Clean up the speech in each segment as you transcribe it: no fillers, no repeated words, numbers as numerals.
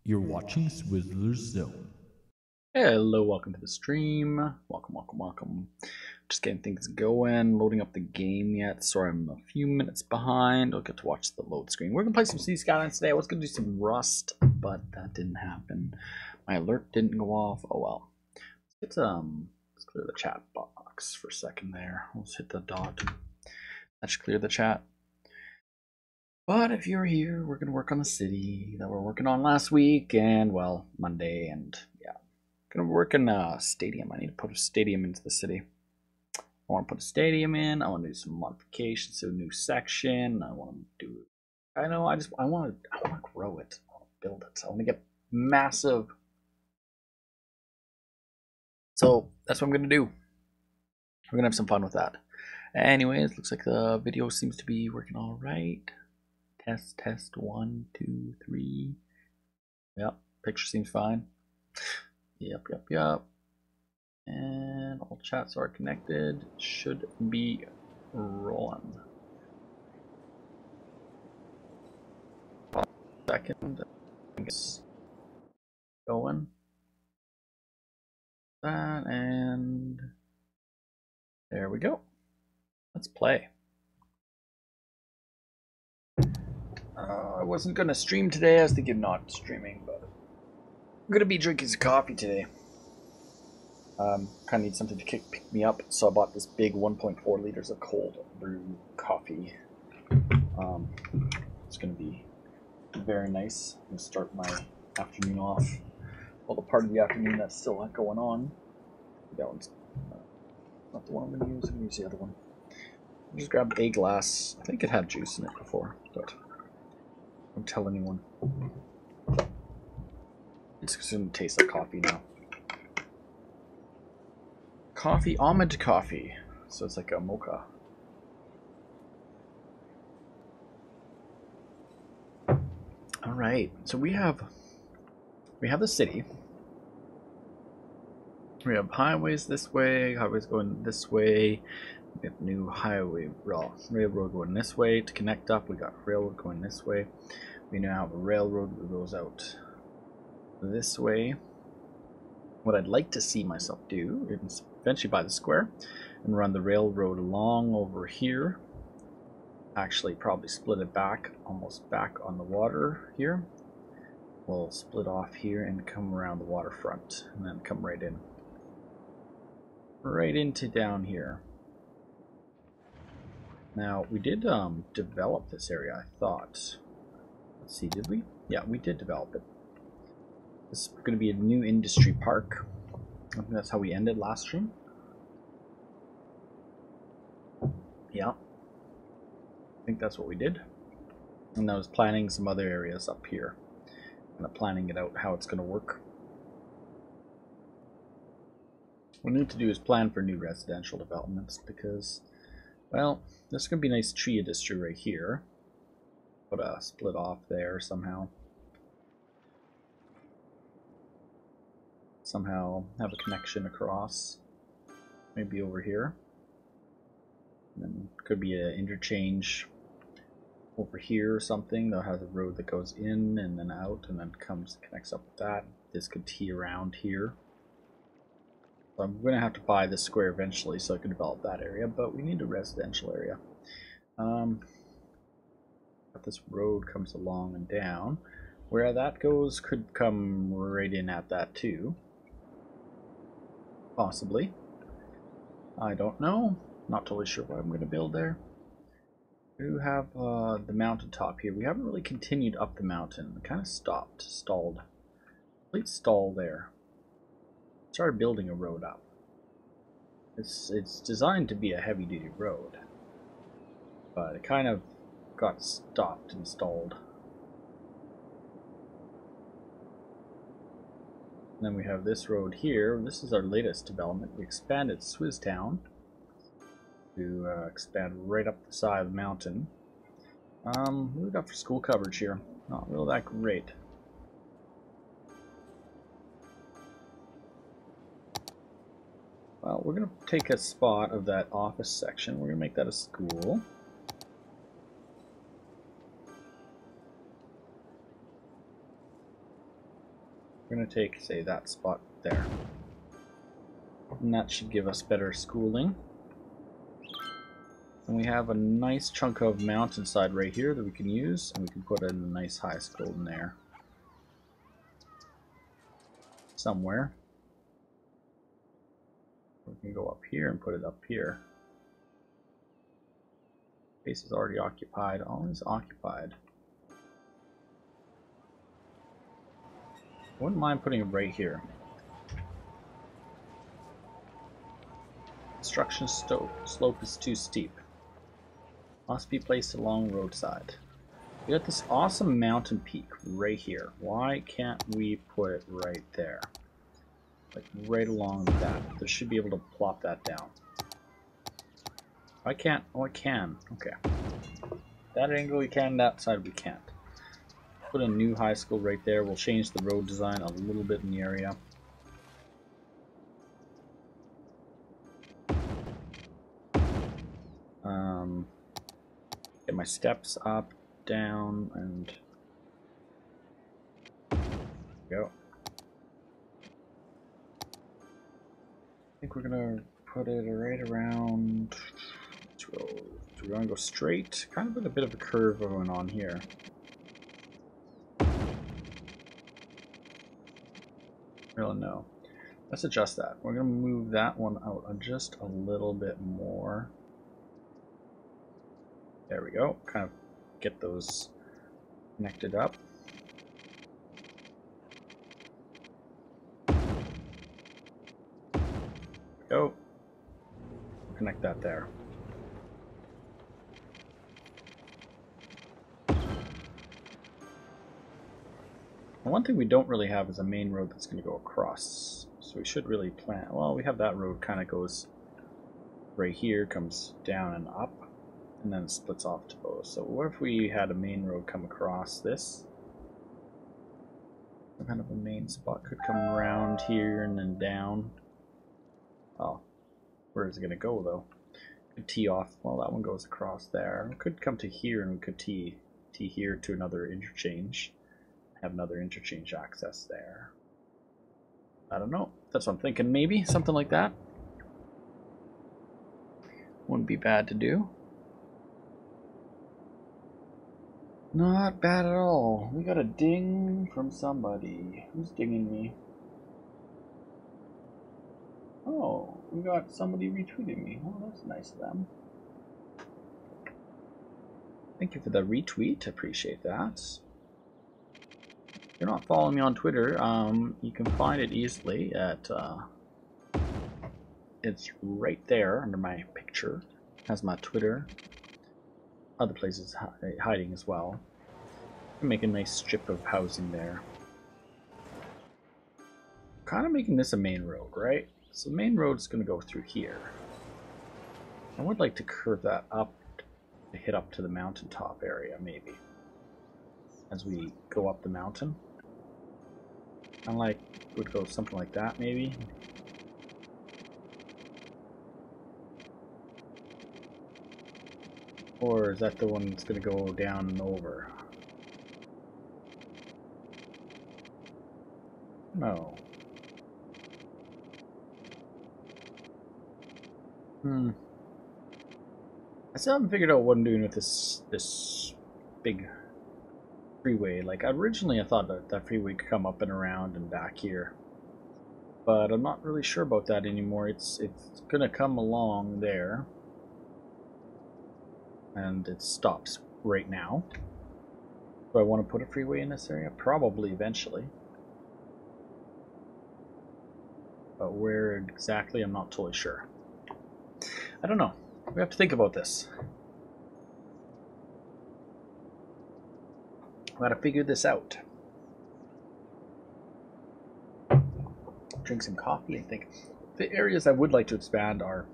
You're watching Swizzlerz Zone. Hello, welcome to the stream. Welcome. Just getting things going, loading up the game yet. Sorry, I'm a few minutes behind. I'll get to watch the load screen. We're gonna play some Skylines today. I was gonna do some Rust, but that didn't happen. My alert didn't go off. Oh well. Let's clear the chat box for a second there. Let's hit the dot. That should clear the chat. But if you're here, we're gonna work on the city that we're working on last week and well, Monday, and yeah. Gonna work in a stadium. I need to put a stadium into the city. I want to put a stadium in. I want to do some modifications to a new section. I want to do. I want to grow it. I want to build it. I want to get massive. So that's what I'm gonna do. We're gonna have some fun with that. Anyways, looks like the video seems to be working all right. Test 1, 2, 3. Yep, picture seems fine. Yep. And all chats are connected. Should be rolling. Second, I guess going. That and there we go. Let's play. I wasn't gonna stream today. I was thinking not streaming, but I'm gonna be drinking some coffee today. Kind of need something to pick me up, so I bought this big 1.4 liters of cold brew coffee. It's gonna be very nice. I'm gonna start my afternoon off. Well, the part of the afternoon that's still not going on. That one's not the one I'm gonna use. I'm gonna use the other one. I just grabbed a glass. I think it had juice in it before, but don't tell anyone. It's going to taste like coffee now. Coffee, almond coffee. So it's like a mocha. All right. So we have the city. We have highways this way. Highways going this way. We have new highway railroad going this way to connect up. We got railroad going this way. We now have a railroad that goes out this way. What I'd like to see myself do is eventually buy the square and run the railroad along over here. Actually, probably split it back, almost back on the water here. We'll split off here and come around the waterfront and then come right in. Right into down here. Now, we did develop this area, I thought. Let's see, did we? Yeah, we did develop it. This is going to be a new industry park. I think that's how we ended last stream. Yeah. I think that's what we did. And I was planning some other areas up here. Kind of planning it out, how it's going to work. What we need to do is plan for new residential developments because, well, there's going to be a nice tree industry right here. Put a split off there somehow. Somehow have a connection across, maybe over here, and then could be an interchange over here or something that has a road that goes in and then out and then connects up with that. This could tee around here. So I'm going to have to buy this square eventually so I can develop that area, but we need a residential area. But this road comes along and down. Where that goes could come right in at that too. Possibly. I don't know. Not totally sure what I'm going to build there. We do have the mountaintop here. We haven't really continued up the mountain. We kind of stalled. Complete stall there. Started building a road up. It's designed to be a heavy-duty road, but it kind of got stopped and stalled. And then we have this road here. This is our latest development. We expanded Swizztown to expand right up the side of the mountain. What do we got for school coverage here? Not really that great. Well, we're going to take a spot of that office section. We're going to make that a school. We're going to take, say, that spot there. And that should give us better schooling. And we have a nice chunk of mountainside right here that we can use, and we can put in a nice high school in there. Somewhere. We can go up here and put it up here. Space is already occupied, always occupied. I wouldn't mind putting it right here. Construction slope is too steep. Must be placed along roadside. We got this awesome mountain peak right here. Why can't we put it right there? Like right along that. There should be able to plop that down. I can't. Oh, I can. Okay. That angle we can, that side we can't. Put a new high school right there. We'll change the road design a little bit in the area. Get my steps up, down, and go. I think we're gonna put it right around. Do we want to go straight? Kind of with a bit of a curve going on here. Really no. Let's adjust that. We're gonna move that one out just a little bit more. There we go. Kind of get those connected up. Go. Connect that there. One thing we don't really have is a main road that's going to go across. So we should really plan. Well, we have that road kind of goes right here, comes down and up, and then splits off to both. So what if we had a main road come across this? Some kind of a main spot could come around here and then down. Oh, where is it going to go though? Could tee off. Well, that one goes across there. It could come to here, and we could tee here to another interchange. Have another interchange access there. I don't know. That's what I'm thinking. Maybe something like that. Wouldn't be bad to do. Not bad at all. We got a ding from somebody. Who's dinging me? Oh, we got somebody retweeting me. Oh, that's nice of them. Thank you for the retweet. Appreciate that. If you're not following me on Twitter, you can find it easily at it's right there under my picture. Has my Twitter. Other places hiding as well. Make a nice strip of housing there. Kind of making this a main road, right? So the main road's going to go through here. I would like to curve that up to hit up to the mountaintop area, maybe. As we go up the mountain. Kind of like, would go something like that, maybe. Or is that the one that's going to go down and over? No. I still haven't figured out what I'm doing with this big freeway. Like, originally I thought that freeway could come up and around and back here. But I'm not really sure about that anymore. It's going to come along there. And it stops right now. Do I want to put a freeway in this area? Probably eventually. But where exactly, I'm not totally sure. I don't know. We have to think about this. We gotta figure this out. Drink some coffee, I think. The areas I would like to expand are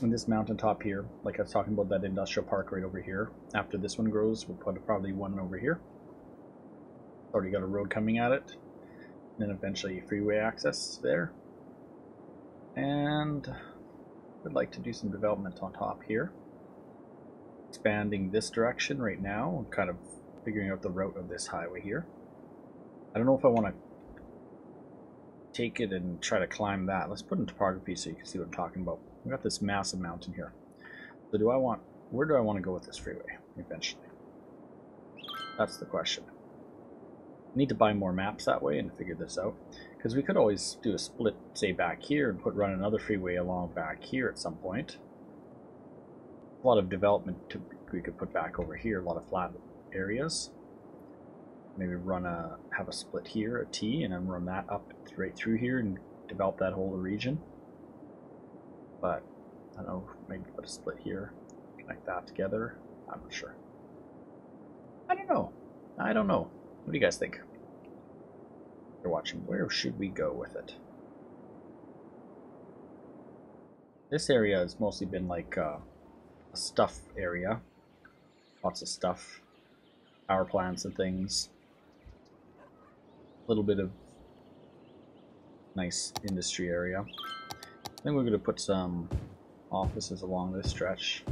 in this mountaintop here. Like I was talking about that industrial park right over here. After this one grows, we'll put probably one over here. Already got a road coming at it. And then eventually freeway access there. And would like to do some development on top here. Expanding this direction right now, kind of figuring out the route of this highway here. I don't know if I want to take it and try to climb that. Let's put in topography so you can see what I'm talking about. We got this massive mountain here. So where do I want to go with this freeway eventually? That's the question. I need to buy more maps that way and figure this out. Because we could always do a split, say, back here and run another freeway along back here at some point. A lot of development we could put back over here, a lot of flat areas. Maybe have a split here, a T, and then run that up right through here and develop that whole region. But, I don't know, maybe put a split here, connect that together. I'm not sure. I don't know. What do you guys think? You're watching. Where should we go with it? This area has mostly been like a stuff area. Lots of stuff. Power plants and things. A little bit of nice industry area. I think we're going to put some offices along this stretch.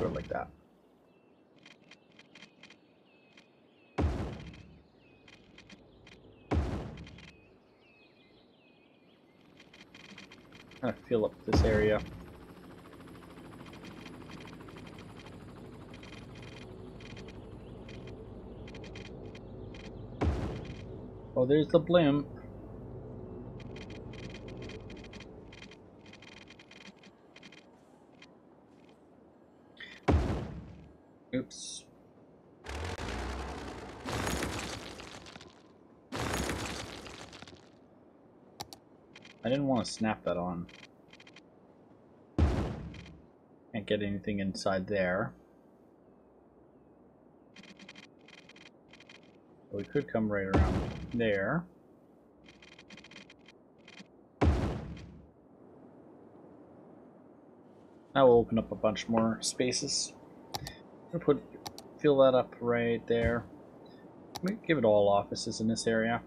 Go like that. Kind of fill up this area. Oh, there's the blimp. Oops. I didn't want to snap that on. Can't get anything inside there. But we could come right around there. Now we'll open up a bunch more spaces. Fill that up right there. give it all offices in this area.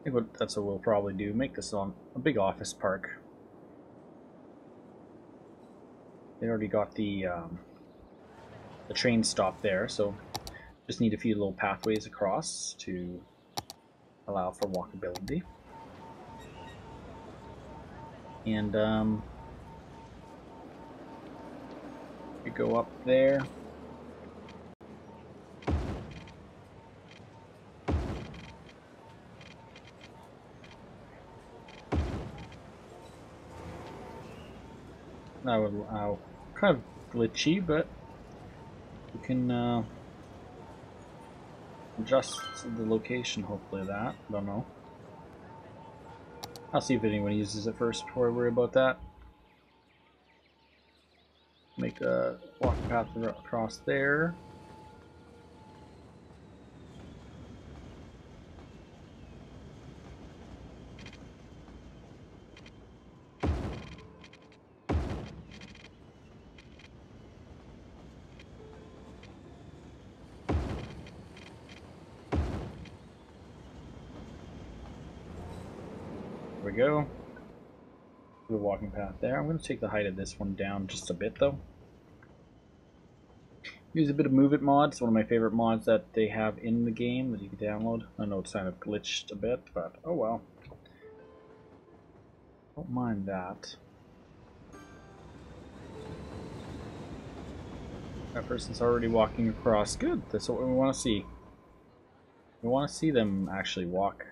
I think that's what we'll probably do. Make this on a big office park. They already got the train stop there, so just need a few little pathways across to allow for walkability. And you go up there. That would kind of glitchy, but you can adjust the location, hopefully, of that. I don't know. I'll see if anyone uses it first before I worry about that. Make a walking path across there. There we go. The walking path there. I'm going to take the height of this one down just a bit though. Use a bit of Move It mod. It's one of my favorite mods that they have in the game that you can download. I know it's kind of glitched a bit, but oh well. Don't mind that. That person's already walking across. Good. That's what we want to see. We want to see them actually walk.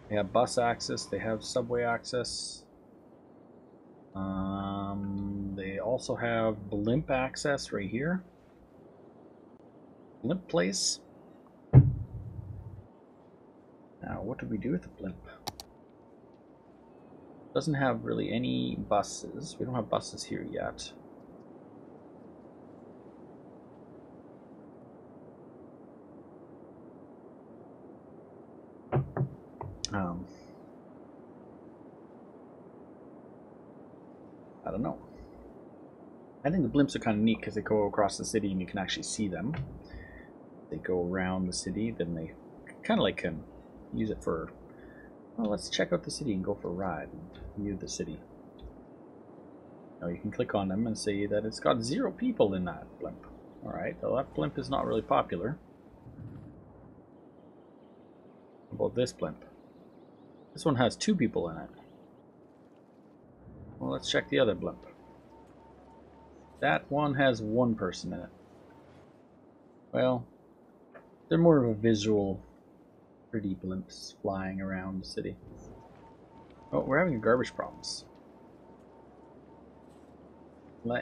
They have bus access, they have subway access. They also have blimp access right here. Blimp place. Now, what do we do with the blimp? Doesn't have really any buses. We don't have buses here yet. I don't know. I think the blimps are kind of neat because they go across the city and you can actually see them. They go around the city, then they kind of like can use it for, well, let's check out the city and go for a ride and view the city. Now you can click on them and see that it's got 0 people in that blimp. Alright, well that blimp is not really popular. How about this blimp? This one has 2 people in it. Well, let's check the other blimp. That one has 1 person in it. Well, they're more of a visual, pretty blimps flying around the city. Oh, we're having garbage problems.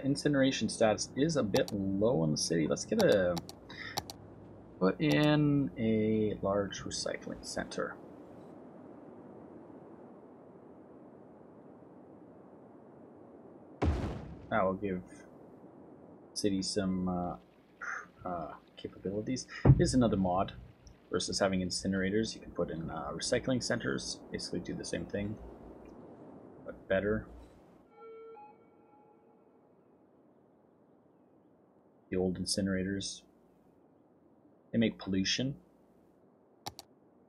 Incineration status is a bit low in the city. Let's get a... put in a large recycling center. That will give city some capabilities. Here's another mod. Versus having incinerators, you can put in recycling centers. Basically do the same thing, but better. The old incinerators, they make pollution.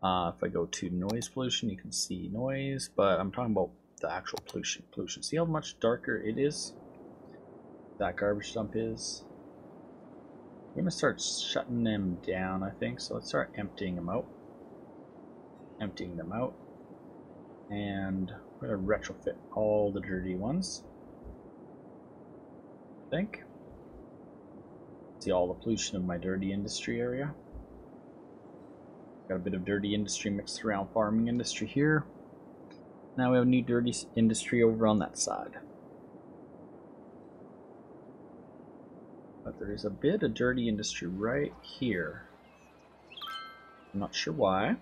If I go to noise pollution, you can see noise, but I'm talking about the actual pollution. See how much darker it is? That garbage dump is. We're gonna start shutting them down, I think. So let's start emptying them out. And we're gonna retrofit all the dirty ones. I think. See all the pollution of my dirty industry area. Got a bit of dirty industry mixed around farming industry here. Now we have new dirty industry over on that side. But there's a bit of dirty industry right here. I'm not sure why. I'm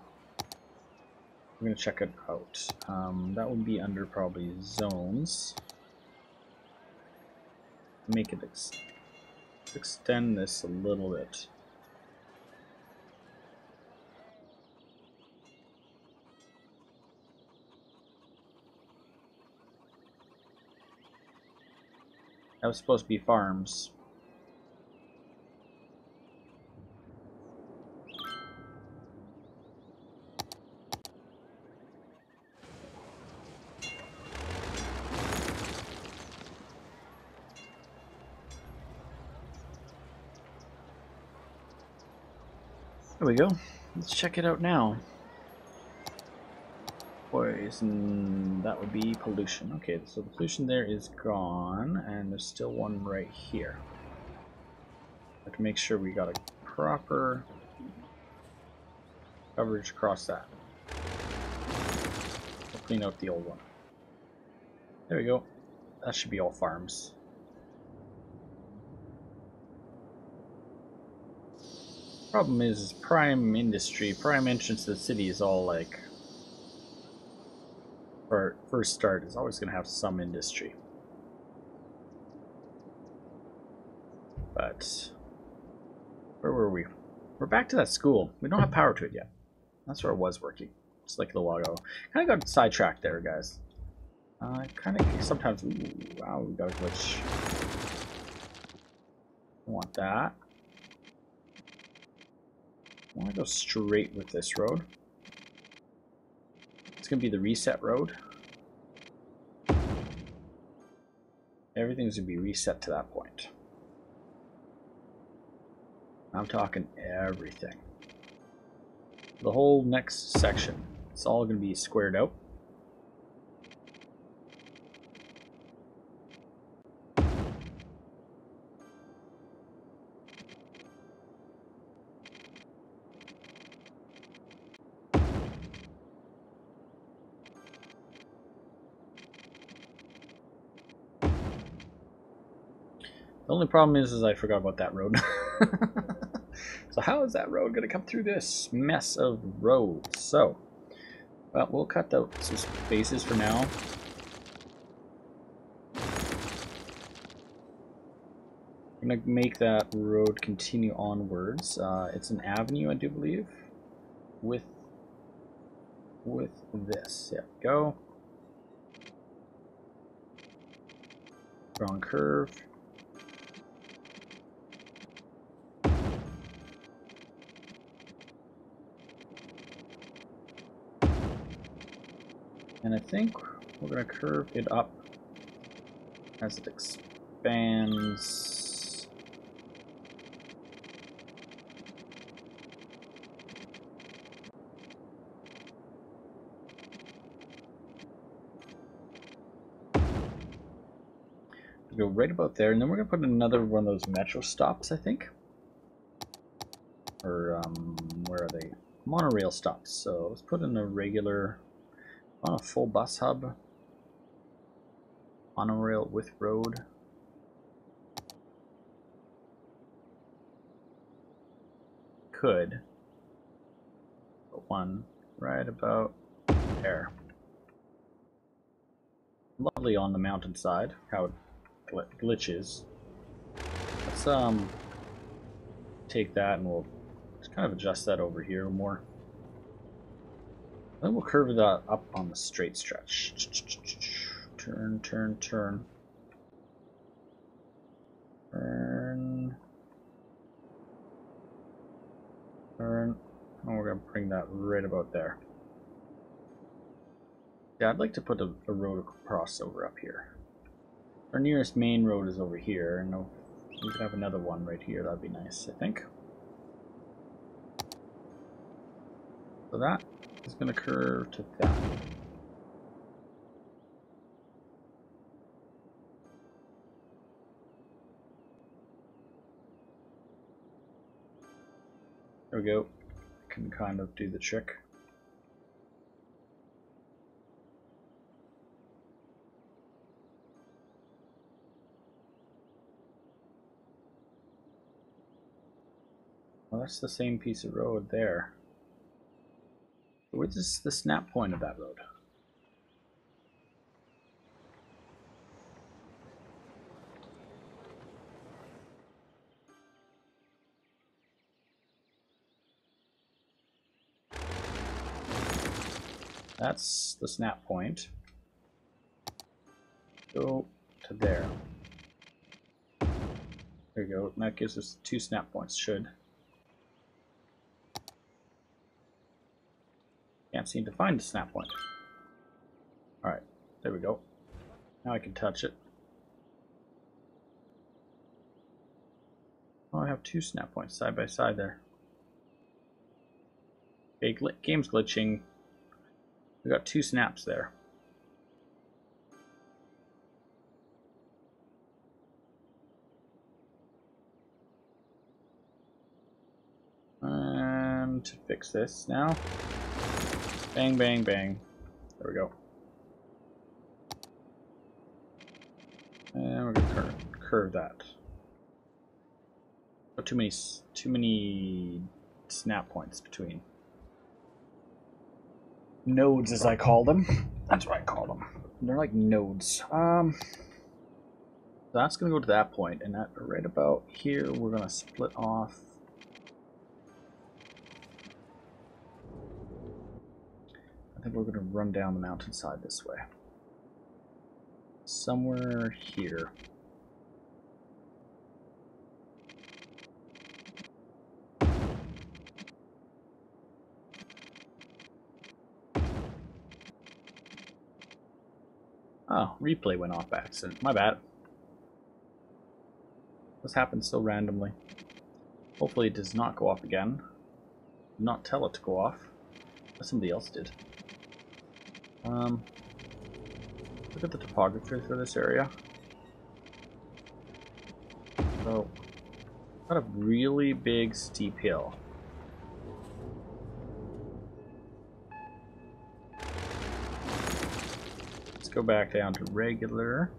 going to check it out. That would be under probably zones. Make it extend this a little bit. That was supposed to be farms. There we go. Let's check it out now. Poison, that would be pollution. Okay, so the pollution there is gone, and there's still one right here. I have to make sure we got a proper coverage across that. We'll clean out the old one. There we go. That should be all farms. Problem is prime industry, prime entrance to the city is all like, or first start is always going to have some industry. But where were we? We're back to that school. We don't have power to it yet. That's where it was working, just like a little while ago. Kind of got sidetracked there, guys. Kind of sometimes. Ooh, wow, we got a glitch. I want that. I want to go straight with this road. It's going to be the reset road. Everything's going to be reset to that point. I'm talking everything. The whole next section, it's all going to be squared out. The only problem is I forgot about that road. So how is that road going to come through this mess of roads? So, well, we'll cut out some spaces for now. I'm going to make that road continue onwards. It's an avenue, I do believe, with this. There we go. Wrong curve. And I think we're going to curve it up as it expands. We go right about there, and then we're going to put another one of those metro stops, I think. Or, where are they? Monorail stops. So let's put in a regular... on a full bus hub, monorail with road. Could put one right about there. Lovely on the mountainside, how it glitches. Let's take that and we'll just kind of adjust that over here more. Then we'll curve that up on the straight stretch. Turn, turn, turn. Turn. Turn. And we're going to bring that right about there. Yeah, I'd like to put a road crossover up here. Our nearest main road is over here, and we could have another one right here. That'd be nice, I think. So that is going to curve to that. There we go. Can kind of do the trick. Well, that's the same piece of road there. Where's the snap point of that road? That's the snap point. Go to there. There you go. And that gives us 2 snap points. Should. Can't seem to find a snap point. Alright, there we go. Now I can touch it. Oh, I have 2 snap points side by side there. Okay, game's glitching. We got 2 snaps there. And to fix this now. Bang, bang, bang. There we go. And we're gonna curve that. Oh, too many snap points between. Nodes, as I call them. That's what I call them. They're like nodes. That's gonna go to that point, and at right about here, we're gonna split off. I think we're gonna run down the mountainside this way. Somewhere here. Oh, replay went off by accident. My bad. This happens so randomly. Hopefully it does not go off again. Do not tell it to go off. But somebody else did. Look at the topography for this area. So, got a really big steep hill. Let's go back down to regular.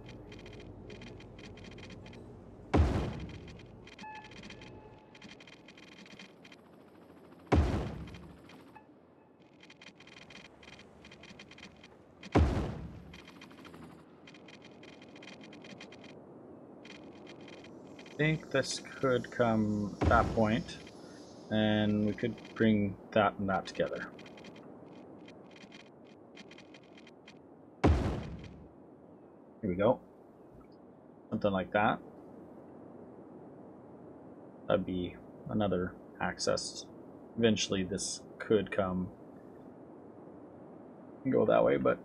I think this could come at that point, and we could bring that and that together. Here we go. Something like that. That'd be another access. Eventually this could come and go that way, but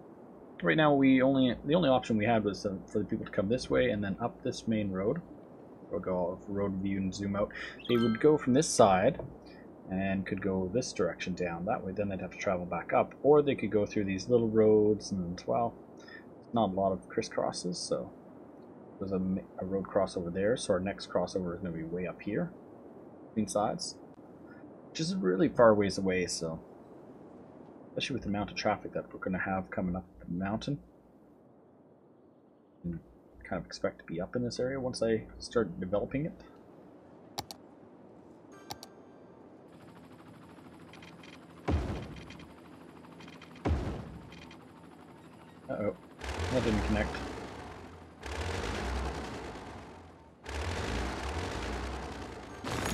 right now the only option we had was for the people to come this way and then up this main road. We'll go off road view and zoom out. They would go from this side and could go this direction down that way. Then they'd have to travel back up, or they could go through these little roads, and well, not a lot of crisscrosses, so there's a road crossover there. So our next crossover is going to be way up here between sides, which is really far ways away. So especially with the amount of traffic that we're going to have coming up the mountain. And kind of expect to be up in this area once I start developing it. Uh-oh, that didn't connect.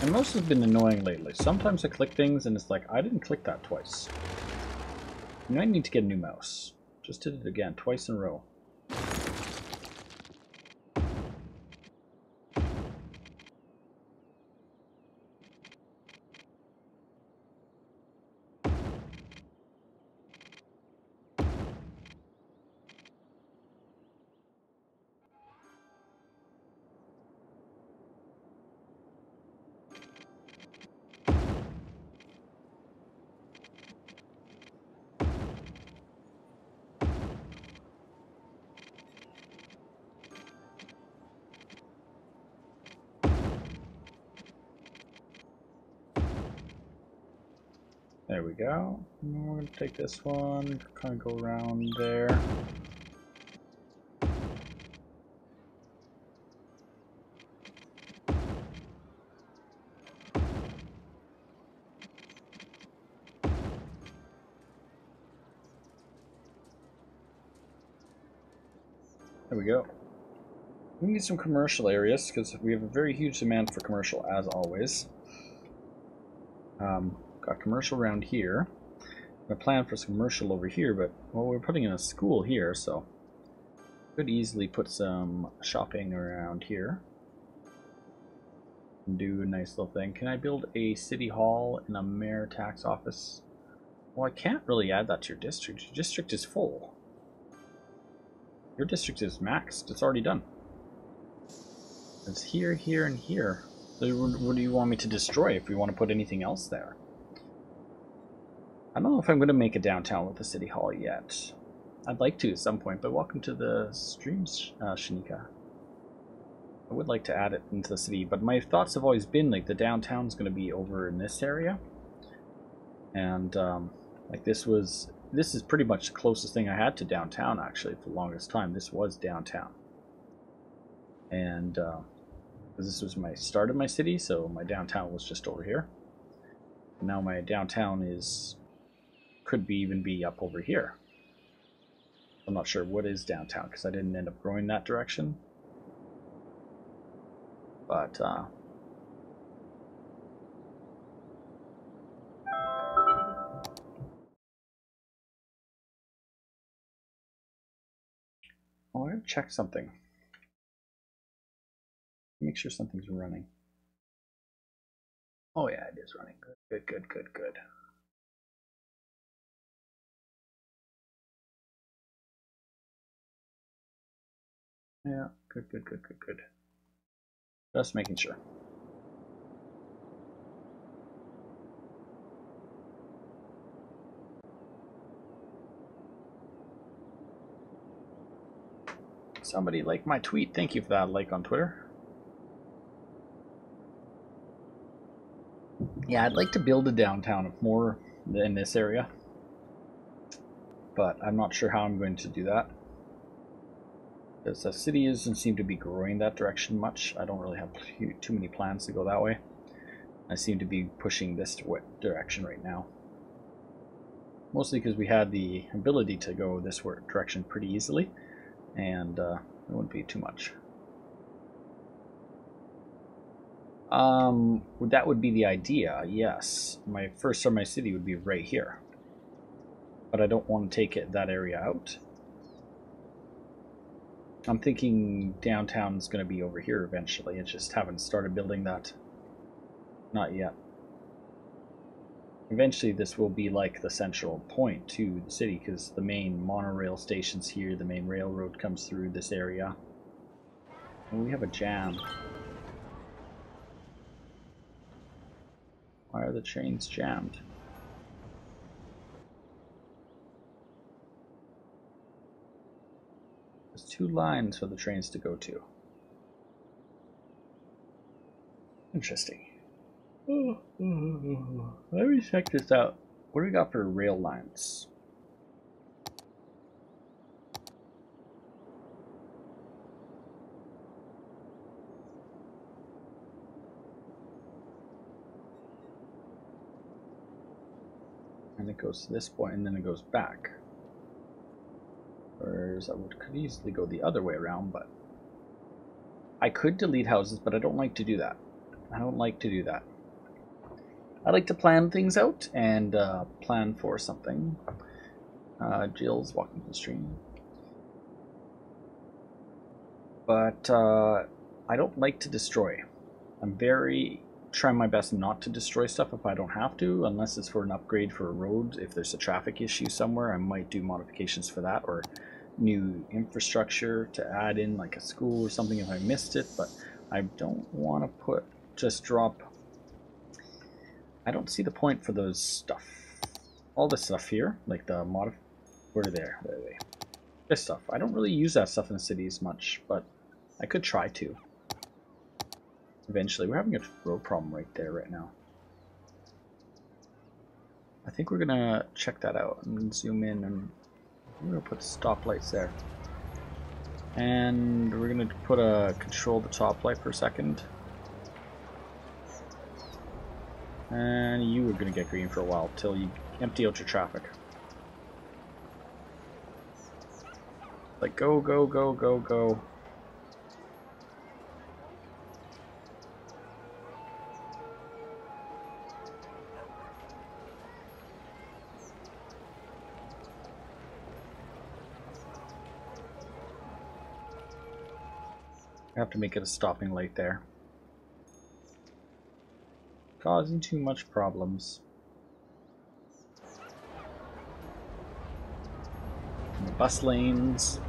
And most has been annoying lately. Sometimes I click things and it's like, I didn't click that twice. You might need to get a new mouse. Just did it again, twice in a row. There we go. And we're going to take this one, kind of go around there. There we go. We need some commercial areas because we have a very huge demand for commercial, as always. Got commercial around here. I plan for some commercial over here, but well, we're putting in a school here, so could easily put some shopping around here. and do a nice little thing. Can I build a city hall and a mayor tax office? Well, I can't really add that to your district. Your district is full. Your district is maxed. It's already done. It's here, here, and here. So what do you want me to destroy if we want to put anything else there? I don't know if I'm going to make a downtown with a city hall yet. I'd like to at some point, but welcome to the streams, Shanika. I would like to add it into the city, but my thoughts have always been like the downtown's going to be over in this area. And like this is pretty much the closest thing I had to downtown actually for the longest time. This was downtown. And this was my start of my city, so my downtown was just over here. And now my downtown could even be up over here. I'm not sure what is downtown because I didn't end up growing that direction. But oh, I gotta check something. Make sure something's running. Oh yeah, it is running. Good, good, good, good. Yeah, good, good, good, good, good. Just making sure. Somebody liked my tweet. Thank you for that like on Twitter. Yeah, I'd like to build a downtown more in this area, but I'm not sure how I'm going to do that. Because the city doesn't seem to be growing that direction much. I don't really have too many plans to go that way. I seem to be pushing this direction right now. Mostly because we had the ability to go this direction pretty easily, and it wouldn't be too much. That would be the idea, yes. My first start of my city would be right here. But I don't want to take that area out. I'm thinking downtown's going to be over here eventually. I just haven't started building that. Not yet. Eventually this will be like the central point to the city because the main monorail station's here. The main railroad comes through this area. And we have a jam. Why are the trains jammed? There's 2 lines for the trains to go to. Interesting. Let me check this out. What do we got for rail lines? And it goes to this point and then it goes back. Whereas I could easily go the other way around, but I could delete houses, but I don't like to do that. I don't like to do that. I like to plan things out and plan for something. Jill's walking the stream. But I don't like to destroy. I'm trying my best not to destroy stuff if I don't have to, unless it's for an upgrade for a road. If there's a traffic issue somewhere, I might do modifications for that, or new infrastructure to add in, like a school or something if I missed it. But I don't want to drop. I don't see the point for those stuff. All this stuff here, like the where are they? This stuff. I don't really use that stuff in the cities much, but I could try to. Eventually, we're having a road problem right there right now. I think we're gonna check that out and zoom in, and we're gonna put stoplights there. And we're gonna control the top light for a second. And you are gonna get green for a while till you empty out your traffic. Like go, go, go, go, go. I have to make it a stopping light there. causing too much problems. And the bus lanes.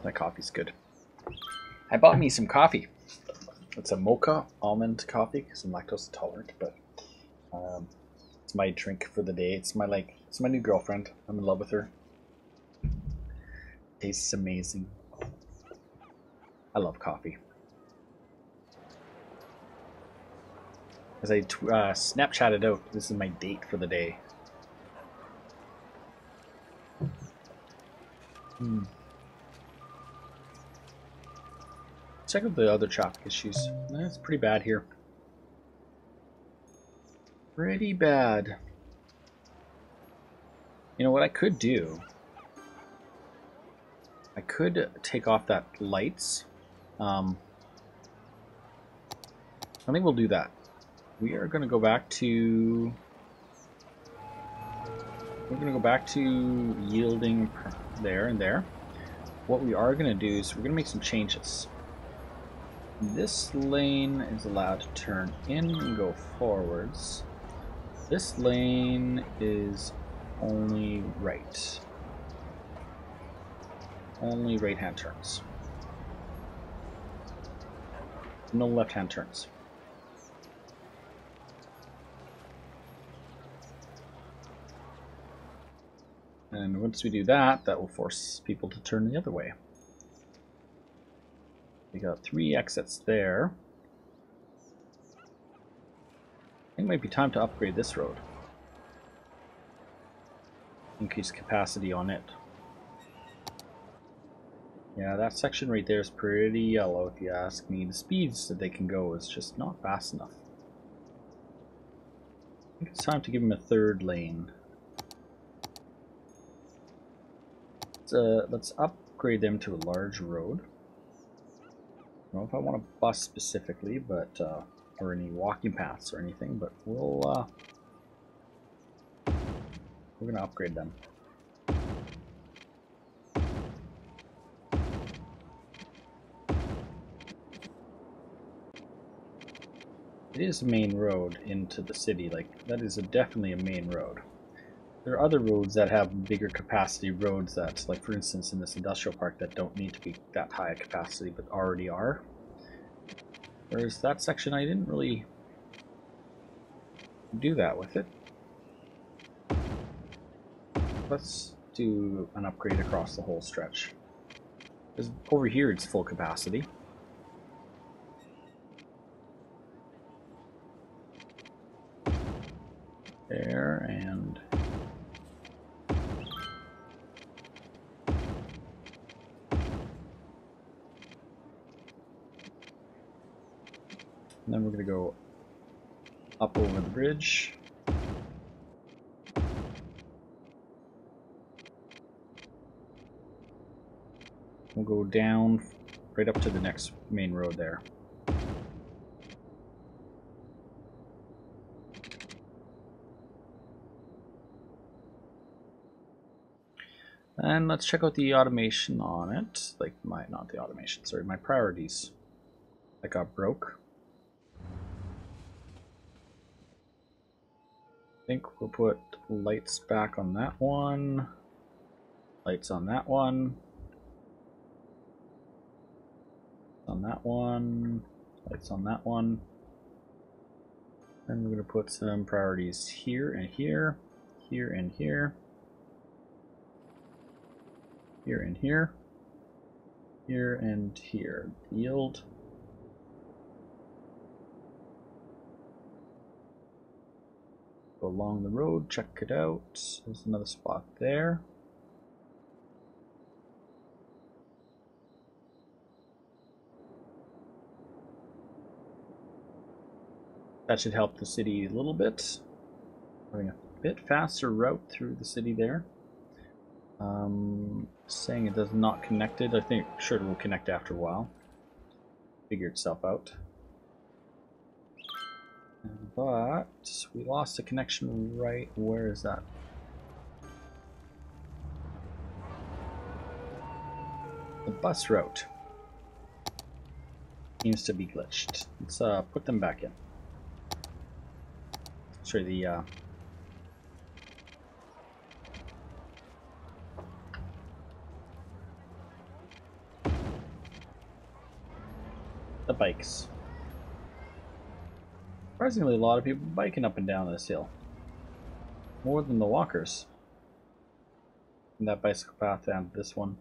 That coffee's good. I bought me some coffee. It's a mocha almond coffee because I'm lactose intolerant, but it's my drink for the day. It's my new girlfriend. I'm in love with her. Tastes amazing. I love coffee. As I Snapchatted out, this is my date for the day. Check out the other traffic issues. It's pretty bad here. Pretty bad. You know what I could do? I could take off that lights. I think we'll do that. We are going to go back to... We're going to go back to yielding there and there. What we are going to do is we're going to make some changes. This lane is allowed to turn in and go forwards. This lane is only right. Only right-hand turns. No left-hand turns. And once we do that, that will force people to turn the other way. We got 3 exits there. I think it might be time to upgrade this road. Increase capacity on it. Yeah, that section right there is pretty yellow if you ask me. The speeds that they can go is just not fast enough. I think it's time to give them a 3rd lane. Let's upgrade them to a large road. I don't know if I want a bus specifically, but or any walking paths or anything, but we're gonna upgrade them. It is a main road into the city. Like, that is definitely a main road. There are other roads that have bigger capacity roads that, like for instance in this industrial park, that don't need to be that high a capacity but already are. Whereas that section, I didn't really do that with it. Let's do an upgrade across the whole stretch. Because over here it's full capacity. There, and then we're going to go up over the bridge. We'll go down right up to the next main road there. And let's check out the automation on it. Like not the automation, sorry, my priorities. That got broke. I think we'll put lights back on that one. Lights on that one. On that one. Lights on that one. And we're going to put some priorities here and here. Here and here. Here and here. Here and here. Yield. Go along the road, check it out. There's another spot there. That should help the city a little bit. Having a bit faster route through the city there. Saying it does not connected. I think sure it will connect after a while. Figure itself out. But we lost a connection right. Where is that? The bus route. Seems to be glitched. Let's put them back in. Sorry, the bikes. Surprisingly, a lot of people biking up and down this hill. More than the walkers. And that bicycle path down to this one.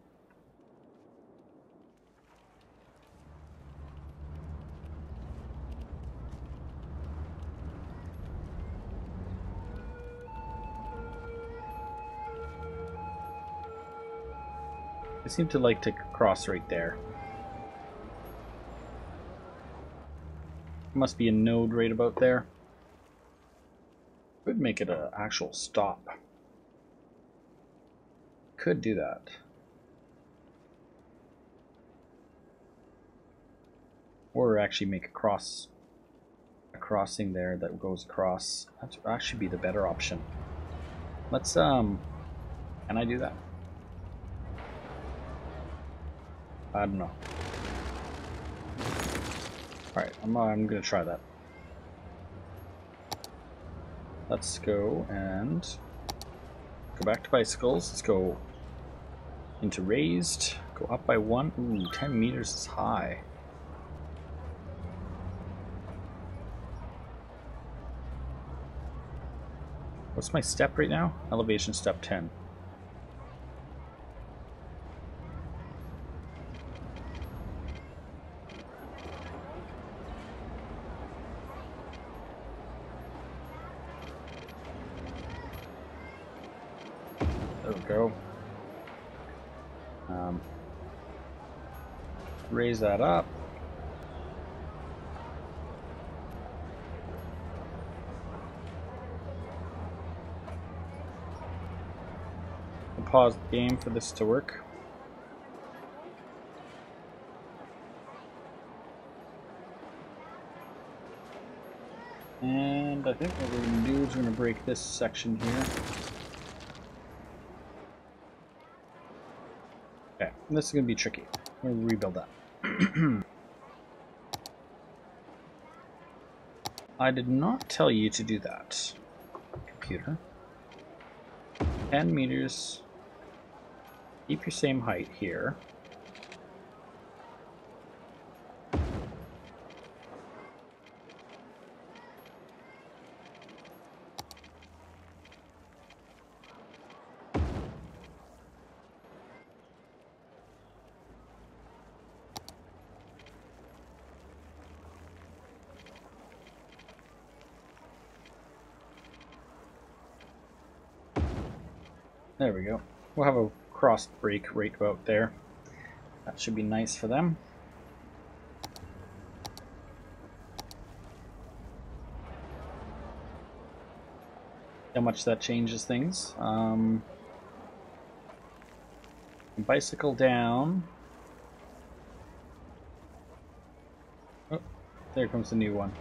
They seem to like to cross right there. Must be a node right about there. Could make it an actual stop. Could do that. Or actually make a crossing there that goes across. That would actually be the better option. Let's can I do that? I don't know. Alright, I'm gonna try that. Let's go and go back to bicycles. Let's go into raised. Go up by 1. Ooh, 10 meters is high. What's my step right now? Elevation step 10. There we go. Raise that up. I'll pause the game for this to work. And I think what we're going to do is we're going to break this section here. Okay, this is going to be tricky. I'm going to rebuild that. I did not tell you to do that, computer. 10 meters. Keep your same height here. There we go. We'll have a cross break right about there. That should be nice for them. How much that changes things. Bicycle down. Oh, there comes the new one.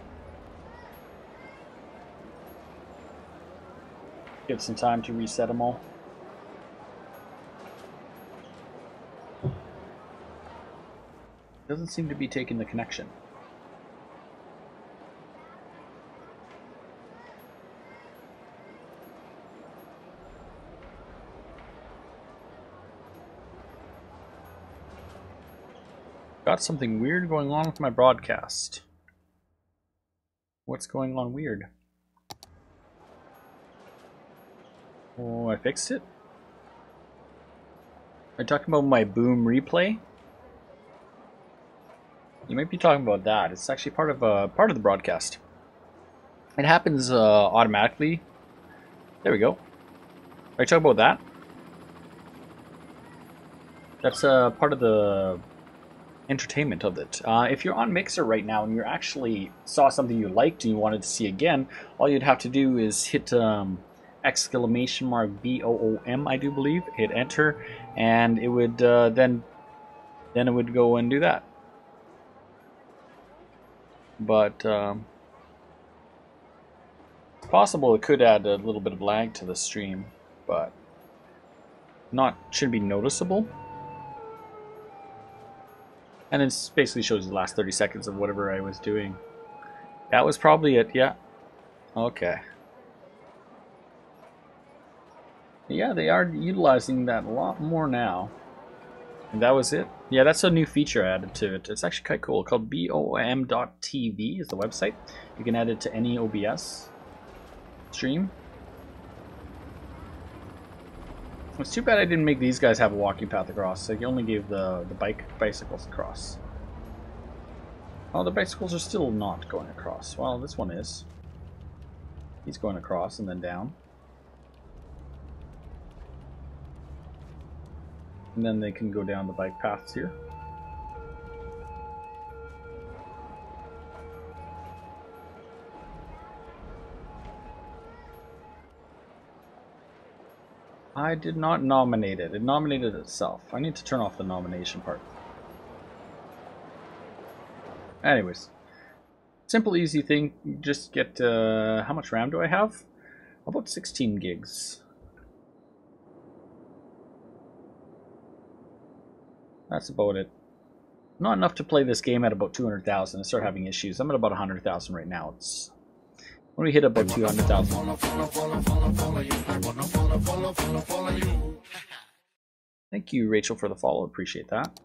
Give some time to reset them all. Doesn't seem to be taking the connection. Got something weird going on with my broadcast. What's going on weird? Oh, I fixed it? Are you talking about my boom replay? You might be talking about that. It's actually part of the broadcast. It happens automatically. There we go. Are you talking about that? That's part of the entertainment of it. If you're on Mixer right now and you actually saw something you liked and you wanted to see again, all you'd have to do is hit exclamation mark BOOM, I do believe. Hit enter, and it would then it would go and do that. But it's possible it could add a little bit of lag to the stream, but shouldn't be noticeable. And it basically shows you the last 30 seconds of whatever I was doing. That was probably it, yeah. Okay. Yeah, they are utilizing that a lot more now. And that was it. Yeah, that's a new feature added to it. It's actually quite cool. Called BOM.TV is the website. You can add it to any OBS stream. It's too bad I didn't make these guys have a walking path across. Like, you only gave the bicycles across. Oh, the bicycles are still not going across. Well, this one is. He's going across and then down. And then they can go down the bike paths here. I did not nominate it. It nominated itself. I need to turn off the nomination part. Anyways. Simple, easy thing. You just get, how much RAM do I have? About 16 gigs. That's about it. Not enough to play this game at about 200,000. I start having issues. I'm at about 100,000 right now. It's when we hit about 200,000. Thank you, Rachel, for the follow. Appreciate that.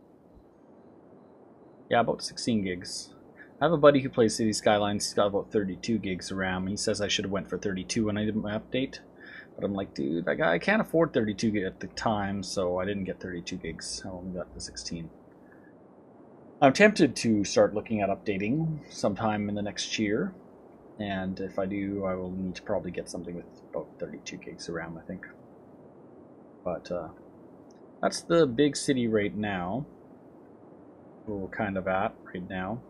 Yeah, about 16 gigs. I have a buddy who plays City Skylines. He's got about 32 gigs of RAM. He says I should have went for 32 when I did my update. But I'm like, dude, I can't afford 32 gigs at the time, so I didn't get 32 gigs. I only got the 16. I'm tempted to start looking at updating sometime in the next year. And if I do, I will need to probably get something with about 32 gigs of RAM, I think. But that's the big city right now. Where we're kind of at right now.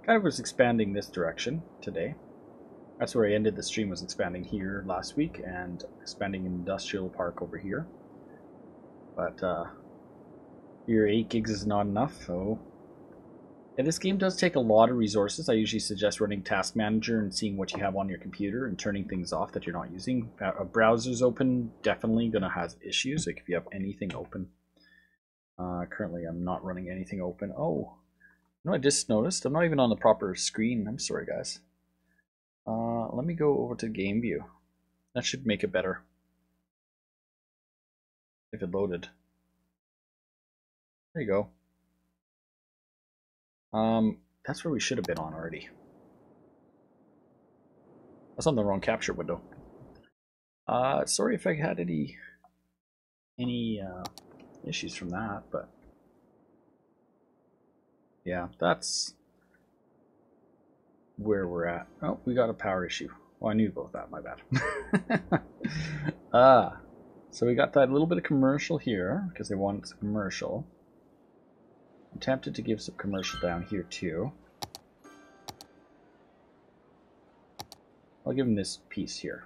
Kind of was expanding this direction today. That's where I ended the stream, was expanding here last week and expanding industrial park over here. But here 8 gigs is not enough, so yeah, this game does take a lot of resources. I usually suggest running Task Manager and seeing what you have on your computer and turning things off that you're not using. A browser's open, definitely gonna have issues, like if you have anything open. Currently I'm not running anything open. Oh, no, I just noticed I'm not even on the proper screen. I'm sorry, guys. Let me go over to game view. That should make it better. If it loaded. There you go. That's where we should have been on already. That's on the wrong capture window. Sorry if I had any issues from that, but yeah, that's where we're at. Oh, we got a power issue. Well, I knew about that, my bad. So we got that little bit of commercial here, because they wanted some commercial. I'm tempted to give some commercial down here too. I'll give them this piece here,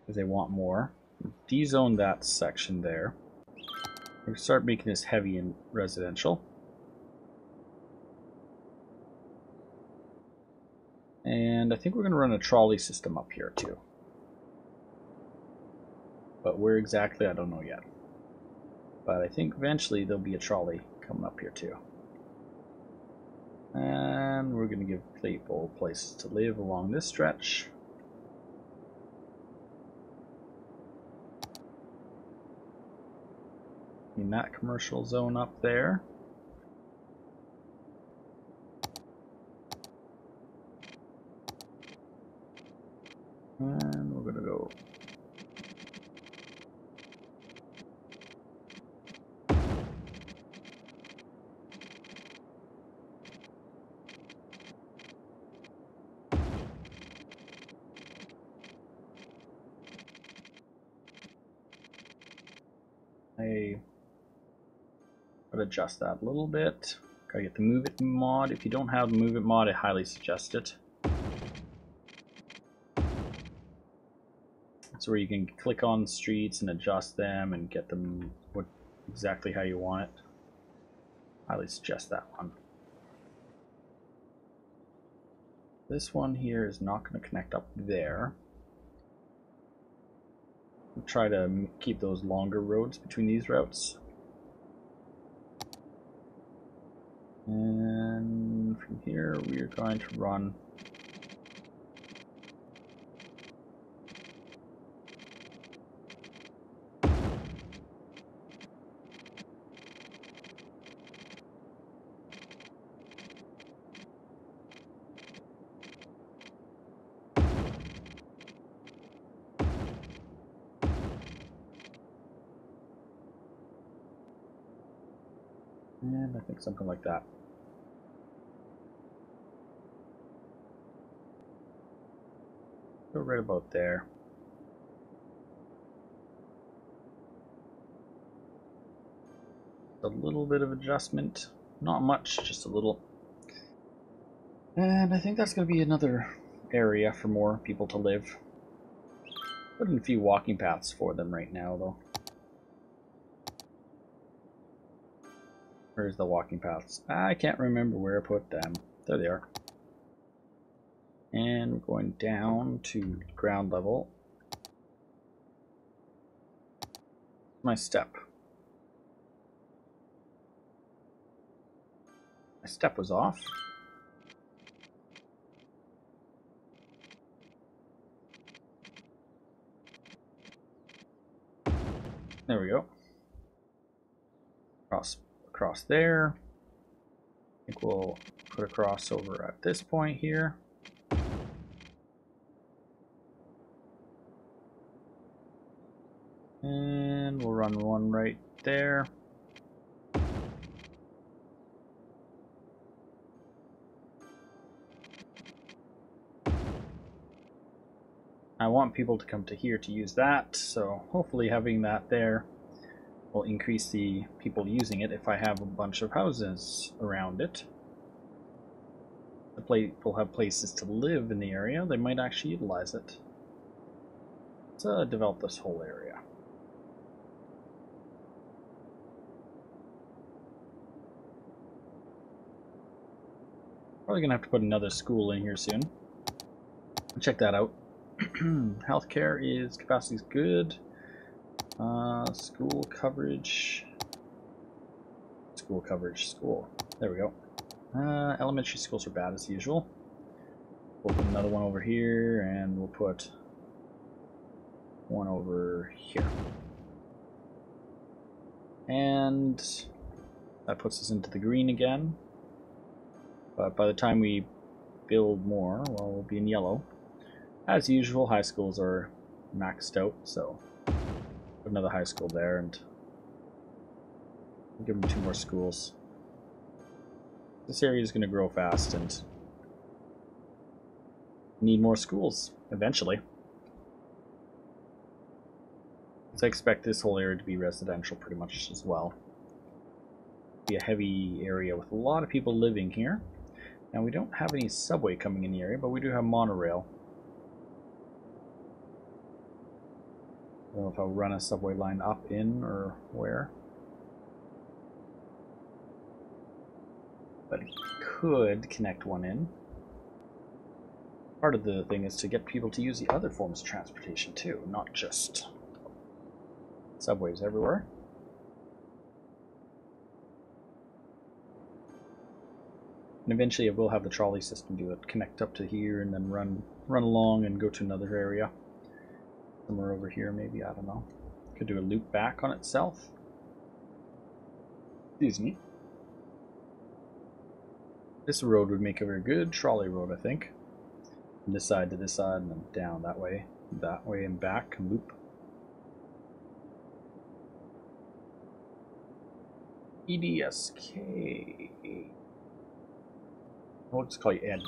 because they want more. Dezone that section there. We'll start making this heavy and residential. And I think we're going to run a trolley system up here too. But where exactly, I don't know yet. But I think eventually there'll be a trolley coming up here too. And we're going to give people places to live along this stretch. In that commercial zone up there. And we're going to go I'll adjust that a little bit. Gotta get the Move It mod. If you don't have the Move It mod, I highly suggest it. It's where you can click on streets and adjust them and get them exactly how you want it. Highly suggest that one. This one here is not going to connect up there. We'll try to keep those longer roads between these routes. And from here we are going to run and I think something like that. Go right about there. A little bit of adjustment, not much, just a little. And I think that's going to be another area for more people to live. Put in a few walking paths for them right now, though. Where's the walking paths? I can't remember where I put them. There they are. And we're going down to ground level. My step. My step was off. There we go. Across there. I think we'll put a crossover at this point here. And we'll run one right there. I want people to come to here to use that, so hopefully having that there will increase the people using it if I have a bunch of houses around it. The people have places to live in the area, they might actually utilize it. Let's develop this whole area. Probably gonna have to put another school in here soon. Check that out. Healthcare is, capacity is good. School coverage. School. There we go. Elementary schools are bad as usual. We'll put another one over here, and we'll put one over here. And that puts us into the green again. But by the time we build more, well, we'll be in yellow. As usual, high schools are maxed out, so put another high school there and we'll give them 2 more schools. This area is going to grow fast and need more schools eventually. So I expect this whole area to be residential pretty much as well. Be a heavy area with a lot of people living here. Now we don't have any subway coming in the area, but we do have monorail. I don't know if I'll run a subway line up in or where. But it could connect one in. Part of the thing is to get people to use the other forms of transportation too, not just subways everywhere. And eventually I will have the trolley system do it, connect up to here and then run along and go to another area. Somewhere over here maybe, I don't know. Could do a loop back on itself. Excuse me. This road would make a very good trolley road, I think. From this side to this side and then down that way and back and loop. EDSK. I'll just call you Ed.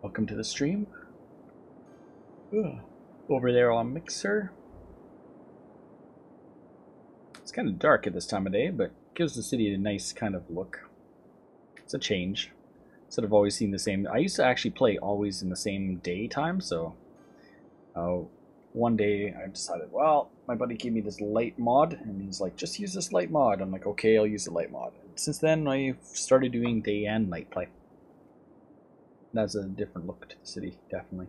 Welcome to the stream. Ugh. Over there on Mixer. It's kind of dark at this time of day, but gives the city a nice kind of look. It's a change. Instead of always seeing the same. I used to actually play always in the same daytime, so one day I decided, well, my buddy gave me this light mod, and he's like, just use this light mod. I'm like, okay, I'll use the light mod. And since then, I've started doing day and night play. That's a different look to the city, definitely.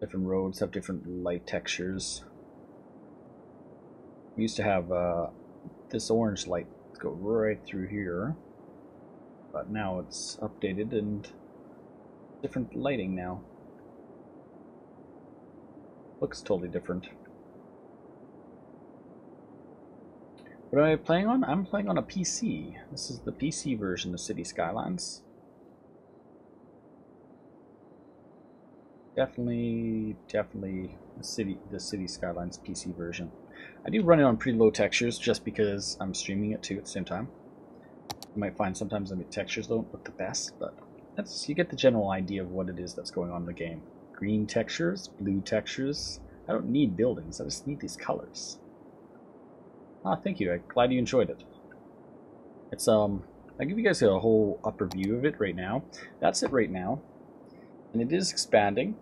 Different roads have different light textures. We used to have this orange light go right through here. but now it's updated and different lighting now. Looks totally different. What am I playing on? I'm playing on a PC. This is the PC version of City Skylines. Definitely the City Skylines PC version. I do run it on pretty low textures just because I'm streaming it too at the same time. You might find sometimes the textures don't look the best, but you get the general idea of what it is that's going on in the game. Green textures, blue textures. I don't need buildings, I just need these colors. Ah, thank you. I'm glad you enjoyed it. It's I'll give you guys a whole upper view of it right now. That's it right now. And it is expanding.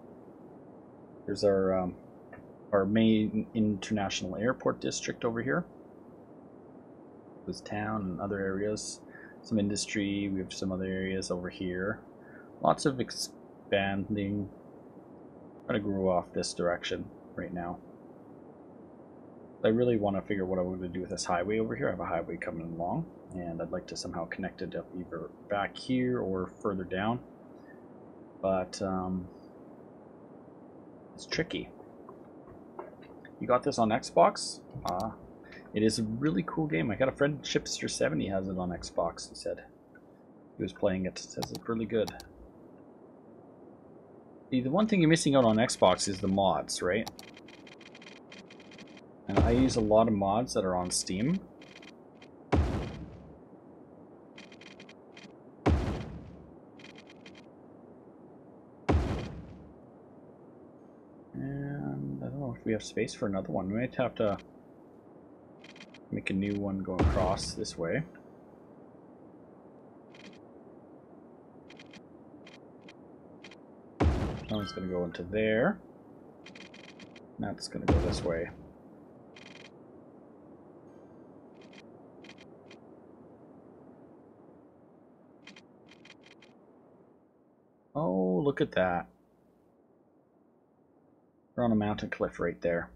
There's our main international airport district over here. This town and other areas. Some industry, we have some other areas over here. Lots of expanding. I'm going to grow off this direction right now. I really want to figure what I'm going to do with this highway over here. I have a highway coming along, and I'd like to somehow connect it up either back here or further down. But it's tricky. You got this on Xbox? It is a really cool game. I got a friend, Chipster70, has it on Xbox. He said he was playing it. Says it's really good. See, the one thing you're missing out on Xbox is the mods, right? And I use a lot of mods that are on Steam. And I don't know if we have space for another one. We might have to make a new one go across this way. That one's going to go into there. That's going to go this way. Oh, look at that. We're on a mountain cliff right there.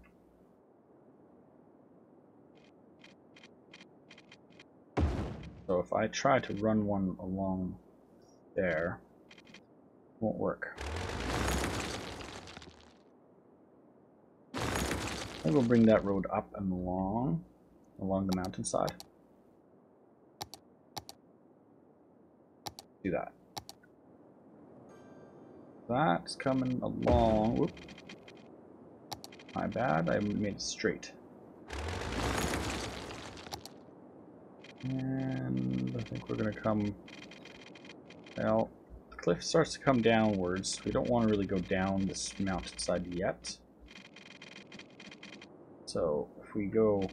So if I try to run one along there, it won't work. I will bring that road up and along the mountainside. Do that. That's coming along. Whoop. My bad, I made it straight. And I think we're going to come... Well, the cliff starts to come downwards. We don't want to really go down this mountainside yet. So, if we go...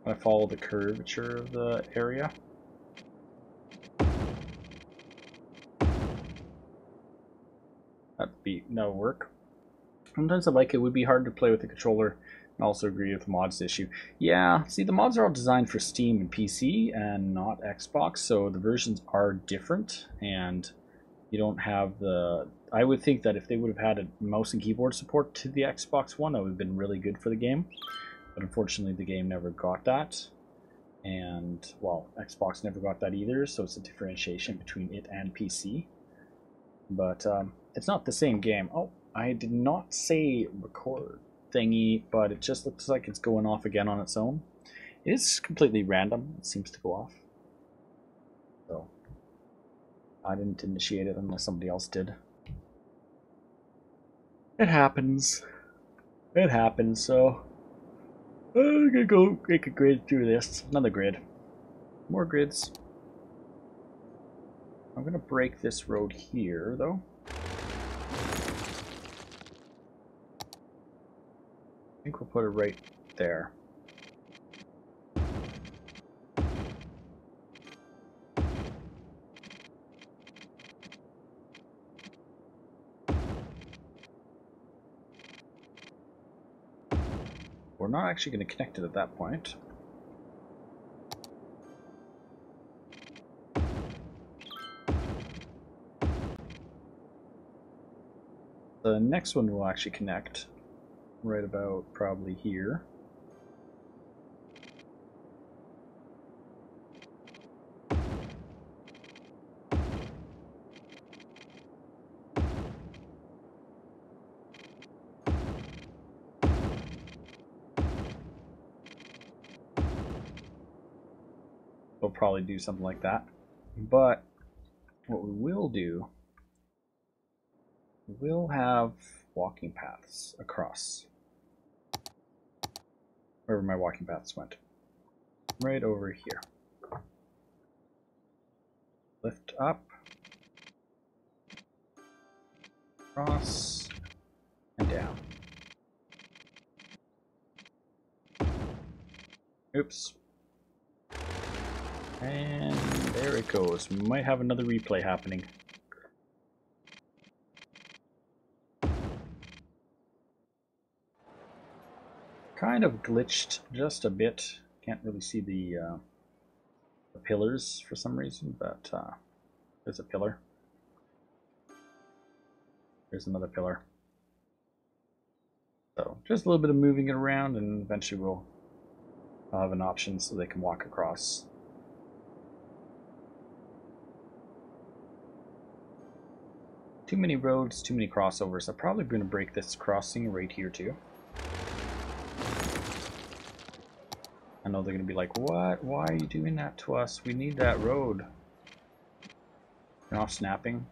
I follow the curvature of the area. That'll work. Sometimes I like it would be hard to play with the controller. I also agree with the mods issue. Yeah, see, the mods are all designed for Steam and PC and not Xbox, so the versions are different, and you don't have the... I would think that if they would have had a mouse and keyboard support to the Xbox One, that would have been really good for the game. But unfortunately, the game never got that. And, well, Xbox never got that either, so it's a differentiation between it and PC. But it's not the same game. Oh, I did not say record thingy, but it just looks like it's going off again on its own. It is completely random. It seems to go off. So, I didn't initiate it unless somebody else did. It happens. It happens, so... I'm gonna go make a grid through this. Another grid. More grids. I'm gonna break this road here, though. I think we'll put it right there. We're not actually going to connect it at that point. The next one will actually connect right about probably here. We'll probably do something like that. But what we will do, we'll have walking paths across wherever my walking paths went. Right over here. Lift up, across, and down. Oops. And there it goes. We might have another replay happening. Kind of glitched just a bit. Can't really see the pillars for some reason, but there's a pillar. There's another pillar. So just a little bit of moving it around, and eventually we'll have an option so they can walk across. Too many roads, too many crossovers. I'm probably going to break this crossing right here too. I know they're going to be like, what? Why are you doing that to us? We need that road. Turn off snapping.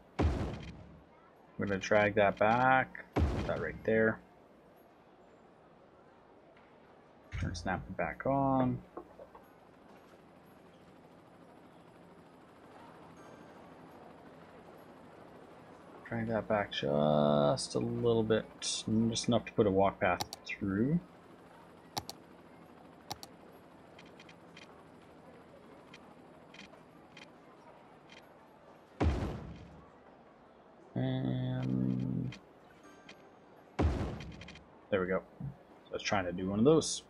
We're going to drag that back. Put that right there. Turn snapping back on. Drag that back just a little bit, just enough to put a walk path through. And there we go. So I was trying to do one of those.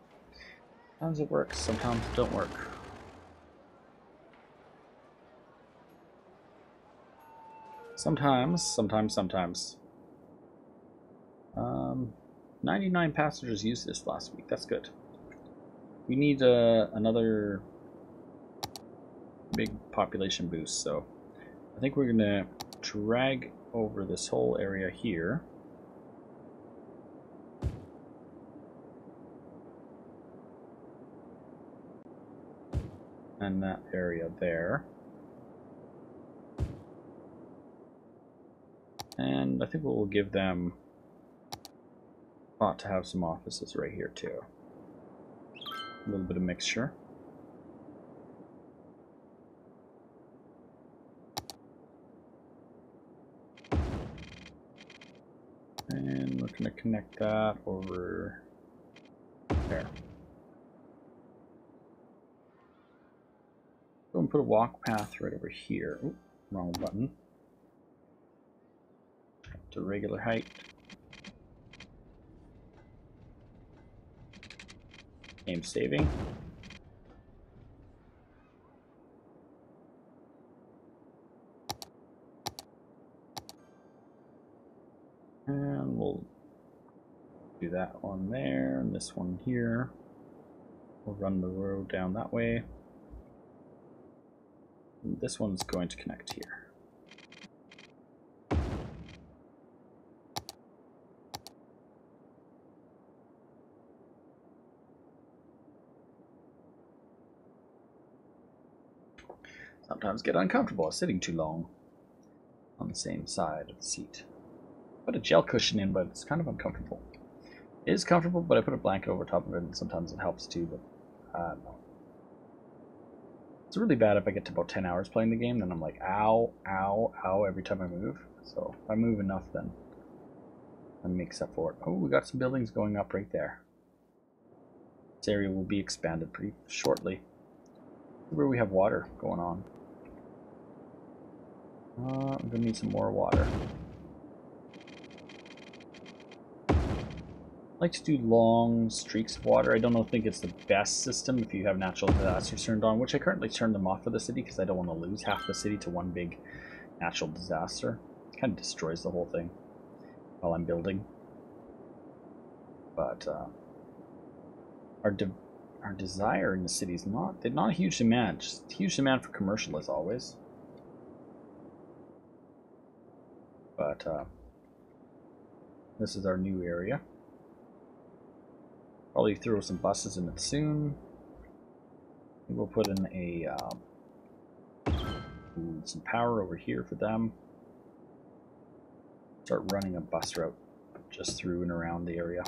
Sometimes it works, sometimes it don't work. Sometimes. 99 passengers used this last week. That's good. We need another big population boost, so I think we're gonna drag over this whole area here. And that area there. And I think we'll give them a spot to have some offices right here too. A little bit of mixture. And we're going to connect that over there. Go and put a walk path right over here. Oop, wrong button. To regular height. Game saving. And we'll do that one there and this one here. We'll run the road down that way. And this one's going to connect here. Sometimes get uncomfortable sitting too long on the same side of the seat. Put a gel cushion in, but it's kind of uncomfortable. It is comfortable, but I put a blanket over top of it, and sometimes it helps too, but I don't know. It's really bad if I get to about 10 hours playing the game, then I'm like, ow, ow, ow, every time I move. So if I move enough, then I makes up for it. Oh, we got some buildings going up right there. This area will be expanded pretty shortly. Where we have water going on. I'm gonna need some more water. I like to do long streaks of water. I don't think it's the best system if you have natural disasters turned on, which I currently turned them off for the city because I don't want to lose half the city to one big natural disaster. It kind of destroys the whole thing. while I'm building. But our desire in the city is not a huge demand. Just huge demand for commercial as always. But this is our new area. Probably throw some buses in it soon. We'll put in a some power over here for them. Start running a bus route just through and around the area.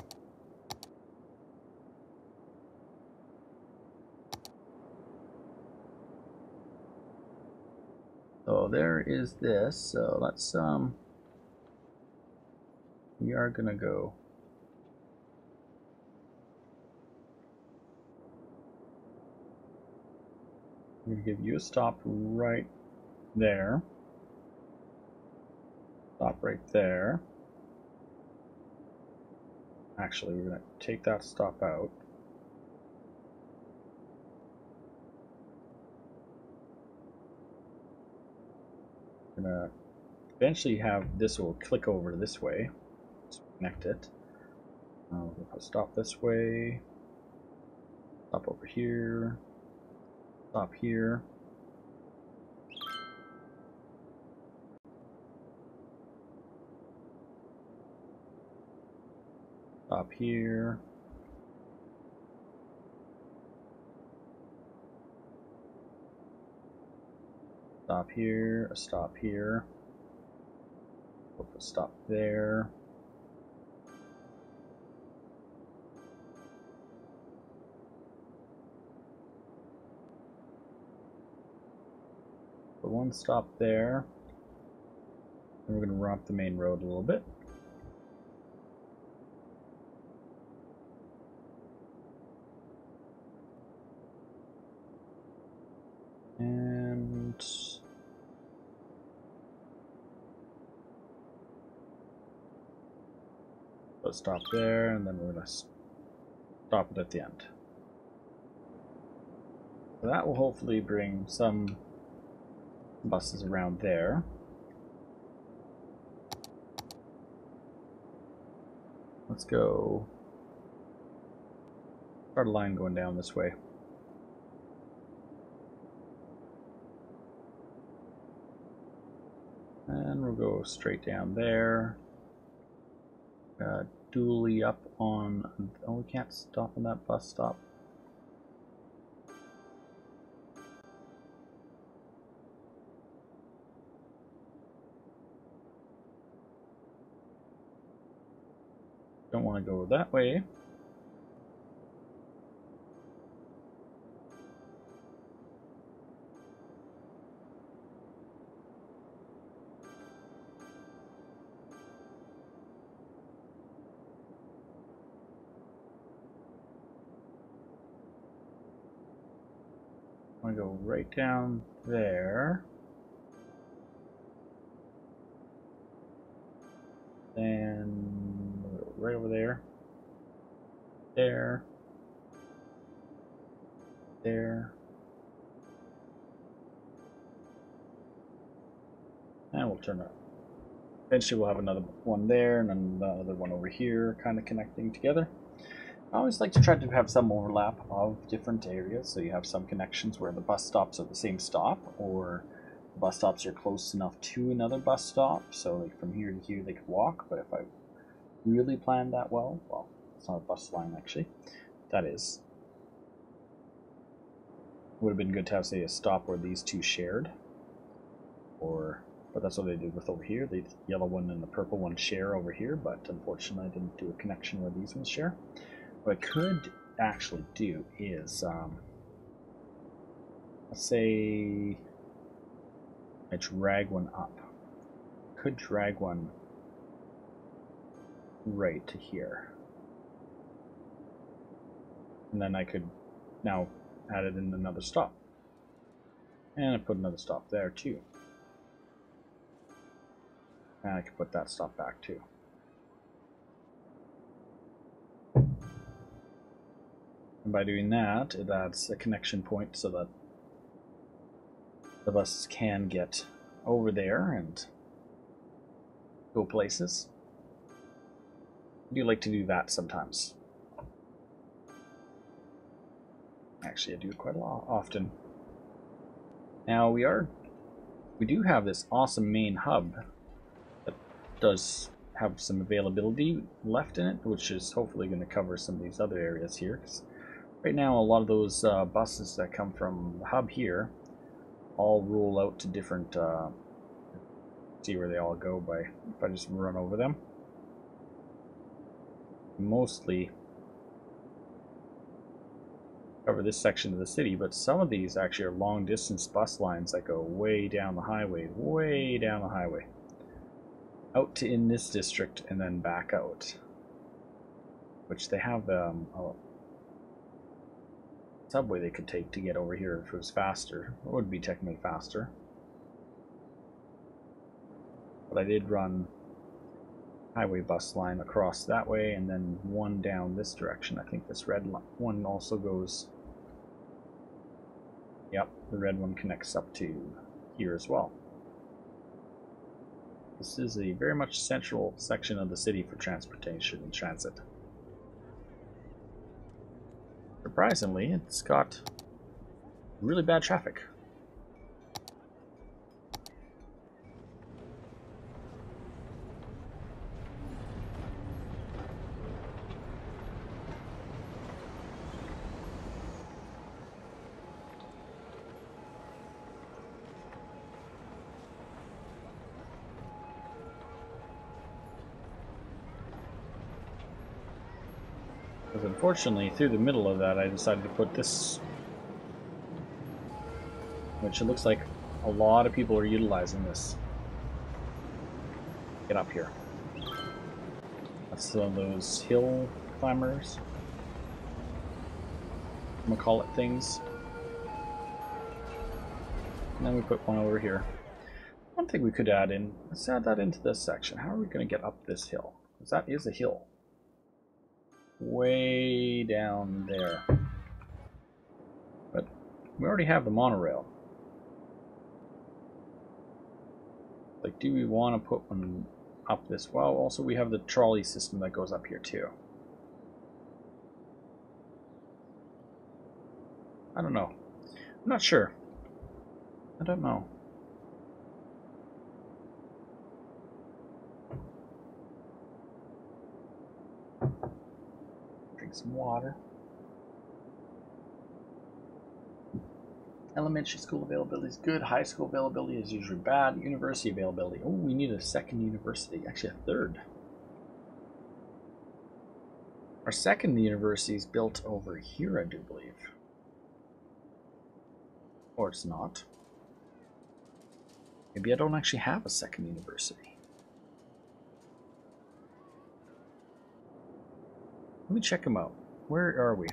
So there is this. So let's we are gonna go. I'm gonna give you a stop right there. Stop right there. Actually, we're gonna take that stop out. We're gonna eventually have this will click over this way. Let's connect it. We'll put stop this way. Stop over here. Stop here. Stop here. Stop here. A stop here. We'll put a stop there. Put one stop there. And we're going to run up the main road a little bit. And let's stop there, and then we're going to stop it at the end. So that will hopefully bring some buses around there. Let's go start a line going down this way. And we'll go straight down there. Dually up on... Oh, we can't stop on that bus stop. Don't want to go that way. I want to go right down there. And right over there. There. There. And we'll turn it. Eventually we'll have another one there and another one over here kind of connecting together. I always like to try to have some overlap of different areas, so you have some connections where the bus stops are the same stop, or the bus stops are close enough to another bus stop, so like from here to here they could walk. But if I really planned that well, it's not a bus line actually, that is. It would have been good to have, say, a stop where these two shared, but that's what they did with over here. The yellow one and the purple one share over here, but unfortunately I didn't do a connection where these ones share. What I could actually do is, let's say I drag one up. I could drag one right to here. And then I could now add it in another stop. And I put another stop there too. And I could put that stop back too. And by doing that, it adds a connection point so that the buses can get over there and go places. I do like to do that sometimes. Actually, I do it quite a lot often. Now we do have this awesome main hub that does have some availability left in it, which is hopefully going to cover some of these other areas here. 'Cause right now, a lot of those buses that come from the hub here all roll out to different. See where they all go by if I just run over them. Mostly cover this section of the city, but some of these actually are long distance bus lines that go way down the highway, out to in this district and then back out, which they have a subway they could take to get over here if it was faster. It would be technically faster, but I did run highway bus line across that way and then one down this direction. I think this red one also goes. Yep, the red one connects up to here as well. This is a very much central section of the city for transportation and transit. Surprisingly, it's got really bad traffic. Because unfortunately, through the middle of that, I decided to put this, which it looks like a lot of people are utilizing this. Get up here. That's one of those hill climbers. I'm gonna call it things. And then we put one over here. One thing we could add in, let's add that into this section. How are we going to get up this hill? Because that is a hill. Way down there. But we already have the monorail. Like, do we want to put one up this? Well, also we have the trolley system that goes up here too. I don't know. I'm not sure. I don't know. Drink some water. Elementary school availability is good. High school availability is usually bad. University availability. Oh, we need a second university. Actually, a third. Our second university is built over here, I do believe. Or it's not. Maybe I don't actually have a second university. Let me check them out. Where are we?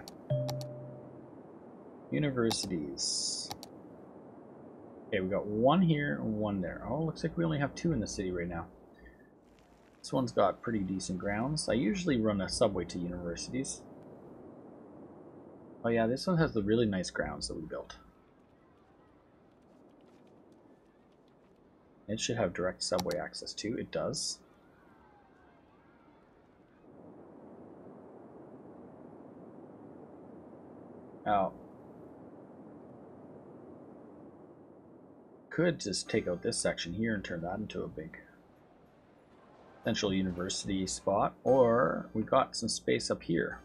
Universities. Okay, we got one here and one there. Oh, looks like we only have two in the city right now. This one's got pretty decent grounds. I usually run a subway to universities. Oh yeah, this one has the really nice grounds that we built. It should have direct subway access too. It does. Now, could just take out this section here and turn that into a big central university spot, or we got some space up here.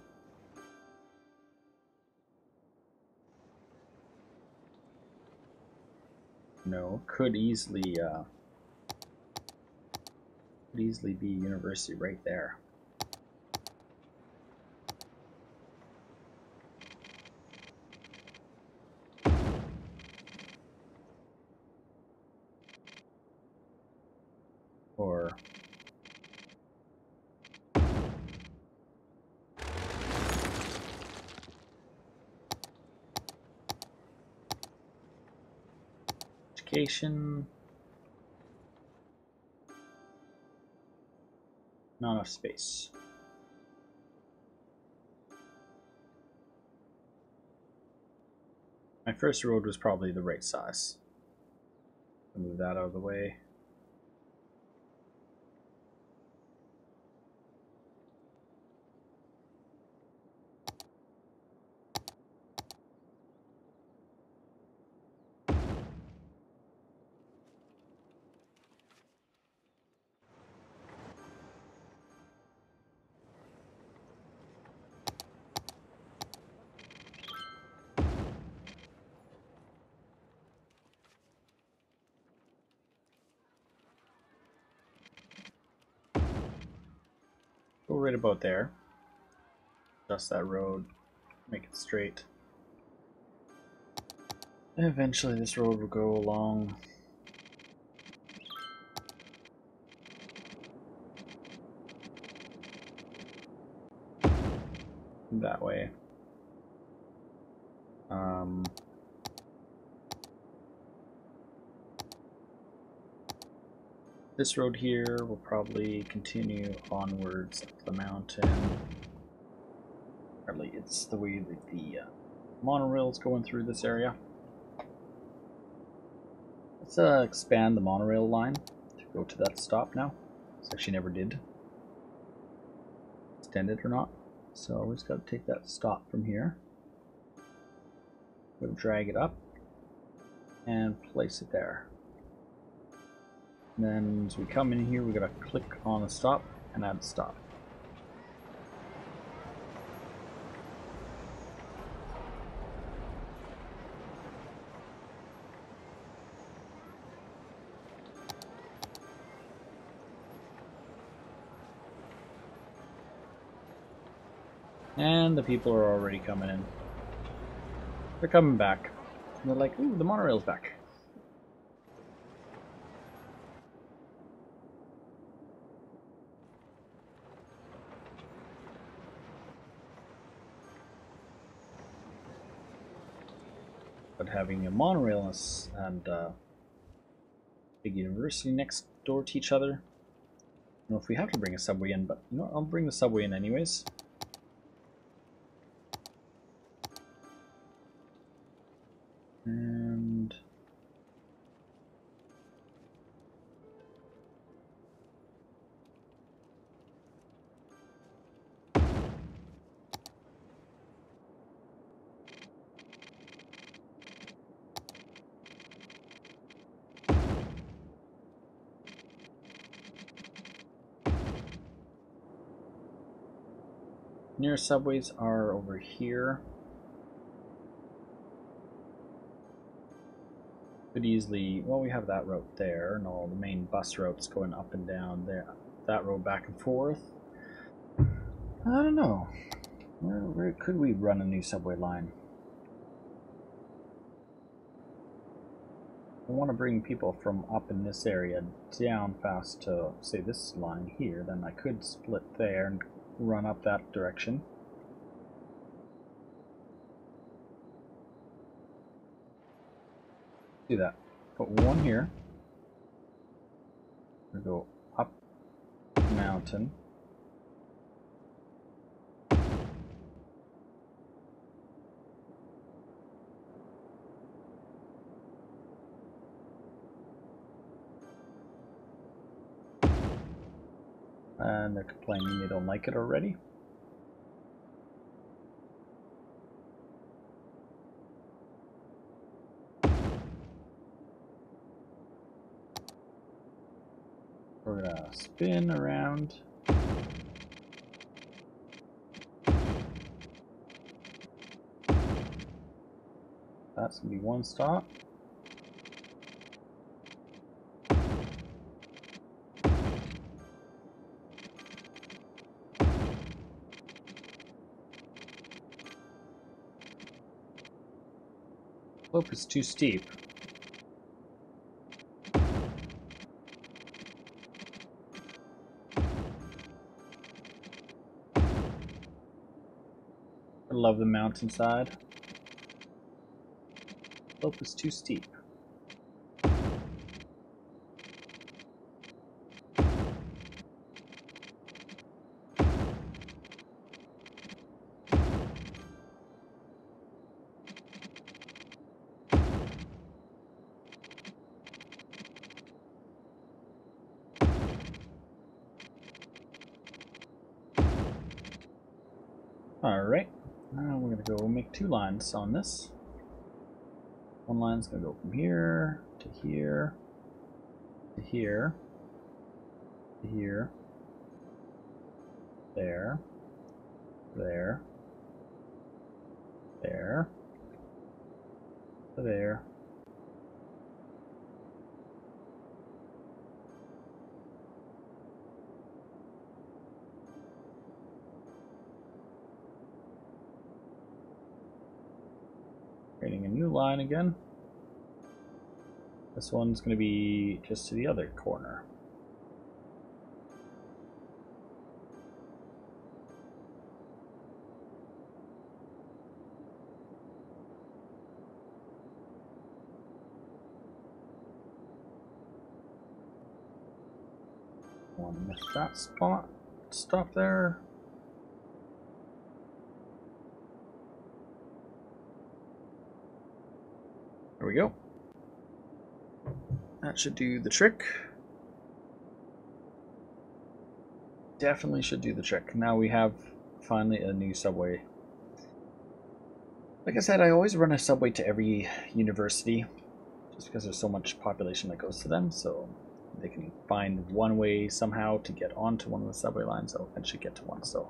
No, could easily be university right there. Or education. Not enough space. My first road was probably the right size. I'll move that out of the way. right about there. Adjust that road, make it straight. And eventually this road will go along that way. This road here will probably continue onwards up the mountain. Apparently it's the way that the monorail is going through this area. Let's expand the monorail line to go to that stop now. This actually never did extend it or not. So we just got to take that stop from here. We'll drag it up and place it there. And then as we come in here, we gotta click on the stop and add the stop. And the people are already coming in. They're coming back. And they're like, ooh, the monorail's back. But having a monorail and big university next door to each other. I don't know if we have to bring a subway in, but you know, I'll bring the subway in anyways. And nearest subways are over here. Could easily, well, we have that route there, and all the main bus routes going up and down there. That road back and forth. I don't know. Where could we run a new subway line? I want to bring people from up in this area down fast to, say, this line here. Then I could split there and run up that direction. Do that. Put one here. We go up the mountain. And they're complaining they don't like it already. We're gonna spin around. That's gonna be one stop. Slope is too steep. I love the mountainside. Slope is too steep. Alright, now we're going to go make two lines on this. One line's going to go from here to here to here to here, there, there, there, to there. Creating a new line again. This one's going to be just to the other corner. One miss that spot. Stop there. There we go. That should do the trick. Definitely should do the trick. Now we have finally a new subway. Like I said, I always run a subway to every university just because there's so much population that goes to them, so they can find one way somehow to get onto one of the subway lines. They'll eventually get to one. So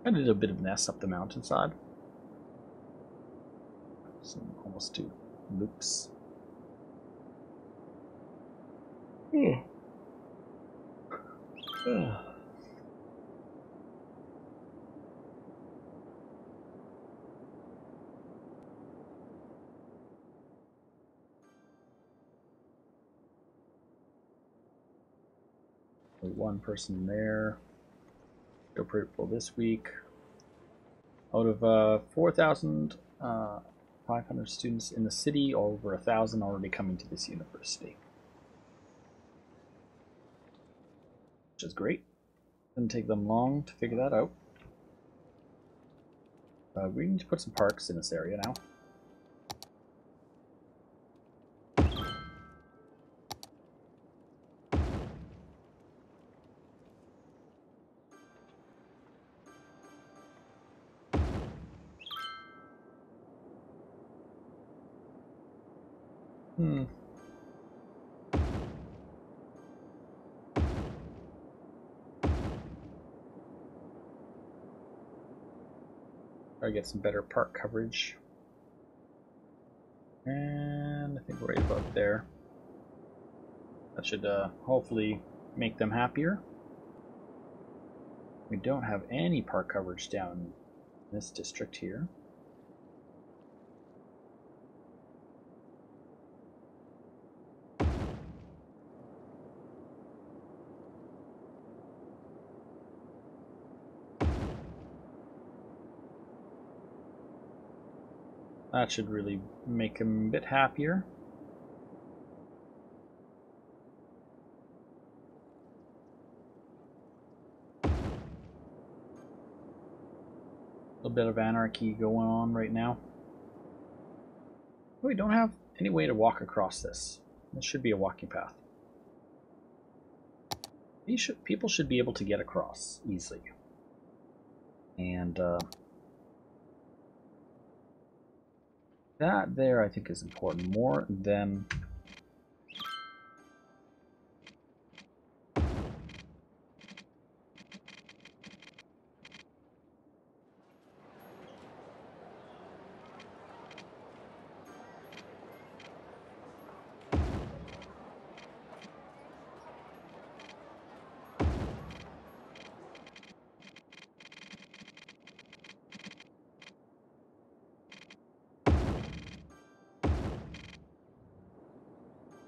I did a bit of nest up the mountainside. Some almost two loops. One person there. Go pretty full this week. Out of 4,500 students in the city, over 1,000 already coming to this university. Which is great. Didn't take them long to figure that out. We need to put some parks in this area now. Try to get some better park coverage. And I think we're right about there. That should hopefully make them happier. We don't have any park coverage down in this district here. That should really make him a bit happier. A little bit of anarchy going on right now. We don't have any way to walk across this. This should be a walking path. People should be able to get across easily. And that there I think is important more than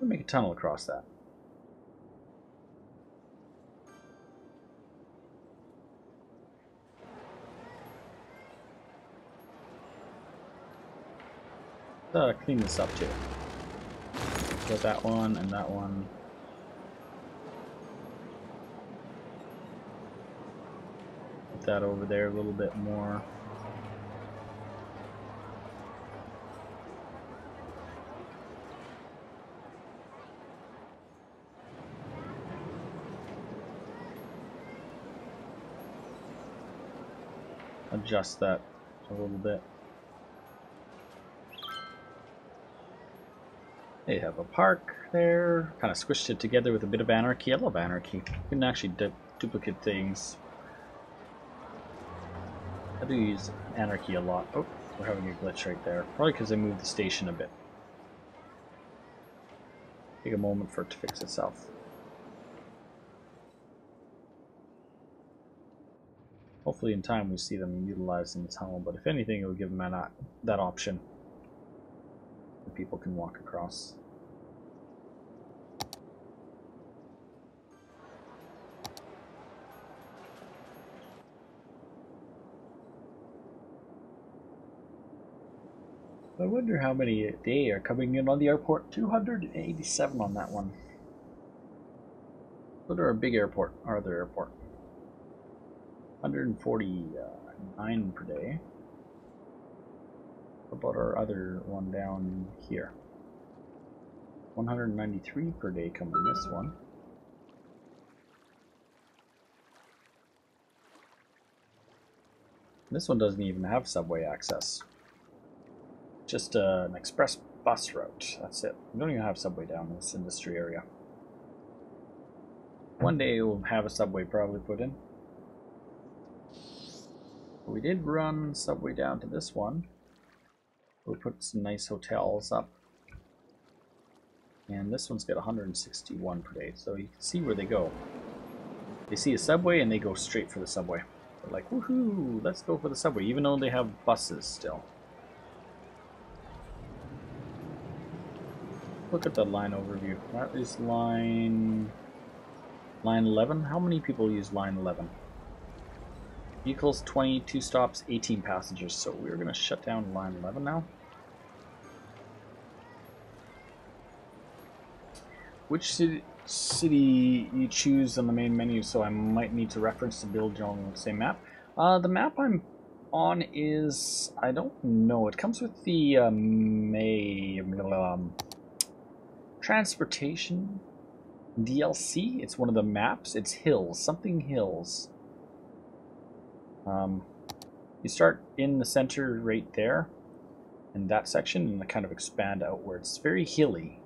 make a tunnel across that. Clean this up too. Got that one and that one. Put that over there a little bit more. Adjust that a little bit. They have a park there. Kind of squished it together with a bit of anarchy. I love anarchy. You can actually duplicate things. I do use anarchy a lot. Oh, we're having a glitch right there. Probably because I moved the station a bit. Take a moment for it to fix itself. Hopefully in time we see them utilizing the tunnel, but if anything it will give them that option. that people can walk across. I wonder how many a day are coming in on the airport. 287 on that one. Go to our big airport, our other airport. 149 per day. What about our other one down here? 193 per day come on this one. This one doesn't even have subway access. Just an express bus route. That's it. We don't even have subway down in this industry area. One day we'll have a subway probably put in. But we did run subway down to this one. We put some nice hotels up. And this one's got 161 per day, so you can see where they go. They see a subway and they go straight for the subway. They're like, woohoo, let's go for the subway, even though they have buses still. Look at the line overview. That is line 11. How many people use line 11? Vehicles 22 stops, 18 passengers. So we're going to shut down line 11 now. Which city you choose on the main menu? So I might need to reference to build on the same map. The map I'm on is, I don't know. It comes with the transportation DLC. It's one of the maps. It's hills, something hills. You start in the center right there in that section and kind of expand outwards. It's very hilly.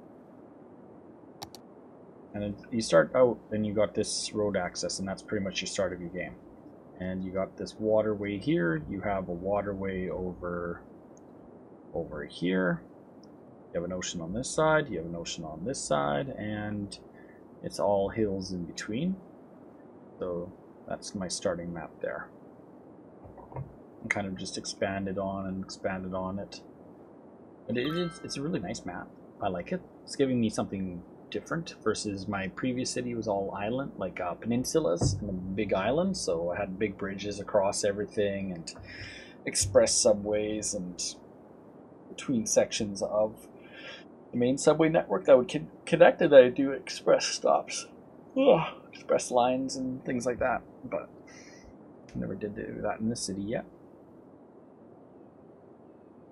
And you start out and you got this road access, and that's pretty much your start of your game. And you got this waterway here. You have a waterway over here. You have an ocean on this side, you have an ocean on this side, and it's all hills in between. So that's my starting map there. And kind of just expanded on and expanded on it. But it's a really nice map. I like it. It's giving me something different versus my previous city was all island, like peninsulas and a big island. So I had big bridges across everything and express subways and between sections of the main subway network that would connect it. I do express stops, express lines and things like that, but I never did do that in this city yet.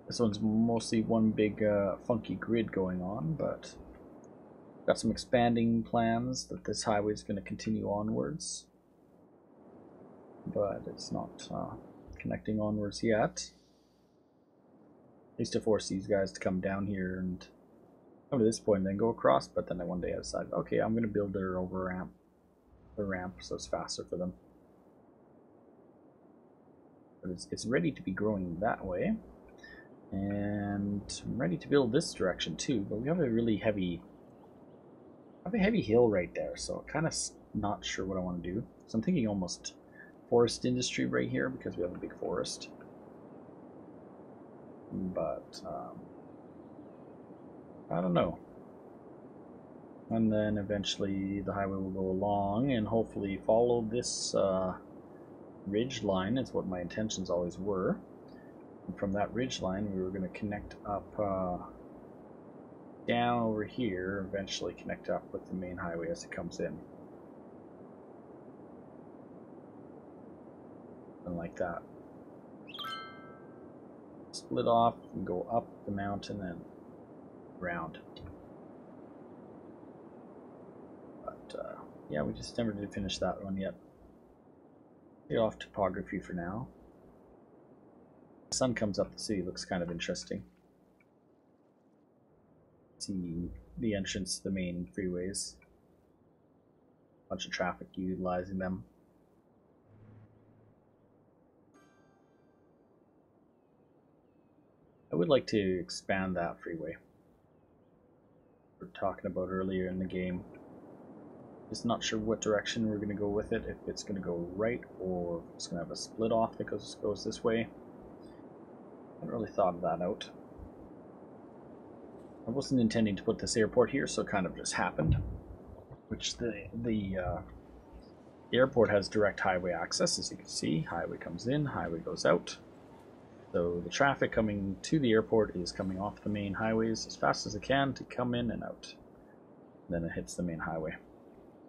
This one's mostly one big funky grid going on, but got some expanding plans that this highway is going to continue onwards, but it's not connecting onwards yet. I used to force these guys to come down here and come to this point and then go across, but then one day I decided, okay, I'm going to build their ramp so it's faster for them. But it's ready to be growing that way, and I'm ready to build this direction too, but we have a really heavy hill right there, so kind of not sure what I want to do. So I'm thinking almost forest industry right here because we have a big forest. But I don't know. And then eventually the highway will go along and hopefully follow this ridge line. Is what my intentions always were. And from that ridge line we were going to connect up down over here, eventually connect up with the main highway as it comes in. And like that. Split off and go up the mountain and round. But yeah, we just never did finish that one yet. Get off topography for now. The sun comes up the city, looks kind of interesting. See the entrance to the main freeways. Bunch of traffic utilizing them. I would like to expand that freeway we were talking about earlier in the game. Just not sure what direction we're going to go with it, if it's going to go right or if it's going to have a split off that goes this way. I haven't really thought of that out. wasn't intending to put this airport here, so it kind of just happened. Which the airport has direct highway access, as you can see. Highway comes in, highway goes out. So the traffic coming to the airport is coming off the main highways as fast as it can to come in and out. Then it hits the main highway.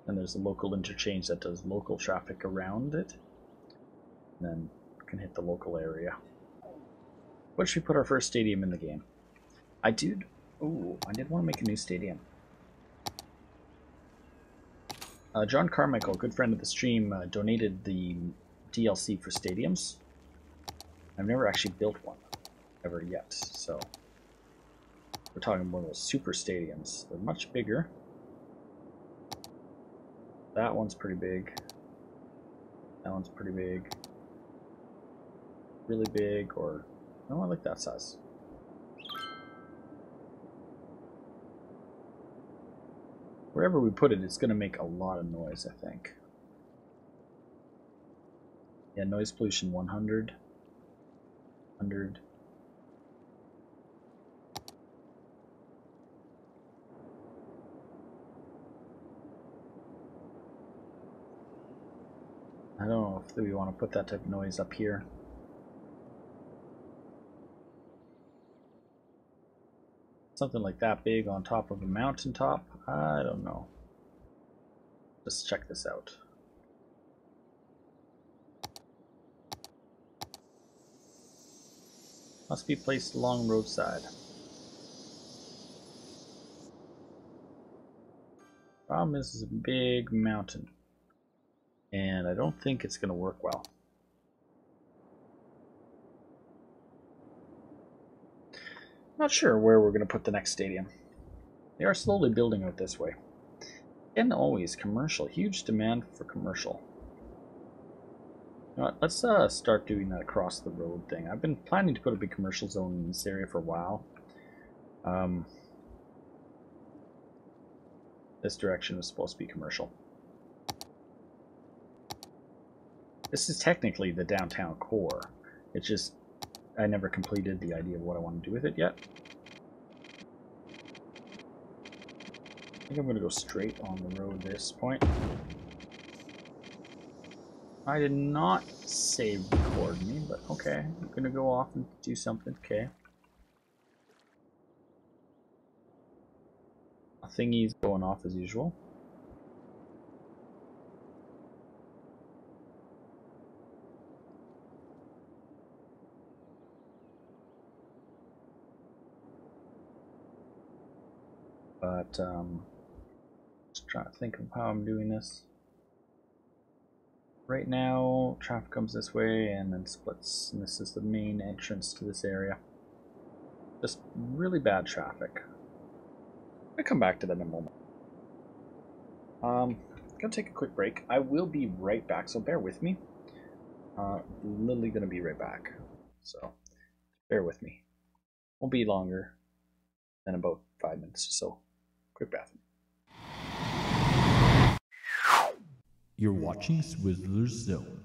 And there's a local interchange that does local traffic around it. And then can hit the local area. What should we put our first stadium in the game? I did want to make a new stadium. John Carmichael, a good friend of the stream, donated the DLC for stadiums. I've never actually built one, ever yet, so we're talking one of those super stadiums. They're much bigger. That one's pretty big. That one's pretty big. Really big, or no, I like that size. Wherever we put it, it's going to make a lot of noise, I think. Yeah, noise pollution 100. 100. I don't know if we want to put that type of noise up here. Something like that big on top of a mountaintop? I don't know. Let's check this out. Must be placed along roadside. Problem is, it's a big mountain. And I don't think it's going to work well. Not sure where we're going to put the next stadium. They are slowly building out this way. And always commercial. Huge demand for commercial. You know what, let's start doing that across the road thing. I've been planning to put a big commercial zone in this area for a while. This direction was supposed to be commercial. This is technically the downtown core. It's just I never completed the idea of what I want to do with it yet. I think I'm going to go straight on the road at this point. I did not save record me, but okay. I'm going to go off and do something. Okay. A thingy's going off as usual. But just trying to think of how I'm doing this. Right now, traffic comes this way and then splits, and this is the main entrance to this area. Just really bad traffic. I'll come back to that in a moment. Gonna take a quick break. I will be right back, so bear with me. Literally gonna be right back, so bear with me. Won't be longer than about 5 minutes or so. Quick bathroom. You're watching Swizzlerz Zone.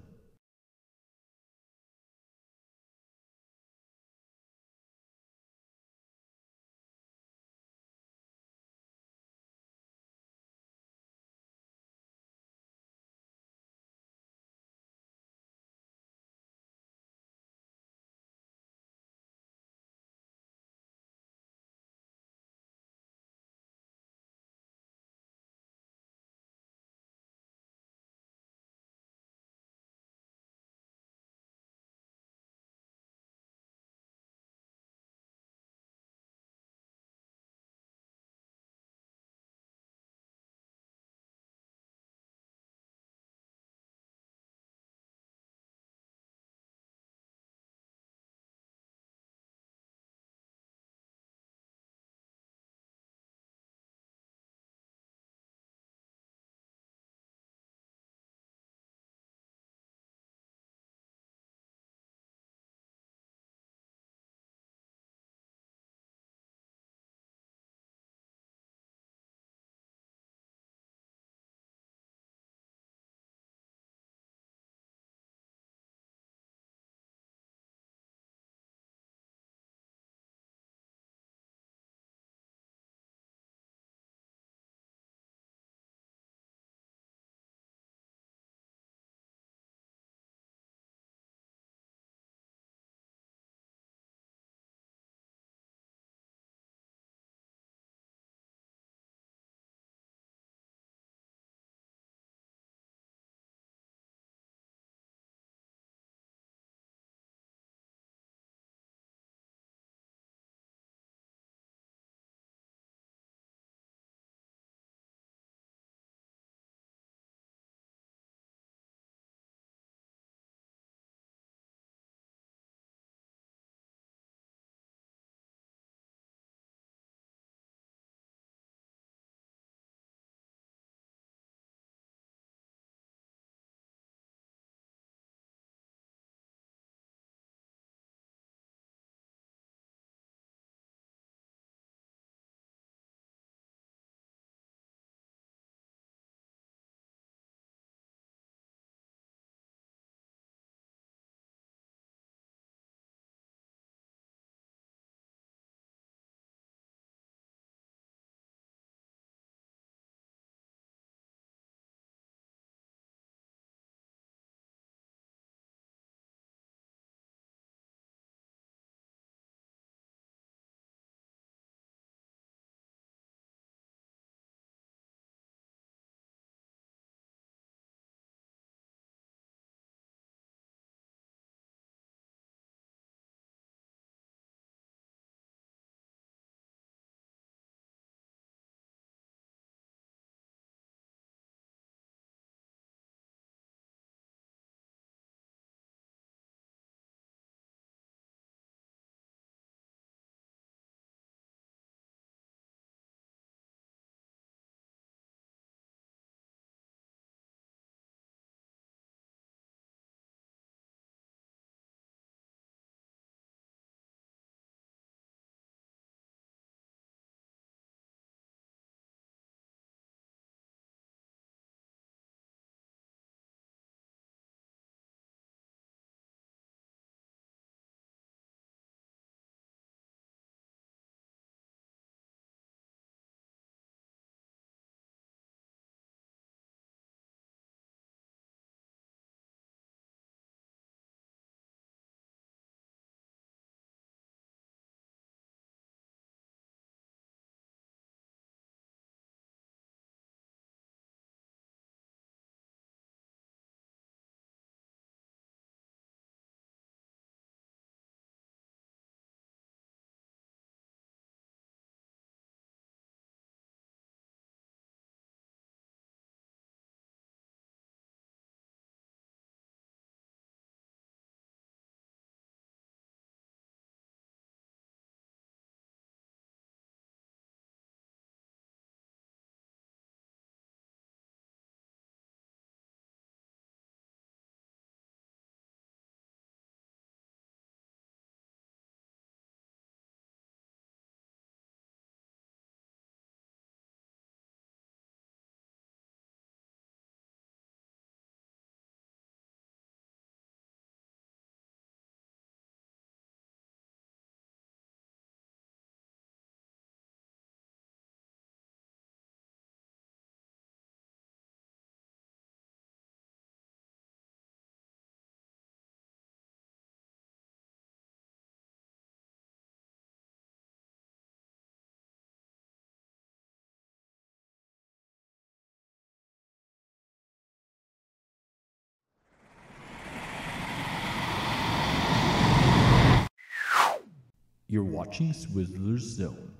You're watching Swizzlerz Zone.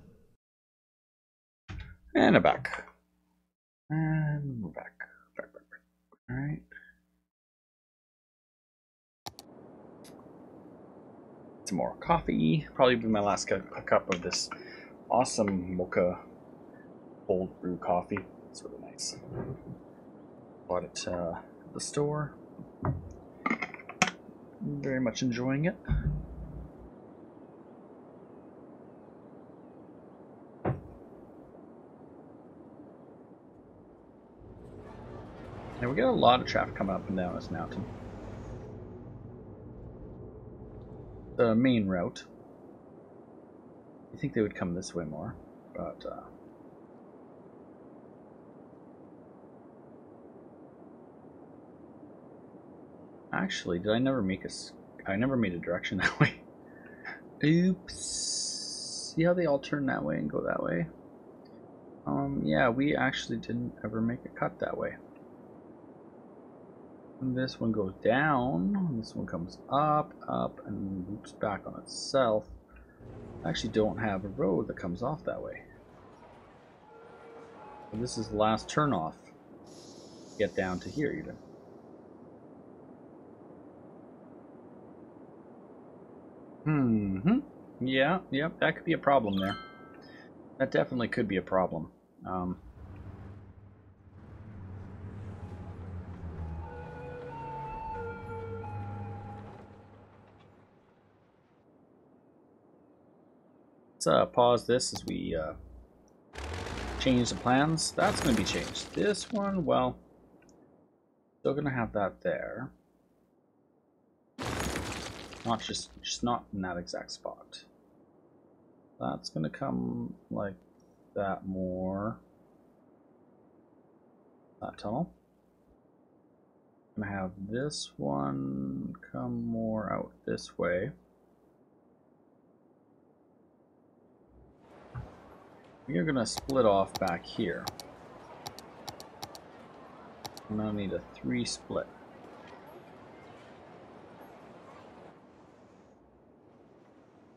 And I'm back. And we're back. Back. Alright. Some more coffee. Probably be my last cup of this awesome mocha cold brew coffee. It's really nice. Bought it at the store. Very much enjoying it. And we get a lot of traffic coming up and down this mountain. The main route. You think they would come this way more, but actually, did I never make I never made a direction that way. Oops. See how they all turn that way and go that way? Yeah, we actually didn't ever make a cut that way. And this one goes down, this one comes up, and loops back on itself. I actually don't have a road that comes off that way. So this is the last turnoff. Get down to here even. Yeah, yep, that could be a problem there. That definitely could be a problem. Let's pause this as we change the plans. That's going to be changed. This one, well, still going to have that there. Not just not in that exact spot. That's going to come like that more. That tunnel. I'm going to have this one come more out this way. We're going to split off back here. I'm going to need a 3 split.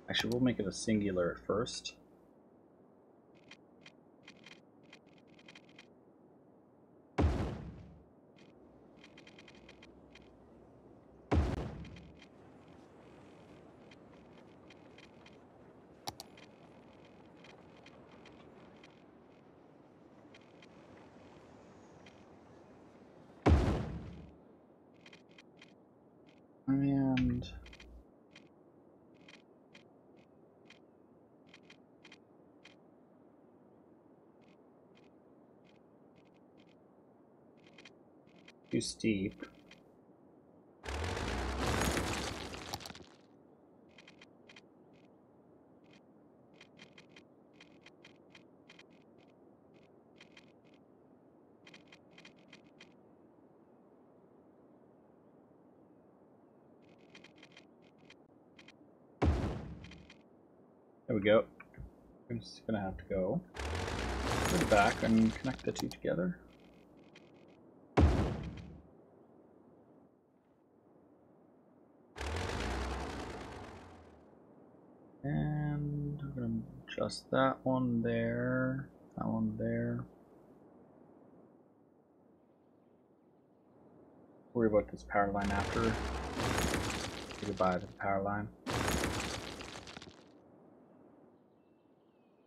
Actually, we'll make it a singular at first. And too steep. There we go. I'm just gonna have to go to the back and connect the two together. And I'm gonna adjust that one there, that one there. Worry about this power line after. Say goodbye to the power line.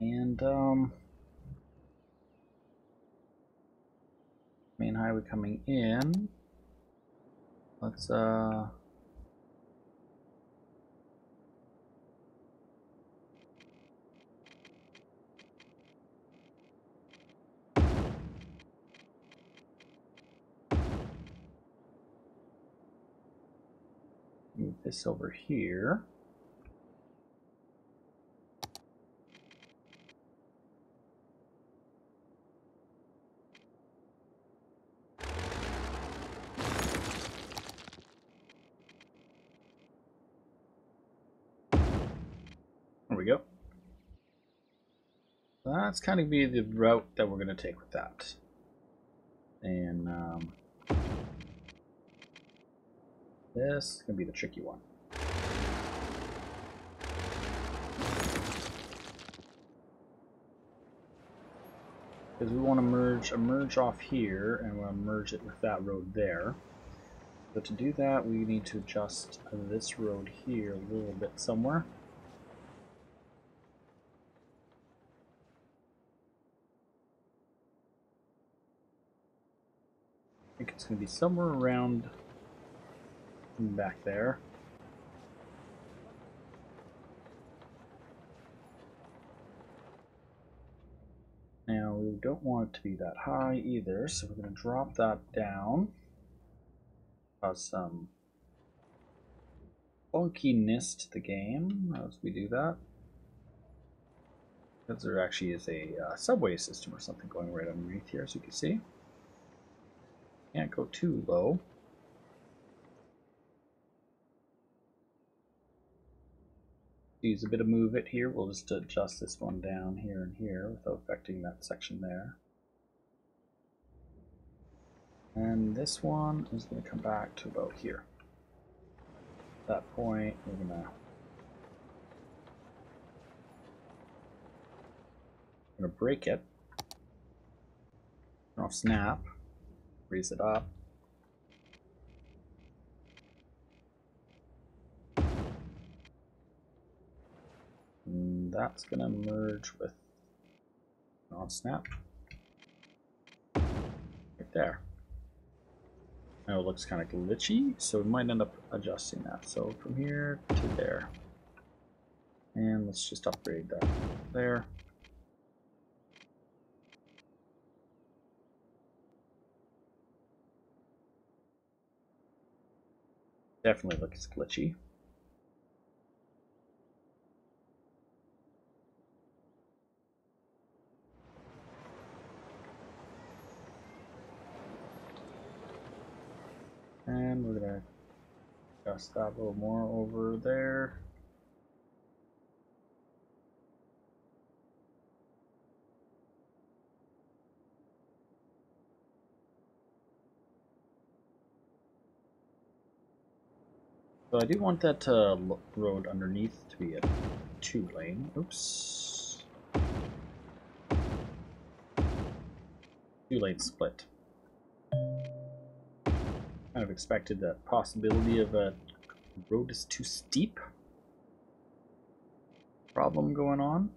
And main highway coming in. Let's move this over here. There we go. That's kind of be the route that we're going to take with that. And this is going to be the tricky one. because we want to merge a merge off here, and we'll merge it with that road there. But to do that, we need to adjust this road here a little bit somewhere. I think it's going to be somewhere around back there. Now we don't want it to be that high either, so we're going to drop that down. Cause some funkiness to the game as we do that. Because there actually is a subway system or something going right underneath here, as you can see. Can't go too low. Use a bit of move it here. We'll just adjust this one down here and here without affecting that section there. And this one is going to come back to about here. At that point, we're going to break it. Turn off snap. Raise it up. And that's going to merge with on snap. Right there. Now it looks kind of glitchy, so we might end up adjusting that. So from here to there. And let's just upgrade that there. Definitely looks glitchy. And we're going to adjust that a little more over there. So I do want that road underneath to be a 2-lane. Oops. 2-lane split. Kind of expected that possibility of a road is too steep problem going on.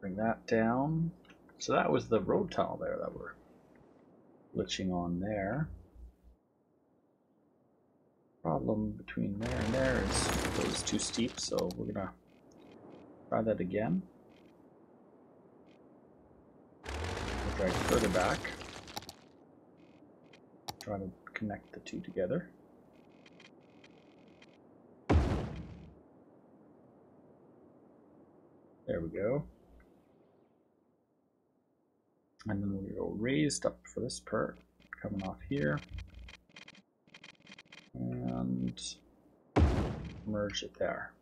Bring that down. So that was the road tunnel there that we're glitching on there. Problem between there and there is it was too steep, so we're gonna try that again. We'll drag further back. Try to connect the two together. There we go. And then we'll go raised up for this part, coming off here. And merge it there.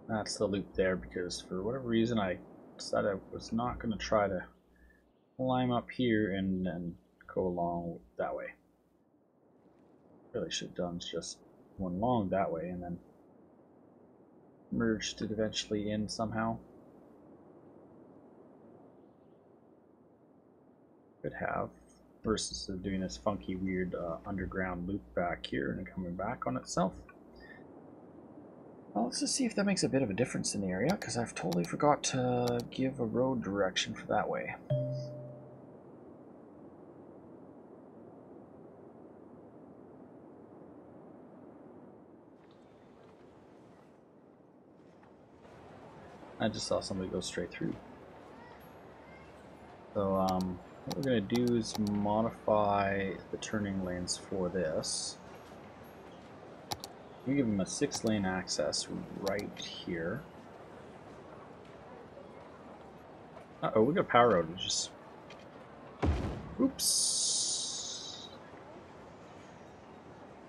That's the loop there because for whatever reason I decided I was not going to try to climb up here and then go along that way. Really should have done just one along that way and then merged it eventually in somehow. Could have, versus doing this funky weird underground loop back here and coming back on itself. Well, let's just see if that makes a bit of a difference in the area, because I've totally forgot to give a road direction for that way. I just saw somebody go straight through. So what we're going to do is modify the turning lanes for this. We give them a 6-lane access right here. Uh-oh, we got a power outage. Oops.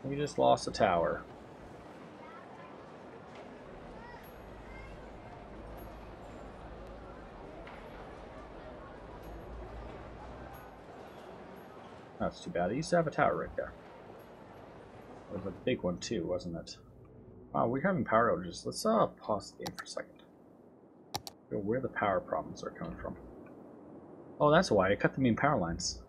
We just lost a tower. That's too bad. I used to have a tower right there. It was a big one too, wasn't it? Wow, we're having power outages. Let's pause the game for a second. Figure where the power problems are coming from. Oh, that's why I cut the main power lines.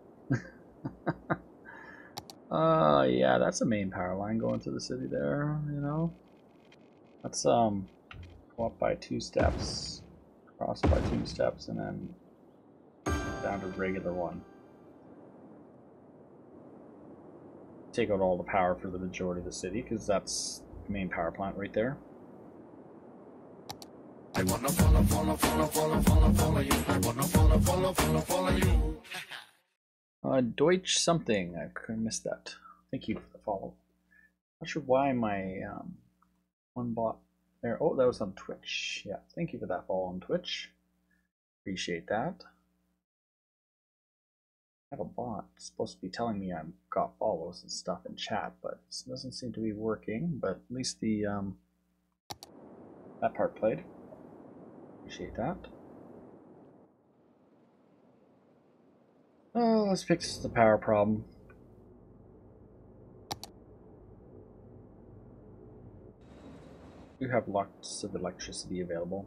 Yeah, that's a main power line going to the city there, you know. Let's go up by 2 steps, cross by 2 steps, and then down to regular one. Take out all the power for the majority of the city, because that's the main power plant right there. I wanna follow you. I wanna follow you. Deutsch something. I missed that. Thank you for the follow. Not sure why my one bot there. Oh, that was on Twitch. Yeah, thank you for that follow on Twitch. Appreciate that. I have a bot it's supposed to be telling me I've got follows and stuff in chat, but this doesn't seem to be working. But at least the that part played. Appreciate that. Oh, let's fix the power problem. We have lots of electricity available.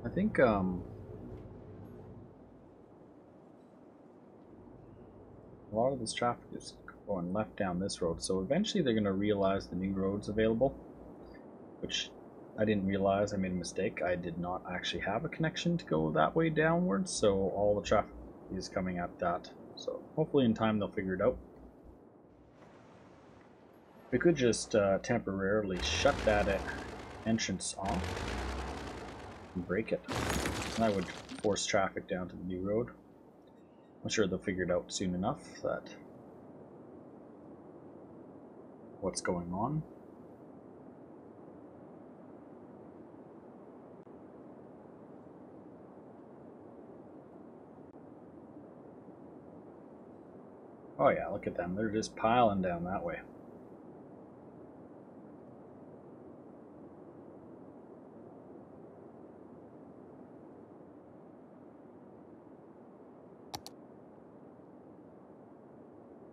I think a lot of this traffic is going left down this road, so eventually they're going to realize the new road's available, which I didn't realize. I made a mistake. I did not actually have a connection to go that way downwards, so all the traffic is coming at that. So hopefully in time they'll figure it out. We could just temporarily shut that entrance off and break it, and that would force traffic down to the new road. I'm sure they'll figure it out soon enough that what's going on. Oh yeah, look at them. They're just piling down that way.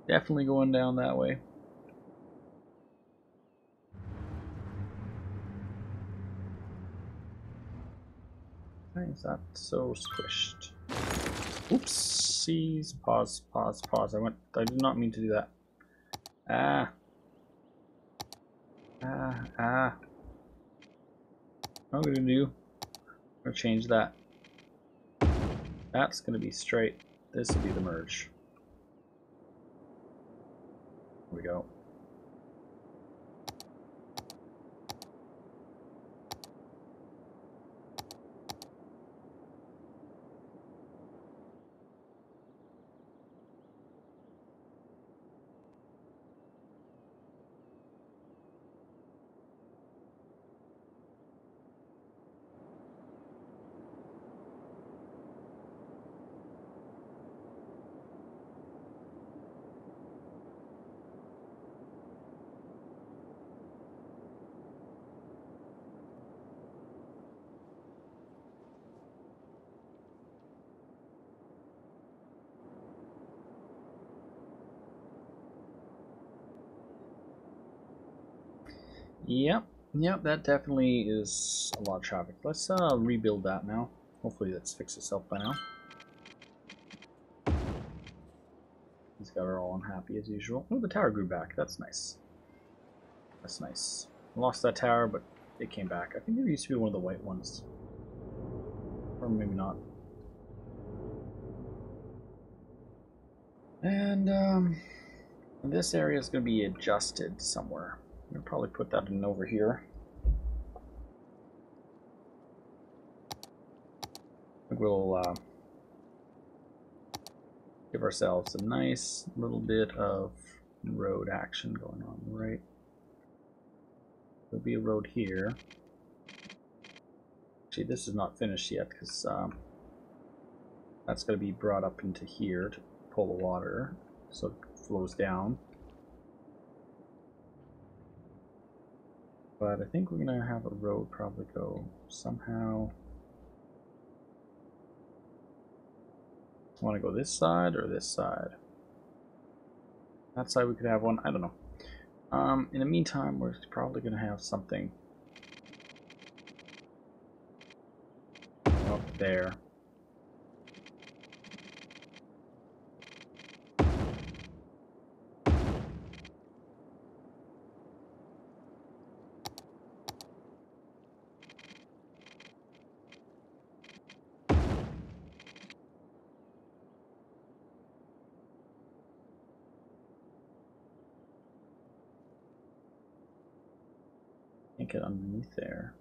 Definitely going down that way. Why is that so squished? Oopsies. Pause, pause, pause. I did not mean to do that. Ah. Ah, ah. What I'm gonna do, I'm gonna change that. That's gonna be straight. This will be the merge. Here we go. Yep, that definitely is a lot of traffic. Let's rebuild that now. Hopefully that's fixed itself by now. These guys are all unhappy as usual. Oh, the tower grew back. That's nice. That's nice. I lost that tower, but it came back. I think it used to be one of the white ones. Or maybe not. And this area is going to be adjusted somewhere. I'm going to probably put that in over here. We'll give ourselves a nice little bit of road action going on, right? There'll be a road here. Actually, this is not finished yet because that's going to be brought up into here to pull the water so it flows down. But I think we're gonna have a road probably go somehow. Want to go this side or this side? That side we could have one. I don't know. In the meantime, we're probably gonna have something up there. Can't get underneath there.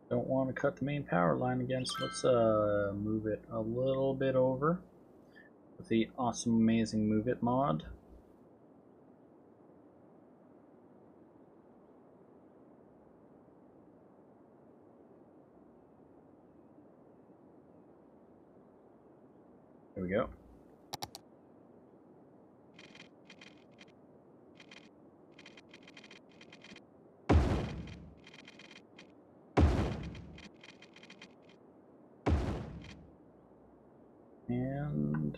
Don't want to cut the main power line again, so let's move it a little bit over with the awesome, amazing Move It mod. There we go. And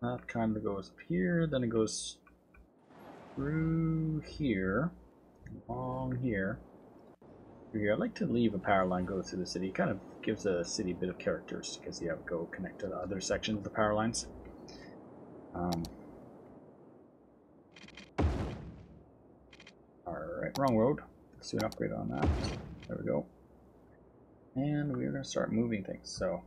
that kind of goes up here, then it goes through here, along here. I'd like to leave a power line go through the city. It kind of gives the city a bit of characters because you have to go connect to the other sections of the power lines. Alright, wrong road. Let's do an upgrade on that. There we go. And we're going to start moving things. So,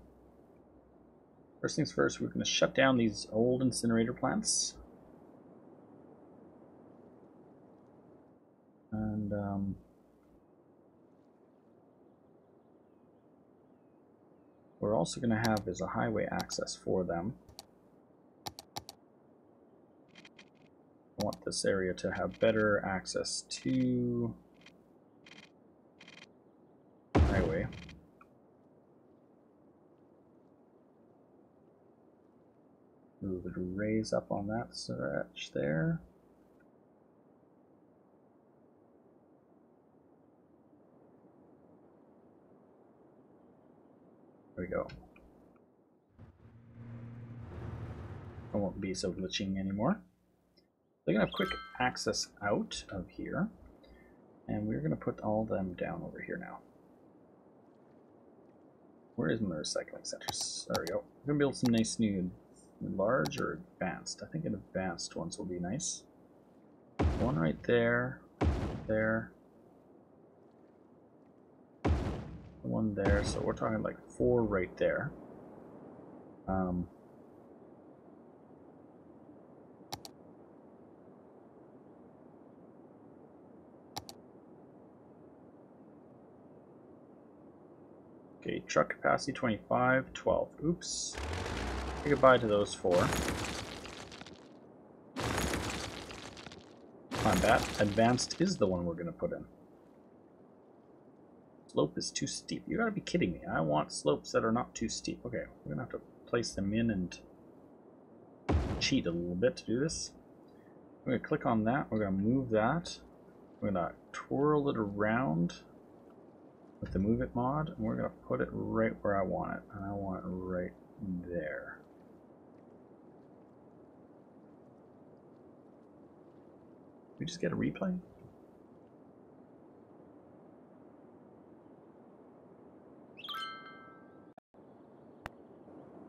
first things first, we're going to shut down these old incinerator plants. And, we're also going to have is a highway access for them. I want this area to have better access to highway. Move it, raise up on that stretch there. There we go. I won't be so glitching anymore. They're going to have quick access out of here. And we're going to put all of them down over here now. Where is my recycling centers? There we go. We're going to build some nice new large or advanced. I think an advanced ones will be nice. One right there. There. One there. So we're talking like 4 right there. Okay, truck capacity 25, 12. Oops. Say goodbye to those 4. On that, advanced is the one we're going to put in. Slope is too steep. You gotta be kidding me. I want slopes that are not too steep. Okay, we're gonna have to place them in and cheat a little bit to do this. I'm gonna click on that. We're gonna move that. We're gonna twirl it around with the Move It mod, and we're gonna put it right where I want it. And I want it right there. We just get a replay?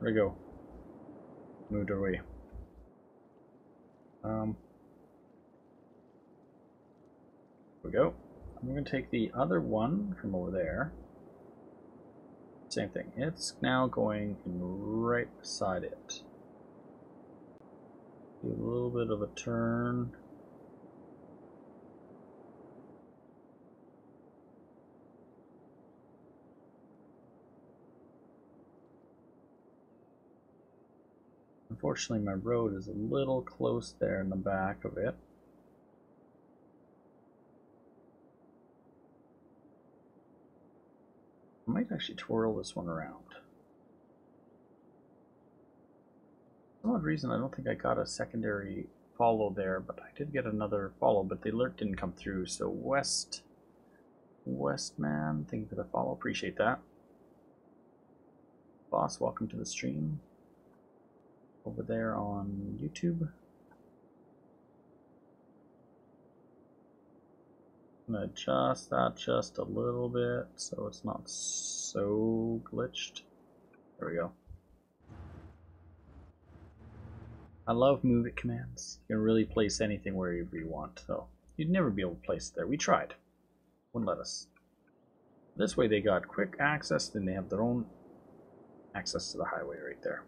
There we go. Moved our way. There we go. I'm going to take the other one from over there. Same thing. It's now going right beside it. Do a little bit of a turn. Unfortunately, my road is a little close there in the back of it. I might actually twirl this one around. For some odd reason, I don't think I got a secondary follow there, but I did get another follow, but the alert didn't come through. So Westman, thank you for the follow, appreciate that. Boss, welcome to the stream. Over there on YouTube. I'm gonna adjust that just a little bit so it's not so glitched. There we go. I love move it commands. You can really place anything wherever you want, so you'd never be able to place it there. We tried. Wouldn't let us. This way they got quick access, then they have their own access to the highway right there.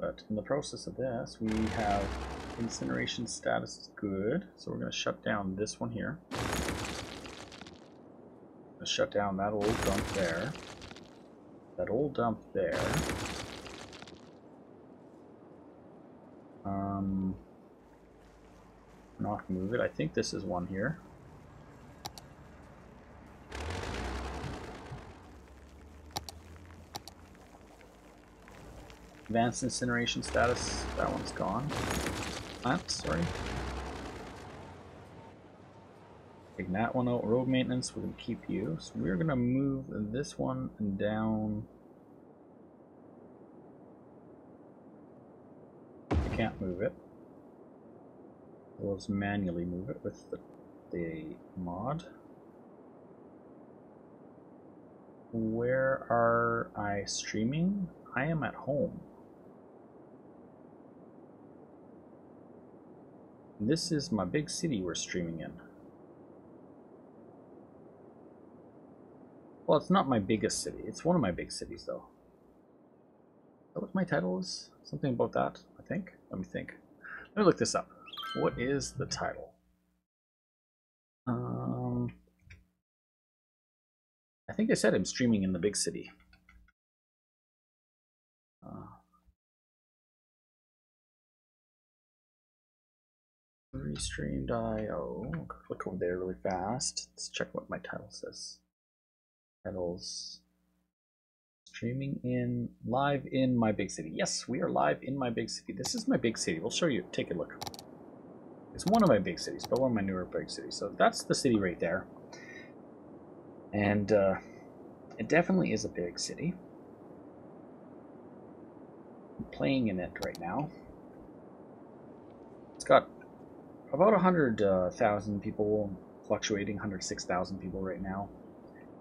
But in the process of this, we have incineration status is good, so we're going to shut down this one here. Let's shut down that old dump there. That old dump there. Not move it. I think this is one here. Advanced incineration status, that one's gone. Plant, sorry. Take that one out. Road maintenance, we're going to keep you. So we're going to move this one down. I can't move it. We'll just manually move it with the mod. Where are I streaming? I am at home. This is my big city we're streaming in. Well, it's not my biggest city. It's one of my big cities, though. Is that what my title is? Something about that, I think. Let me think. Let me look this up. What is the title? I think I said I'm streaming in the big city. Restreamed.io. Click over there really fast. Let's check what my title says. Titles. Streaming in live in my big city. Yes, we are live in my big city. This is my big city. We'll show you. Take a look. It's one of my big cities, but one of my newer big cities. So that's the city right there. And it definitely is a big city. I'm playing in it right now. It's got about 100,000 people, fluctuating 106,000 people right now.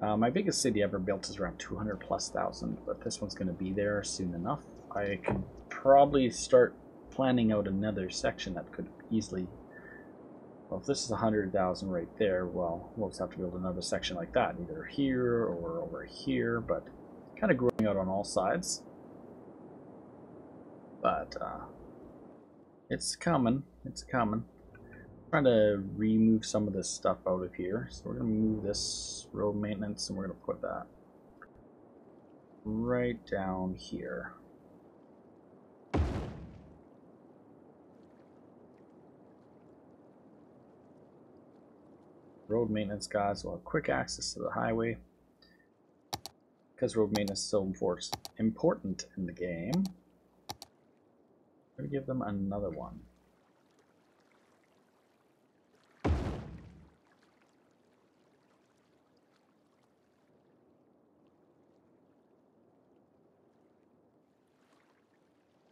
My biggest city ever built is around 200,000+, but this one's going to be there soon enough. I could probably start planning out another section that could easily, well, if this is 100,000 right there, well, we'll just have to build another section like that, either here or over here, but kind of growing out on all sides. But it's coming, it's coming. I'm trying to remove some of this stuff out of here, so we're going to move this road maintenance and we're going to put that right down here. Road maintenance guys will have quick access to the highway because road maintenance is so important in the game. I'm going to give them another one.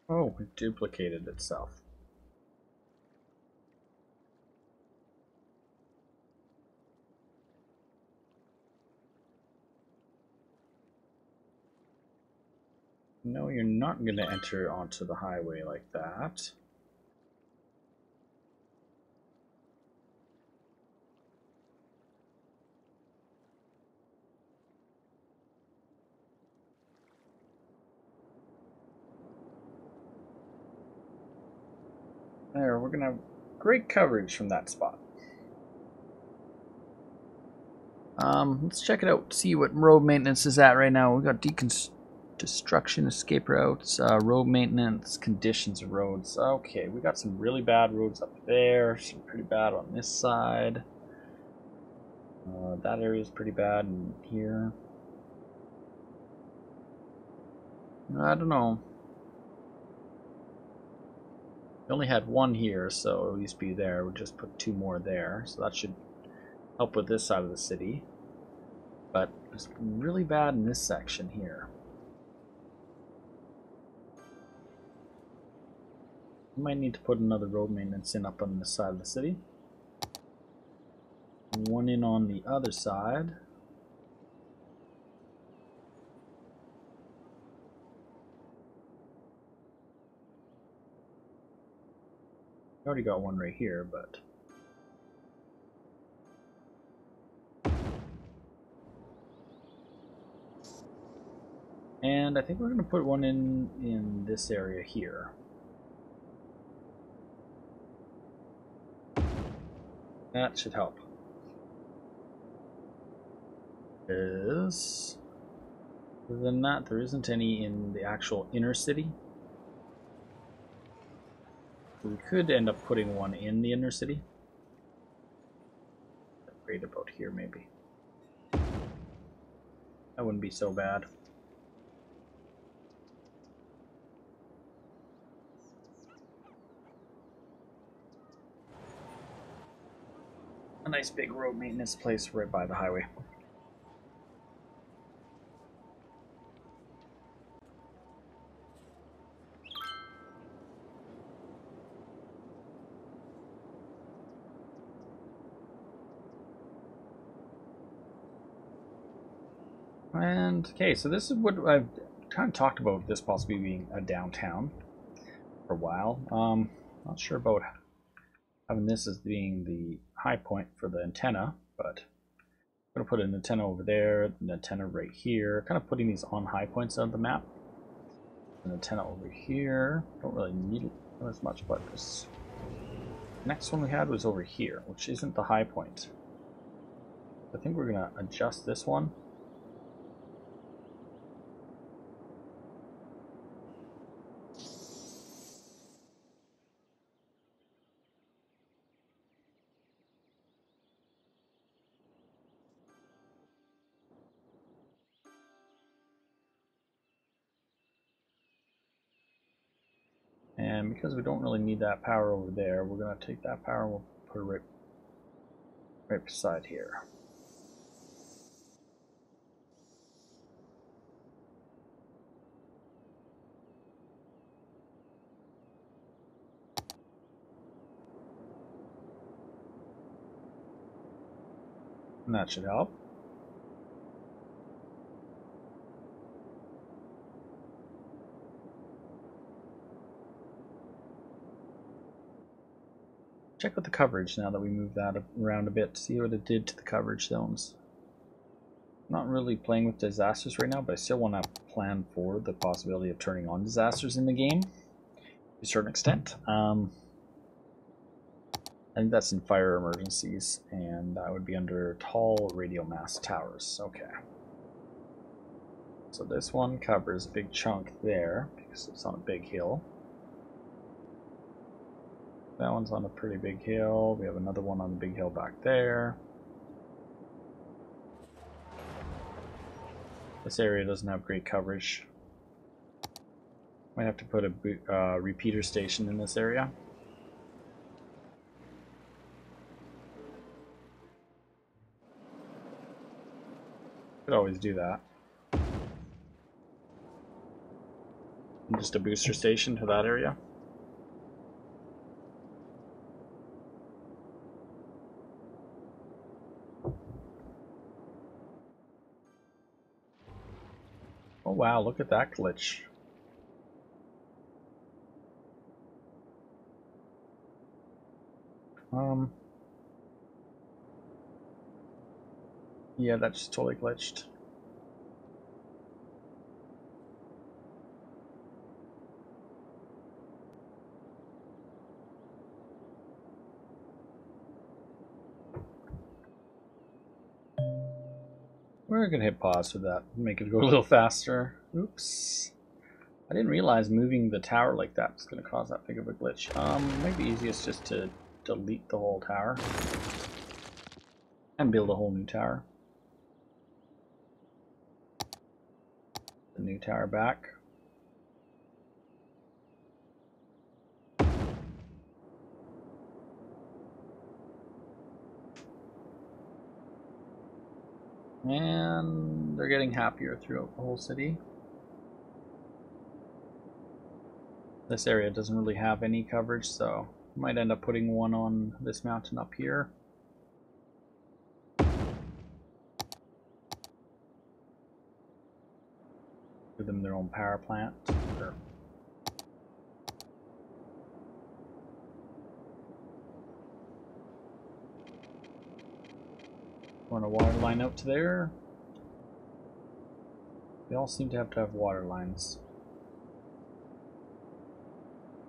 Oh, it duplicated itself. No, you're not going to enter onto the highway like that. There, we're going to have great coverage from that spot. Let's check it out, see what road maintenance is at right now. We got Destruction, escape routes, road maintenance, conditions of roads. Okay, we got some really bad roads up there, some pretty bad on this side. That area is pretty bad in here. I don't know. We only had one here, so at least be there. We'll just put 2 more there, so that should help with this side of the city. But it's really bad in this section here. We might need to put another road maintenance in up on this side of the city. One in on the other side. I already got one right here, but and I think we're going to put one in this area here. That should help. Other than that, there isn't any in the actual inner city. We could end up putting one in the inner city. Right about here, maybe. That wouldn't be so bad. A nice big road maintenance place right by the highway. And okay, so this is what I've kind of talked about, this possibly being a downtown for a while. Not sure about having this as being the high point for the antenna, but I'm going to put an antenna over there, an antenna right here, kind of putting these on high points of the map. An antenna over here, don't really need it as much, but this next one we had was over here, which isn't the high point. I think we're going to adjust this one. And because we don't really need that power over there, we're going to take that power and we'll put it right beside here. And that should help. Check out the coverage now that we moved that around a bit, see what it did to the coverage zones. I'm not really playing with disasters right now, but I still want to plan for the possibility of turning on disasters in the game to a certain extent. I think that's in fire emergencies, and that would be under tall radio mast towers. Okay. So this one covers a big chunk there because it's on a big hill. That one's on a pretty big hill. We have another one on the big hill back there. This area doesn't have great coverage. Might have to put a repeater station in this area. Could always do that. And just a booster station to that area. Oh wow, look at that glitch. Yeah, that just totally glitched. We're gonna hit pause for that, make it go a little faster. Oops. I didn't realize moving the tower like that was gonna cause that big of a glitch. Maybe easiest just to delete the whole tower and build a whole new tower. The new tower back. And they're getting happier throughout the whole city. This area doesn't really have any coverage, so I might end up putting one on this mountain up here. Give them their own power plant. Or run a water line out to there. They all seem to have water lines.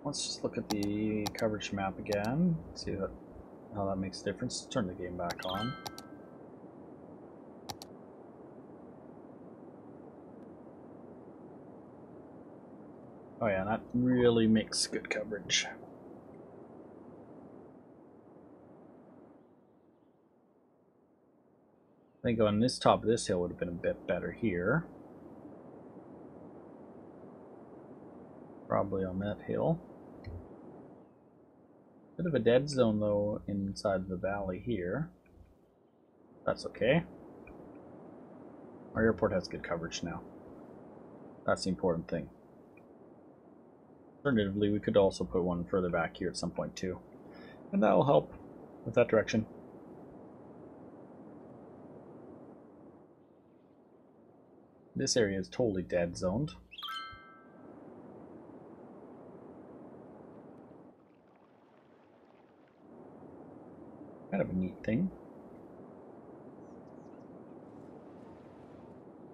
Let's just look at the coverage map again. See how that makes a difference. Turn the game back on. Oh yeah, that really makes good coverage. I think on this top of this hill would have been a bit better here. Probably on that hill. Bit of a dead zone though inside the valley here. That's okay. Our airport has good coverage now. That's the important thing. Alternatively, we could also put one further back here at some point too. And that will help with that direction. This area is totally dead zoned. Kind of a neat thing.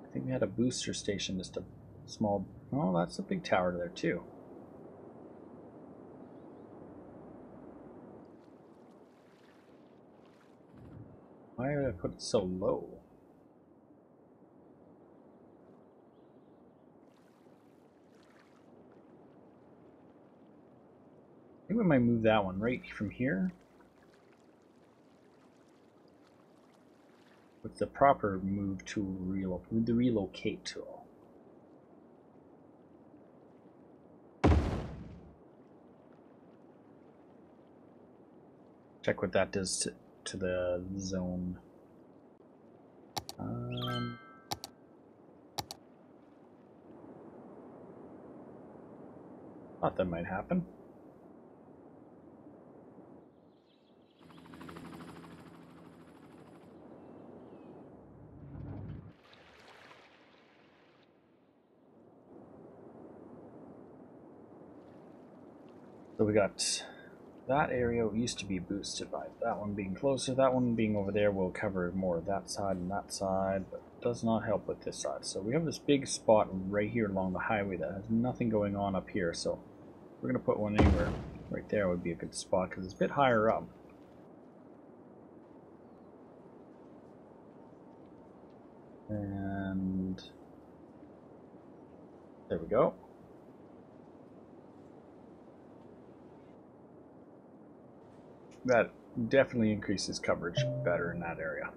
I think we had a booster station, just a small... Oh, that's a big tower there too. Why did I put it so low? I think we might move that one right from here. With the proper move tool, with the relocate tool. Check what that does to the zone. Thought that might happen. So we got that area used to be boosted by that one being closer, that one being over there will cover more of that side and that side, but does not help with this side. So we have this big spot right here along the highway that has nothing going on up here, so we're going to put one anywhere. Right there would be a good spot because it's a bit higher up. And there we go. That definitely increases coverage better in that area.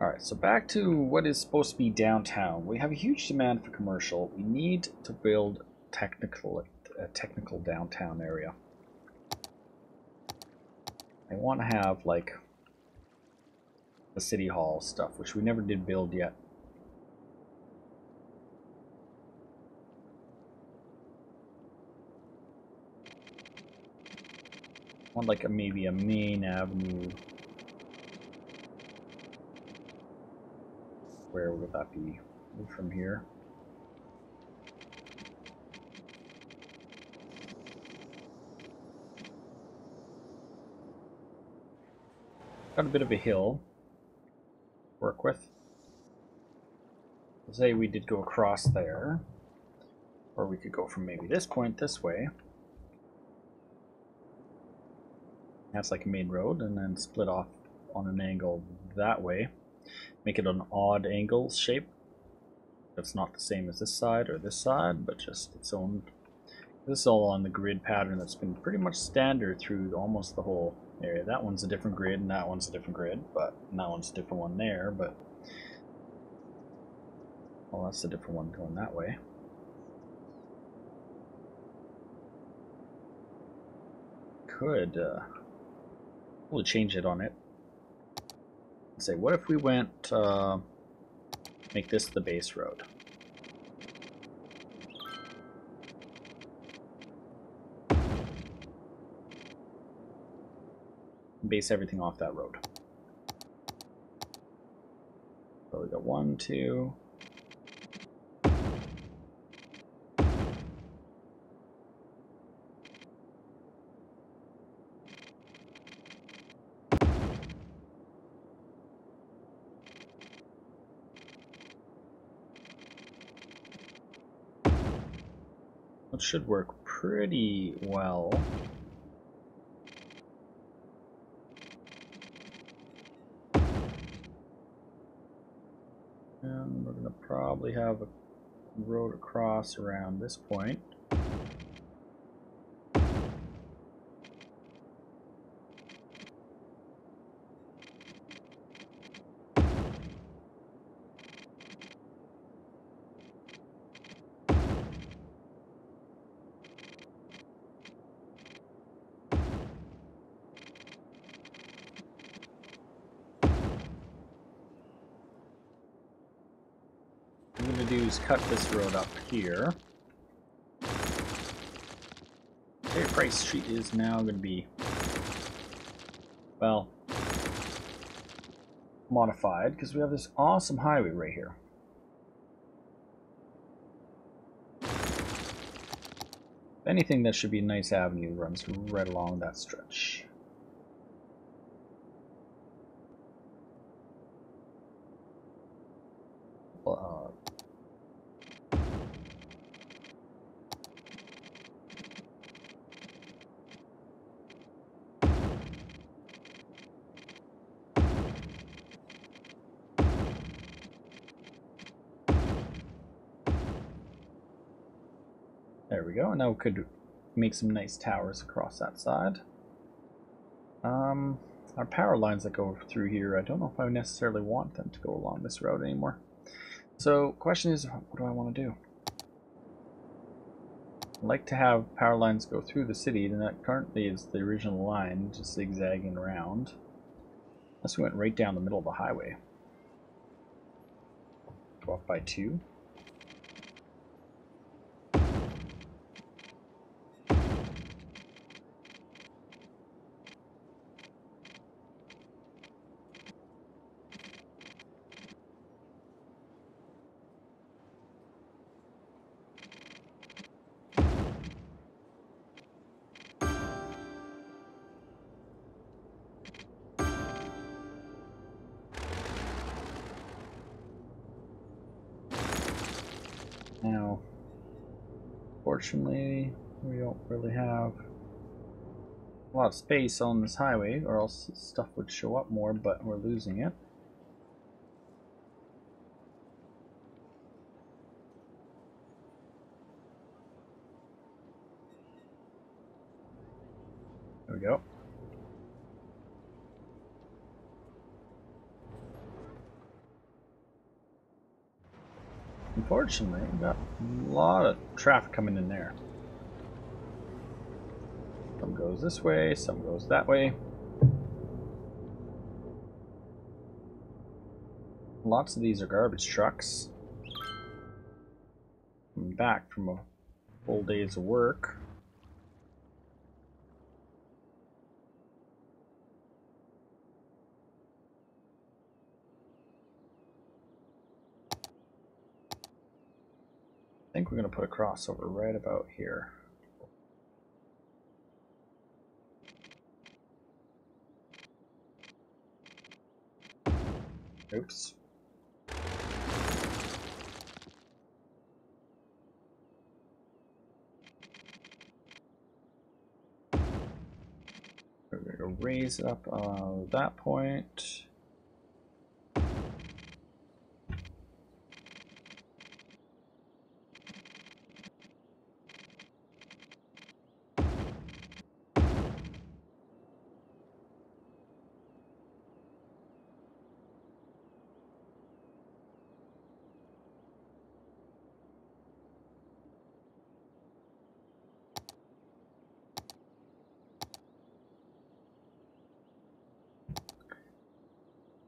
Alright, so back to what is supposed to be downtown. We have a huge demand for commercial. We need to build a technical downtown area. I want to have like the city hall stuff, which we never did build yet. I want like maybe a main avenue. Where would that be? From here. Got a bit of a hill to work with. say we did go across there, or we could go from maybe this point this way. That's like a main road, and then split off on an angle that way. Make it an odd angle shape. It's not the same as this side or this side, but just its own. This is all on the grid pattern that's been pretty much standard through almost the whole area. That one's a different grid, and that one's a different grid, but that one's a different one there, but well, that's a different one going that way. Could we'll change it on it. Say, what if we went make this the base road? Base everything off that road. So we got 1, 2. It should work pretty well. And we're going to probably have a road across around this point. What I'm going to do is cut this road up here. Their Price Street is now going to be, well, modified because we have this awesome highway right here. If anything, that should be a nice avenue runs right along that stretch. There we go, and now we could make some nice towers across that side. Our power lines that go through here, I don't know if I necessarily want them to go along this road anymore. So, question is, what do I want to do? I'd like to have power lines go through the city, and that currently is the original line, just zigzagging around. Unless we went right down the middle of the highway. Go off by 2. Now, fortunately, we don't really have a lot of space on this highway, or else stuff would show up more, but we're losing it. There we go. Unfortunately, we've got a lot of traffic coming in there. Some goes this way, some goes that way. Lots of these are garbage trucks. Coming back from a full day's of work. I think we're going to put a crossover right about here. Oops. raise up that point.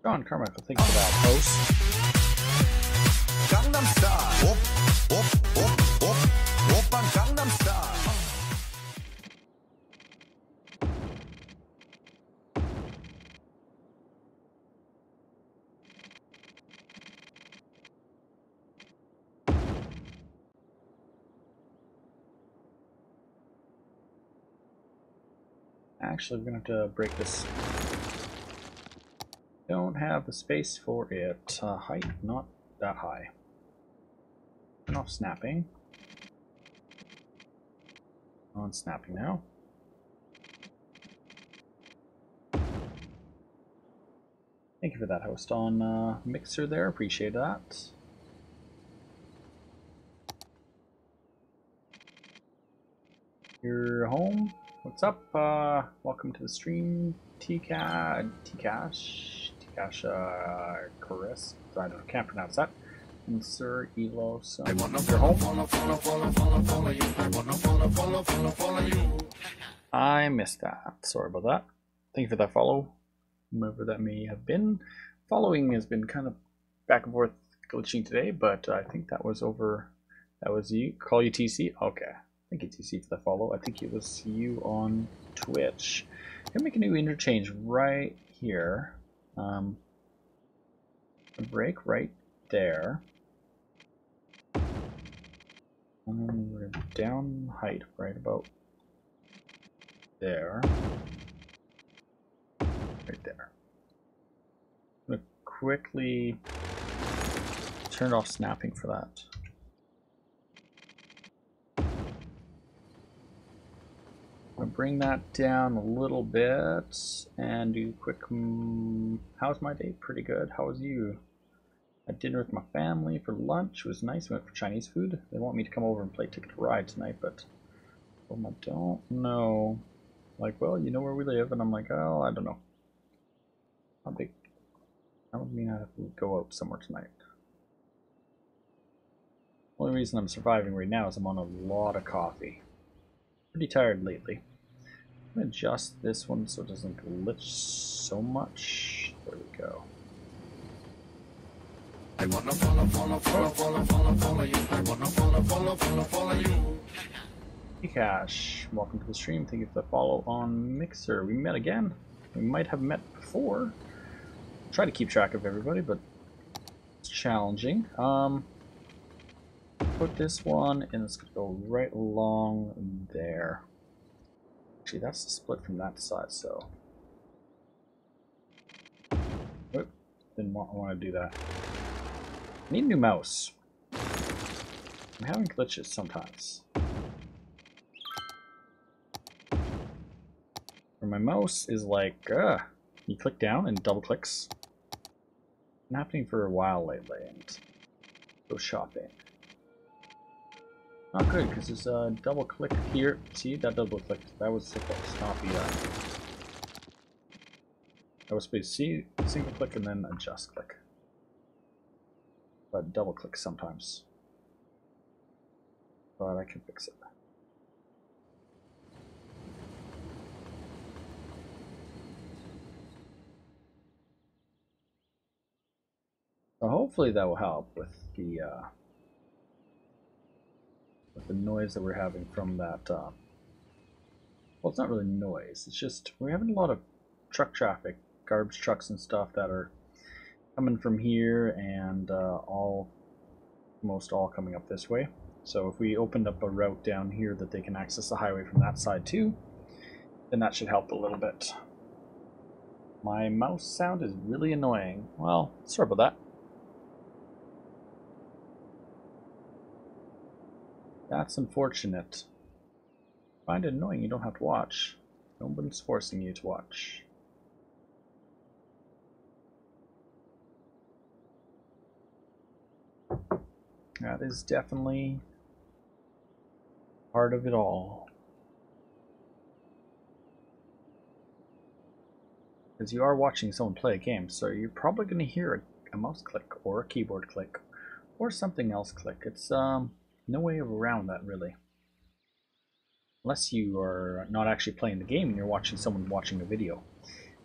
John Carmichael, thank you for that host. Gangnam Style. Op, op, op, op, Oppan Gangnam Style. Actually, we're gonna have to break this. Don't have the space for it. Height, not that high. Turn off snapping. On snapping now. Thank you for that host on Mixer there. Appreciate that. You're home. What's up? Welcome to the stream, T-Cash, Chris. I don't know, can't pronounce that. And Sir Elo, so you're home. I missed that. Sorry about that. Thank you for that follow. Whoever that may have been. Following has been kind of back and forth glitching today, but I think that was over. That was you. Call you TC? Okay. Thank you, TC, for the follow. I think it was you on Twitch. I'm gonna make a new interchange right here. A break right there. And we're down height right about there. Right there. I'm gonna quickly turn off snapping for that. I'm gonna bring that down a little bit and do a quick. How's my day? Pretty good. How was you? Had dinner with my family for lunch. It was nice. We went for Chinese food. They want me to come over and play Ticket to Ride tonight, but I don't know. Like, well, you know where we live, and I'm like, oh, I don't know. How big? That would mean I have to go out somewhere tonight. Only reason I'm surviving right now is I'm on a lot of coffee. Pretty tired lately. I'm gonna adjust this one so it doesn't glitch so much. There we go. I wanna follow you. I wanna follow you. Hey Cash, welcome to the stream. Thank you for the follow on Mixer. We met again. We might have met before. Try to keep track of everybody, but it's challenging. Put this one and it's gonna go right along there. Actually, that's the split from that side, so. Oop, didn't want to do that. I need a new mouse. I'm having glitches sometimes. Where my mouse is like, you click down and double clicks. Been happening for a while lately, and go shopping. Not good, because there's a double click here. See, that double click, that was supposed to not be that was supposed to see, single click and then adjust click. But double click sometimes. But I can fix it. So hopefully that will help with the noise that we're having from that. Well, it's not really noise. It's just we're having a lot of truck traffic, garbage trucks and stuff that are coming from here, and almost all coming up this way. So if we opened up a route down here that they can access the highway from that side too, then that should help a little bit. My mouse sound is really annoying. Well, sorry about that. That's unfortunate. Find it annoying, you don't have to watch. Nobody's forcing you to watch. That is definitely part of it all. Because you are watching someone play a game, so you're probably going to hear a mouse click or a keyboard click or something else click. It's no way around that, really. Unless you are not actually playing the game and you're watching someone watching a video.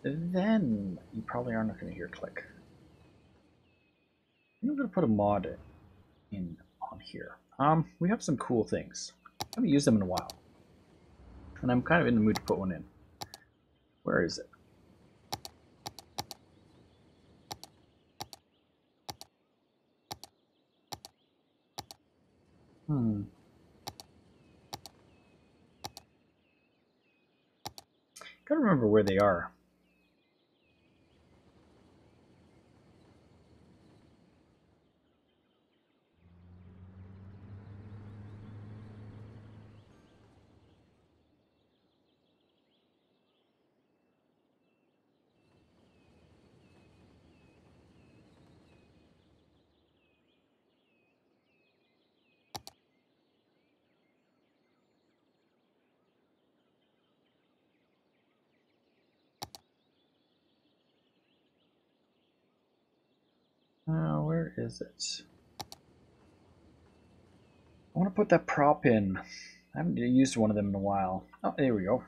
Then you probably are not going to hear click. I'm going to put a mod in on here. We have some cool things. I haven't used them in a while. And I'm kind of in the mood to put one in. Where is it? Gotta remember where they are. Where is it? I want to put that prop in. I haven't used one of them in a while. Oh, there we go.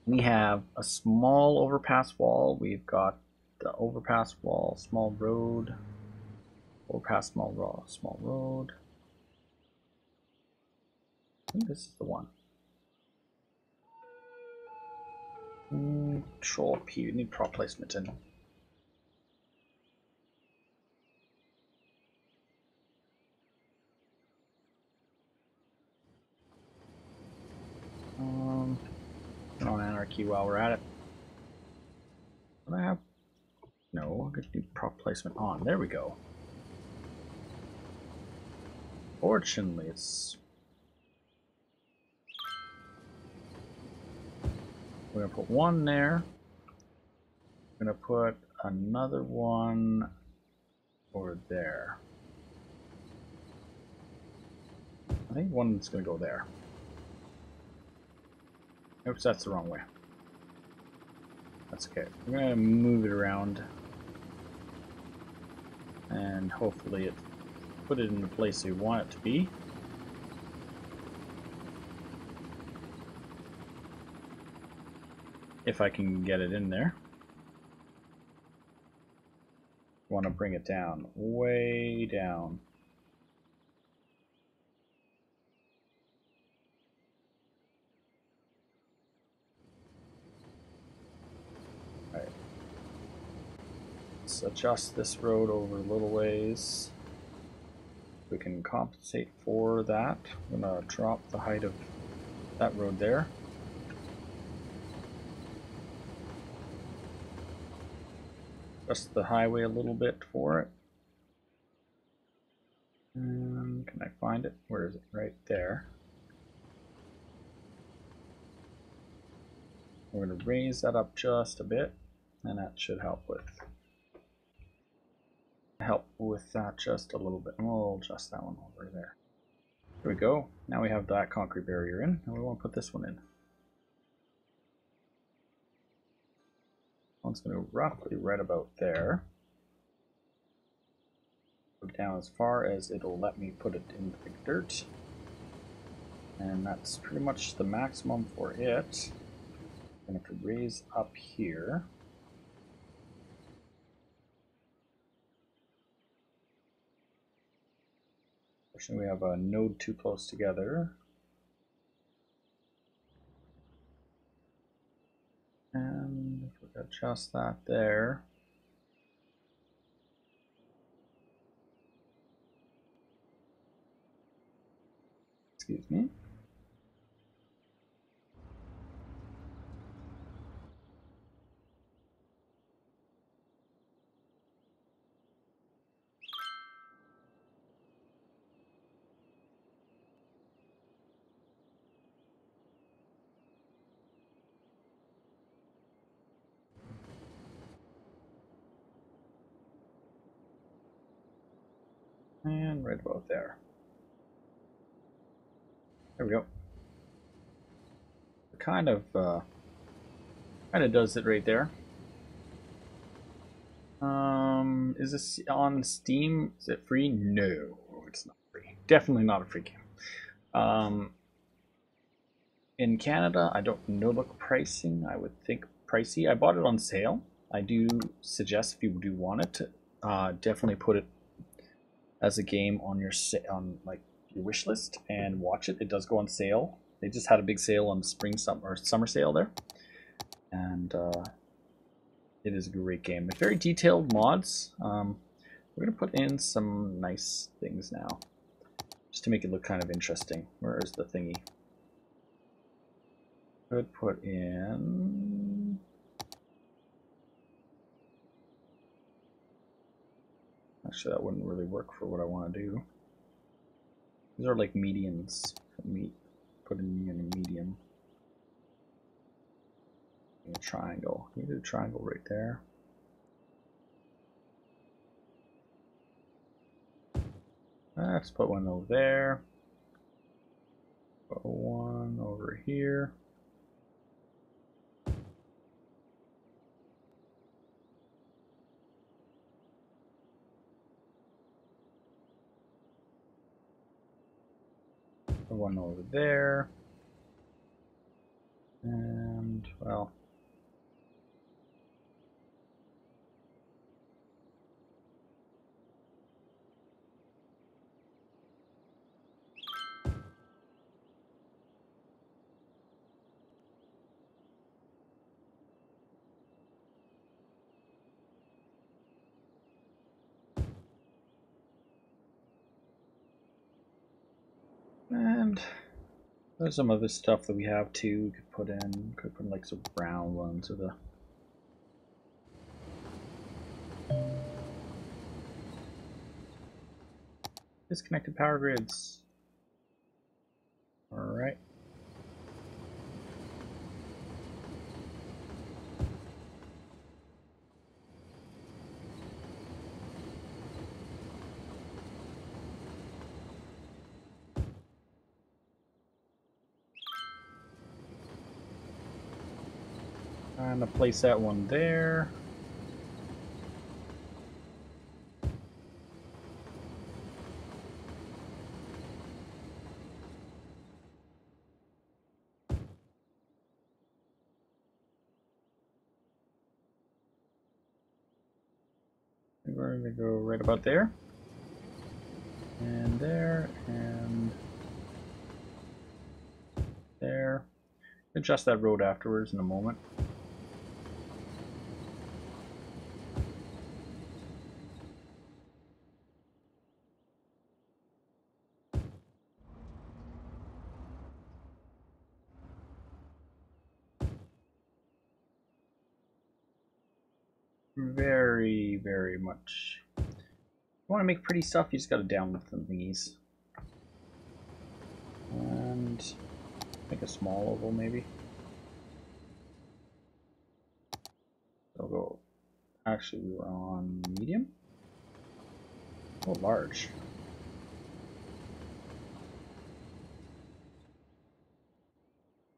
We have a small overpass wall. We've got the overpass wall, small road, overpass, small road. I think this is the one. Control P. We need prop placement in. On anarchy while we're at it. What do I have? No, I need prop placement on. There we go. Fortunately, it's. We're gonna put one there. We're gonna put another one over there. I think one's gonna go there. Oops, that's the wrong way. That's okay. We're gonna move it around and hopefully it put it in the place we want it to be. If I can get it in there. Want to bring it down, way down. Alright. Let's adjust this road over a little ways. We can compensate for that. I'm gonna drop the height of that road there. Adjust the highway a little bit for it. Can I find it? Where is it? Right there. We're going to raise that up just a bit, and that should help with that just a little bit. We'll adjust that one over there. There we go. Now we have that concrete barrier in, and we want to put this one in. One's going to roughly right about there. Go down as far as it'll let me put it in the dirt. And that's pretty much the maximum for it. I'm going to have to raise up here. Fortunately, we have a node too close together. And if we adjust that there. Excuse me. And right about there. There we go. Kind of does it right there. Is this on Steam? Is it free? No, it's not free. Definitely not a free game. In Canada, I don't know about pricing. I would think pricey. I bought it on sale. I do suggest if you do want it, definitely put it as a game on your wish list and watch it. It does go on sale. They just had a big sale on summer sale there, and it is a great game. It's very detailed mods. We're gonna put in some nice things now, just to make it look kind of interesting. Where is the thingy? Could put in. Actually, that wouldn't really work for what I want to do. These are like medians. Put in a medium. A triangle. We do a triangle right there. Let's put one over there. Put one over here. Put one over there. And, well, and there's some other stuff that we have too. We could put in, like some brown ones of the. Disconnected power grids. All right. I'm gonna place that one there. We're gonna go right about there, and there, and there. Adjust that road afterwards in a moment. Very, very much. If you want to make pretty stuff, you just got to download some thingies. And make a small oval maybe. I'll go. Actually, we were on medium. Oh, large.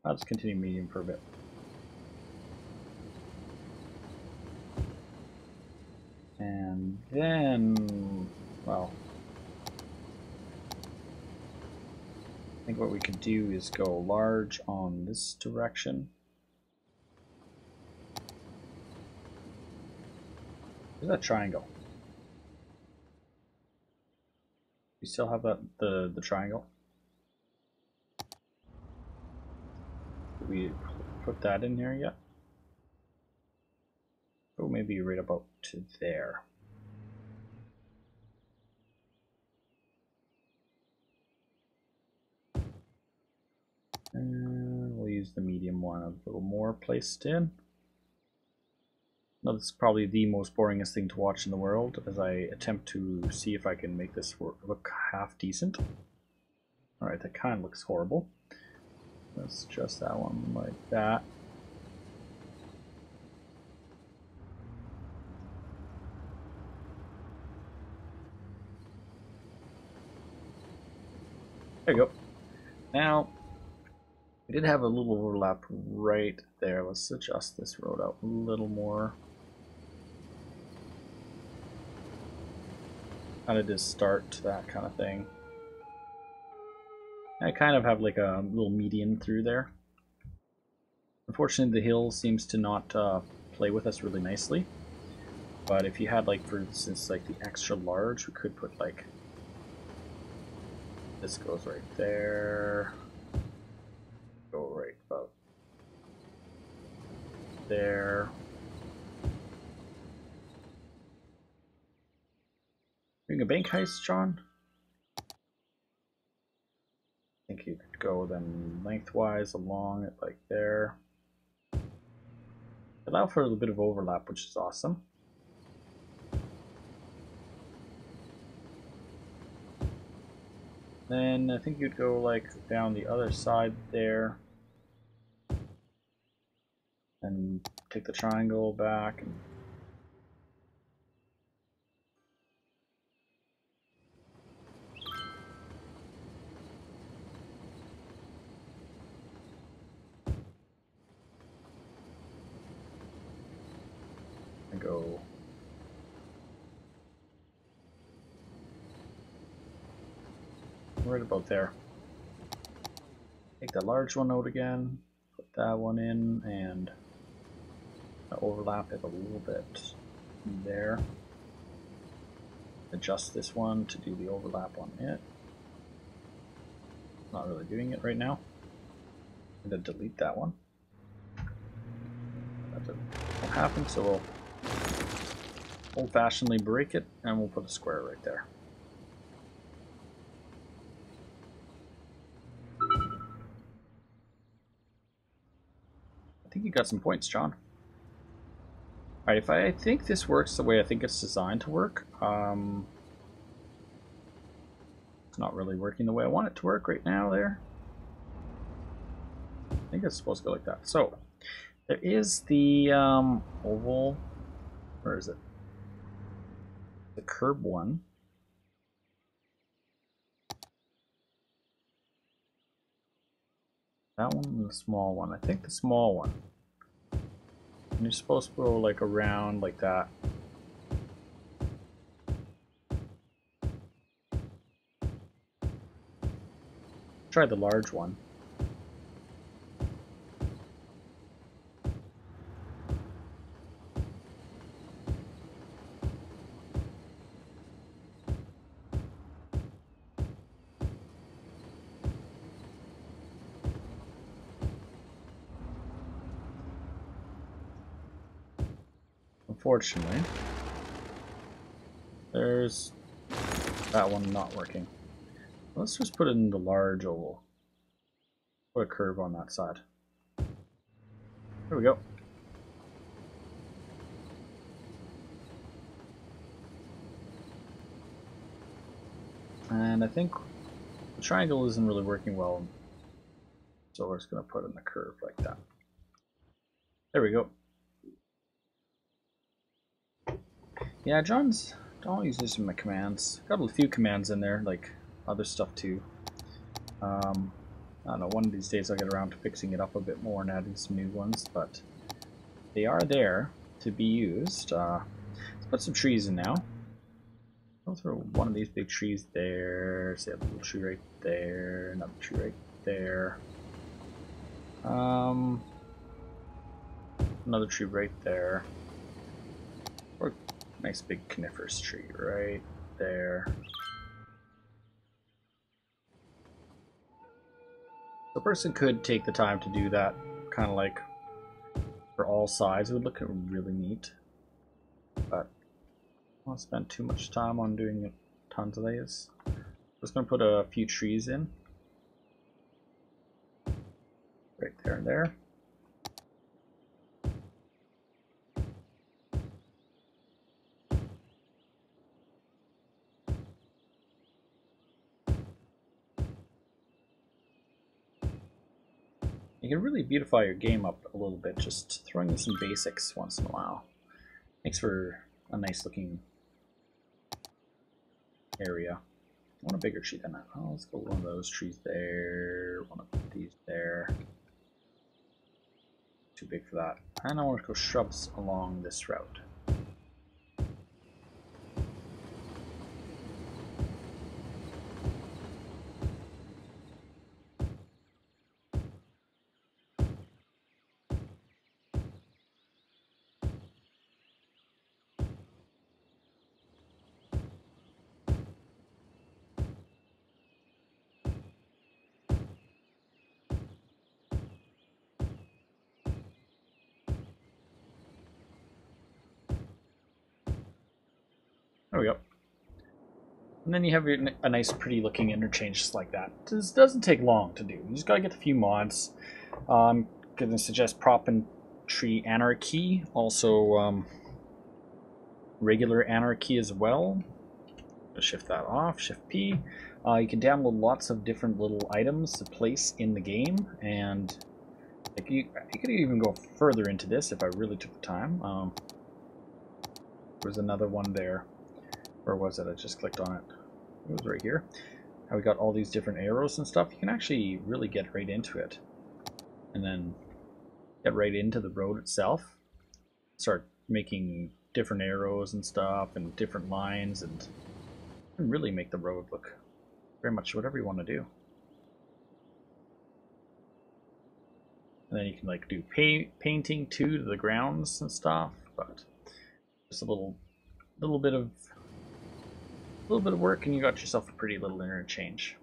I'll just continue medium for a bit. And then, well, I think what we could do is go large on this direction. Where's that triangle? We still have that the triangle. Did we put that in here yet? Oh, maybe right about to there. And we'll use the medium one a little more placed in. Now this is probably the most boringest thing to watch in the world as I attempt to see if I can make this look half decent. Alright, that kind of looks horrible. Let's adjust that one like that. There you go. Now, we did have a little overlap right there. Let's adjust this road out a little more. Kind of just start that kind of thing. I kind of have like a little median through there. Unfortunately, the hill seems to not play with us really nicely. But if you had, like, for instance, like the extra large, we could put like this goes right there. Go right about there. Doing a bank heist, John? I think you could go then lengthwise along it like there. Allow for a little bit of overlap, which is awesome. Then I think you'd go like down the other side there and take the triangle back and go right about there. Take that large one out again, put that one in, and overlap it a little bit there. Adjust this one to do the overlap on it. Not really doing it right now. I'm going to delete that one. That won't happen, so we'll old-fashionedly break it, and we'll put a square right there. I think you got some points, John. Alright, if I think this works the way I think it's designed to work, it's not really working the way I want it to work right now there. I think it's supposed to go like that. So, there is the oval, where is it? The curb one. That one and the small one. I think the small one. And you're supposed to go like around like that. Try the large one. Unfortunately, there's that one not working. Let's just put it in the large oval. Put a curve on that side. There we go. And I think the triangle isn't really working well, so we're just going to put in a curve like that. There we go. Yeah, John's always using my commands. Got a few commands in there, like other stuff too. I don't know, one of these days I'll get around to fixing it up a bit more and adding some new ones, but they are there to be used. Let's put some trees in now. I'll throw one of these big trees there, say a little tree right there, another tree right there. Another tree right there. Or nice big coniferous tree right there. The person could take the time to do that, kind of like for all sides. It would look really neat, but I don't want to spend too much time on doing tons of these. Just going to put a few trees in right there and there. You can really beautify your game up a little bit, just throwing in some basics once in a while. Makes for a nice looking area. want a bigger tree than that. Oh, let's go one of those trees there. One of these there. Too big for that. And I want to go shrubs along this route. There we go. And then you have a nice pretty looking interchange just like that. This doesn't take long to do. You just gotta get a few mods. I'm gonna suggest prop and tree anarchy, also regular anarchy as well. Shift that off, shift P. You can download lots of different little items to place in the game, and like you could even go further into this if I really took the time. There's another one there. Where was it? I just clicked on it. It was right here. How we got all these different arrows and stuff. You can actually really get right into it. And then get right into the road itself. Start making different arrows and stuff and different lines, and really make the road look very much whatever you want to do. And then you can like do painting too to the grounds and stuff, but just a little bit of work and you got yourself a pretty little interchange.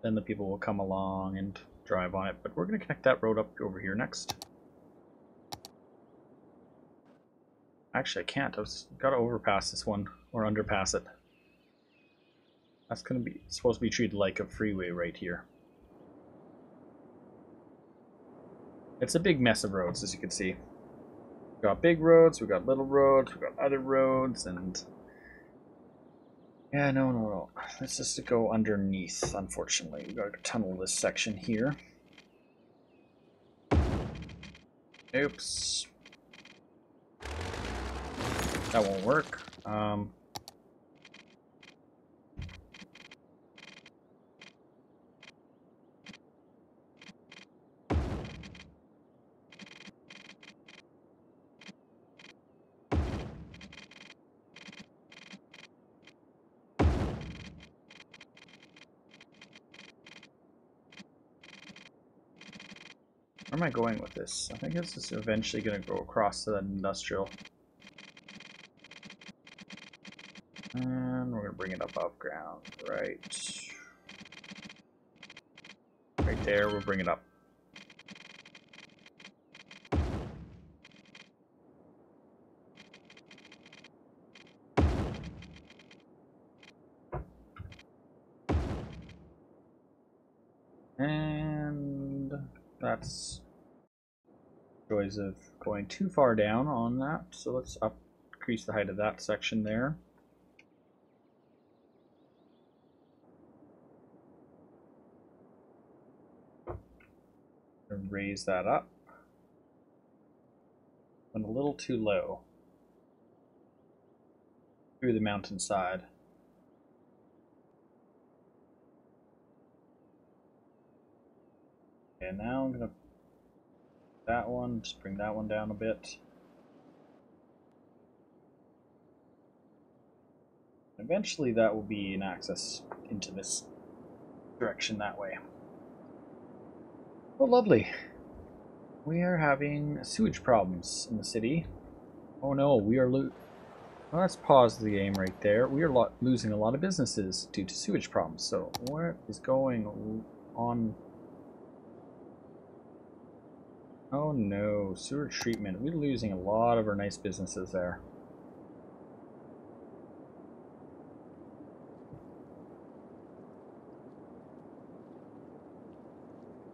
Then the people will come along and drive on it, but we're going to connect that road up over here next. Actually, I can't. I've got to overpass this one or underpass it. That's going to be supposed to be treated like a freeway right here. It's a big mess of roads, as you can see. We've got big roads, we've got little roads, we've got other roads, and yeah, no. Let's just go underneath, unfortunately. We've got to tunnel this section here. Oops. That won't work. Where am I going with this? I think this is eventually going to go across to that industrial. And we're going to bring it above ground, right there, we'll bring it up. And that's joys of going too far down on that, so let's increase the height of that section there. And raise that up. Went a little too low through the mountainside. And now I'm gonna that one, just bring that one down a bit. Eventually that will be an access into this direction that way. Oh, lovely. We are having sewage problems in the city. Oh no, we are well, let's pause the game right there. We are losing a lot of businesses due to sewage problems. So what is going on? Oh no, sewer treatment. We're losing a lot of our nice businesses there.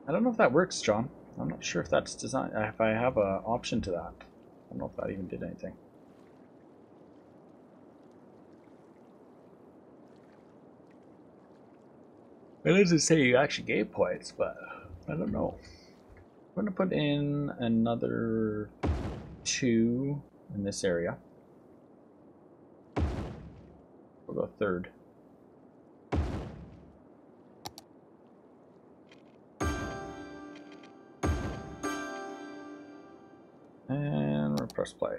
I don't know if that works, John. I'm not sure if that's designed, if I have an option to that. I don't know if that even did anything. It doesn't say you actually gave points, but I don't know. I'm going to put in another 2 in this area. We'll go third. And we'll press play.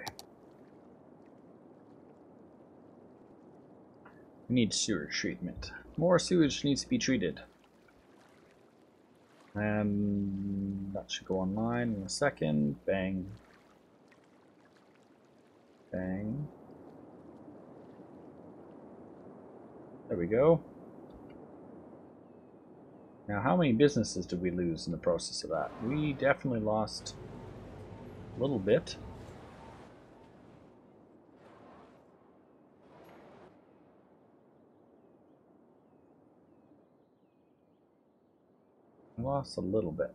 We need sewer treatment. More sewage needs to be treated. And that should go online in a second. Bang. Bang. There we go. Now, how many businesses did we lose in the process of that? We definitely lost a little bit. Lost a little bit.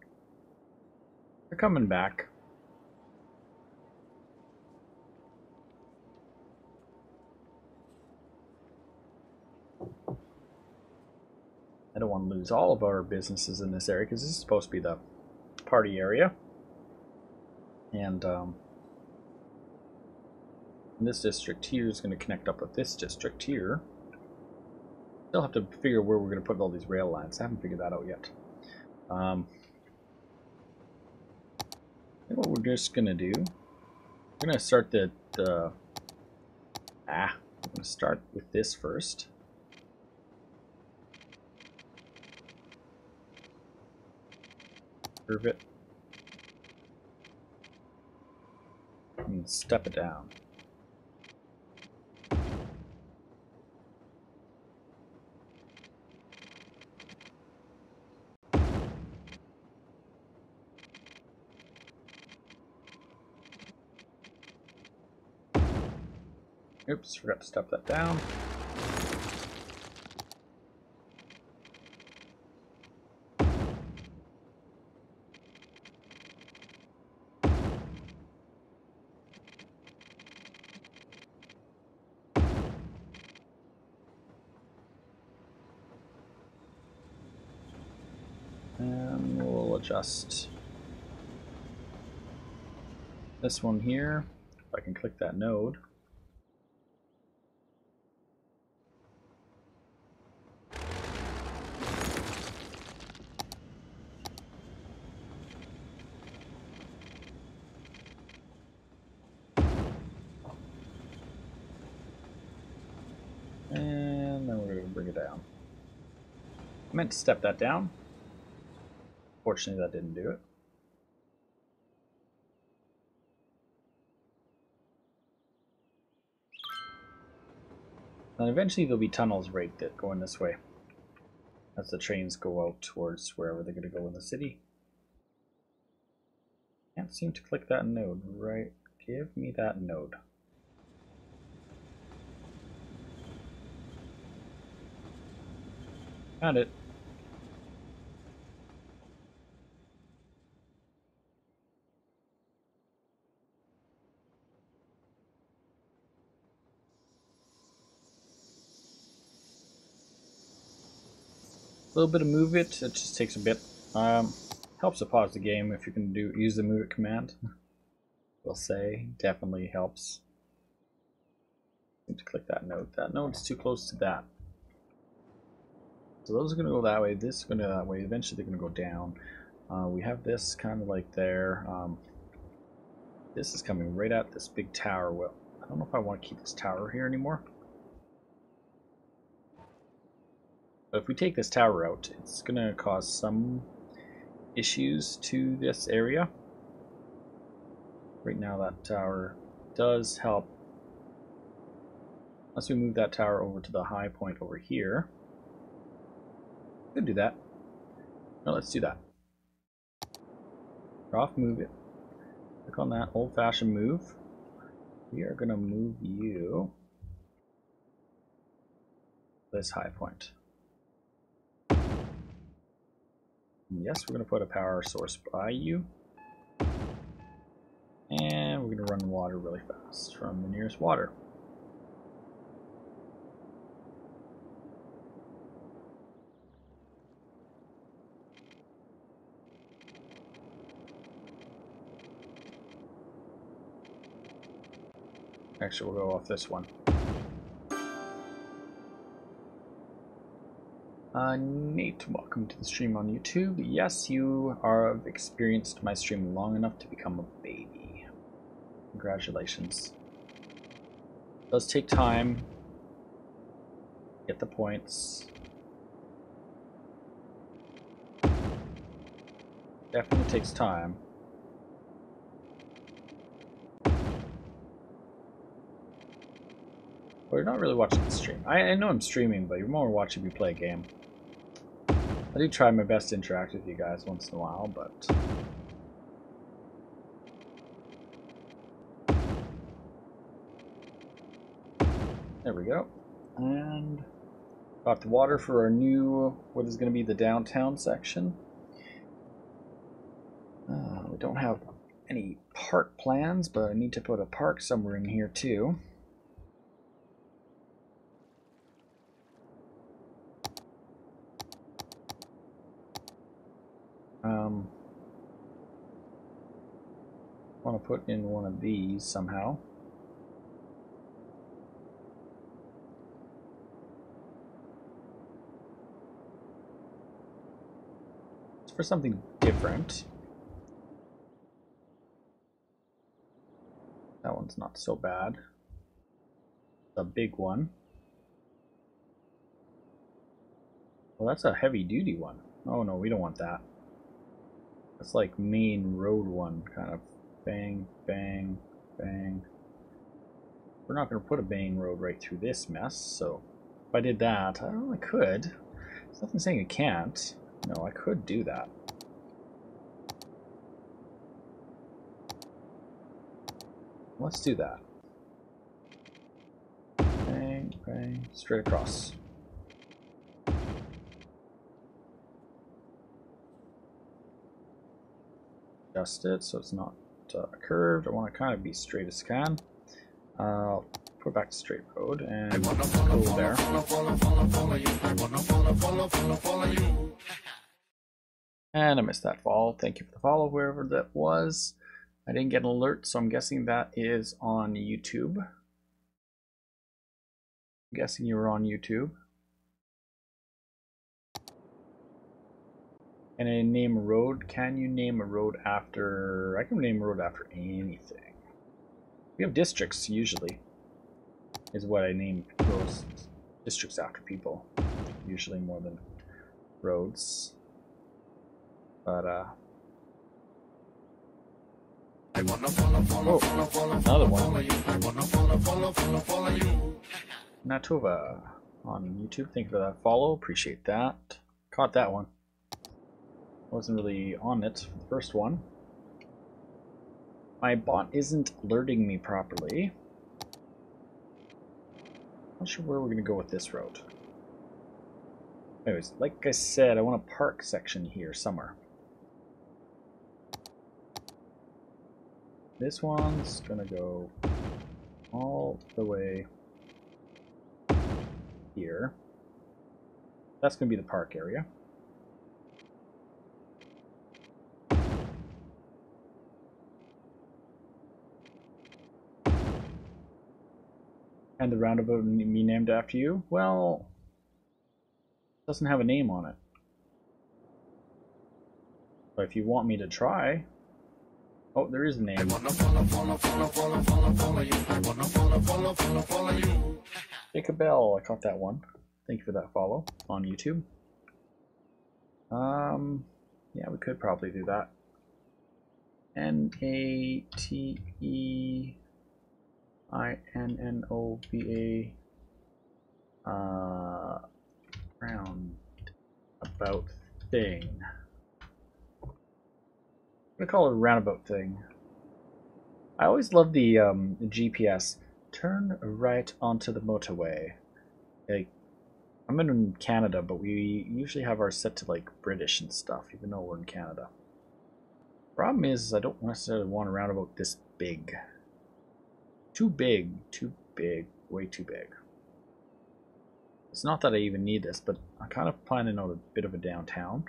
They're coming back. I don't want to lose all of our businesses in this area because this is supposed to be the party area. And this district here is going to connect up with this district here. Still have to figure where we're going to put all these rail lines. I haven't figured that out yet. I think what we're just going to do, we're going to start we're going to start with this first. Curve it. And step it down. Oops, forgot to step that down. And we'll adjust this one here. If I can click that node. And then we're going to bring it down. I meant to step that down. Fortunately, that didn't do it. And eventually there'll be tunnels right that go in this way as the trains go out towards wherever they're going to go in the city. Can't seem to click that node. Right, give me that node. Found it. A little bit of move it just takes a bit. Helps to pause the game if you can use the move it command. We'll say definitely helps. Need to click that node. That node's too close to that. So those are going to go that way. This is going to go that way. Eventually they're going to go down. We have this kind of like there. This is coming right at this big tower. Well, I don't know if I want to keep this tower here anymore. But if we take this tower out, it's going to cause some issues to this area. Right now that tower does help. Unless we move that tower over to the high point over here. Could do that. No, let's do that. Off, move it. Click on that old-fashioned move. We are going to move you this high point. Yes, we're going to put a power source by you. And we're going to run water really fast from the nearest water. Actually, we'll go off this one. Nate, welcome to the stream on YouTube. Yes, you have experienced my stream long enough to become a baby. Congratulations. It does take time. Get the points. Definitely takes time. Well, you're not really watching the stream. I know I'm streaming, but you're more watching me play a game. I do try my best to interact with you guys once in a while, but... There we go. And got the water for our new, what is going to be the downtown section. We don't have any park plans, but I need to put a park somewhere in here too. Want to put in one of these somehow. It's for something different. That one's not so bad. A big one. Well, that's a heavy-duty one. Oh no, we don't want that. That's like main road one, kind of bang, bang, bang. We're not going to put a main road right through this mess, so if I did that, I don't know, I could. There's nothing saying I can't. No, I could do that. Let's do that. Bang, bang, straight across. Adjust it so it's not curved. I want to kind of be straight as can. Put back to straight road and go there. And I missed that follow. Thank you for the follow, wherever that was. I didn't get an alert, so I'm guessing that is on YouTube. I'm guessing you were on YouTube. And I name a road. Can you name a road after... I can name a road after anything. We have districts, usually. Is what I name those districts after people. Usually more than roads. But, oh, another one. Natova on YouTube. Thank you for that follow. Appreciate that. Caught that one. Wasn't really on it for the first one. My bot isn't alerting me properly. Not sure where we're going to go with this road. Anyways, like I said, I want a park section here somewhere. This one's going to go all the way here. That's going to be the park area. And the roundabout be named after you? Well, it doesn't have a name on it. But if you want me to try... Oh, there is a name. Jacob Bell, I caught that one. Thank you for that follow on YouTube. Yeah, we could probably do that. N-A-T-E-I-N-N-O-V-A roundabout thing. I'm gonna call it a roundabout thing. I always love the GPS. Turn right onto the motorway. Like, I'm in Canada, but we usually have ours set to like British and stuff, even though we're in Canada. Problem is I don't necessarily want a roundabout this big. Too big, way too big. It's not that I even need this, but I'm kind of planning on a bit of a downtown.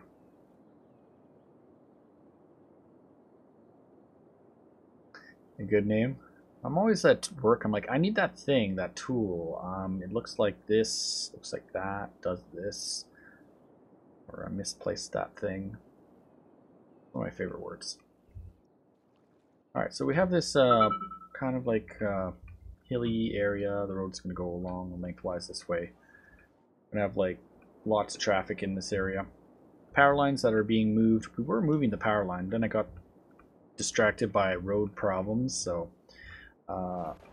A good name. I'm always at work, I'm like, I need that thing, that tool. It looks like this, looks like that, does this. Or I misplaced that thing. One of my favorite words. Alright, so we have this kind of like hilly area. The road's going to go along lengthwise this way. We're going to have like lots of traffic in this area. Power lines that are being moved. We were moving the power line, then I got distracted by road problems, so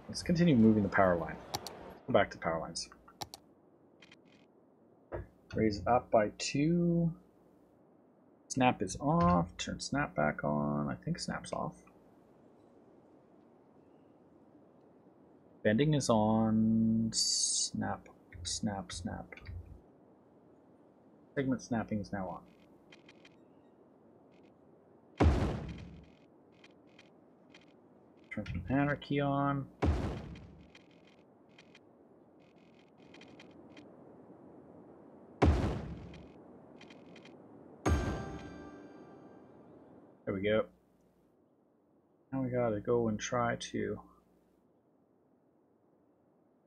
let's continue moving the power line. Go back to power lines. Raise it up by 2. Snap is off. Turn snap back on. I think snap's off. Bending is on. Snap, snap, snap. Segment snapping is now on. Turn some anarchy on. There we go. Now we gotta go and try to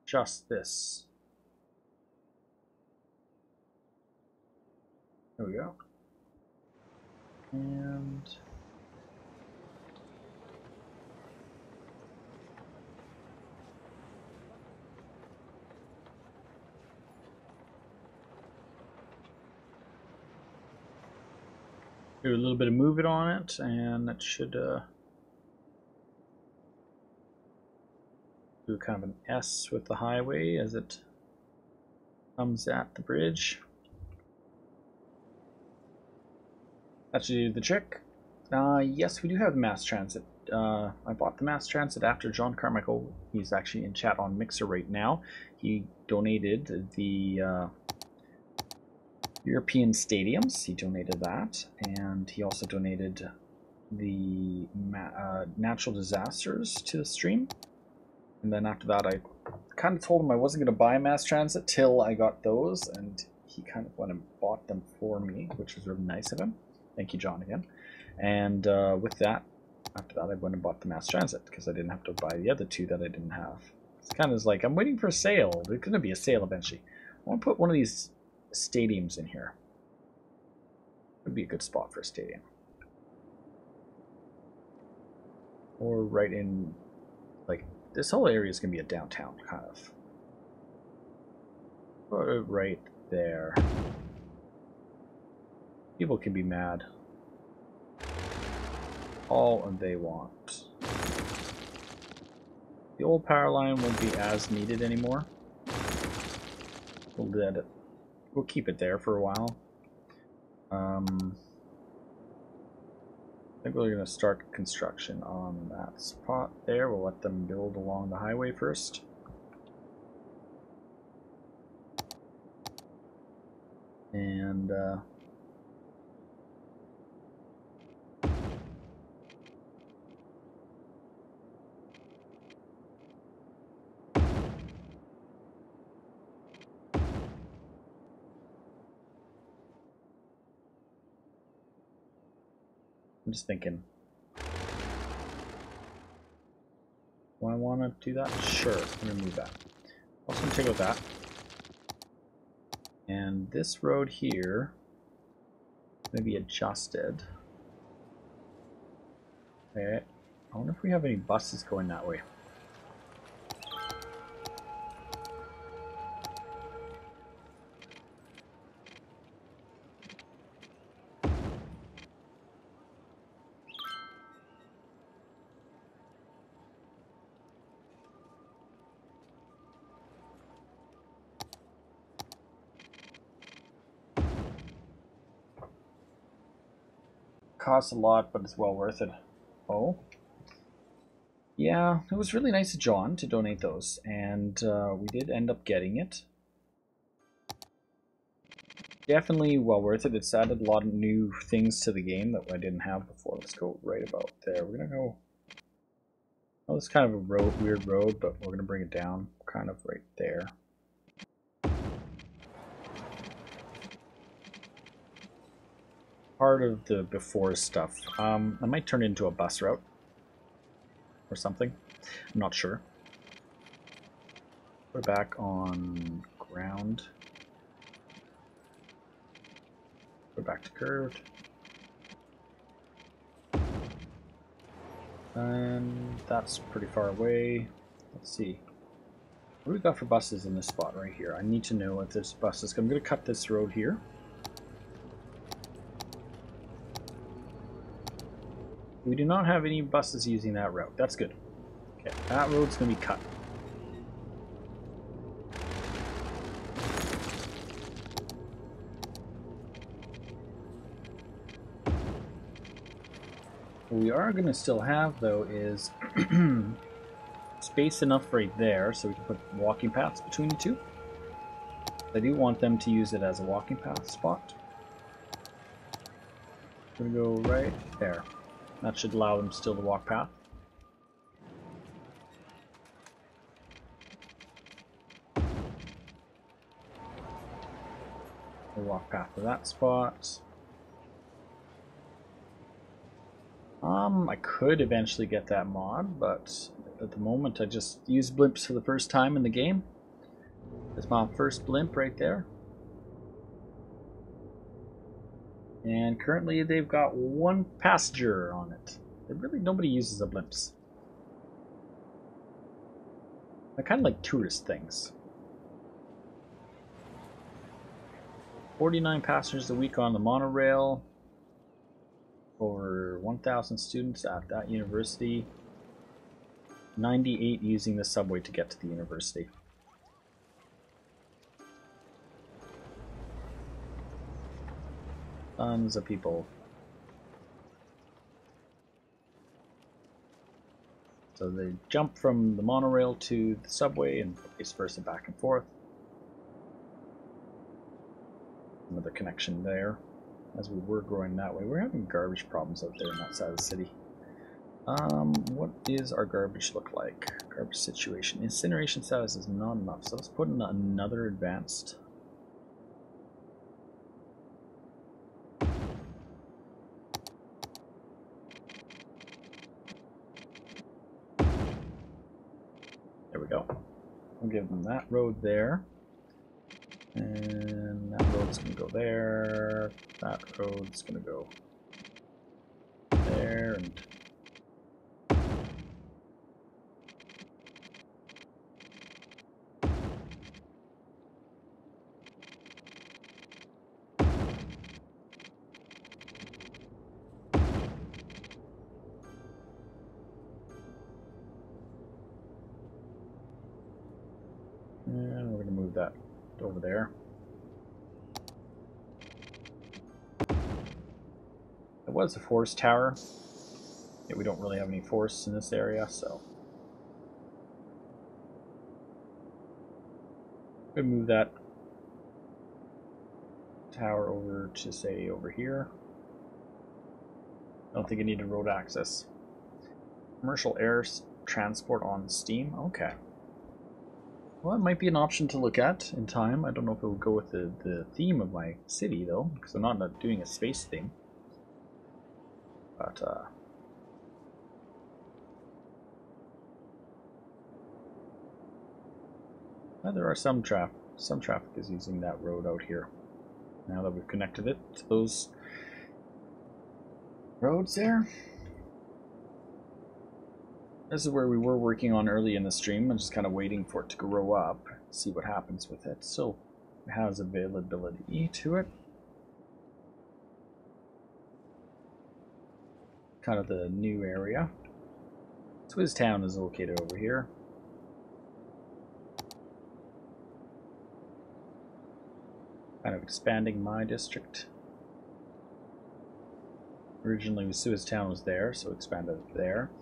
adjust this. There we go. And do a little bit of move it on it, and that should do kind of an S with the highway as it comes at the bridge. That should do the trick. Yes, we do have the mass transit. I bought the mass transit after John Carmichael. He's actually in chat on Mixer right now. He donated the European stadiums. He donated that, and he also donated the natural disasters to the stream. And then after that, I kind of told him I wasn't going to buy mass transit till I got those, and he kind of went and bought them for me, which was really nice of him. Thank you, John, again. And with that, after that, I went and bought the mass transit because I didn't have to buy the other 2 that I didn't have. It's kind of like I'm waiting for a sale. There's going to be a sale eventually. I want to put one of these stadiums in here. Would be a good spot for a stadium. Or right in, like, this whole area is going to be a downtown, kind of. Put it right there. People can be mad all they want. The old power line won't be as needed anymore. We'll let it. We'll keep it there for a while. I think we're going to start construction on that spot there. We'll let them build along the highway first. And I'm just thinking, do I want to do that? Sure, I'm going to move that. Also going to take out that. And this road here is going to be adjusted. Okay, I wonder if we have any buses going that way. Costs a lot, but it's well worth it. Oh, yeah, it was really nice of John to donate those, and we did end up getting it. Definitely well worth it. It's added a lot of new things to the game that I didn't have before. Let's go right about there. We're gonna go. Oh, it's kind of a road, weird road, but we're gonna bring it down, kind of right there. Part of the before stuff. I might turn it into a bus route or something. I'm not sure. We're back on ground. We're back to curved. And that's pretty far away. Let's see. What do we got for buses in this spot right here? I need to know if there's buses. I'm going to cut this road here. We do not have any buses using that route. That's good. Okay, that road's going to be cut. What we are going to still have, though, is space enough right there so we can put walking paths between the two. I do want them to use it as a walking path spot. We're going to go right there. That should allow them still to walk path. We'll walk path to that spot. I could eventually get that mod, but at the moment I just use blimps for the first time in the game. There's my first blimp right there. And currently they've got one passenger on it. Nobody uses the blimps. They're kind of like tourist things. 49 passengers a week on the monorail. Over 1,000 students at that university. 98 using the subway to get to the university. Tons of people. So they jump from the monorail to the subway and vice versa, back and forth. Another connection there. As we were growing that way, we're having garbage problems out there in that side of the city. What is our garbage look like? Garbage situation. Incineration status is not enough, so let's put in another advanced. There we go. We'll give them that road there. And that road's going to go there. That road's going to go there. And we're going to move that over there. It was a forest tower. Yeah, we don't really have any forests in this area, so I'm going to move that tower over to, say, over here. I don't think I need a road access. Commercial air transport on steam. Okay. Well, it might be an option to look at in time. I don't know if it will go with the theme of my city, though, because I'm not doing a space theme. But, there are some traffic is using that road out here. Now that we've connected it to those roads there. This is where we were working on early in the stream. I'm just kind of waiting for it to grow up, see what happens with it. So it has availability to it. Kind of the new area. Swizztown is located over here. Kind of expanding my district. Originally Swizztown was there, so expanded it there.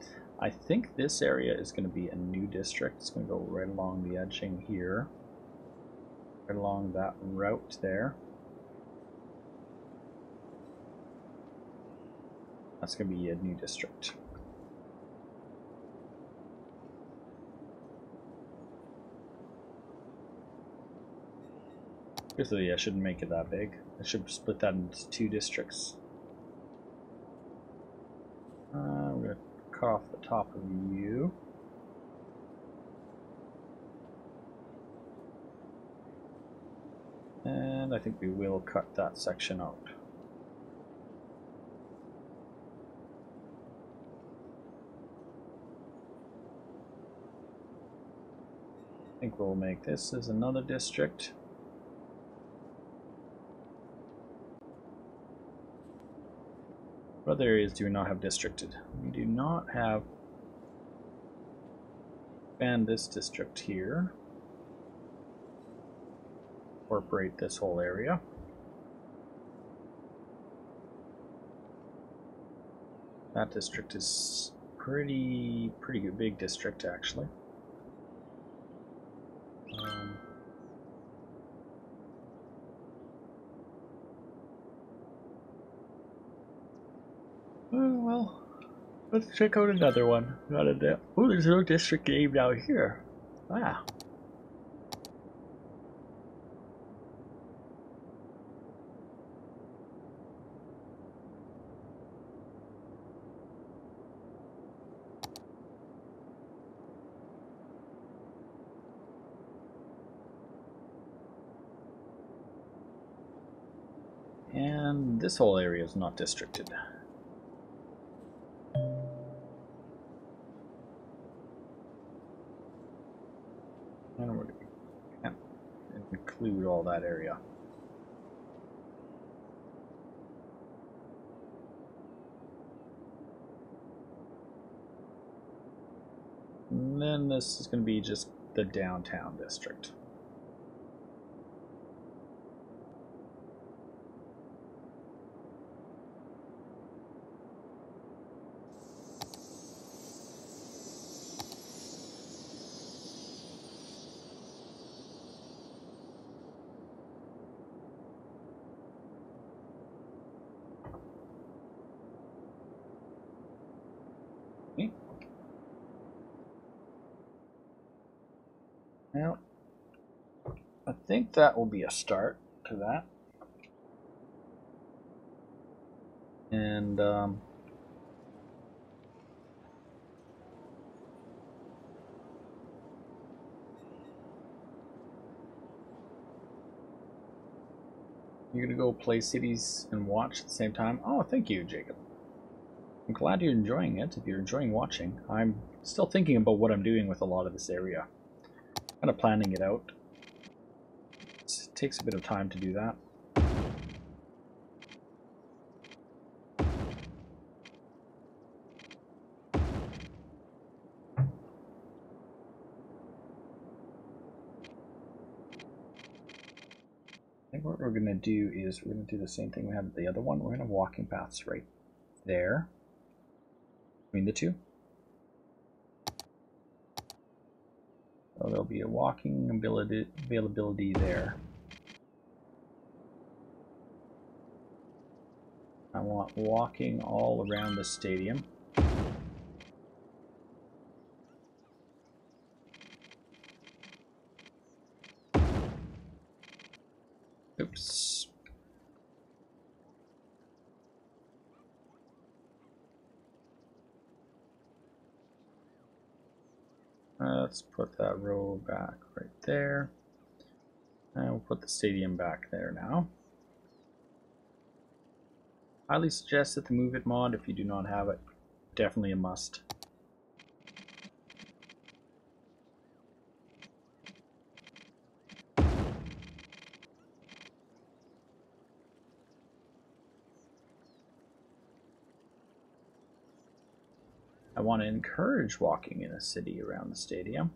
I think this area is going to be a new district. It's going to go right along the edging here. Right along that route there. That's going to be a new district. Basically, I shouldn't make it that big. I should split that into two districts. I'm going to cut off the top of you. And I think we will cut that section out. think we'll make this as another district. What other areas do we not have districted? We do not have expand this district here. Incorporate this whole area. That district is pretty good, big district actually. Well, let's check out another one. Oh, there's no district game down here. Ah. And this whole area is not districted. And we're going to include all that area. And then this is going to be just the downtown district. Well, I think that will be a start to that. And you're gonna go play cities and watch at the same time. Oh, thank you, Jacob. I'm glad you're enjoying it. If you're enjoying watching, I'm still thinking about what I'm doing with a lot of this area. Kind of planning it out. It takes a bit of time to do that. I think what we're going to do is we're going to do the same thing we had with the other one. We're going to have walking paths right there between the two. So there'll be a walking availability there. I want walking all around the stadium. Oops. Let's put that row back right there. And we'll put the stadium back there now. Highly suggest that the Move It mod, if you do not have it, definitely a must. I want to encourage walking in a city around the stadium.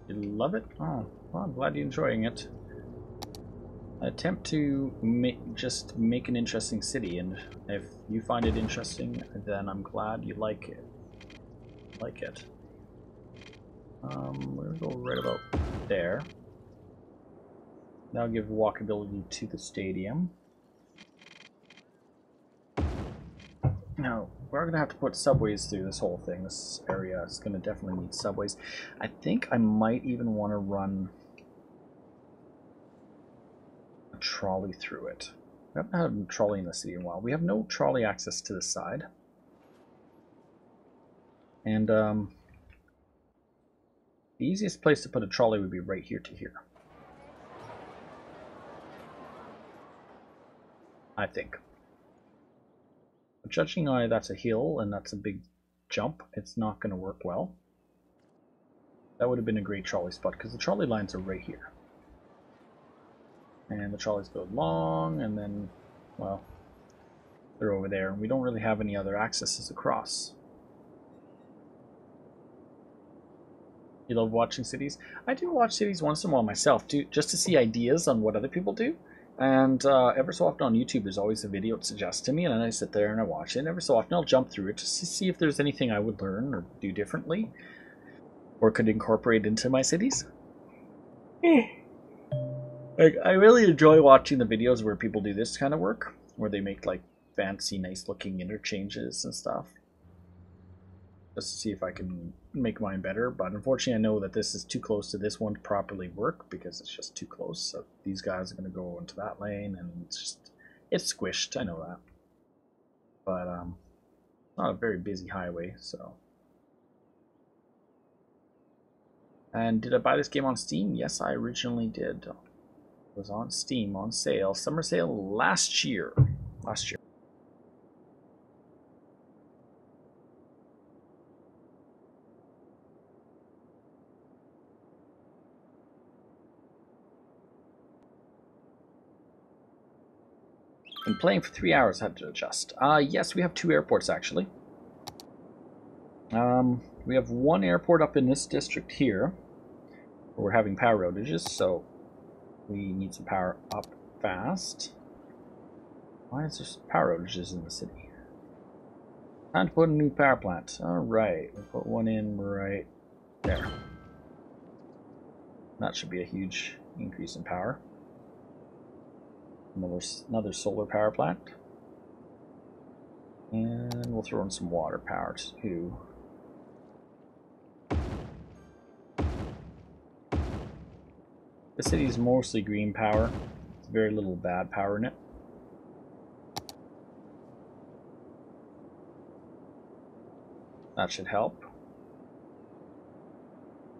You love it? Oh, well, I'm glad you're enjoying it. I attempt to just make an interesting city, and if you find it interesting, then I'm glad you like it. We're gonna go right about there. That'll give walkability to the stadium. Now, we're gonna have to put subways through this whole thing. This area is gonna definitely need subways. I think I might even want to run a trolley through it. We haven't had a trolley in the city in a while. We have no trolley access to this side. And the easiest place to put a trolley would be right here to here. I think. But judging by that's a hill and that's a big jump, it's not going to work well. That would have been a great trolley spot because the trolley lines are right here. And the trolleys go long and then, well, they're over there. And we don't really have any other accesses across. You love watching cities? I do watch cities once in a while myself, too, just to see ideas on what other people do. And ever so often on YouTube, there's always a video it suggests to me, and then I sit there and I watch it. And every so often, I'll jump through it just to see if there's anything I would learn or do differently, or could incorporate into my cities. Like, I really enjoy watching the videos where people do this kind of work, where they make like fancy, nice-looking interchanges and stuff. Just to see if I can make mine better, but unfortunately I know that this is too close to this one to properly work because it's just too close. So these guys are going to go into that lane and it's squished, I know that. But not a very busy highway, so. And did I buy this game on Steam? Yes, I originally did. It was on Steam, on sale, summer sale last year. Been playing for 3 hours, had to adjust. Yes, we have 2 airports actually. We have one airport up in this district here, where we're having power outages, so we need some power up fast. Why is there power outages in the city? Time to put a new power plant. Alright, we'll put one in right there. That should be a huge increase in power. Another solar power plant. And we'll throw in some water power too. The city's mostly green power. There's very little bad power in it. That should help.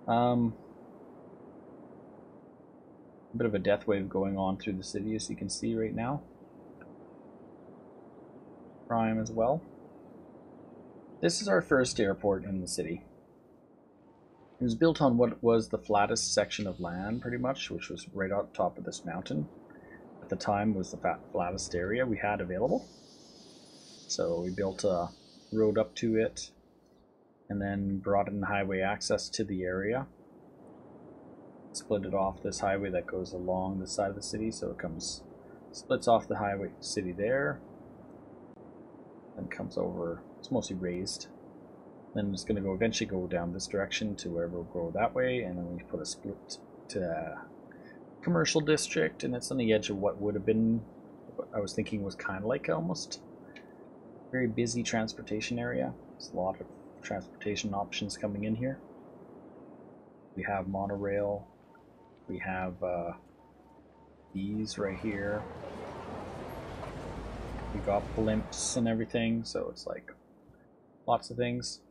A bit of a death wave going on through the city, as you can see right now. Crime as well. This is our first airport in the city. It was built on what was the flattest section of land, pretty much, which was right on top of this mountain. At the time was the flattest area we had available. So we built a road up to it, and then brought in highway access to the area. Split it off this highway that goes along the side of the city, so it splits off the highway city there, then comes over. It's mostly raised. Then it's going to eventually go down this direction to wherever we'll go that way, and then we put a split to commercial district, and it's on the edge of what would have been, what I was thinking was kind of like almost very busy transportation area. There's a lot of transportation options coming in here. We have monorail. We have these right here. We got blimps and everything, so it's like lots of things.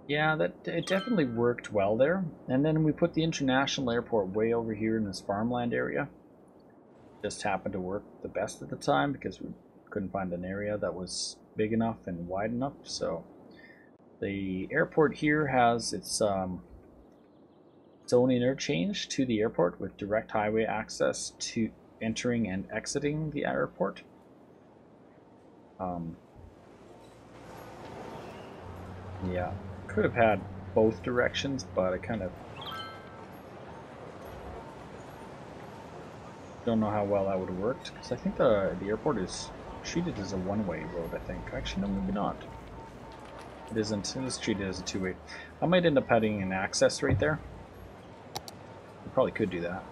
Yeah, it definitely worked well there. And then we put the international airport way over here in this farmland area. Just happened to work the best at the time because we couldn't find an area that was big enough and wide enough. So the airport here has its own interchange to the airport with direct highway access to entering and exiting the airport. Yeah, could have had both directions, but I kind of don't know how well that would have worked, because I think the airport is treated as a one-way road, I think. Actually, no, maybe not. It isn't. It is treated as a two-way. I might end up having an access right there. I probably could do that.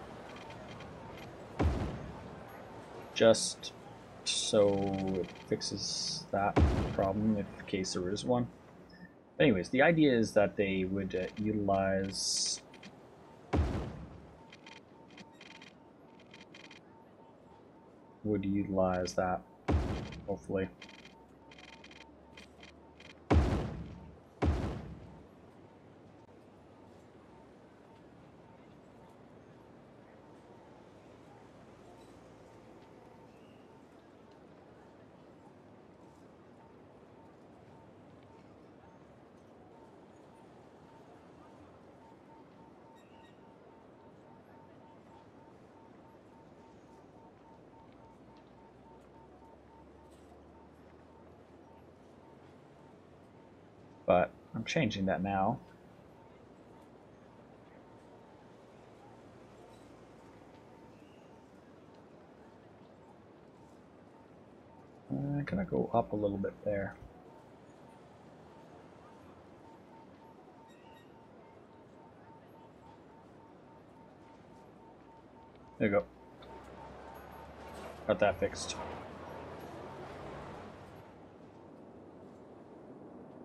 Just so it fixes that problem, if in case there is one. Anyways, the idea is that they would utilize that, hopefully. But I'm changing that now. I'm gonna go up a little bit there. There you go. Got that fixed.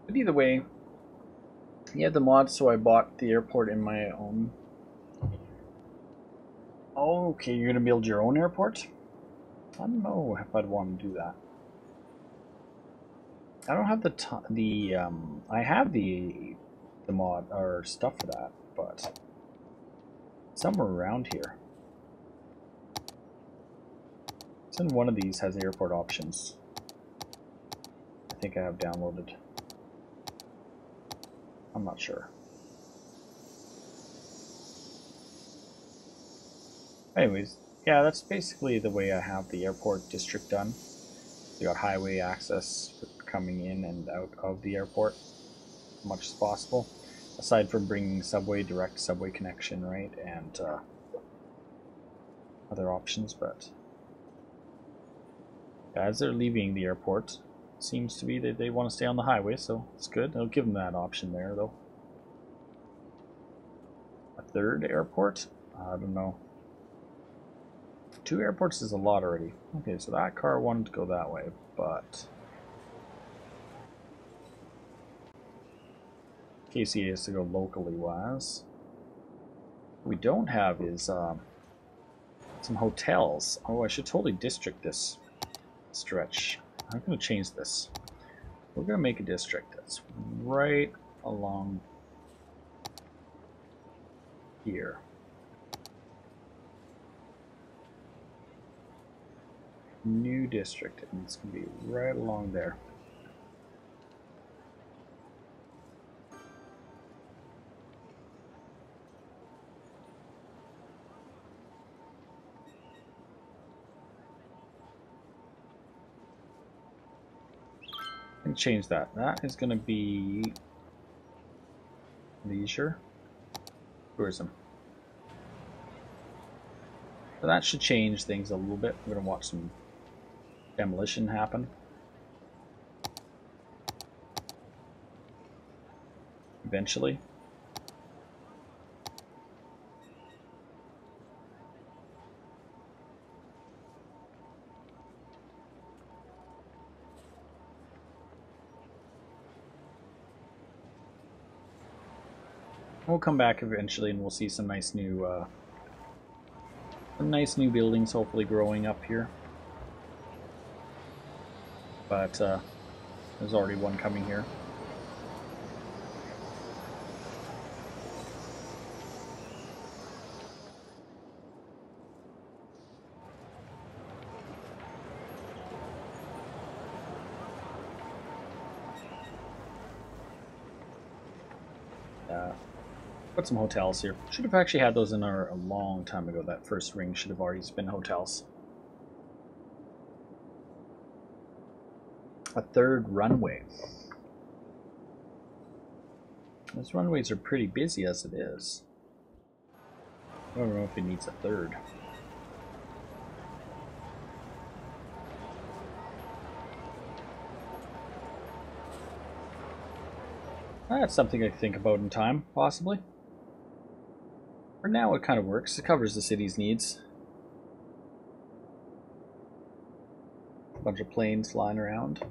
But either way, you have the mod, so I bought the airport in my own. Okay, you're gonna build your own airport? I don't know if I'd want to do that. I don't have I have the mod or stuff for that, but somewhere around here. It's in one of these has airport options. I think I have downloaded. I'm not sure. Anyways, yeah, that's basically the way I have the airport district done. You got highway access for coming in and out of the airport as much as possible, aside from bringing subway, direct subway connection, right, and other options. But as they're leaving the airport, it seems to be that they want to stay on the highway, so it's good. I'll give them that option there, though. A third airport? I don't know. 2 airports is a lot already. Okay, so that car wanted to go that way, but KCA has to go locally wise. What we don't have is some hotels. Oh, I should totally district this stretch. I'm going to change this. We're going to make a district that's right along here. New district, and it's going to be right along there. And change that. That is going to be leisure tourism. So that should change things a little bit. We're going to watch some demolition happen. Eventually. We'll come back eventually and we'll see some nice new buildings hopefully growing up here. But there's already one coming here. Put some hotels here. Should have actually had those in our a long time ago. That first ring should have already been hotels. A third runway. Those runways are pretty busy as it is. I don't know if it needs a third. That's something I think about in time, possibly. For now, it kind of works. It covers the city's needs. A bunch of planes flying around.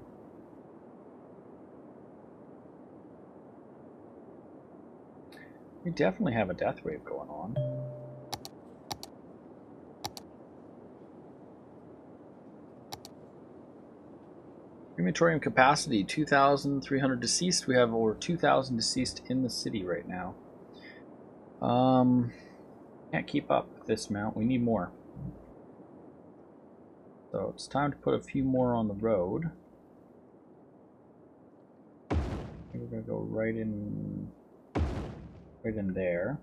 We definitely have a death wave going on. Crematorium capacity, 2,300 deceased. We have over 2,000 deceased in the city right now. Can't keep up with this amount. We need more. So it's time to put a few more on the road. I think we're gonna go right in there.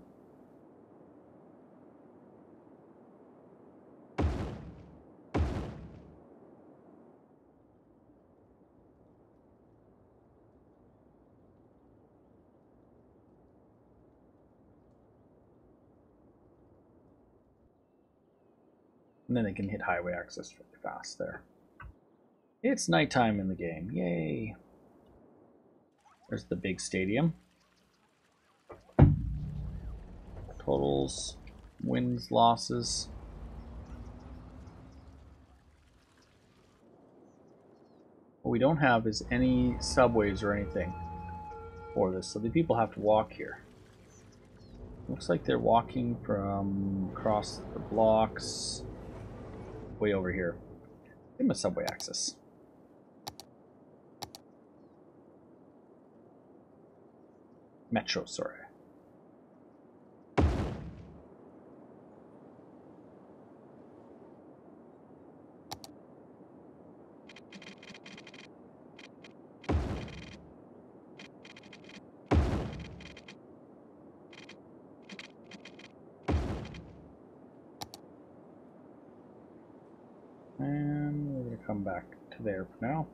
And then they can hit highway access really fast there. It's nighttime in the game. Yay! There's the big stadium. Totals, wins, losses. What we don't have is any subways or anything for this, so the people have to walk here. Looks like they're walking from across the blocks way over here. Give them a subway access. Metro, sorry. And we're going to come back to there for now.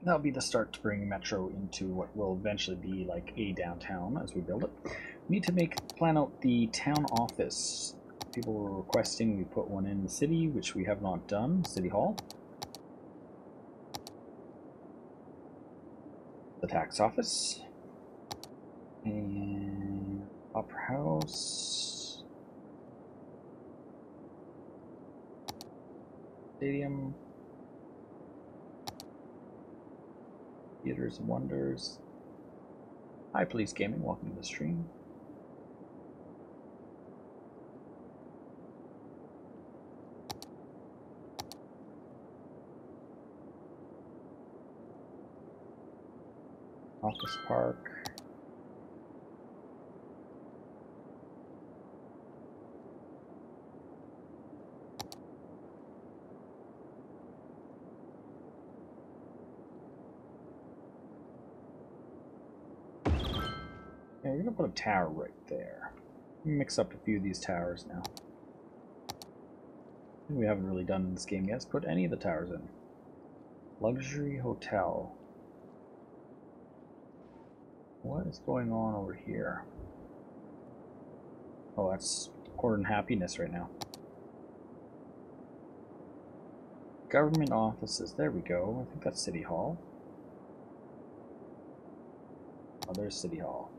That'll be the start to bring Metro into what will eventually be like a downtown as we build it. We need to plan out the town office. People were requesting we put one in the city, which we have not done. City Hall. The tax office. And Opera House. Stadium. Theaters and Wonders. Hi, Police Gaming. Welcome to the stream. Office Park. Yeah, we're gonna put a tower right there. Mix up a few of these towers now. We haven't really done in this game yet. Let's put any of the towers in. Luxury Hotel. What is going on over here? Oh, that's Horton Happiness right now. Government offices. There we go. I think that's City Hall. Oh, there's City Hall.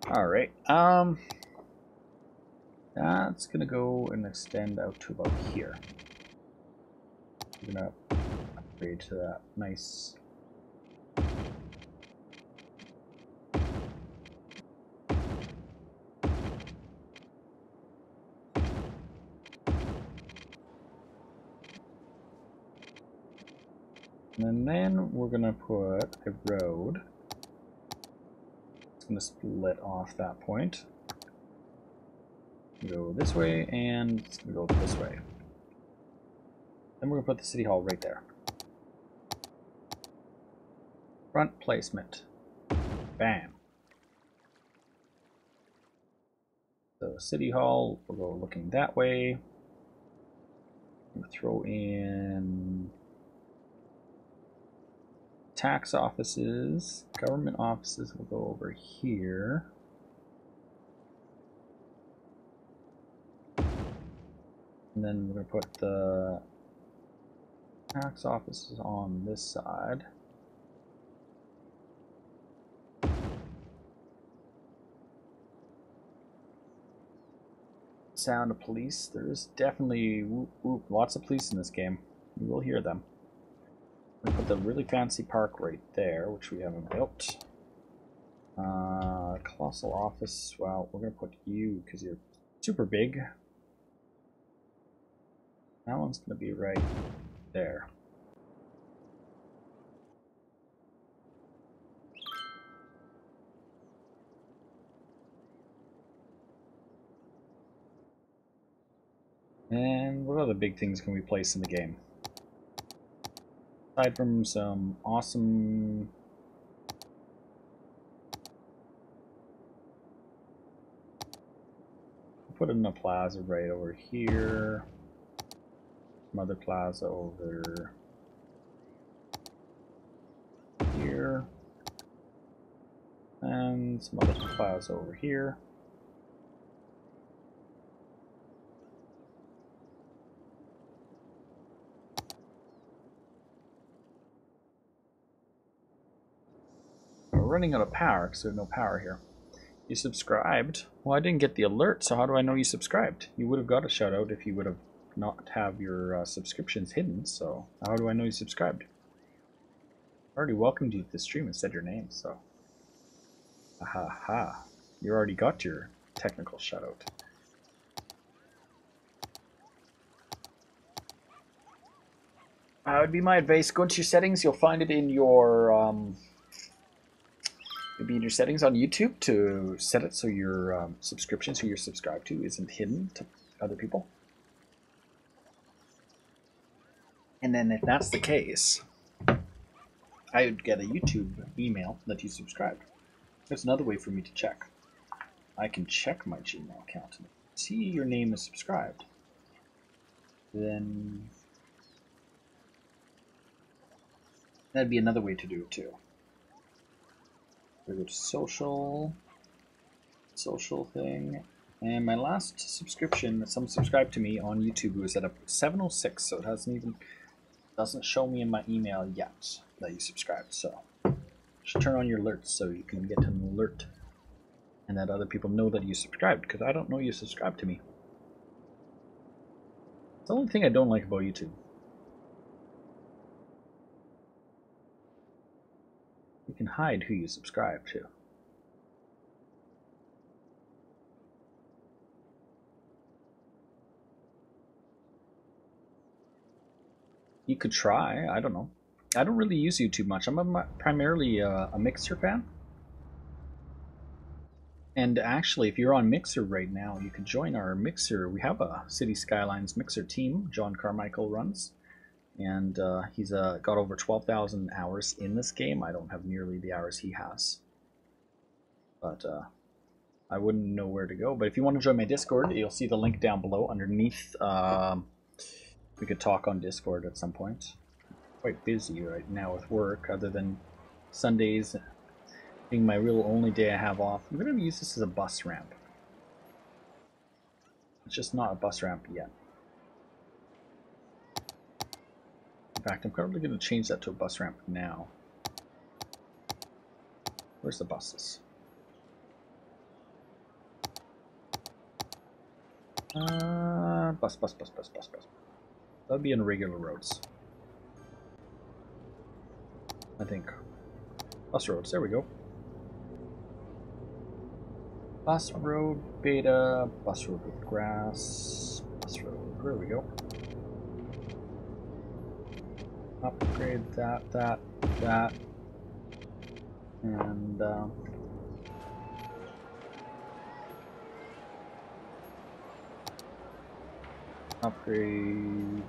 Alright, that's gonna go and extend out to about here. We're gonna upgrade to that nice and then we're gonna put a road. Going to split off that point. Go this way, and it's going to go this way. Then we're going to put the City Hall right there. Front placement. Bam. So City Hall will go looking that way. I'm going to throw in tax offices, government offices will go over here. And then we're going to put the tax offices on this side. Sound of police. There's definitely whoop, whoop, lots of police in this game. You will hear them. We put the really fancy park right there, which we haven't built. Colossal office. Well, we're gonna put you because you're super big. That one's gonna be right there. And what other big things can we place in the game? Aside from some awesome put in a plaza right over here. Another plaza over here. And some other plaza over here. We're running out of power because there's no power here. You subscribed? Well, I didn't get the alert, so how do I know you subscribed? You would have got a shout out if you would have not have your subscriptions hidden, so how do I know you subscribed? I already welcomed you to the stream and said your name, so. Aha ha. You already got your technical shout out. That would be my advice. Go into your settings, you'll find it in your it'll be in your settings on YouTube to set it so your subscriptions who you're subscribed to isn't hidden to other people. And then if that's the case, I would get a YouTube email that you subscribed. There's another way for me to check. I can check my Gmail account and see your name is subscribed. Then that'd be another way to do it too. We go to social thing, and my last subscription that someone subscribed to me on YouTube was at a 706, so it doesn't show me in my email yet that you subscribed. So just turn on your alerts so you can get an alert and that other people know that you subscribed, because I don't know you subscribed to me. It's the only thing I don't like about YouTube. You can hide who you subscribe to. You could try, I don't know. I don't really use YouTube much. I'm primarily a Mixer fan. And actually, if you're on Mixer right now, you could join our Mixer. We have a City Skylines Mixer team. John Carmichael runs. And he's got over 12,000 hours in this game. I don't have nearly the hours he has. But I wouldn't know where to go. But if you want to join my Discord, you'll see the link down below underneath. We could talk on Discord at some point. Quite busy right now with work, other than Sundays being my real only day I have off. I'm going to use this as a bus ramp. It's just not a bus ramp yet. In fact, I'm probably going to change that to a bus ramp now. Where's the buses? Bus. That'd be in regular roads. I think. Bus roads, there we go. Bus road beta, bus road with grass, bus road, there we go. Upgrade that, and upgrade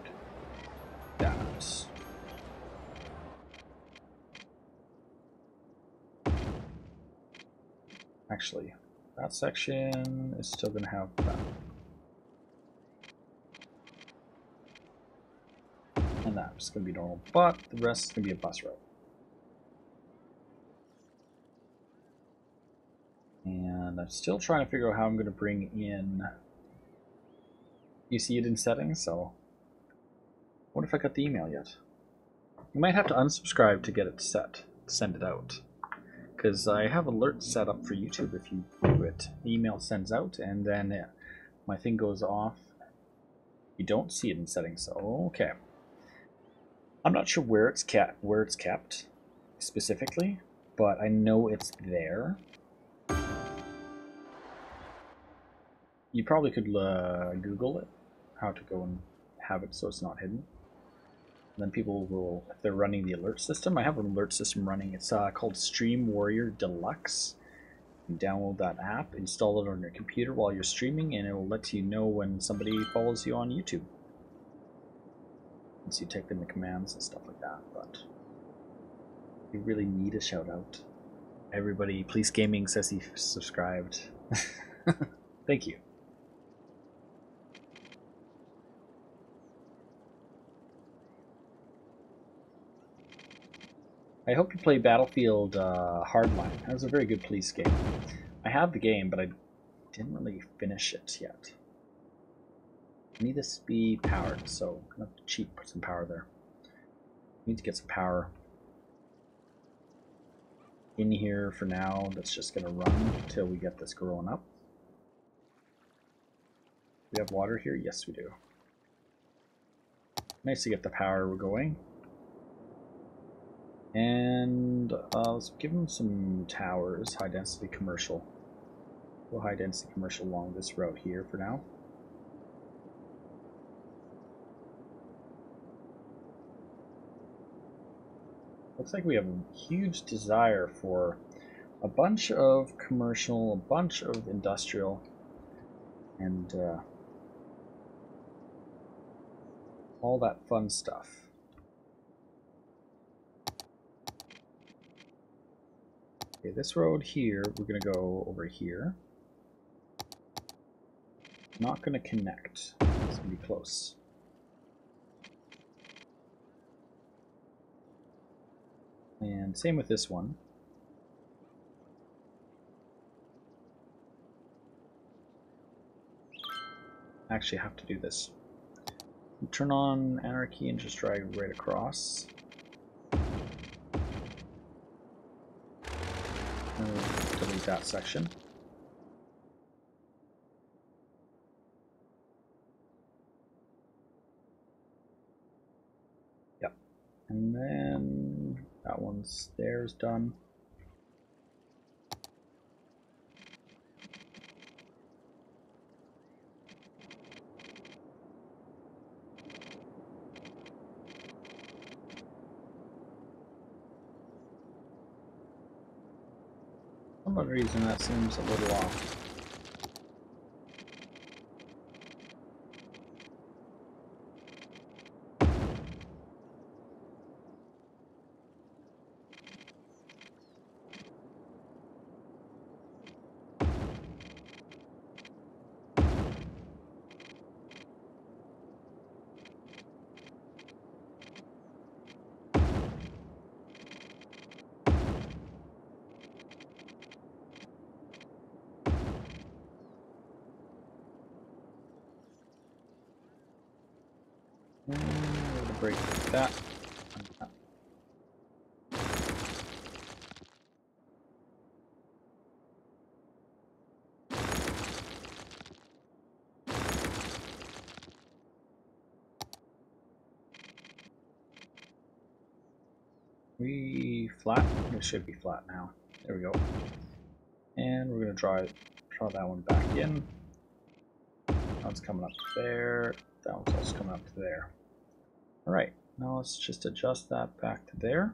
that. Actually, that section is still going to have that. And that's going to be normal, but the rest is going to be a bus road. And I'm still trying to figure out how I'm going to bring in. You see it in settings, so I wonder if I got the email yet. You might have to unsubscribe to get it set, send it out. Because I have alerts set up for YouTube if you do it. The email sends out and then my thing goes off. You don't see it in settings, so okay. I'm not sure where it's kept specifically, but I know it's there. You probably could Google it, how to go and have it so it's not hidden. And then people will, if they're running the alert system, I have an alert system running. It's called Stream Warrior Deluxe. You can download that app, install it on your computer while you're streaming, and it will let you know when somebody follows you on YouTube. Once you type in the commands and stuff like that, but you really need a shout out. Everybody, Police Gaming says he subscribed. Thank you. I hope you play Battlefield Hardline. That was a very good police game. I have the game, but I didn't really finish it yet. I need this to be powered, so I'm gonna have to cheat, put some power there. Need to get some power in here for now. That's just gonna run until we get this growing up. We have water here? Yes, we do. Nice to get the power going. And let's give them some towers, high density commercial. Go high density commercial along this route here for now. Looks like we have a huge desire for a bunch of commercial, a bunch of industrial, and all that fun stuff. Okay, this road here, we're going to go over here. Not going to connect. It's going to be close. And same with this one. Actually, I have to do this. Turn on anarchy and just drag right across. Delete that section. Yep. And then that one's there's done. For some reason that seems a little off. And we're going to break that. We flat. It should be flat now. There we go. And we're going to draw that one back in. That one's coming up to there. That one's also coming up to there. Alright, now let's just adjust that back to there.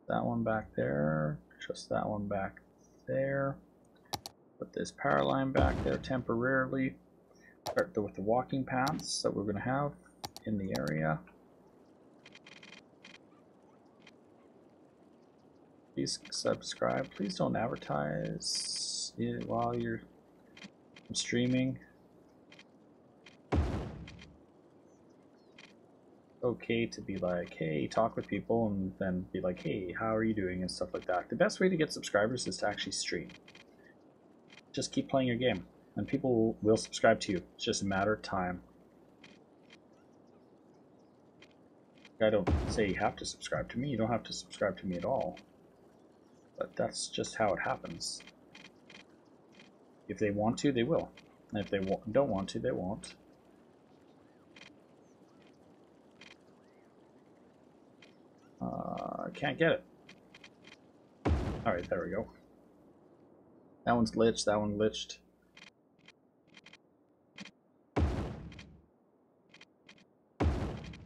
That one back there. Adjust that one back there. Put this power line back there temporarily. Start with the walking paths that we're going to have in the area. Please subscribe. Please don't advertise while you're streaming. Okay to be like, hey, talk with people, and then be like, hey, how are you doing, and stuff like that. The best way to get subscribers is to actually stream. Just keep playing your game, and people will subscribe to you. It's just a matter of time. I don't say you have to subscribe to me. You don't have to subscribe to me at all. But that's just how it happens. If they want to, they will. And if they don't want to, they won't. I can't get it. Alright, there we go. That one's glitched, that one glitched.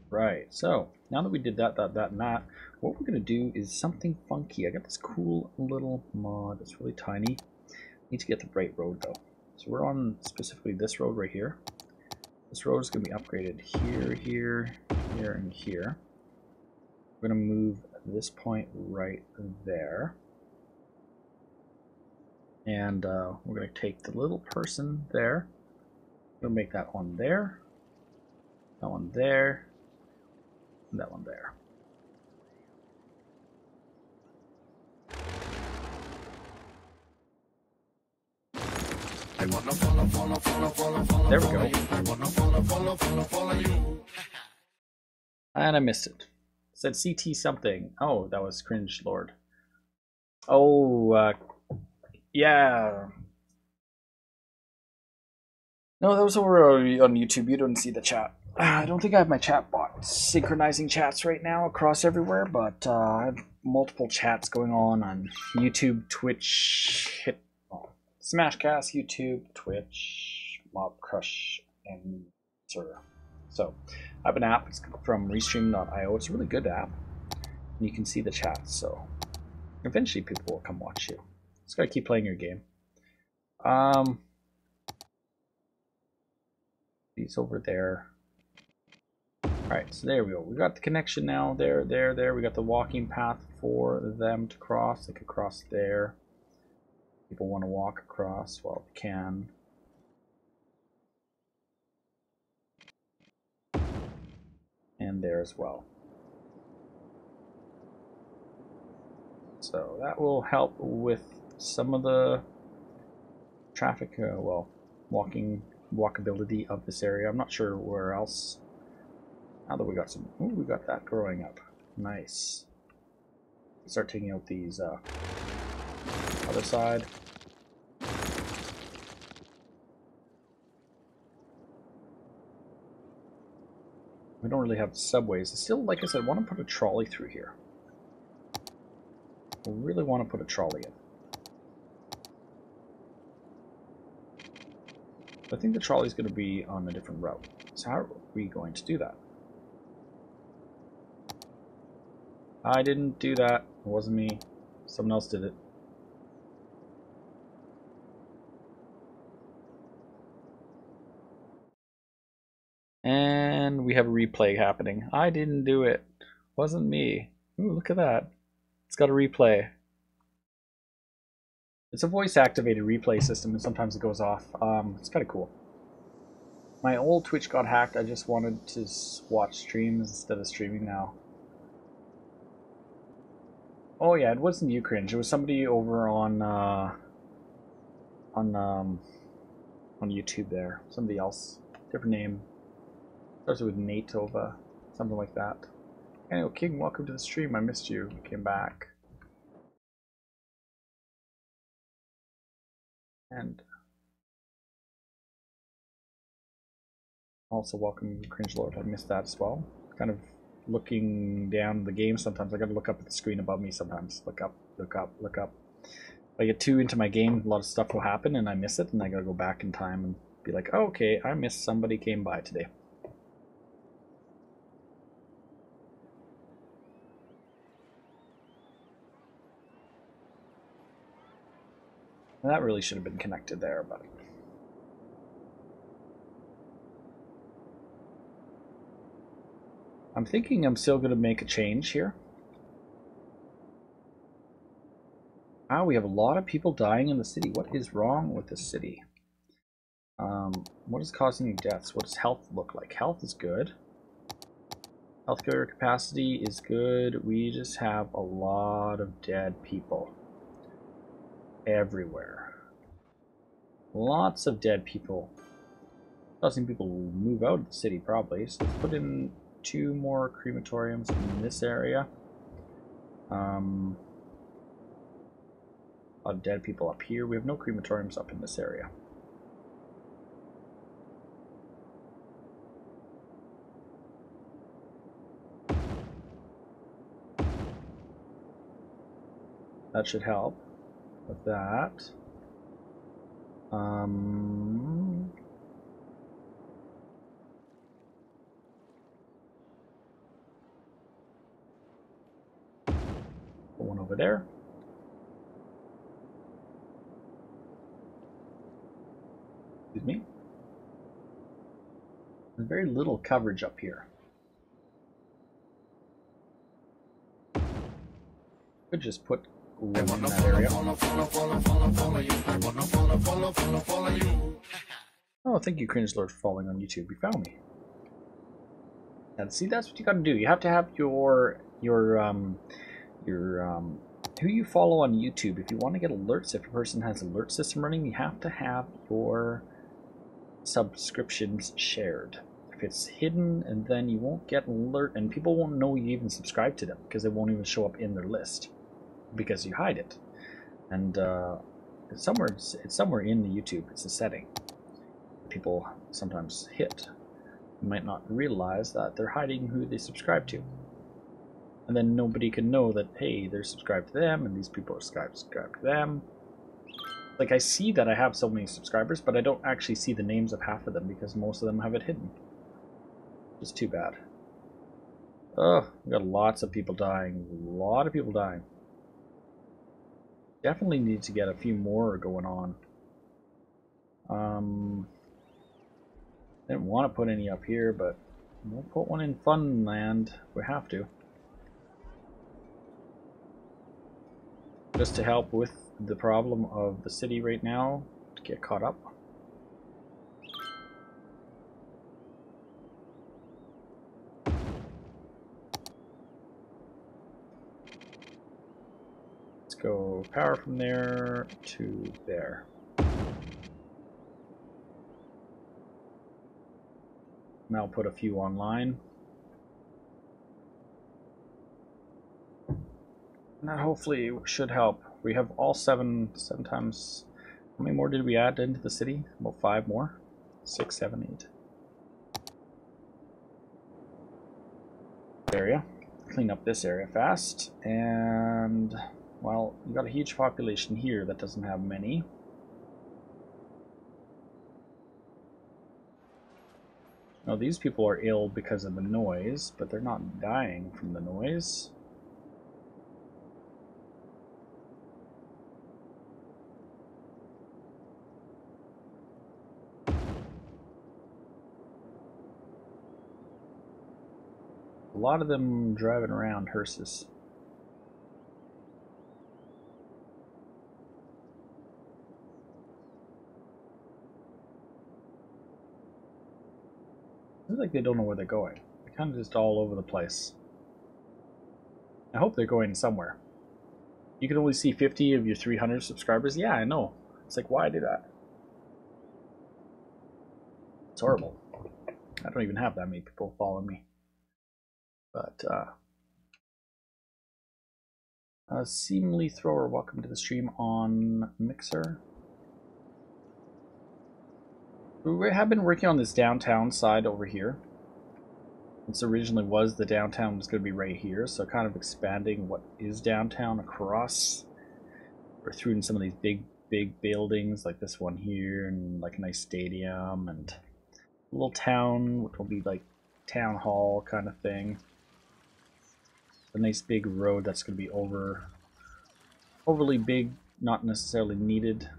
Right, so now that we did that, and that, what we're going to do is something funky. I got this cool little mod. It's really tiny. Need to get the right road though. So we're on specifically this road right here. This road is going to be upgraded here, here, here, and here. We're going to move this point right there. And we're going to take the little person there. We're going to make that one there. That one there. And that one there. There we go. And I missed it. It said CT something. Oh, that was Cringe Lord. Oh, yeah. No, that was over on YouTube. You don't see the chat. I don't think I have my chat bot synchronizing chats right now across everywhere, but I have multiple chats going on YouTube, Twitch, Smashcast, YouTube, Twitch, Mob Crush, and Server. So I have an app. It's from Restream.io. It's a really good app. And you can see the chat, so eventually people will come watch you. Just gotta keep playing your game. He's over there. Alright, so there we go. We got the connection now. There. We got the walking path for them to cross. They could cross there. People want to walk across. Well, they can. And there as well. So that will help with some of the traffic, well, walkability of this area. I'm not sure where else. Now that we got some, ooh, we got that growing up. Nice. Start taking out these other side. We don't really have subways. I still, like I said, want to put a trolley through here. I really want to put a trolley in. I think the trolley is going to be on a different route. So how are we going to do that? I didn't do that. It wasn't me. Someone else did it. And we have a replay happening. I didn't do it. Wasn't me. Ooh, look at that. It's got a replay. It's a voice-activated replay system, and sometimes it goes off. It's kind of cool. My old Twitch got hacked. I just wanted to watch streams instead of streaming now. Oh yeah, it wasn't you, Cringe. It was somebody over on YouTube there. Somebody else, different name. Starts with Natova, something like that. Anyway, King, welcome to the stream. I missed you. Came back. And also welcome Cringe Lord. I missed that as well. Kind of looking down the game sometimes. I gotta look up at the screen above me sometimes. Look up, look up, look up. If I get too into my game, a lot of stuff will happen and I miss it, and I gotta go back in time and be like, oh, okay, I missed somebody came by today. And that really should have been connected there, but I'm thinking I'm still going to make a change here. Wow, we have a lot of people dying in the city. What is wrong with the city? What is causing deaths? What does health look like? Health is good. Healthcare capacity is good. We just have a lot of dead people everywhere. Lots of dead people. Causing people to move out of the city probably. So let's put in 2 more crematoriums in this area. A lot of dead people up here. We have no crematoriums up in this area. That should help with that. Put one over there. Excuse me. There's very little coverage up here. Could just put one in that area. Oh, thank you, Cringe Lord, for following on YouTube. You found me. And see, that's what you got to do. You have to have your who you follow on YouTube. If you want to get alerts, if a person has alert system running, you have to have your subscriptions shared. If it's hidden, and then you won't get an alert, and people won't know you even subscribe to them because it won't even show up in their list because you hide it. And it's somewhere in the YouTube. It's a setting people sometimes hit. You might not realize that they're hiding who they subscribe to. And then nobody can know that, hey, they're subscribed to them, and these people are subscribed to them. Like, I see that I have so many subscribers, but I don't actually see the names of half of them because most of them have it hidden. It's too bad. Oh, we got lots of people dying. A lot of people dying. Definitely need to get a few more going on. Didn't want to put any up here, but we'll put one in Funland. We have to. Just to help with the problem of the city right now, to get caught up. Let's go power from there to there. And I'll put a few online. And that hopefully should help. We have all seven times. How many more did we add into the city? About 5 more? 6, 7, 8. Area. Clean up this area fast. And, well, we've got a huge population here that doesn't have many. Now, these people are ill because of the noise, but they're not dying from the noise. A lot of them driving around hearses. It's like they don't know where they're going. They're kind of just all over the place. I hope they're going somewhere. You can only see 50 of your 300 subscribers. Yeah, I know. It's like, why do that? It's horrible. I don't even have that many people following me. But, Seemly Thrower, welcome to the stream on Mixer. We have been working on this downtown side over here. This originally was the downtown was going to be right here, so kind of expanding what is downtown across. We're through in some of these big buildings like this one here, and like a nice stadium, and a little town, which will be like town hall kind of thing. A nice big road that's going to be overly big, not necessarily needed.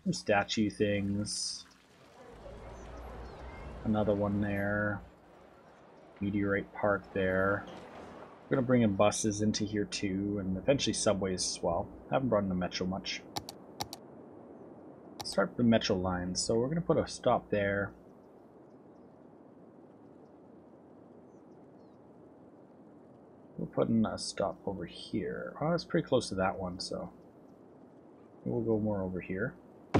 Some statue things. Another one there. Meteorite Park there. We're going to bring in buses into here too, and eventually subways as well. Haven't brought in the metro much. Let's start with the metro lines. So we're going to put a stop there. We're putting a stop over here. Oh, it's pretty close to that one, so we'll go more over here. I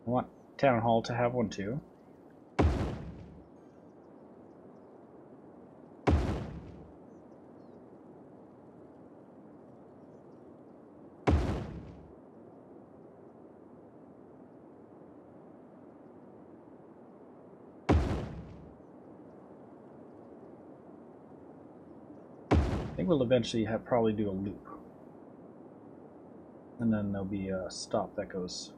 want Town Hall to have one too. I think we'll eventually probably do a loop. And then there'll be a stop that goes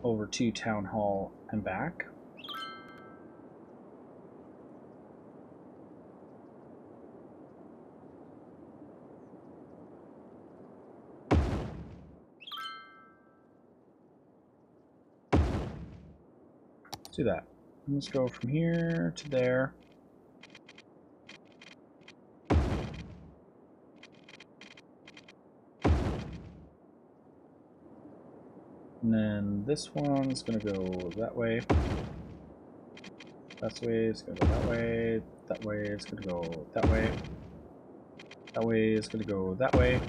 over to Town Hall and back. Let's do that. Let's go from here to there. And then this one's going to go that way. That way it's gonna go that way. That way it's gonna go that way. That way it's gonna go that way.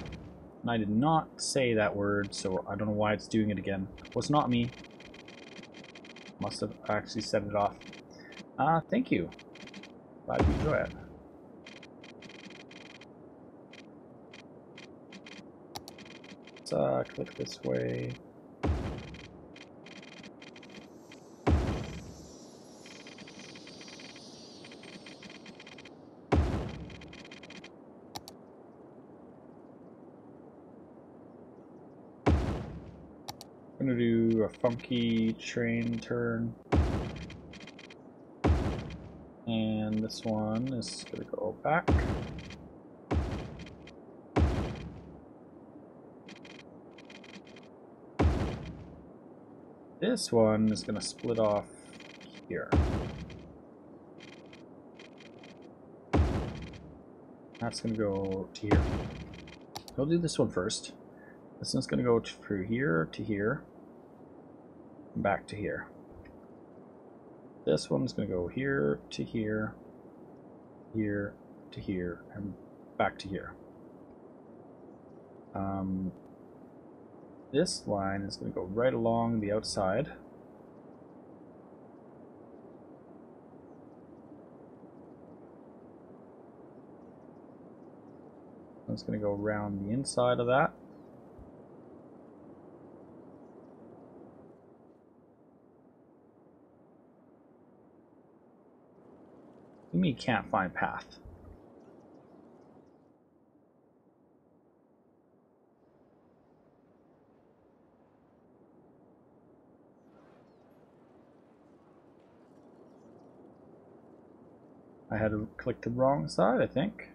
And I did not say that word, so I don't know why it's doing it again. It was not me. Must have actually set it off. Thank you. Glad you enjoy it. Let's click this way. I'm gonna do a funky train turn. And this one is gonna go back. This one is gonna split off here. That's gonna go to here. We'll do this one first. This one's gonna go through here to here. Back to here. This one's going to go here to here, here to here, and back to here. This line is going to go right along the outside. It's going to go around the inside of that. Me can't find path. I had to click the wrong side, I think.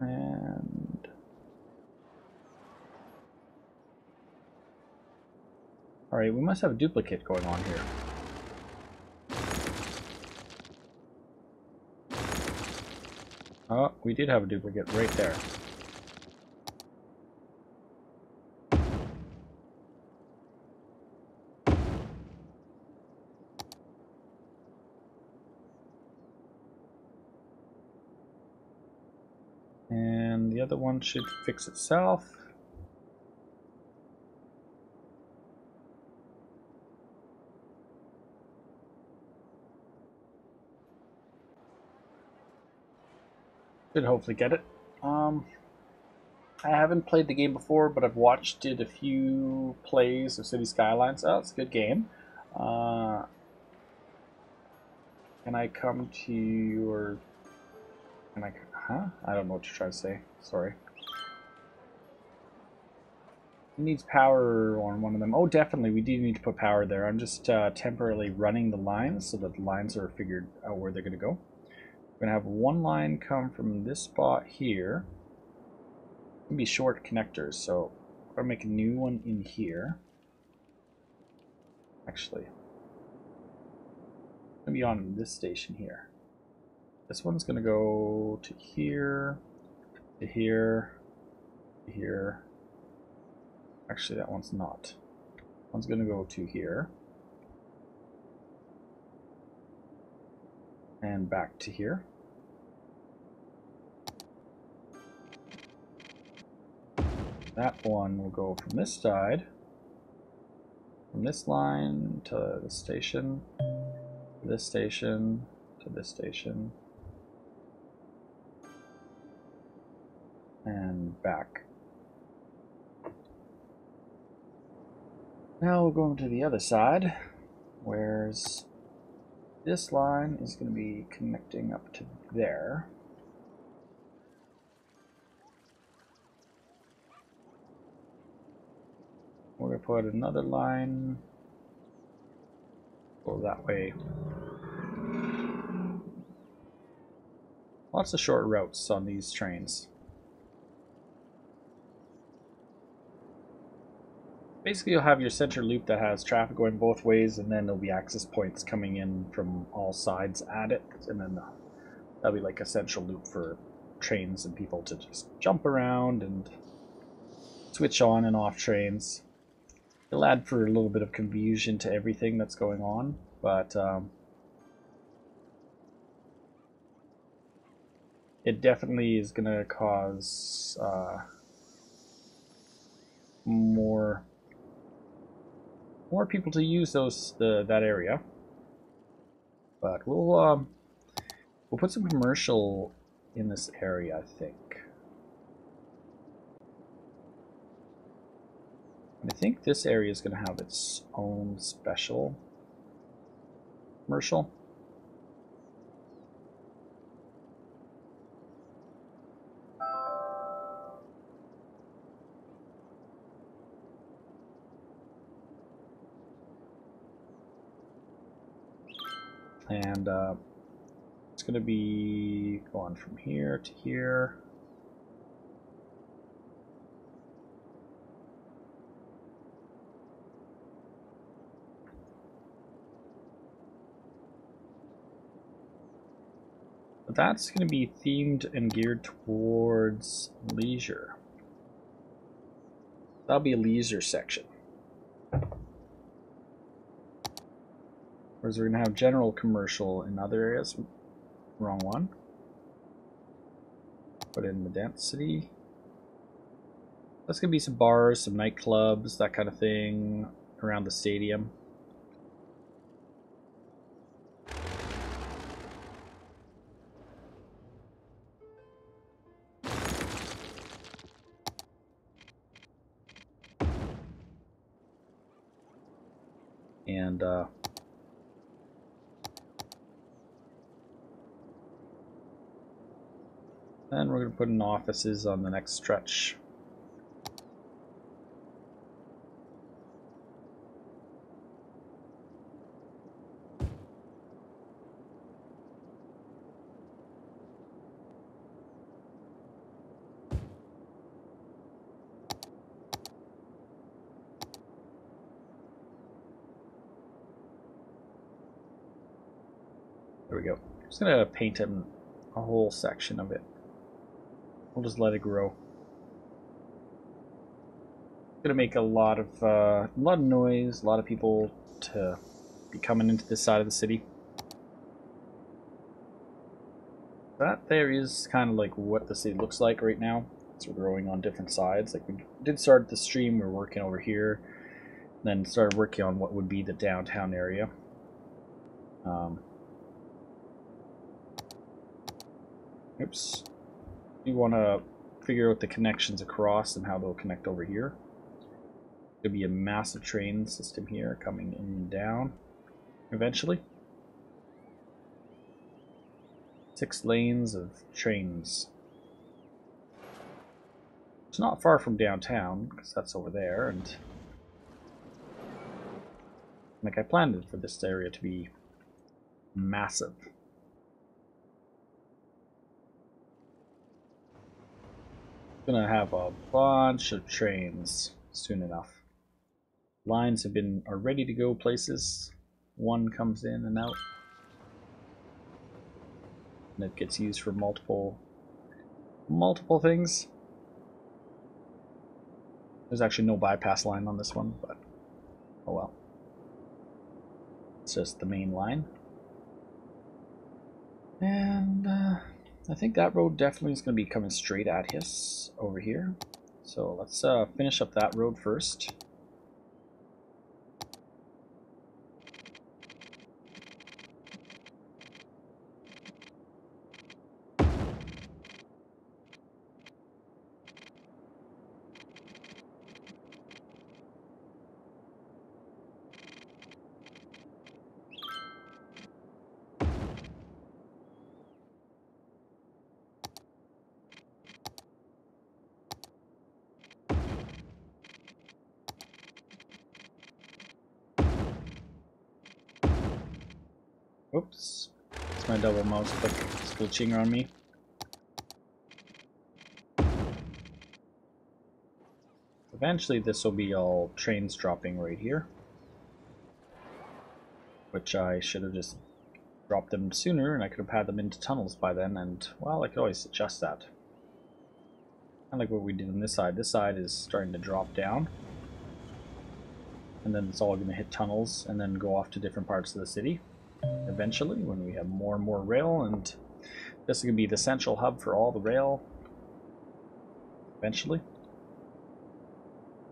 And alright, we must have a duplicate going on here. Oh, we did have a duplicate right there. And the other one should fix itself. Should hopefully get it. I haven't played the game before, but I've watched it a few plays of City Skylines. Oh, it's a good game. Can I come to your... Can I... Huh? I don't know what you're trying to say. Sorry. It needs power on one of them. Oh, definitely. We do need to put power there. I'm just temporarily running the lines so that the lines are figured out where they're going to go. We're going to have one line come from this spot here. It's going to be short connectors, so I'm going to make a new one in here. Actually, it's going to be on this station here. This one's going to go to here, to here, to here. Actually, that one's not. One's going to go to here. And back to here. That one will go from this side, from this line to the station, to this station, to this station, and back. Now we'll go to the other side, whereas this line is going to be connecting up to there. We're going to put another line, go that way. Lots of short routes on these trains. Basically, you'll have your center loop that has traffic going both ways, and then there'll be access points coming in from all sides at it, and then that'll be like a central loop for trains and people to just jump around and switch on and off trains. It'll add for a little bit of confusion to everything that's going on, but it definitely is going to cause more people to use that area. But we'll put some commercial in this area, I think. And I think this area is going to have its own special commercial. And it's going to be going from here to here. But that's going to be themed and geared towards leisure. That'll be a leisure section. Whereas we're going to have general commercial in other areas. Wrong one. Put in the density. That's going to be some bars, some nightclubs, that kind of thing around the stadium. And then we're going to put in offices on the next stretch. There we go. I'm just going to paint in a whole section of it. We'll just let it grow. It's gonna make a lot of noise, a lot of people to be coming into this side of the city. That there is kind of like what the city looks like right now. So we're growing on different sides. Like we did start the stream, we're working over here, then started working on what would be the downtown area. Oops. You want to figure out the connections across and how they'll connect over here. There'll be a massive train system here coming in and down eventually. 6 lanes of trains. It's not far from downtown because that's over there, and like I planned it for this area to be massive. Gonna have a bunch of trains soon enough. Lines are ready to go places. One comes in and out, and it gets used for multiple things. There's actually no bypass line on this one, but oh well. It's just the main line. And I think that road definitely is going to be coming straight at us over here. So let's finish up that road first. Oops, it's my double mouse click glitching on me. Eventually this will be all trains dropping right here, which I should have just dropped them sooner, and I could have had them into tunnels by then, and well, I could always adjust that. Kind of like what we did on this side. This side is starting to drop down, and then it's all going to hit tunnels and then go off to different parts of the city eventually when we have more and more rail and This is going to be the central hub for all the rail eventually.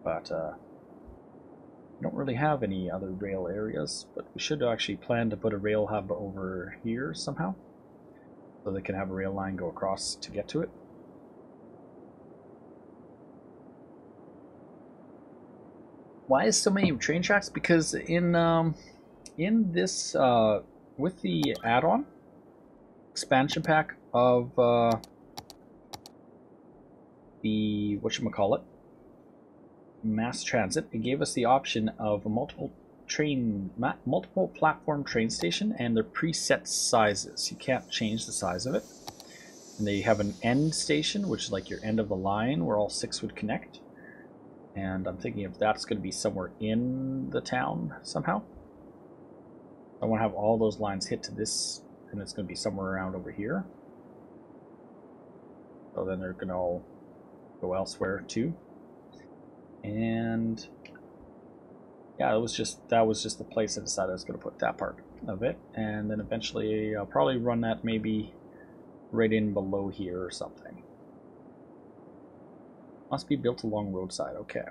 But we don't really have any other rail areas, but we should actually plan to put a rail hub over here somehow, so they can have a rail line go across to get to it. Why is so many train tracks? Because in this with the add-on expansion pack of the whatchamacallit, mass transit, it gave us the option of a multiple platform train station, and they're preset sizes. You can't change the size of it. And they have an end station, which is like your end of the line where all 6 would connect. And I'm thinking if that's going to be somewhere in the town somehow. I want to have all those lines hit to this, and it's going to be somewhere around over here. So then they're going to all go elsewhere too. And yeah, that was just the place I decided I was going to put that part of it. And then eventually I'll probably run that maybe right in below here or something. Must be built along roadside. Okay.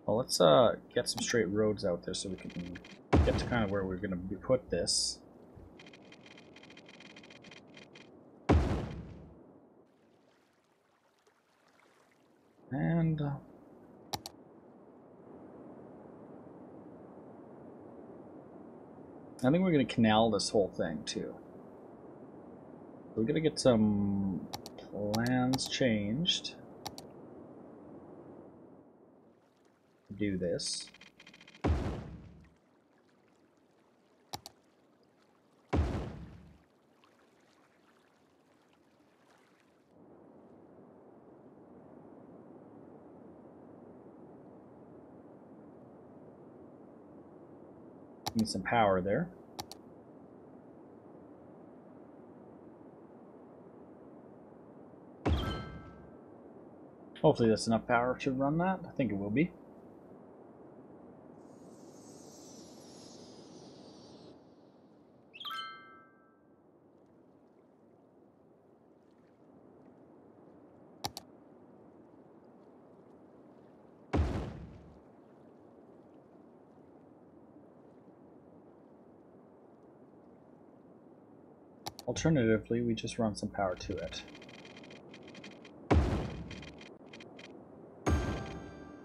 Well, let's get some straight roads out there so we can get to kind of where we're going to put this. And I think we're going to canal this whole thing too. We're going to get some plans changed to do this. Need some power there. Hopefully that's enough power to run that. I think it will be. Alternatively, we just run some power to it.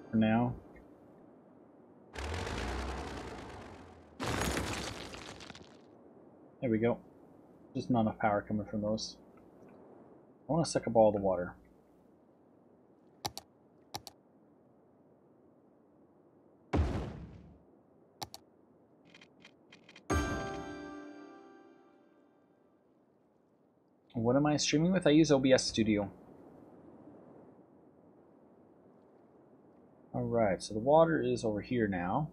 For now. There we go. Just not enough power coming from those. I want to suck up all the water. What am I streaming with? I use OBS Studio. Alright, so the water is over here now.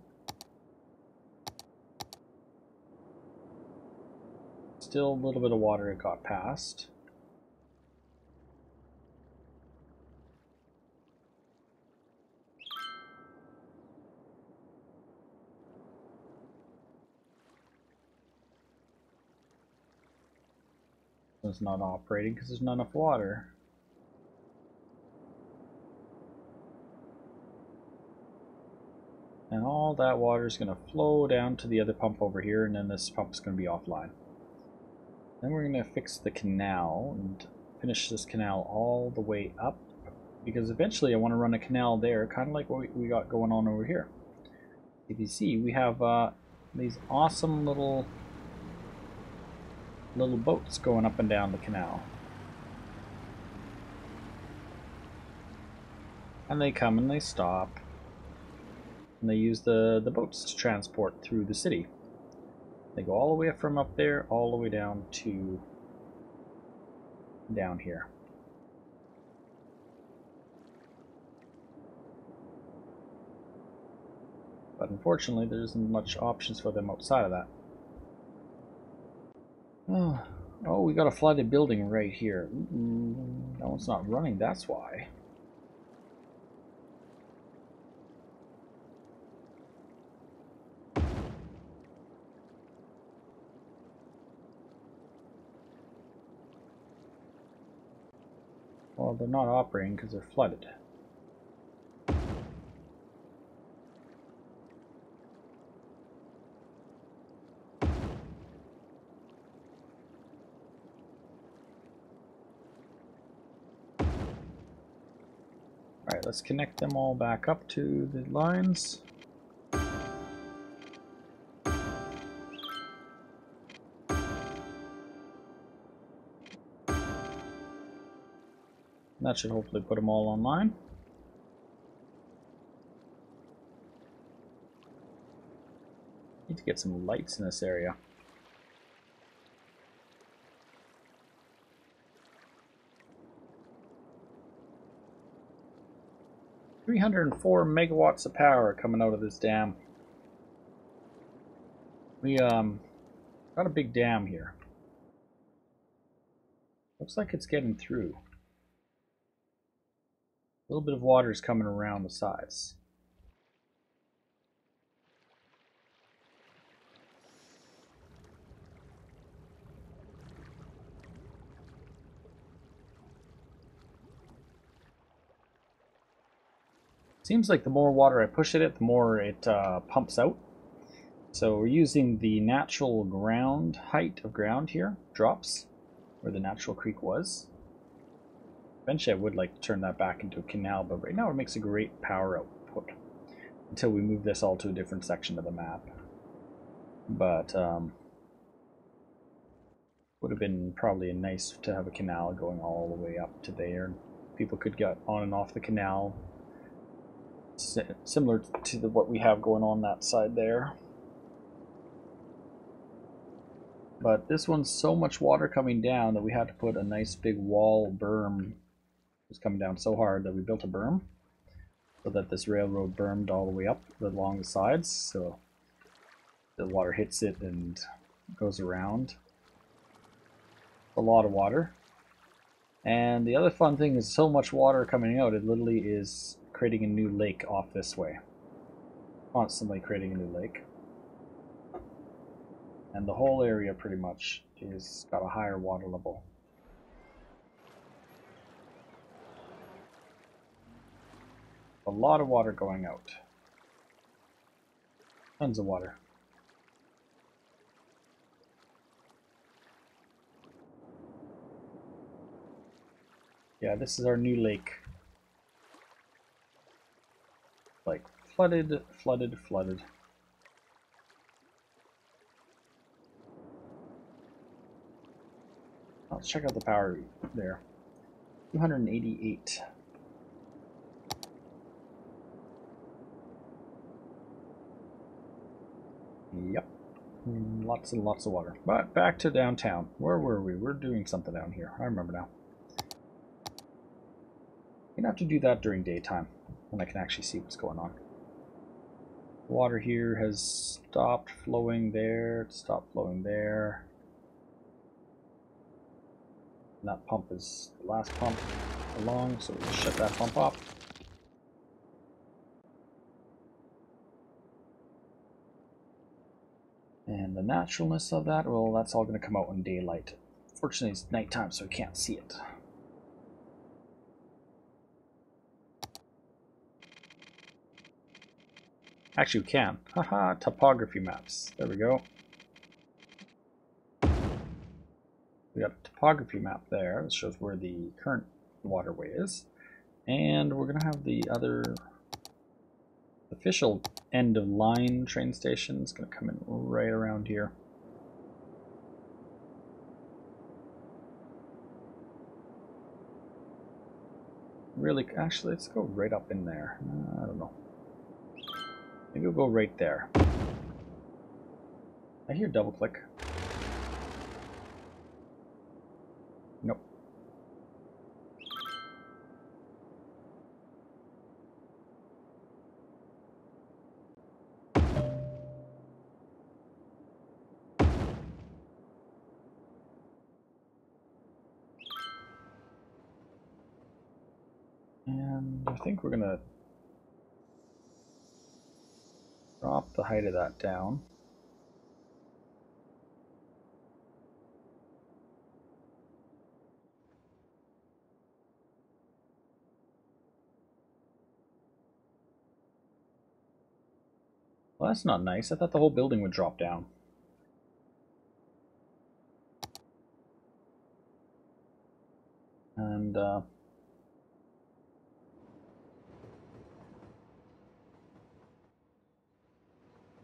Still a little bit of water it got past. It's not operating because there's not enough water. And all that water is going to flow down to the other pump over here, and then this pump is going to be offline. Then we're going to fix the canal and finish this canal all the way up, because eventually I want to run a canal there, kind of like what we got going on over here. If you see, we have these awesome little boats going up and down the canal. And they come and they stop. And they use the boats to transport through the city. They go all the way from up there, all the way down to down here. But unfortunately, there isn't much options for them outside of that. Oh, we got a flooded building right here. That one's not running, that's why. Well, they're not operating because they're flooded. Alright, let's connect them all back up to the lines. That should hopefully put them all online. Need to get some lights in this area. "304 megawatts of power coming out of this dam." We got a big dam here. Looks like it's getting through. A little bit of water is coming around the sides. Seems like the more water I push at it, the more it pumps out. So we're using the natural ground height of ground here, drops, where the natural creek was. Eventually I would like to turn that back into a canal, but right now it makes a great power output until we move this all to a different section of the map. But would have been probably nice to have a canal going all the way up to there. People could get on and off the canal, similar to what we have going on that side there. But this one's so much water coming down that we had to put a nice big wall berm. It was coming down so hard that we built a berm so that this railroad bermed all the way up along the sides, so the water hits it and goes around. A lot of water. And the other fun thing is so much water coming out, it literally is creating a new lake off this way. Constantly creating a new lake. And the whole area pretty much is got a higher water level. A lot of water going out. Tons of water. Yeah, this is our new lake. Like flooded, flooded, flooded. Let's check out the power there. 288. Yep. Lots and lots of water. But back to downtown. Where were we? We're doing something down here. I remember now. You're gonna have to do that during daytime when I can actually see what's going on. Water here has stopped flowing there. It stopped flowing there. And that pump is the last pump along, so we'll shut that pump off. And the naturalness of that, well, that's all going to come out in daylight. Fortunately, it's nighttime, so we can't see it. Actually, we can. Haha, topography maps. There we go. We got a topography map there that shows where the current waterway is. And we're going to have the other official end of line train station. It's going to come in right around here. Really, actually, let's go right up in there. I don't know. Maybe we'll go right there. I hear double click. Nope. And I think we're gonna drop the height of that down. Well, that's not nice. I thought the whole building would drop down. And I'm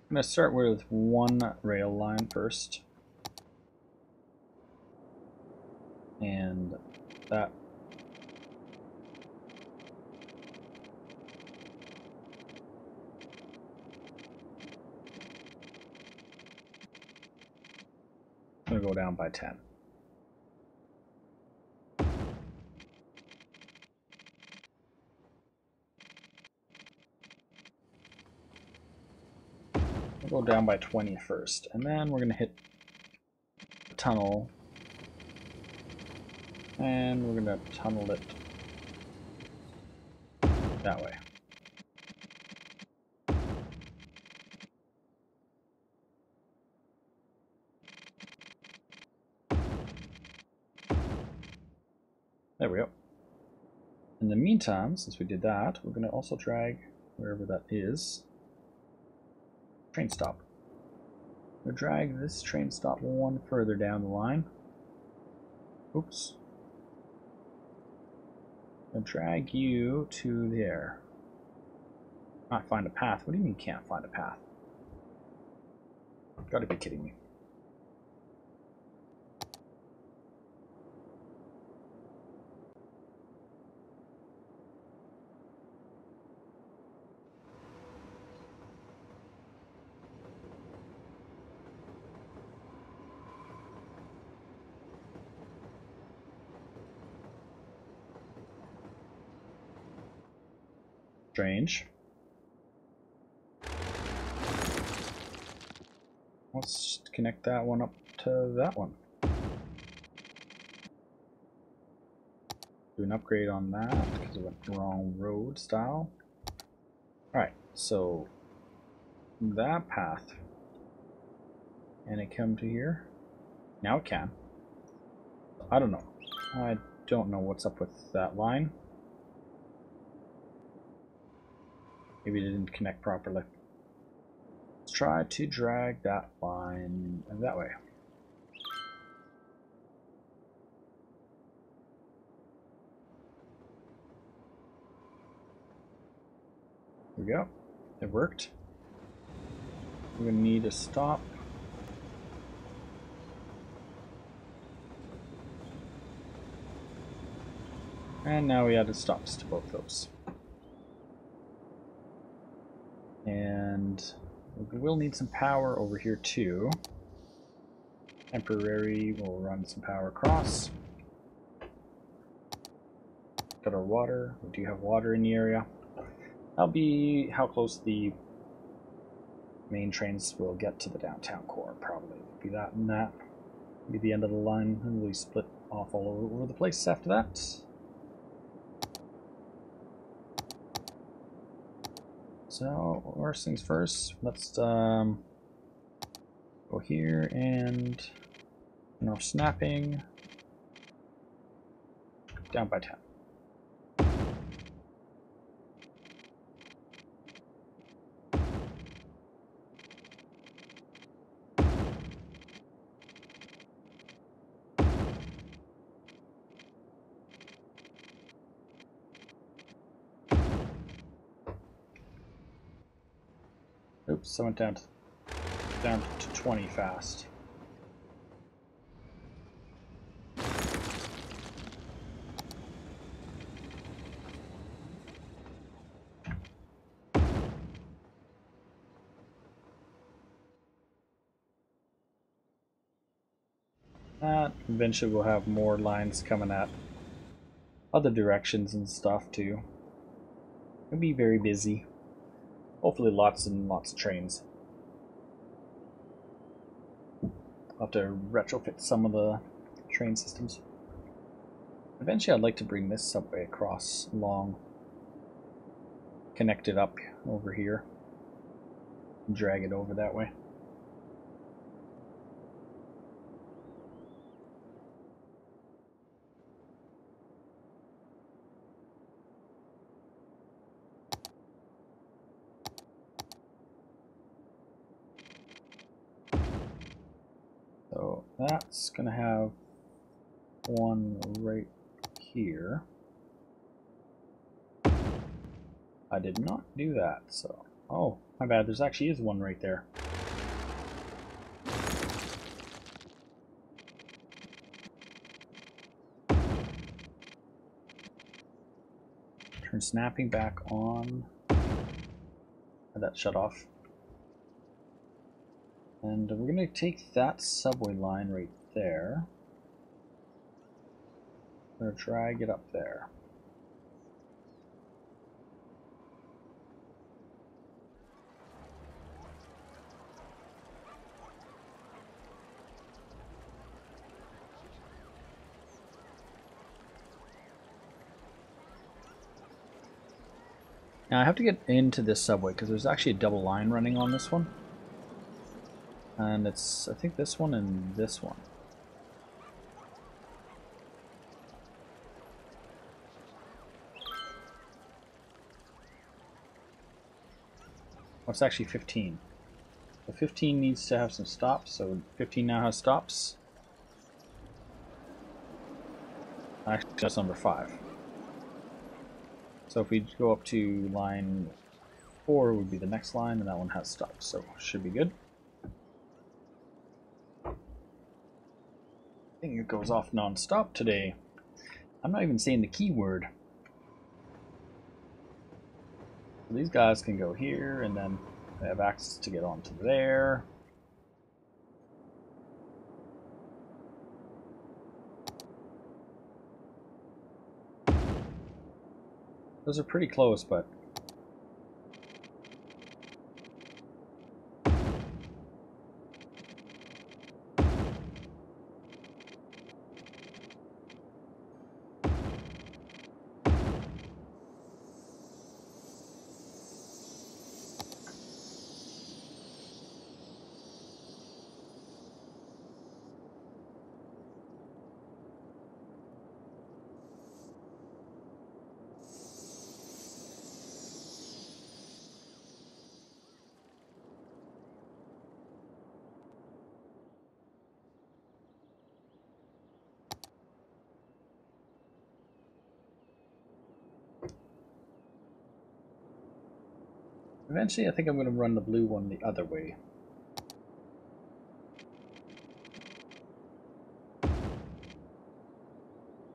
going to start with one rail line first. And that. I'm going to go down by 10. We'll go down by 20 first, and then we're going to hit the tunnel, and we're going to tunnel it that way. There we go. In the meantime, since we did that, we're going to also drag wherever that is. Train stop. We'll drag this train stop one further down the line. Oops. I'll drag you to there. Not find a path. What do you mean can't find a path? Gotta be kidding me. Strange. Let's connect that one up to that one. Do an upgrade on that because it went the wrong road style. Alright, so that path. Can it come to here? Now it can. I don't know. I don't know what's up with that line. Maybe it didn't connect properly. Let's try to drag that line that way. There we go. It worked. We're going to need a stop. And now we added stops to both those. And we will need some power over here too. Temporary, we'll run some power across. Got our water. We do have water in the area. That'll be how close the main trains will get to the downtown core. Probably be that and that. Be the end of the line, and we'll split off all over the place after that. So, first things first, let's go here and turn off snapping. Down by 10. Oops, I went down to 20 fast. Eventually we'll have more lines coming at other directions and stuff too. It'll be very busy. Hopefully lots and lots of trains. I'll have to retrofit some of the train systems. Eventually I'd like to bring this subway across along, connect it up over here, and drag it over that way. So that's going to have one right here. I did not do that, so... Oh, my bad, there's actually is one right there. Turn snapping back on. That shut off. And we're going to take that subway line right there. We're going to drag it up there. Now I have to get into this subway because there's actually a double line running on this one. And it's, I think, this one and this one. Oh, it's actually 15. So 15 needs to have some stops, so 15 now has stops. Actually, that's number 5. So if we go up to line 4 would be the next line, and that one has stops, so should be good. I think it goes off non-stop today. I'm not even saying the keyword. So these guys can go here, and then they have access to get onto there. Those are pretty close, but eventually I think I'm going to run the blue one the other way.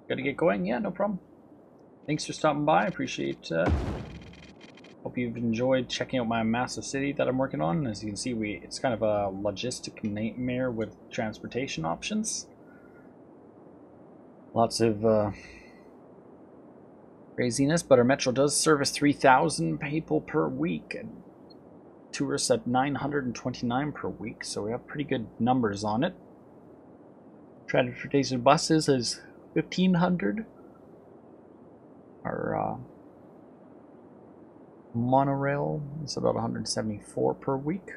Gotta get going? Yeah, no problem. Thanks for stopping by. I appreciate hope you've enjoyed checking out my massive city that I'm working on. As you can see, it's kind of a logistic nightmare with transportation options. Lots of craziness, but our metro does service 3,000 people per week and tourists at 929 per week, so we have pretty good numbers on it. Transportation buses is 1,500. Our monorail is about 174 per week.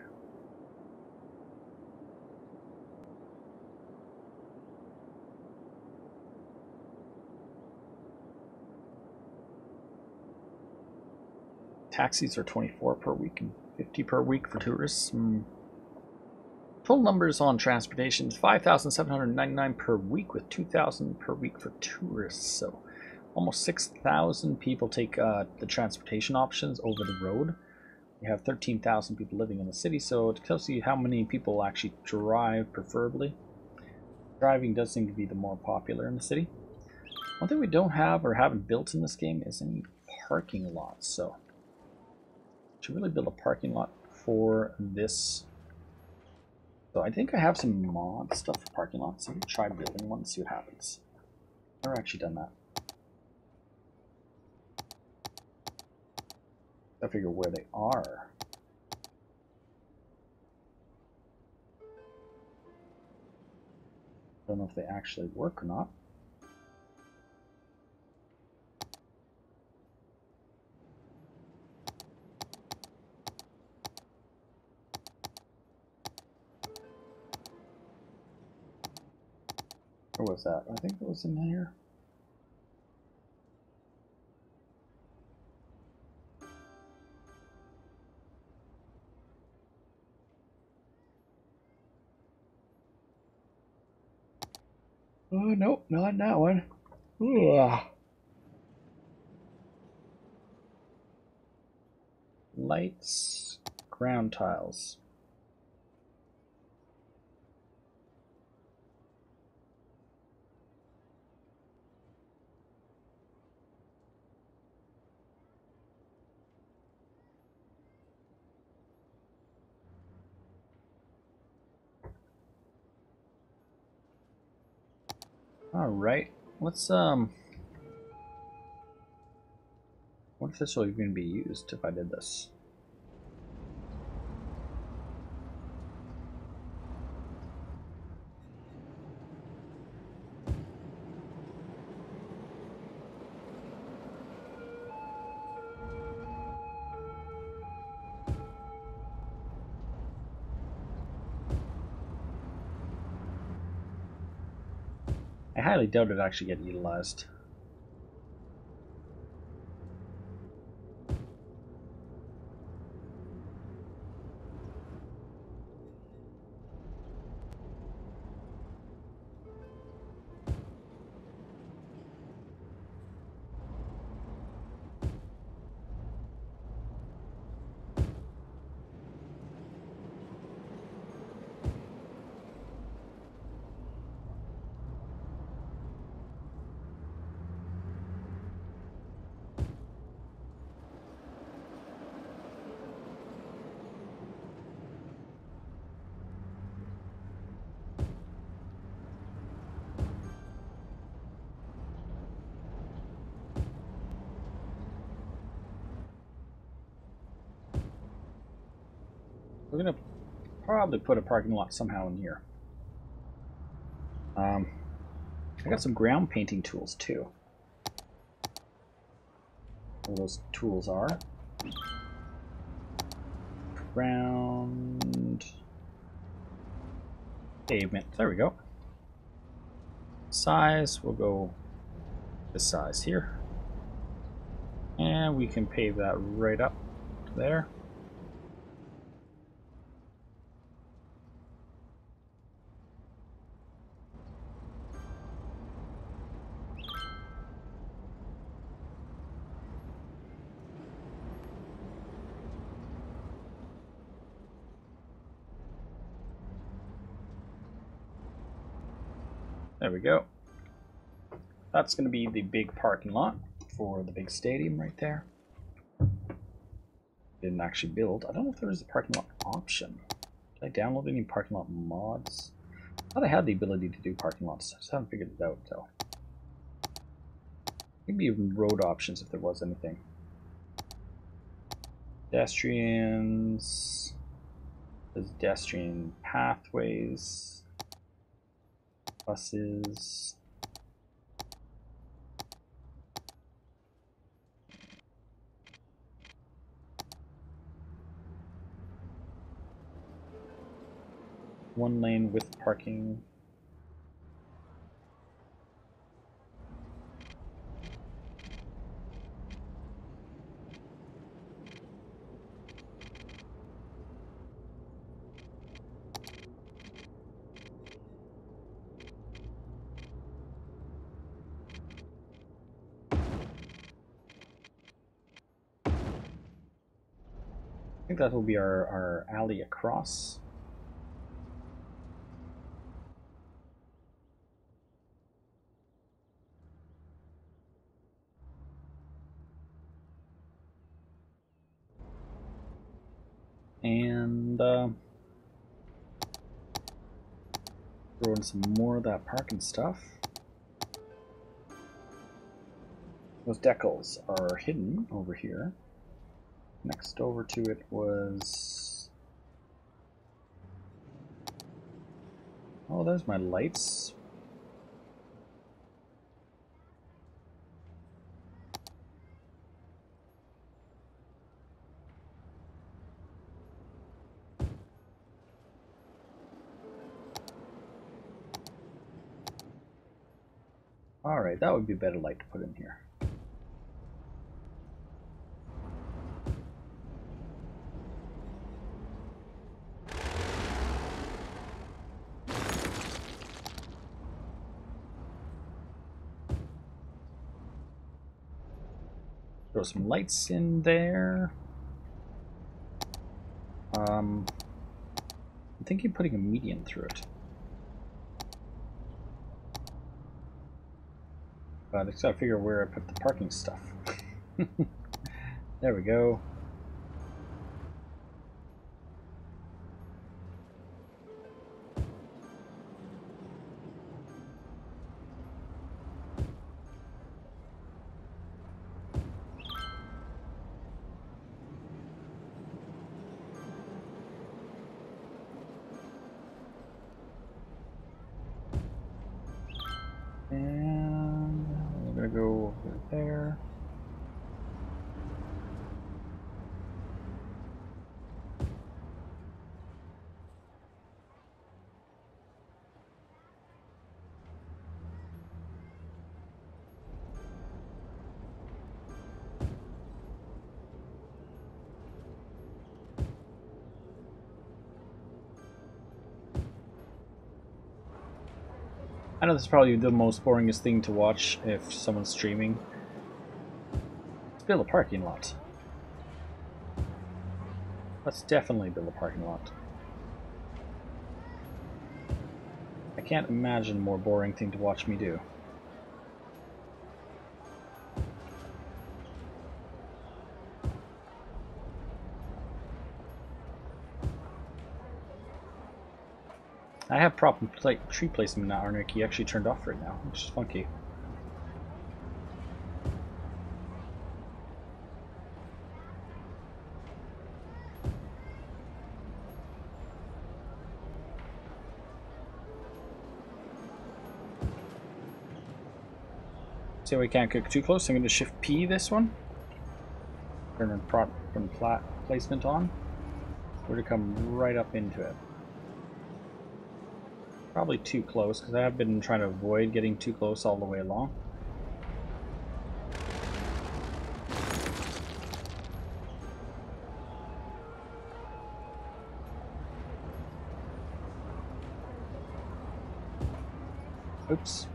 Taxis are 24 per week and 50 per week for tourists. Total numbers on transportation is 5,799 per week with 2,000 per week for tourists. So almost 6,000 people take the transportation options over the road. We have 13,000 people living in the city, so it tells you how many people actually drive, preferably. Driving does seem to be the more popular in the city. One thing we don't have or haven't built in this game is any parking lots, so should really build a parking lot for this. So I think I have some mod stuff for parking lots. I'm gonna try building one and see what happens. Never actually done that. I figure where they are. Don't know if they actually work or not. Or was that? I think it was in here. Oh, nope, not that one. Ugh. Lights, ground tiles. All right, let's what if this will even be used if I did this? I highly doubt it actually get utilized. We're gonna probably put a parking lot somehow in here. I got some ground painting tools too. What those tools are. Ground pavement. There we go. Size, we'll go this size here. And we can pave that right up to there. There we go. That's going to be the big parking lot for the big stadium right there. Didn't actually build. I don't know if there is a parking lot option. Did I download any parking lot mods? I thought I had the ability to do parking lots. I just haven't figured it out though. Maybe even road options if there was anything. Pedestrians. There's pedestrian pathways. Buses. One lane with parking. I think that will be our alley across. And throw in some more of that parking stuff. Those decals are hidden over here. Next over to it was... Oh, there's my lights. Alright, that would be a better light to put in here. Throw some lights in there. I'm thinking of putting a median through it. But I just gotta figure where I put the parking stuff. There we go. And we're gonna go over there. I know this is probably the most boringest thing to watch if someone's streaming. Let's build a parking lot. Let's definitely build a parking lot. I can't imagine a more boring thing to watch me do. I have problem tree placement now, Arnick. You actually turned off right now, which is funky. See, we can't get too close. I'm going to shift P this one. Turn placement on. We're to come right up into it. Probably too close, because I have been trying to avoid getting too close all the way along. Oops.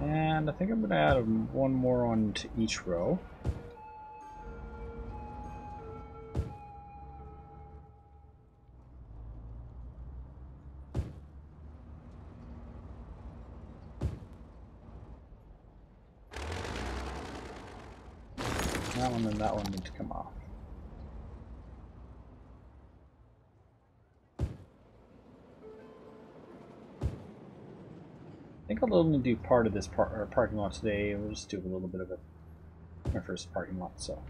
And I think I'm going to add one more onto each row. That one and that one need to come off. I think I'll only do part of this parking lot today. We'll just do a little bit of it. My first parking lot, so.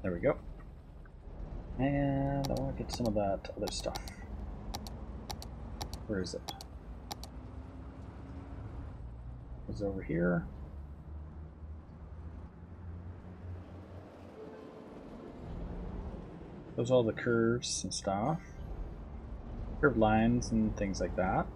There we go. And I want to get some of that other stuff. Where is it? It's over here. Those are all the curves and stuff. Curved lines and things like that.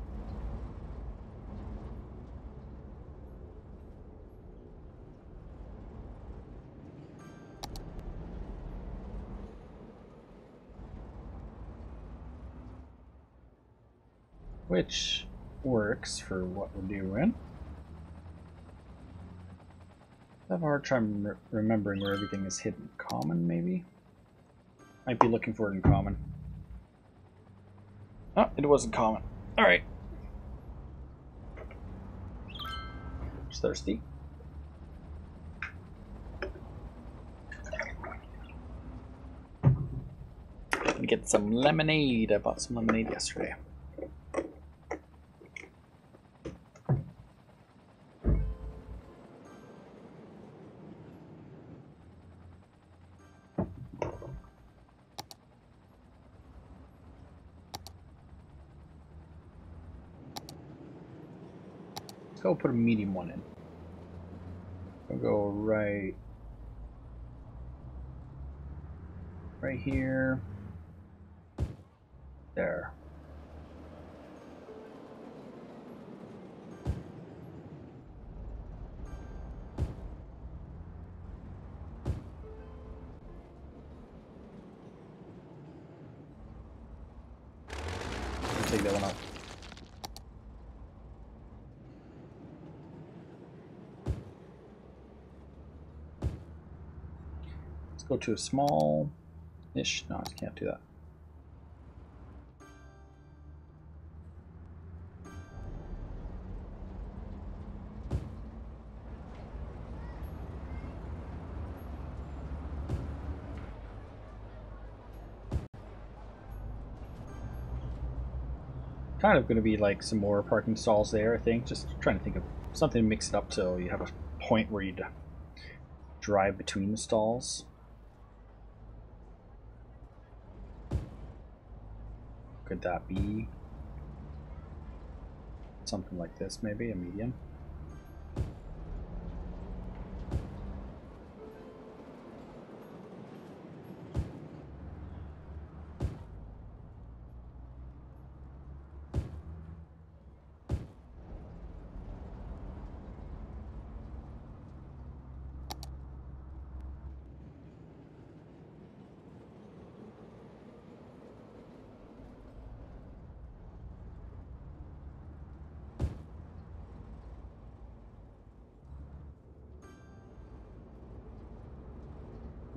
Which works for what we're doing. I have a hard time remembering where everything is hidden. Common, maybe? Might be looking for it in common. Oh, it wasn't common. Alright. Just thirsty. Get some lemonade. I bought some lemonade yesterday. go put a medium one in. We'll go right here. There. Take that one out. Let's go to a small-ish. No, I can't do that. Kind of going to be like some more parking stalls there, I think. Just trying to think of something to mix it up till you have a point where you'd drive between the stalls. Could that be something like this, maybe? A medium?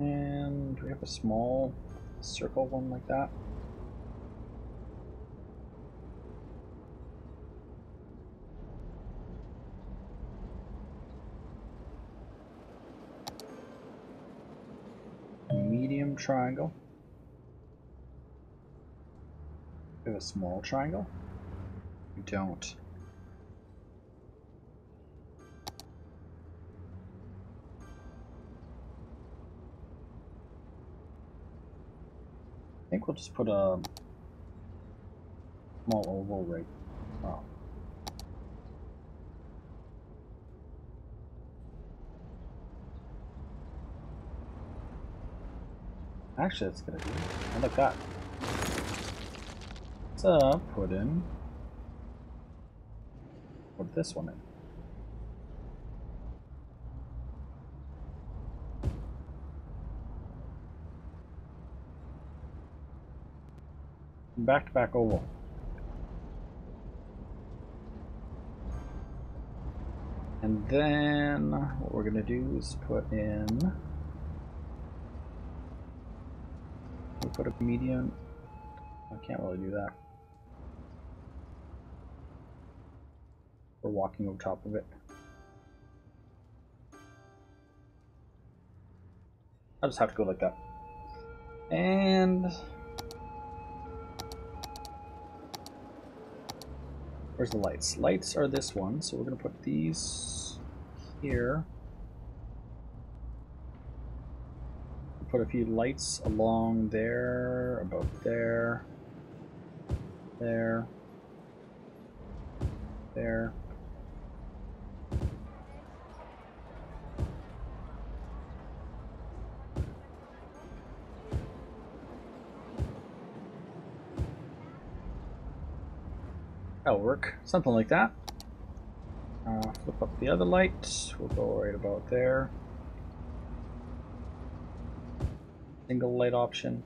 And do we have a small circle one like that? A medium triangle. We have a small triangle? We don't. I think we'll just put a small oval right. Wow. Actually, that's gonna do. I like that. Let's put this one in. Back-to-back oval. And then what we're gonna do is put in. We put a medium. I can't really do that. We're walking over top of it. I'll just have to go like that. And where's the lights? Lights are this one, so we're going to put these here. Put a few lights along there, about there, there, there. That'll work, something like that. Flip up the other light, we'll go right about there. Single light option.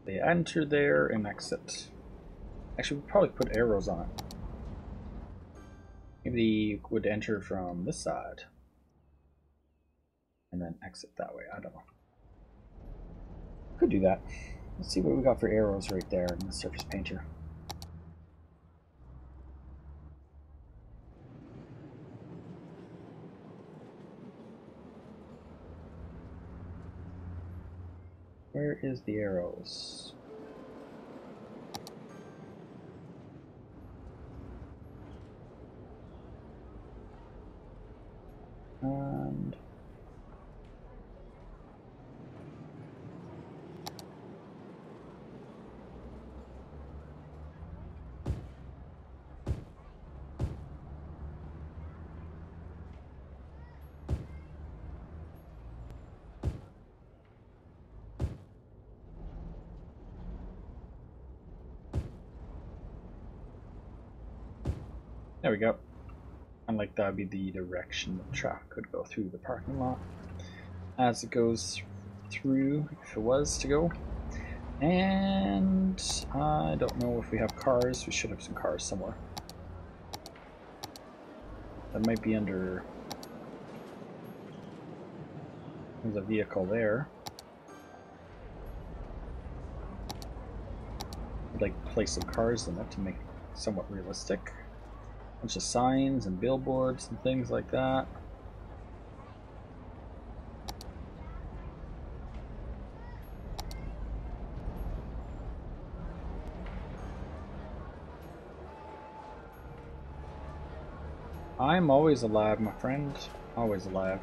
They enter there and exit. Actually, we'll probably put arrows on it. Maybe they would enter from this side and then exit that way. I don't know. Could do that. Let's see what we got for arrows right there in the surface painter. Where is the arrows? And there we go. And like that would be the direction the track could go through the parking lot as it goes through, if it was to go. And I don't know if we have cars. We should have some cars somewhere. That might be under. There's a vehicle there. I'd like to place some cars in it to make it somewhat realistic. Bunch of signs and billboards and things like that. I'm always alive, my friend. Always alive.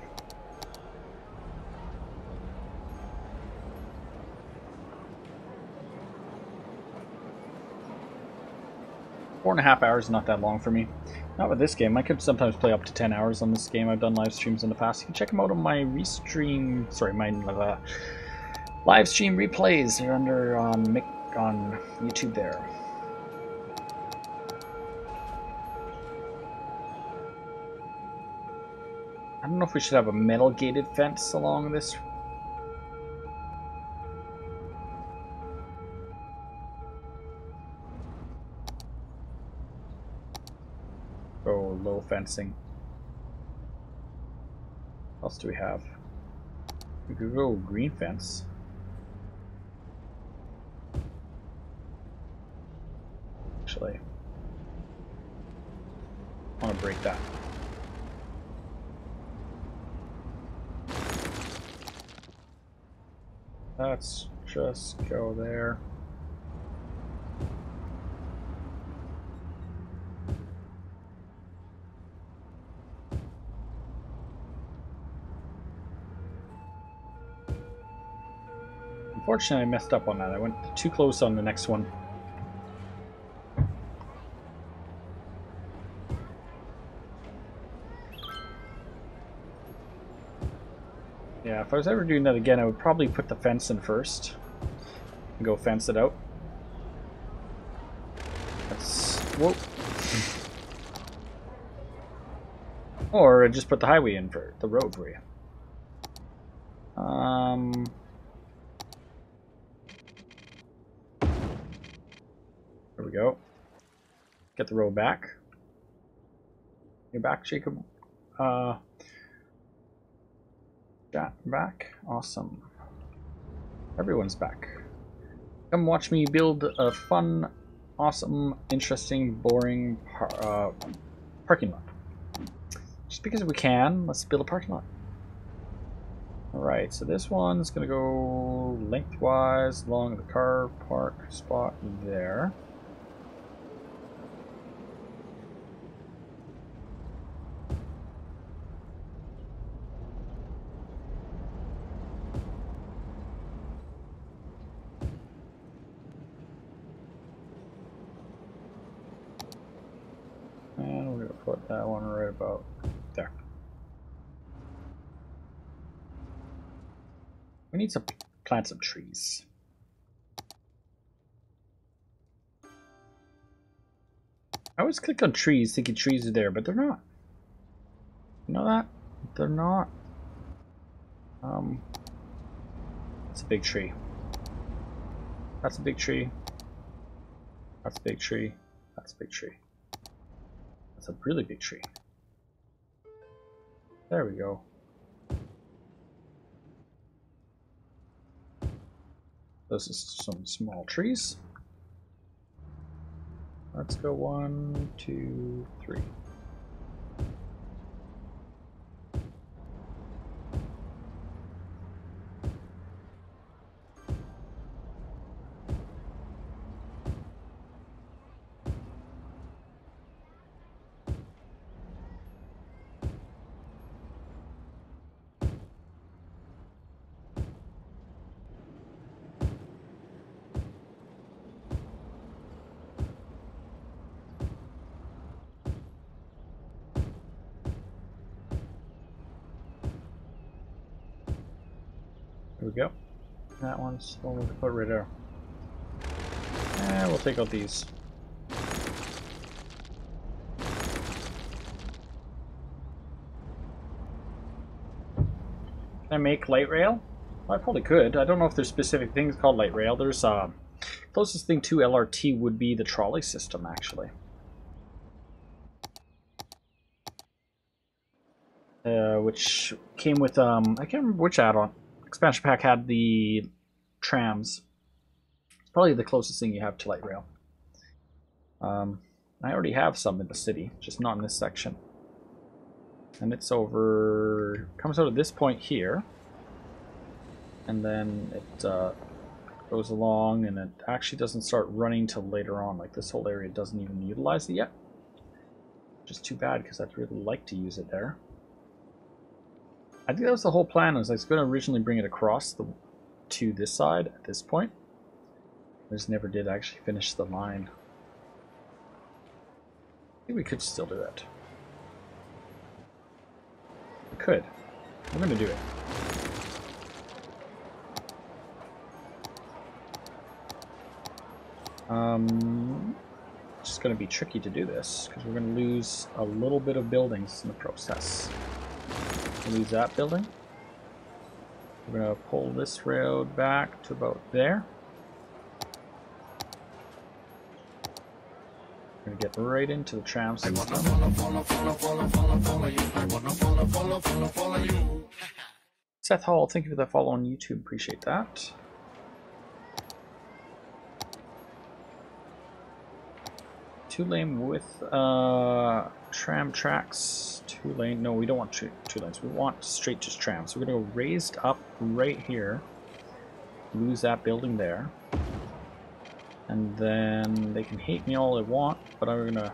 Four and a half hours is not that long for me. Not with this game. I could sometimes play up to 10 hours on this game. I've done live streams in the past. You can check them out on my restream. Sorry, my live stream replays. They're under on YouTube there. I don't know if we should have a metal gated fence along this. Oh, low fencing. What else do we have? We could go green fence. Actually, I want to break that. Let's just go there. Unfortunately, I messed up on that. I went too close on the next one. Yeah, if I was ever doing that again, I would probably put the fence in first and go fence it out. That's whoa. Or just put the highway in for the road for you. There we go. Get the road back. You're back, Jacob. Back. Awesome. Everyone's back. Come watch me build a fun, awesome, interesting, boring parking lot. Just because we can, let's build a parking lot. Alright, so this one's going to go lengthwise along the car park spot there. And we're going to put that one right about there. We need to plant some trees. I always click on trees thinking trees are there, but they're not. You know that? They're not. That's a big tree. That's a big tree. That's a big tree. That's a big tree. That's a really big tree. There we go. Those are some small trees. Let's go 1, 2, 3. There we go. That one's the one we can put right there. And we'll take out these. Can I make light rail? Well, I probably could. I don't know if there's specific things called light rail. There's closest thing to LRT would be the trolley system, actually. Which came with I can't remember which add-on. Expansion pack had the trams. It's probably the closest thing you have to light rail. I already have some in the city, just not in this section. And it's over, comes out at this point here, and then it goes along, and it actually doesn't start running till later on. Like this whole area doesn't even utilize it yet, which is too bad because I'd really like to use it there. I think that was the whole plan. I was going to originally bring it across to this side at this point. I just never did actually finish the line. I think we could still do that. We could. I'm going to do it. It's just going to be tricky to do this because we're going to lose a little bit of buildings in the process. Lose that building. We're going to pull this road back to about there. We're going to get right into the tram system. Seth Hall, thank you for the follow on YouTube. Appreciate that. Two-lane with tram tracks. Two-lane. No, we don't want two lanes. We want straight just trams. So we're going to go raised up right here. Lose that building there. And then they can hate me all they want, but I'm going to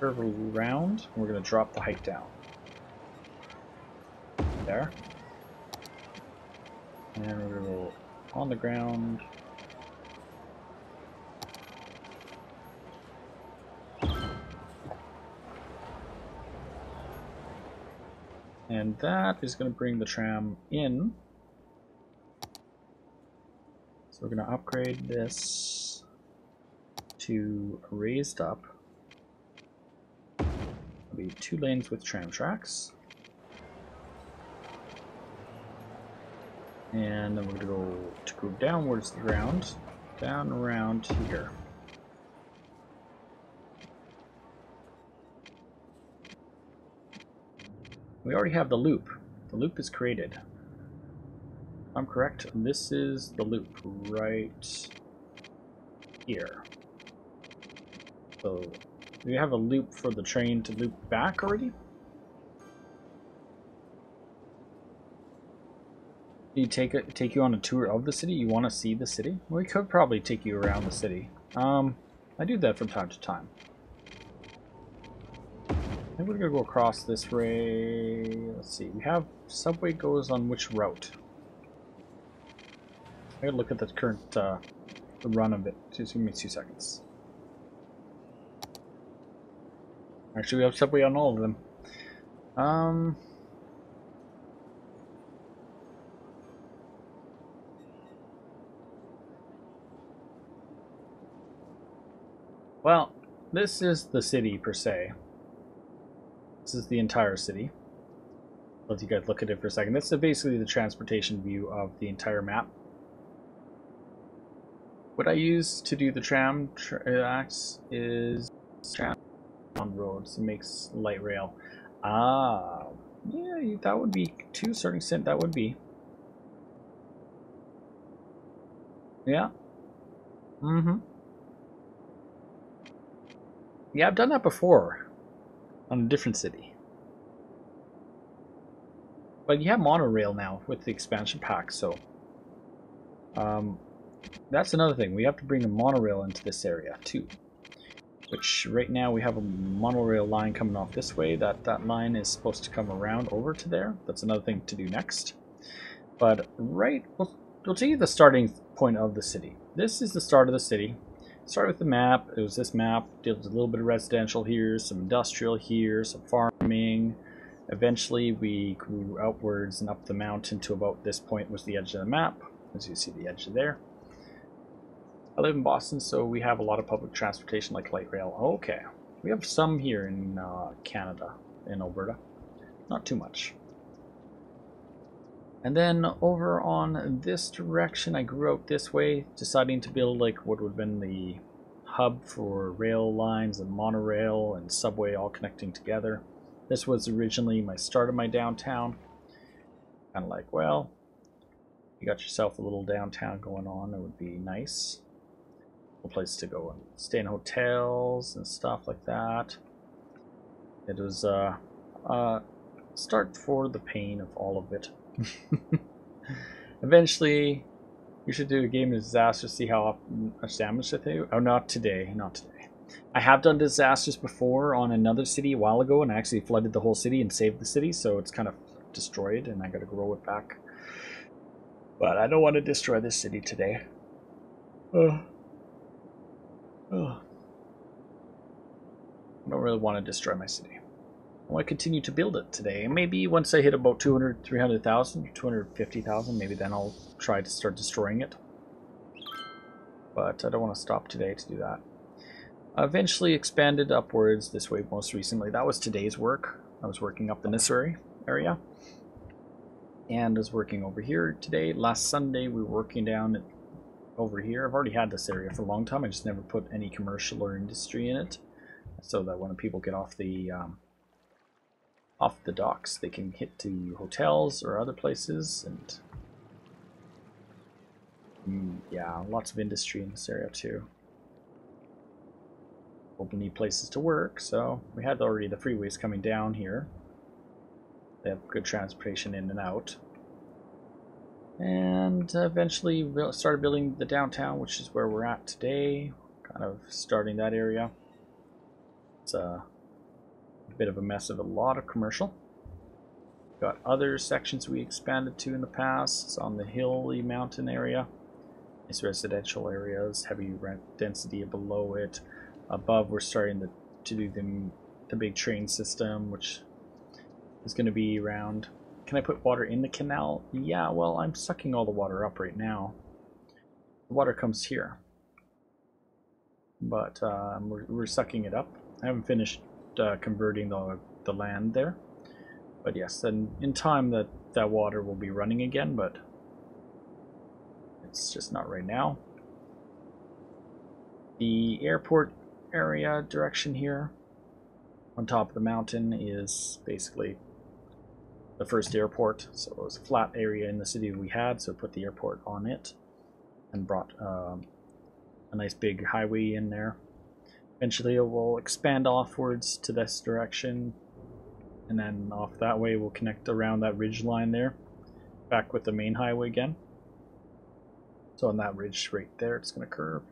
curve around. And we're going to drop the height down. There. And we're going to go on the ground. And that is going to bring the tram in. So we're going to upgrade this to raised up. It'll be 2 lanes with tram tracks. And then we're going to go downwards the ground, down around here. We already have the loop. The loop is created. If I'm correct, this is the loop right here. So we have a loop for the train to loop back already. Do you take you on a tour of the city? You want to see the city? We could probably take you around the city. I do that from time to time. I think we're going to go across this way. Let's see. We have subway goes on which route? I gotta look at the current the run of it. Just give me 2 seconds. Actually, we have subway on all of them. Well, this is the city per se. This is the entire city. Let you guys look at it for a second. This is basically the transportation view of the entire map. What I use to do the tram tracks is tram on roads. It makes light rail. Ah, yeah, that would be to a certain extent. That would be. Yeah. Mm-hmm. Yeah, I've done that before. On a different city. But you have monorail now with the expansion pack, so that's another thing. We have to bring the monorail into this area too. Which right now we have a monorail line coming off this way. That line is supposed to come around over to there. That's another thing to do next. But we'll tell you the starting point of the city. This is the start of the city. Start with the map. It was this map. Deals with a little bit of residential here, some industrial here, some farming, Eventually we grew outwards and up the mountain to about this point was the edge of the map, as you see the edge there. I live in Boston, so we have a lot of public transportation like light rail. Okay, we have some here in Canada, in Alberta. Not too much. And then over on this direction, I grew out this way, deciding to build like what would have been the hub for rail lines and monorail and subway all connecting together. This was originally my start of my downtown. Kind of like, well, you got yourself a little downtown going on, it would be nice. A place to go and stay in hotels and stuff like that. It was start for the pain of all of it. Eventually, we should do a game of disasters, see how much damage they do. Oh, not today, not today. I have done disasters before on another city a while ago, and I actually flooded the whole city and saved the city, so it's kind of destroyed, and I got to grow it back. But I don't want to destroy this city today. I don't really want to destroy my city. I want to continue to build it today. Maybe once I hit about 200, 300,000, 250,000, maybe then I'll try to start destroying it. But I don't want to stop today to do that. I eventually expanded upwards this way most recently. That was today's work. I was working up in this area. And I was working over here today. Last Sunday we were working down over here. I've already had this area for a long time. I just never put any commercial or industry in it. So that when people get off the docks, they can hit to hotels or other places, and yeah, lots of industry in this area too. People need places to work, so we had already the freeways coming down here. They have good transportation in and out. And eventually we started building the downtown, which is where we're at today. Kind of starting that area. It's a bit of a mess of a lot of commercial. Got other sections we expanded to in the past. It's on the hilly mountain area. It's residential areas, heavy rent density below it. Above we're starting to do the big train system, which is going to be around. Can I put water in the canal? Yeah, well, I'm sucking all the water up right now. The water comes here. But we're sucking it up. I haven't finished converting the land there. But yes, then in time that water will be running again, but it's just not right now. The airport area direction here on top of the mountain is basically the first airport. So it was a flat area in the city we had, so put the airport on it and brought a nice big highway in there. Eventually it will expand offwards to this direction, and then off that way we'll connect around that ridge line there, back with the main highway again. So on that ridge right there, it's going to curve.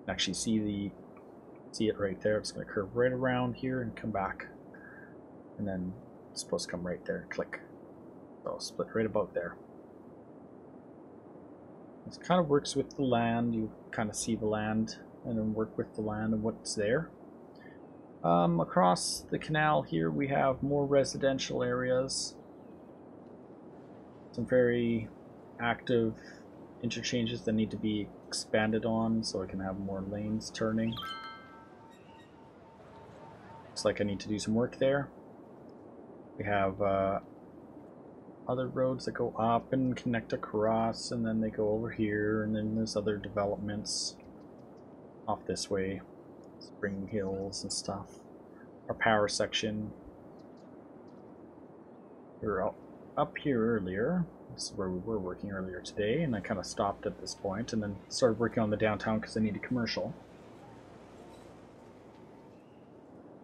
Actually see it right there. It's going to curve right around here and come back, and then it's supposed to come right there and click. So split right about there. It kind of works with the land. You kind of see the land and then work with the land and what's there. Across the canal here we have more residential areas. Some very active interchanges that need to be expanded on so I can have more lanes turning. Looks like I need to do some work there. We have other roads that go up and connect across, and then they go over here, and then there's other developments off this way, Spring Hills and stuff. Our power section. We were up here earlier. This is where we were working earlier today, and I kind of stopped at this point and then started working on the downtown because I needed commercial.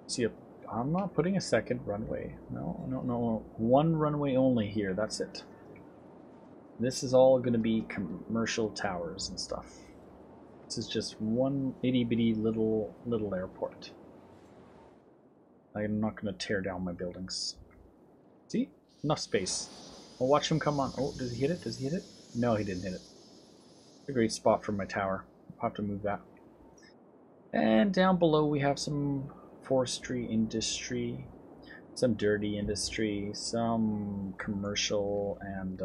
See, I'm not putting a second runway. No. One runway only here. That's it. This is all going to be commercial towers and stuff. This is just one itty bitty little airport. I'm not going to tear down my buildings. See? Enough space. I'll watch him come on. Oh, does he hit it? Does he hit it? No, he didn't hit it. A great spot for my tower. I'll have to move that. And down below we have some forestry industry. some dirty industry, some commercial, and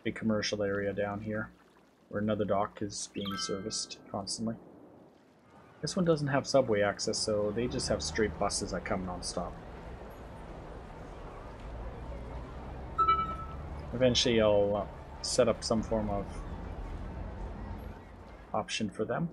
big commercial area down here where another dock is being serviced constantly. This one doesn't have subway access, so they just have straight buses that come non-stop. Eventually I'll set up some form of option for them.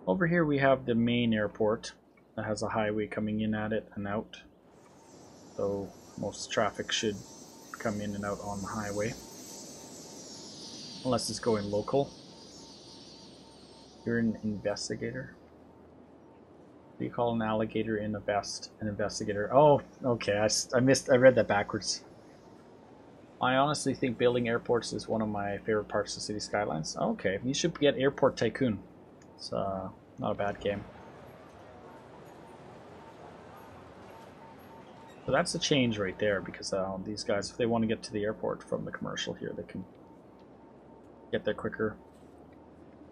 Over here we have the main airport that has a highway coming in at it and out. So most traffic should come in and out on the highway. Unless it's going local. You're an investigator. What do you call an alligator in a vest? An investigator. Oh, okay. I read that backwards. I honestly think building airports is one of my favorite parts of City Skylines. Okay, you should get Airport Tycoon. It's not a bad game. So that's a change right there, because these guys, if they want to get to the airport from the commercial here, they can get there quicker.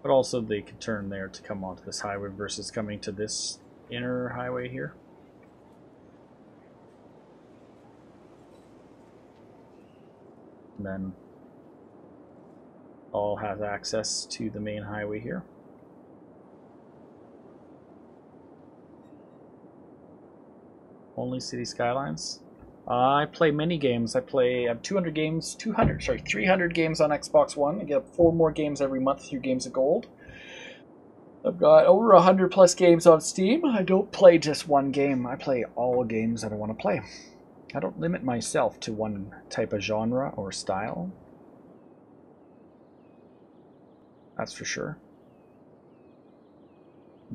But also they can turn there to come onto this highway versus coming to this inner highway here. And then all has access to the main highway here. Only City Skylines. I play many games. I have 300 games on Xbox One. I get 4 more games every month through Games of Gold. I've got over 100 plus games on Steam. I don't play just one game. I play all games that I want to play. I don't limit myself to one type of genre or style. That's for sure.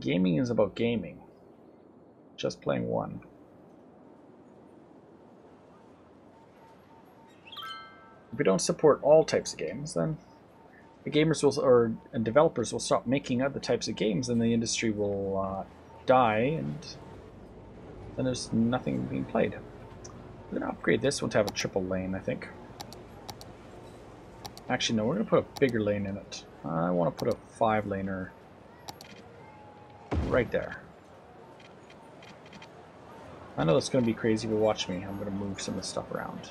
Gaming is about gaming. Just playing one. If we don't support all types of games, then the gamers will, or developers will stop making other types of games, and the industry will die, and then there's nothing being played. We're gonna upgrade this one to have a triple lane, I think. Actually, no, we're gonna put a bigger lane in it. I want to put a 5-laner right there. I know it's gonna be crazy, but watch me. I'm gonna move some of the stuff around.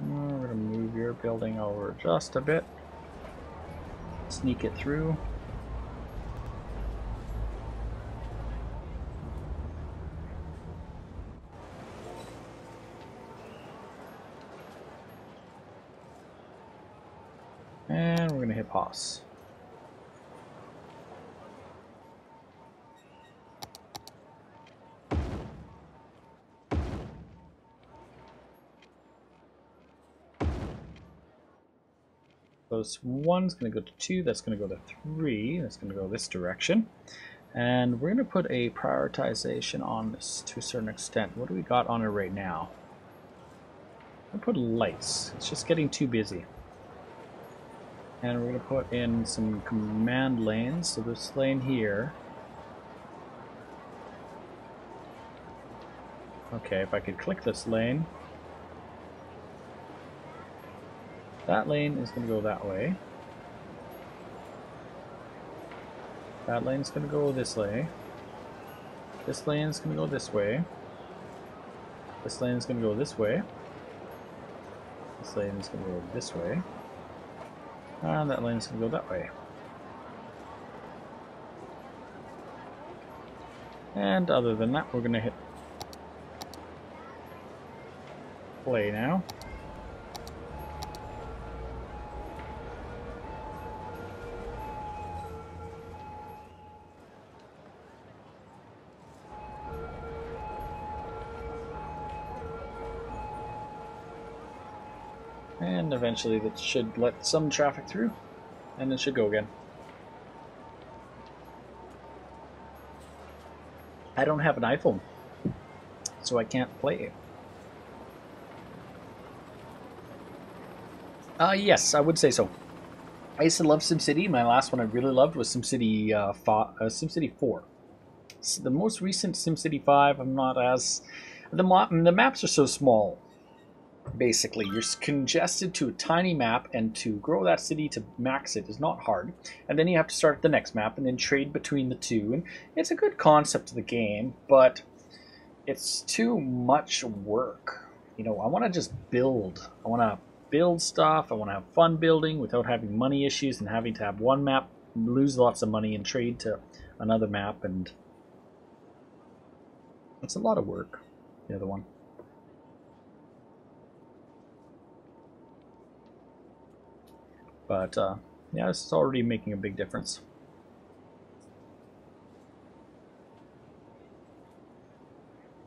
We're going to move your building over just a bit. Sneak it through. And we're going to hit pause. Those 1's going to go to 2, that's going to go to 3, that's going to go this direction. And we're going to put a prioritization on this to a certain extent. What do we got on it right now? I'm going to put lights. It's just getting too busy. And we're going to put in some command lanes. So this lane here. Okay, if I could click this lane. That lane is going to go that way. That lane is going to go this way. This lane is going to go this way. This lane is going to go this way. This lane is going to go this way. And that lane is going to go that way. And other than that, we're going to hit play now. And eventually that should let some traffic through, and it should go again. I don't have an iPhone, so I can't play it. Yes, I would say so. I used to love SimCity. My last one I really loved was SimCity 4. The most recent SimCity 5, I'm not as... The maps are so small, basically. You're congested to a tiny map, and to grow that city to max it is not hard. And then you have to start the next map and then trade between the two. And it's a good concept of the game, but it's too much work. You know, I want to just build. I want to build stuff. I want to have fun building without having money issues and having to have one map lose lots of money and trade to another map, and it's a lot of work, the other one. But yeah, this is already making a big difference.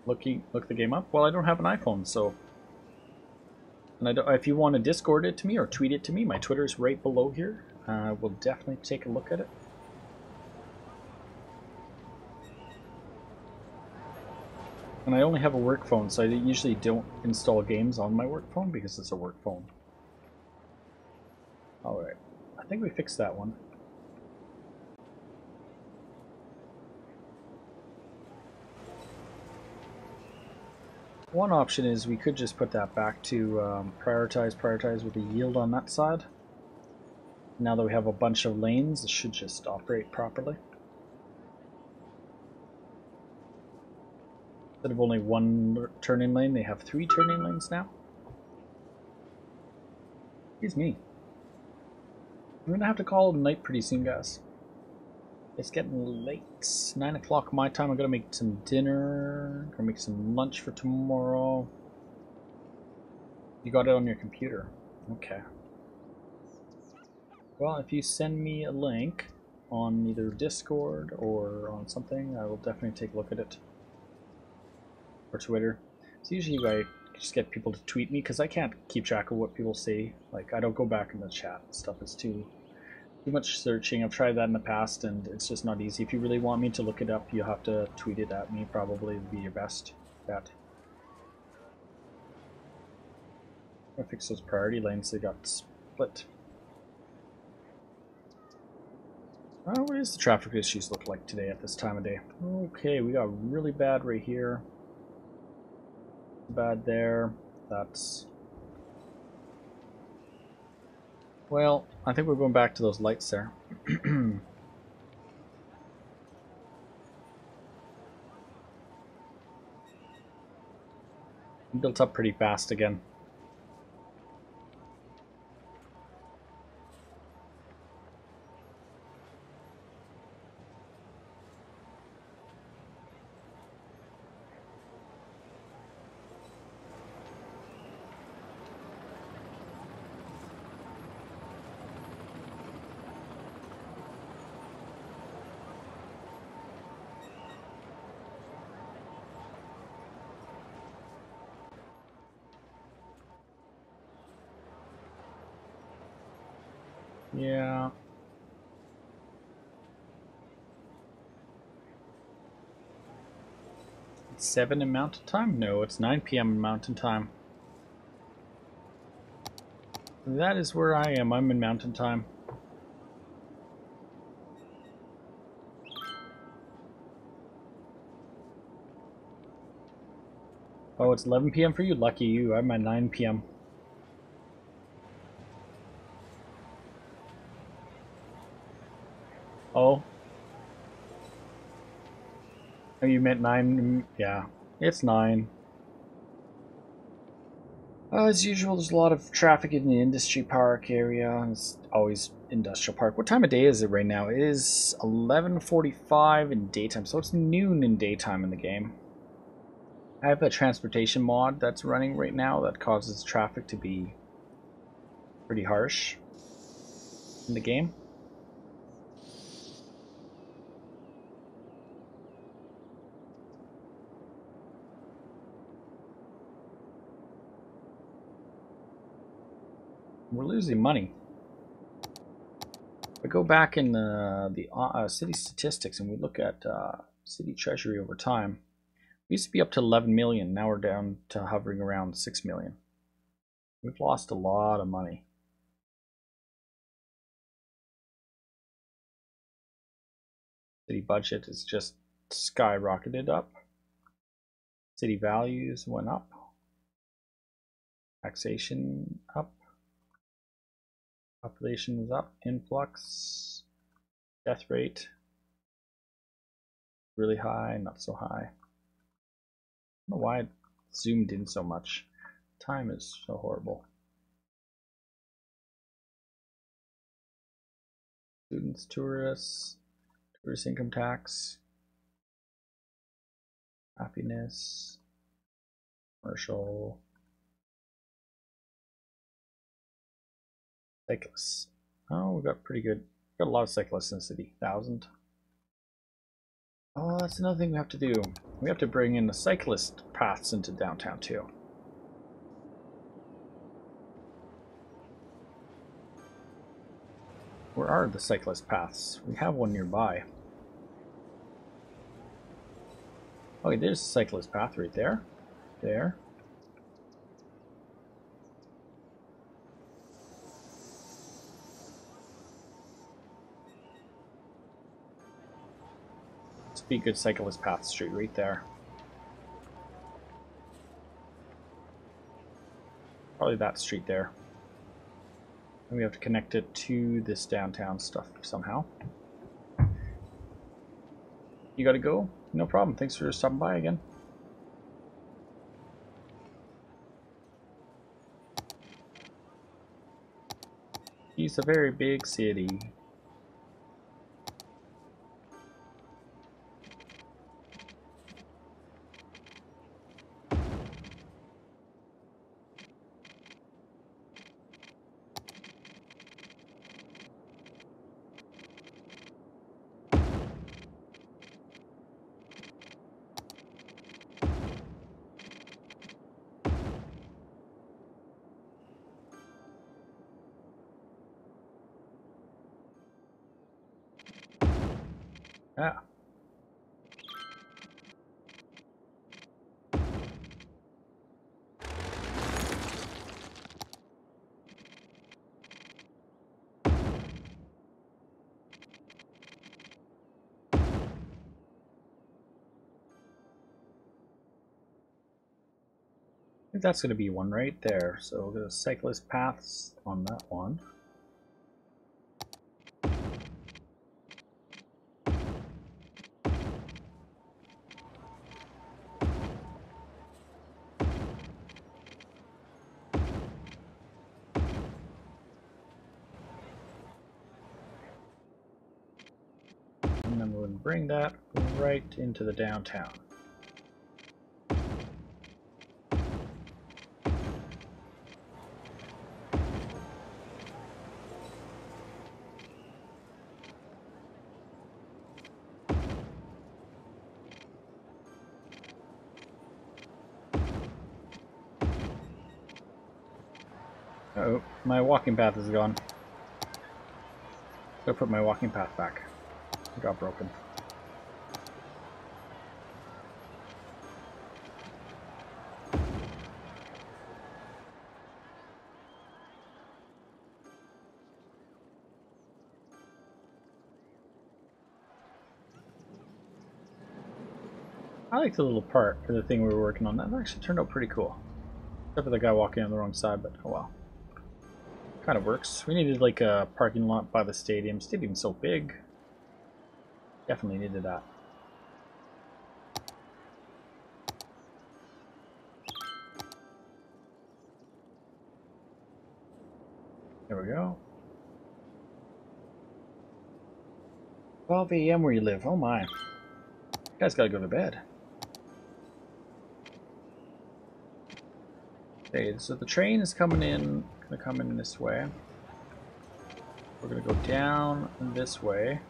Look the game up. Well, I don't have an iPhone, so... And I don't, if you want to Discord it to me or tweet it to me, my Twitter is right below here. We'll definitely take a look at it. And I only have a work phone, so I usually don't install games on my work phone because it's a work phone. Alright, I think we fixed that one. One option is we could just put that back to prioritize with the yield on that side. Now that we have a bunch of lanes, it should just operate properly. Instead of only one turning lane, they have 3 turning lanes now. Excuse me. I'm gonna have to call it night pretty soon, guys. It's getting late. 9 o'clock my time. I'm gonna make some dinner. Gonna make some lunch for tomorrow. You got it on your computer. Okay. Well, if you send me a link on either Discord or on something, I will definitely take a look at it. Or Twitter. So usually I just get people to tweet me because I can't keep track of what people say. Like, I don't go back in the chat and stuff. It's too much searching. I've tried that in the past and it's just not easy. If you really want me to look it up, you have to tweet it at me. Probably would be your best bet. I'll fix those priority lanes. They got split. What does the traffic issues look like today at this time of day? Okay, we got really bad right here. Bad there. That's... Well, I think we're going back to those lights there. Built up pretty fast again. Yeah. It's 7 in Mountain Time? No, it's 9 p.m. in Mountain Time. That is where I am. I'm in Mountain Time. Oh, it's 11 p.m. for you? Lucky you. I'm at 9 p.m. Oh. Oh, you meant 9? Yeah, it's 9. As usual, there's a lot of traffic in the industry park area. It's always industrial park. What time of day is it right now? It is 11:45 in daytime, so it's noon in daytime in the game. I have a transportation mod that's running right now that causes traffic to be pretty harsh in the game. we're losing money. If we go back in the city statistics and we look at city treasury over time, we used to be up to 11 million. Now we're down to hovering around 6 million. We've lost a lot of money. City budget is just skyrocketed up. City values went up. Taxation up. Population is up. Influx. Death rate. Really high, not so high. I don't know why it zoomed in so much. Time is so horrible. Students, tourists, tourist income tax, happiness, commercial, cyclists. Oh, we got pretty good. Got a lot of cyclists in the city. 1,000. Oh, that's another thing we have to do. We have to bring in the cyclist paths into downtown too. Where are the cyclist paths? We have one nearby. Okay, there's a cyclist path right there. There. Must be a good cyclist path street right there. Probably that street there. And we have to connect it to this downtown stuff somehow. You gotta go? No problem. Thanks for stopping by again. It's a very big city. Yeah. I think that's going to be one right there. So we'll go cyclist paths on that one. And then we'll bring that right into the downtown. Uh-oh, my walking path is gone. Gotta put my walking path back. It got broken. I like the little part for the thing we were working on. That actually turned out pretty cool. Except for the guy walking on the wrong side, but oh well. Kind of works. We needed like a parking lot by the stadium. Stadium's so big. Definitely needed that. There we go. 12 a.m. where you live. Oh my. You guys gotta go to bed. Okay, so the train is coming in. Gonna come in this way. We're gonna go down this way.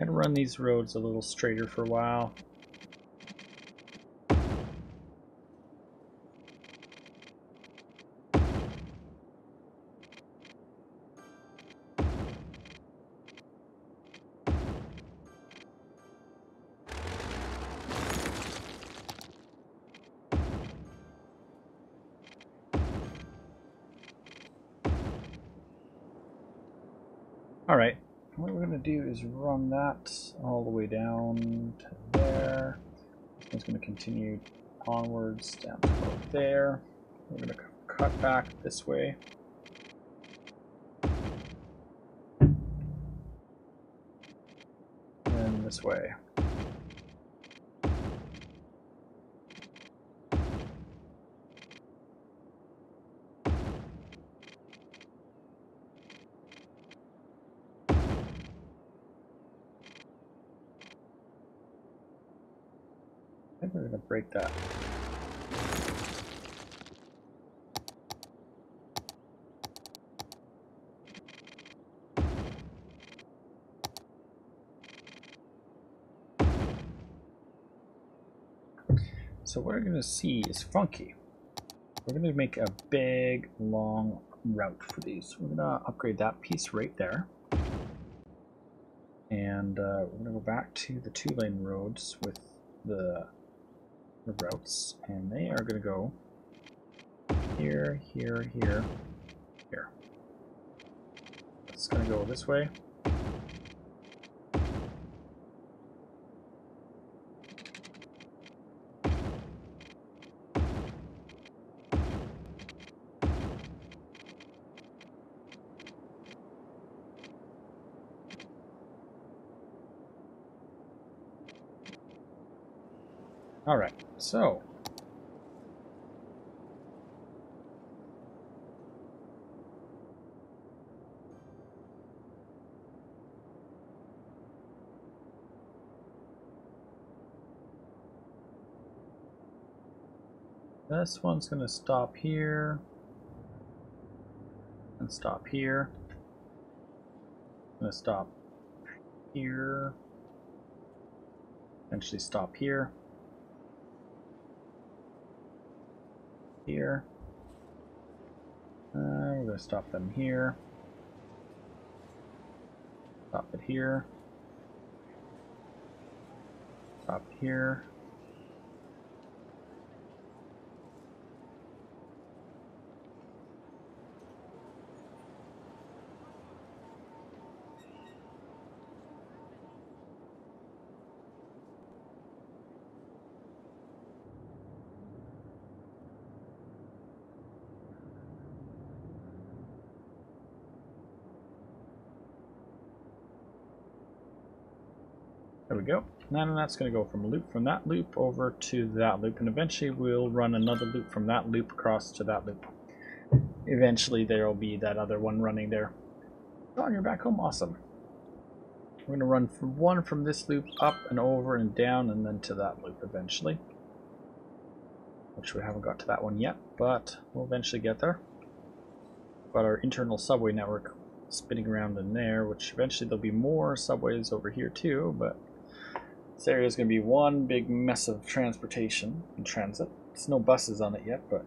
Gonna run these roads a little straighter for a while. Alright, what we're going to do is run that all the way down to there. This one's going to continue onwards down to about there. We're going to cut back this way. And this way. I think we're going to break that. So what we're going to see is funky. We're going to make a big, long route for these. We're going to upgrade that piece right there. And we're going to go back to the 2-lane roads with the routes, and they are going to go here, here, here, here. It's going to go this way. All right, so this one's going to stop here and stop here. Going to stop here, eventually stop here. Here. We're going to stop them here. Stop it here. Stop it here. There we go. And then that's going to go from a loop from that loop over to that loop, and eventually we'll run another loop from that loop across to that loop. Eventually there will be that other one running there. Oh, you're back home? Awesome. We're going to run one from this loop up and over and down and then to that loop eventually. Which we haven't got to that one yet, but we'll eventually get there. Got our internal subway network spinning around in there, which eventually there'll be more subways over here too, but this area is going to be one big mess of transportation and transit. There's no buses on it yet, but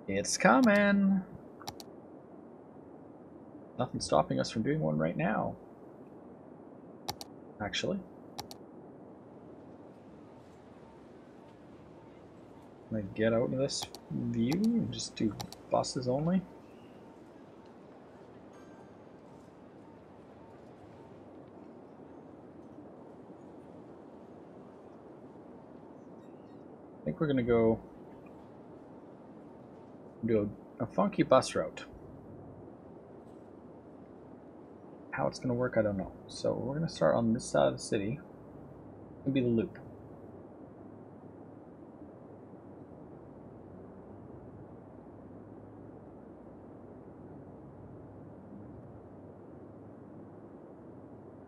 it's coming. Nothing stopping us from doing one right now, actually. Can I get out of this view and just do buses only? I think we're going to go do a funky bus route. How it's going to work, I don't know. So we're going to start on this side of the city. It's going to be the loop.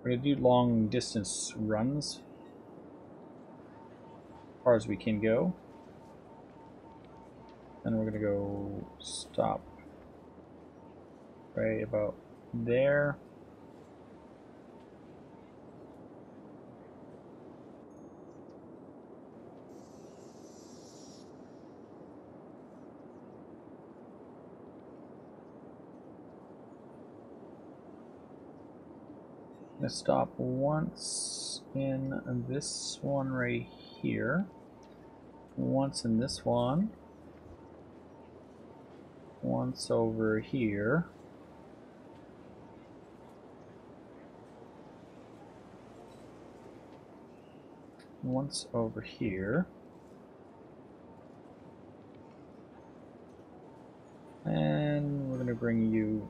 We're going to do long distance runs as far as we can go. Then we're going to go stop right about there. gonna stop once in this one right here, once in this one, once over here, once over here, and we're gonna bring you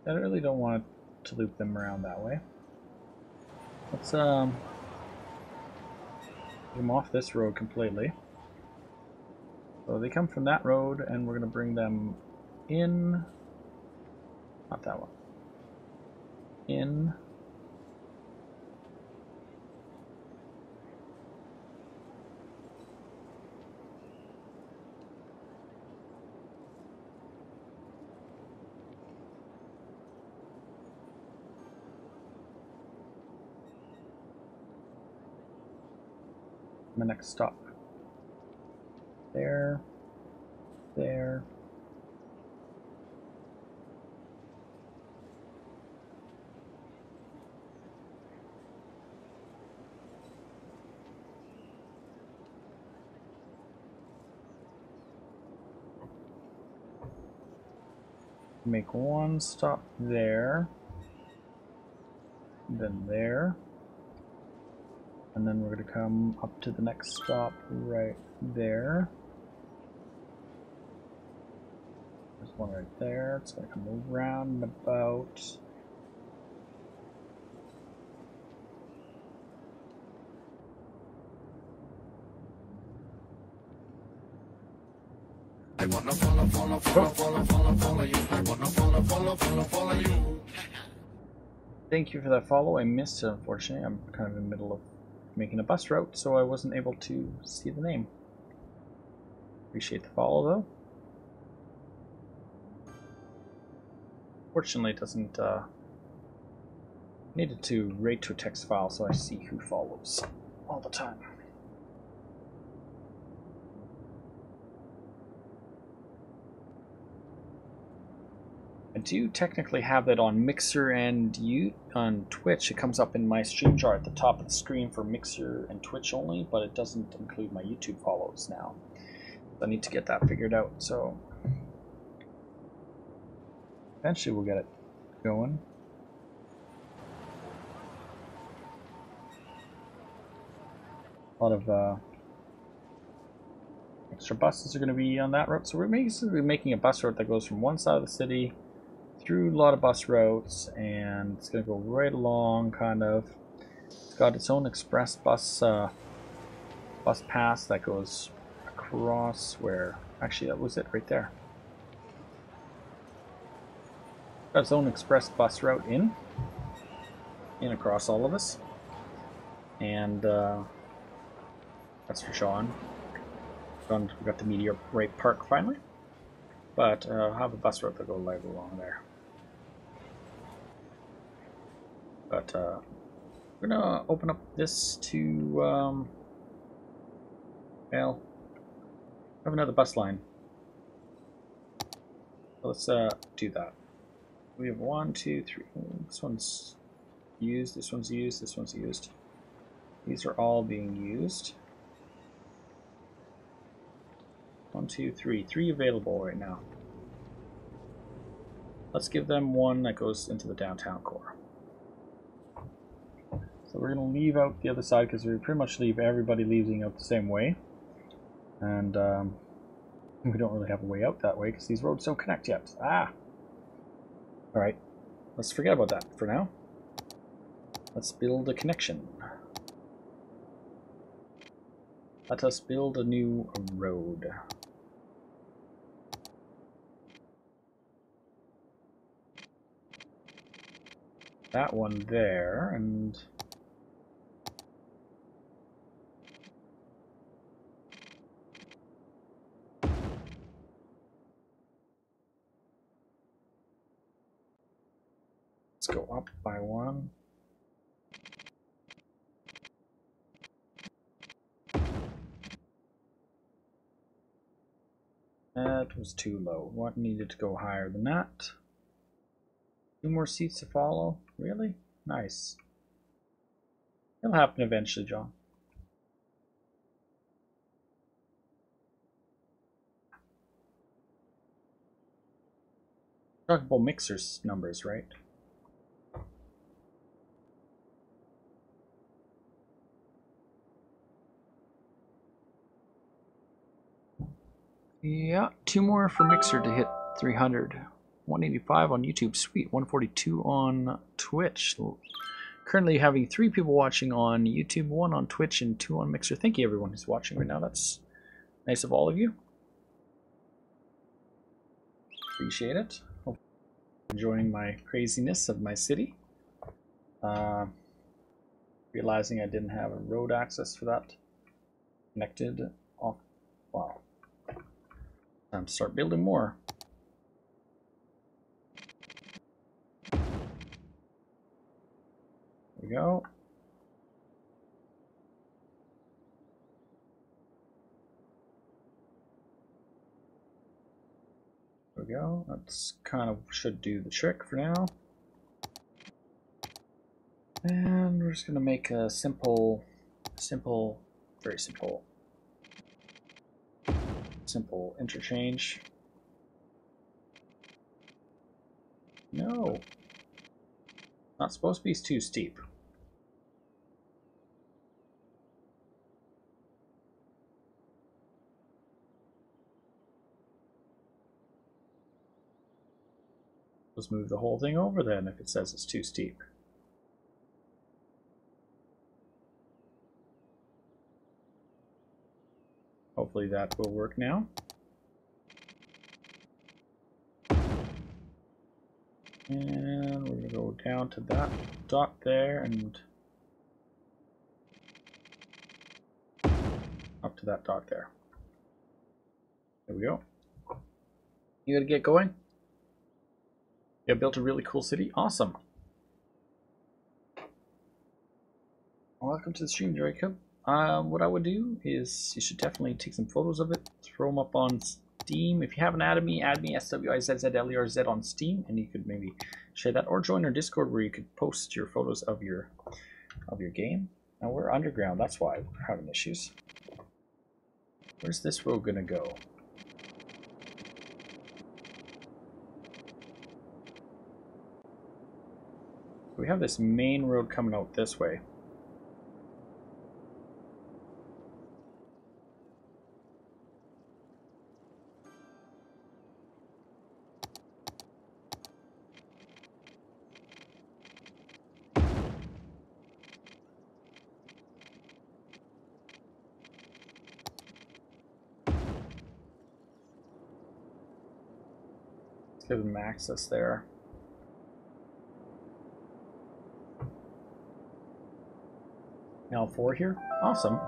I really don't want to loop them around that way. Let's get them off this road completely. So they come from that road, and we're going to bring them in. Not that one. In. My next stop. There. There. Make one stop there. Then there. And then we're going to come up to the next stop right there. There's one right there. It's going to come around and about. I wanna follow you. I wanna follow you. Thank you for that follow. I missed it, unfortunately. I'm kind of in the middle of making a bus route, so I wasn't able to see the name. Appreciate the follow, though. Fortunately, it doesn't needed to rate to a text file, so I see who follows all the time. I do technically have that on Mixer and on Twitch. It comes up in my Streamjar at the top of the screen for Mixer and Twitch only, but it doesn't include my YouTube follows now. I need to get that figured out, so eventually we'll get it going. A lot of extra buses are going to be on that route, so we're making a bus route that goes from one side of the city through a lot of bus routes, and it's going to go right along, kind of. It's got its own express bus pass that goes across where, actually that was it right there. Got its own express bus route in across all of this, and that's for Sean. We got the Meteorite Park finally, but I'll have a bus route that goes right along there. But we're gonna open up this to well, have another bus line. So let's do that. We have 1, 2, 3. This one's used. This one's used. This one's used. These are all being used. 1, 2, 3. 3 available right now. Let's give them one that goes into the downtown core. So we're going to leave out the other side because we pretty much leave everybody leaving out the same way. And we don't really have a way out that way because these roads don't connect yet. Ah! Alright, let's forget about that for now. Let's build a connection. Let us build a new road. That one there, and Let's go up by one. That was too low. What needed to go higher than that? 2 more seats to follow? Really? Nice. It'll happen eventually, John. Talking about mixers numbers, right? Yeah, 2 more for Mixer to hit 300. 185 on YouTube, sweet. 142 on Twitch. Currently having 3 people watching on YouTube, 1 on Twitch, and 2 on Mixer. Thank you everyone who's watching right now. That's nice of all of you. Appreciate it. Hope you're enjoying my craziness of my city. Realizing I didn't have a road access for that connected off. Wow. Time to start building more. There we go. There we go. That's kind of should do the trick for now. And we're just gonna make a simple, very simple interchange. No, not supposed to be too steep. Let's move the whole thing over then if it says it's too steep. Hopefully that will work now. And we're going to go down to that dot there and up to that dot there. There we go. You gotta get going? You built a really cool city? Awesome. Welcome to the stream, Jacob. What I would do is you should definitely take some photos of it, throw them up on Steam. If you haven't add me SWIZZLERZ on Steam, and you could maybe share that, or join our Discord where you could post your photos of your game. Now we're underground, that's why we're having issues. Where's this road gonna go? We have this main road coming out this way. Give them access there. Now 4 here? Awesome.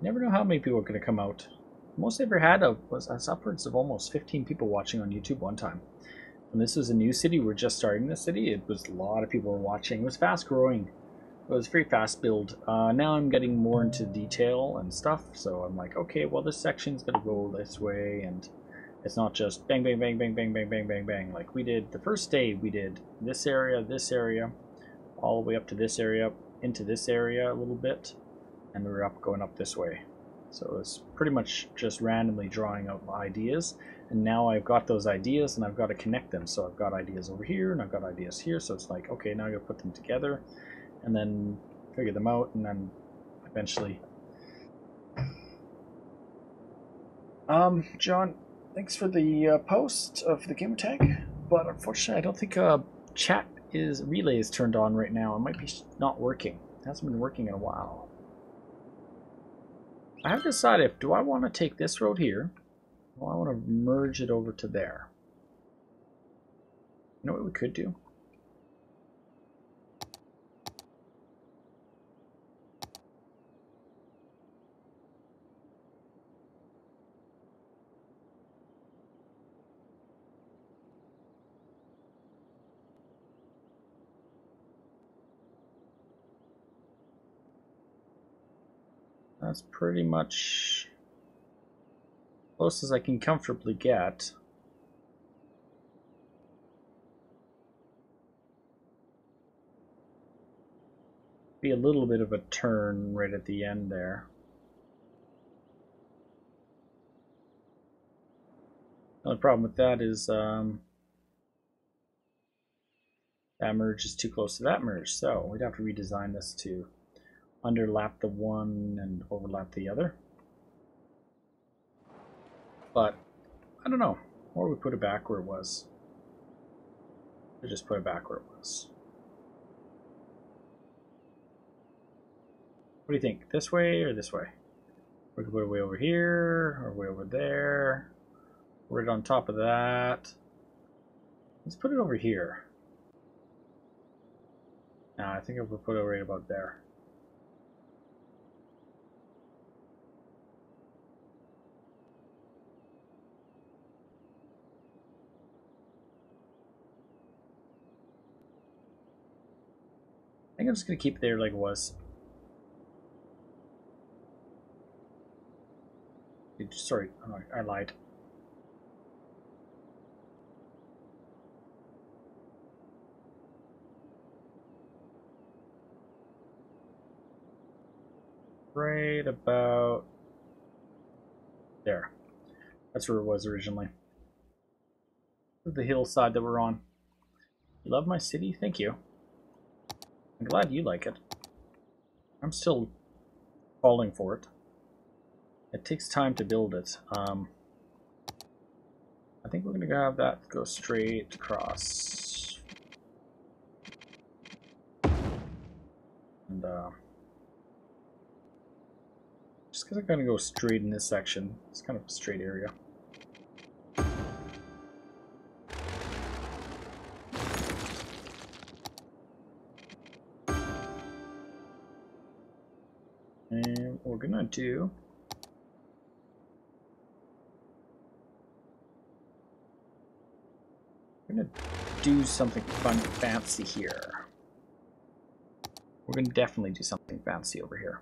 Never know how many people are going to come out. Most I ever had was upwards of almost 15 people watching on YouTube one time. And this was a new city, we're just starting the city. It was a lot of people were watching. It was fast growing. It was very fast build. Now I'm getting more into detail and stuff. So I'm like, okay, well this section's going to go this way, and it's not just bang, bang, bang, bang, bang, bang, bang, bang, bang. Like we did the first day, we did this area, all the way up to this area, into this area a little bit, and we were going up this way. So it's pretty much just randomly drawing out ideas, and now I've got those ideas and I've got to connect them. So I've got ideas over here and I've got ideas here, so it's like, okay, now I gotta put them together and then figure them out, and then eventually John, thanks for the post of the gamer tag, but unfortunately I don't think chat relay is turned on right now. It might be not working. It hasn't been working in a while. I have decided, do I want to take this road here, or I want to merge it over to there? You know what we could do? That's pretty much close as I can comfortably get. Be a little bit of a turn right at the end there. The only problem with that is that merge is too close to that merge, so we'd have to redesign this to underlap the one and overlap the other. But I don't know, or we put it back where it was. Or just put it back where it was. What do you think? This way or this way? We could put it way over here or way over there. Right on top of that. Let's put it over here. Nah, I think I would put it right about there. I think I'm just going to keep it there like it was. Sorry, I lied. Right about there. That's where it was originally. The hillside that we're on. You love my city? Thank you. I'm glad you like it. I'm still falling for it. It takes time to build it. I think we're going to have that go straight across. And just because I'm going to go straight in this section. It's kind of a straight area. And what we're going to do... We're going to do something fun, fancy here. We're going to definitely do something fancy over here.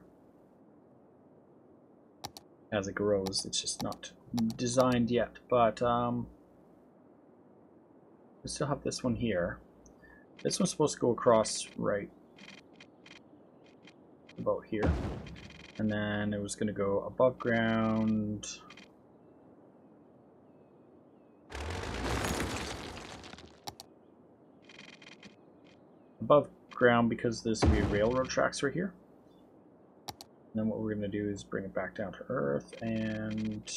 As it grows, it's just not designed yet, but we still have this one here. This one's supposed to go across right about here, and then it was going to go above ground. Above ground because there's going to be railroad tracks right here. And then what we're going to do is bring it back down to earth and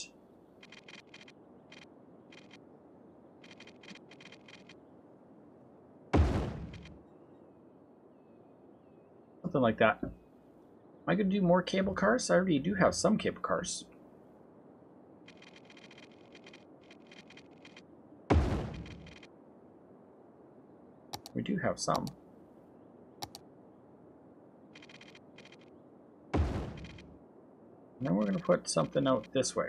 something like that. Am I going to do more cable cars? I already do have some cable cars. We do have some. And then we're going to put something out this way.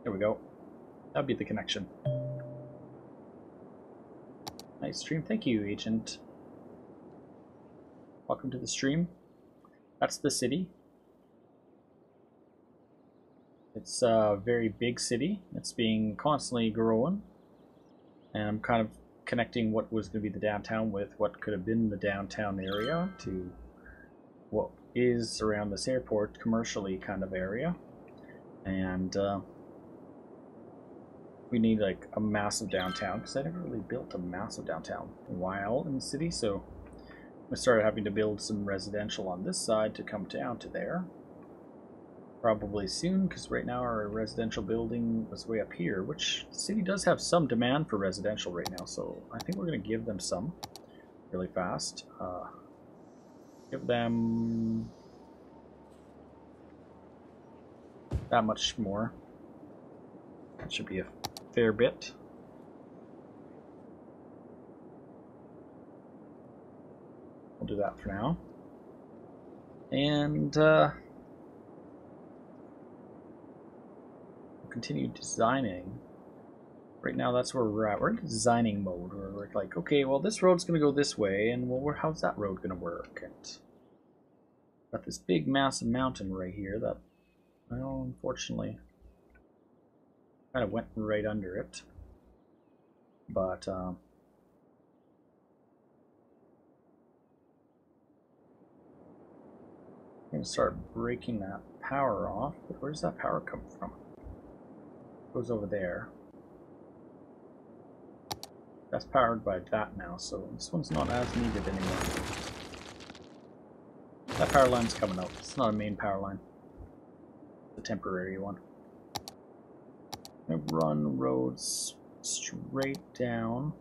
There we go. That'll be the connection. Nice stream. Thank you, Agent. Welcome to the stream. That's the city. It's a very big city. It's being constantly growing. And I'm kind of connecting what was going to be the downtown with what could have been the downtown area to what is around this airport, commercially kind of area. And we need like a massive downtown because I never really built a massive downtown in a while in the city, so I started having to build some residential on this side to come down to there. Probably soon, because right now our residential building was way up here, which the city does have some demand for residential right now, so I think we're going to give them some really fast. Give them that much more. That should be a fair bit. We'll do that for now. And continue designing Right now, that's where we're at. We're in designing mode, where we're like, okay, well, this road's going to go this way, and well, how's that road going to work? And got this big, massive mountain right here that, well, unfortunately, kind of went right under it. But, I'm going to start breaking that power off. But where does that power come from? It goes over there. That's powered by that now, so this one's not as needed anymore. That power line's coming out. It's not a main power line. It's a temporary one. I'm going to run roads straight down.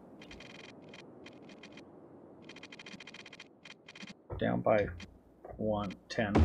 Down by 110.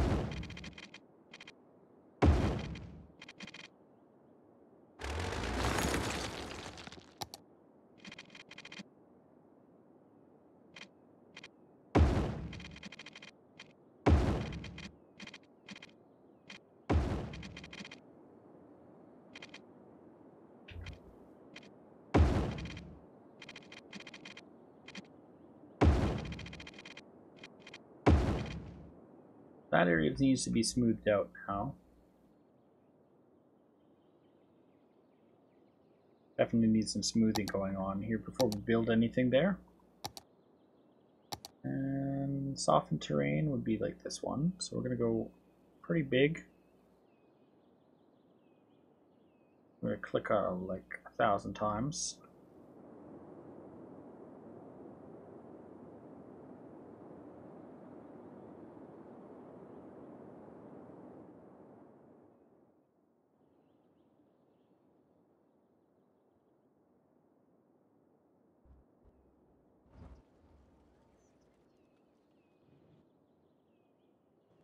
That area needs to be smoothed out now. Definitely needs some smoothing going on here before we build anything there. And softened terrain would be like this one. So we're going to go pretty big. I'm going to click like 1,000 times.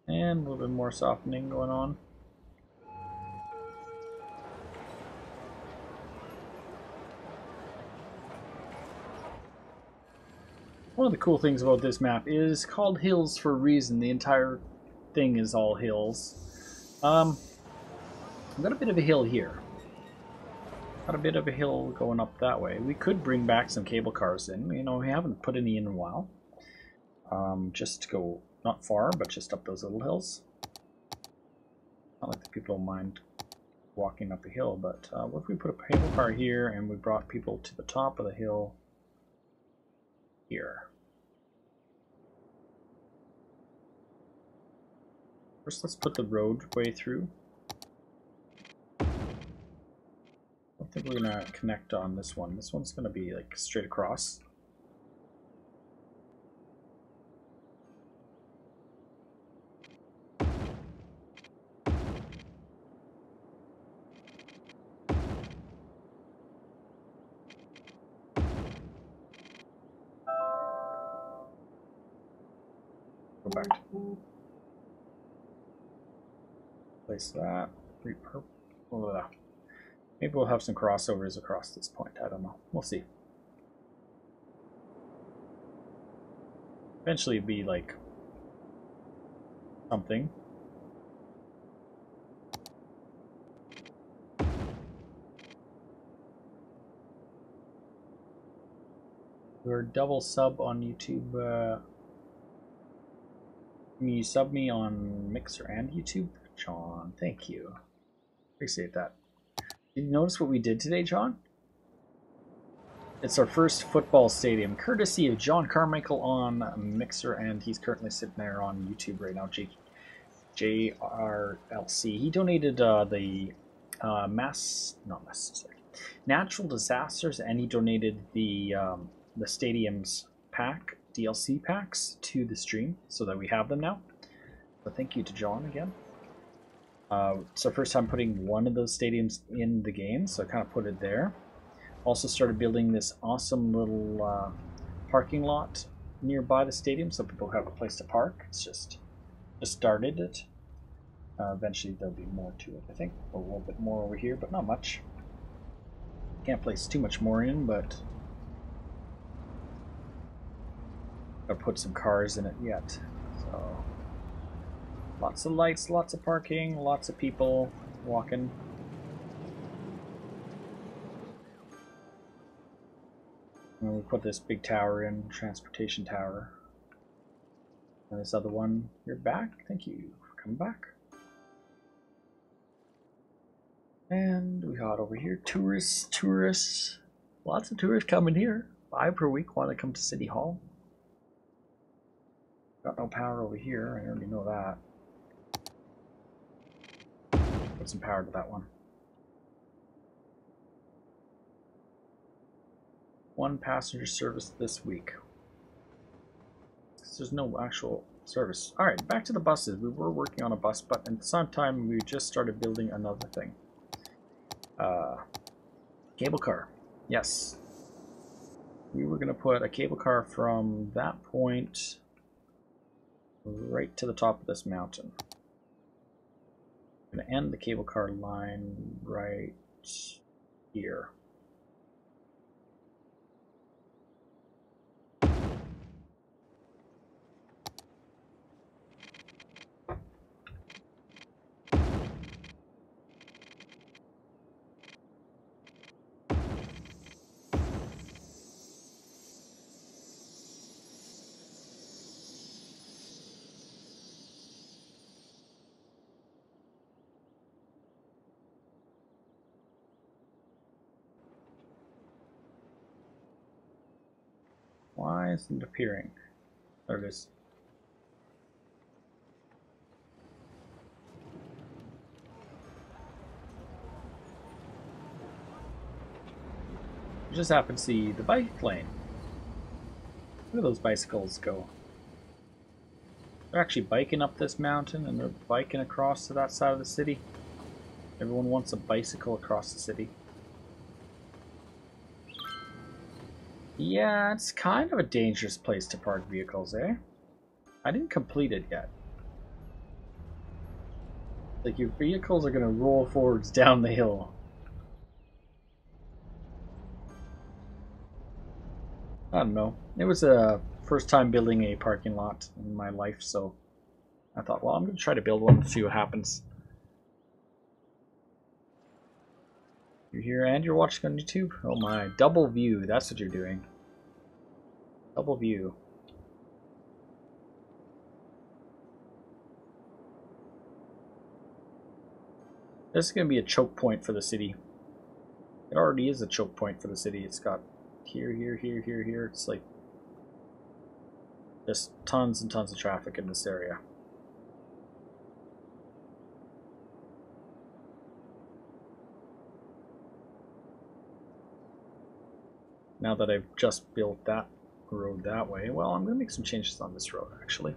And a little bit more softening going on. One of the cool things about this map is called hills for a reason. The entire thing is all hills. I've got a bit of a hill here. Got a bit of a hill going up that way. We could bring back some cable cars in. You know, we haven't put any in a while. Just to go not far, but just up those little hills. Not like the people don't mind walking up a hill, but what if we put a cable car here and we brought people to the top of the hill here? First, let's put the roadway through. I don't think we're gonna connect on this one. This one's gonna be like straight across. Go back to place that. Repurpose. Maybe we'll have some crossovers across this point. I don't know. We'll see. Eventually it'd be like something. We're double sub on YouTube. Can you sub me on Mixer and YouTube? John, thank you. Appreciate that. Did you notice what we did today, John? It's our first football stadium, courtesy of John Carmichael on Mixer, and he's currently sitting there on YouTube right now, JRLC. He donated the natural disasters, and he donated the stadium's pack, DLC packs, to the stream, so that we have them now. So thank you to John again. It's our first time putting one of those stadiums in the game, so I kind of put it there. Also started building this awesome little parking lot nearby the stadium, so people have a place to park. It's just started it. Eventually there'll be more to it, I think. A little bit more over here, but not much. Can't place too much more in, but I'll put some cars in it yet. So lots of lights, lots of parking, lots of people walking. And we put this big tower in, transportation tower. And this other one, you're back? Thank you for coming back. And we got over here, tourists. Lots of tourists coming here. 5 per week want to come to City Hall. Got no power over here, I already know that. Put some power to that one. 1 passenger service this week. There's no actual service. Alright, back to the buses. We were working on a bus, but at the same time we just started building another thing. Cable car. Yes. We were going to put a cable car from that point right to the top of this mountain. I'm going to end the cable car line right here. Why isn't it appearing? There it is. I just happened to see the bike lane. Where do those bicycles go? They're actually biking up this mountain and they're biking across to that side of the city. Everyone wants a bicycle across the city. Yeah, it's kind of a dangerous place to park vehicles, eh? I didn't complete it yet. Like, your vehicles are gonna roll forwards down the hill. I don't know. It was a first time building a parking lot in my life, so I thought, well, I'm gonna try to build one and see what happens. You're here and you're watching on YouTube? Oh my, double view, that's what you're doing. Double view. This is going to be a choke point for the city. It already is a choke point for the city. It's got here, here, here, here, here. It's like just tons and tons of traffic in this area. Now that I've just built that road that way, well, I'm going to make some changes on this road, actually.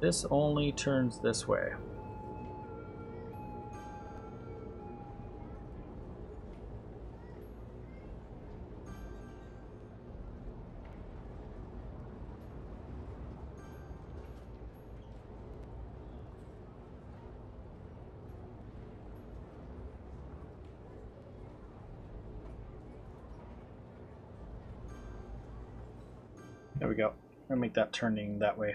This only turns this way. There we go. I'm gonna make that turning that way.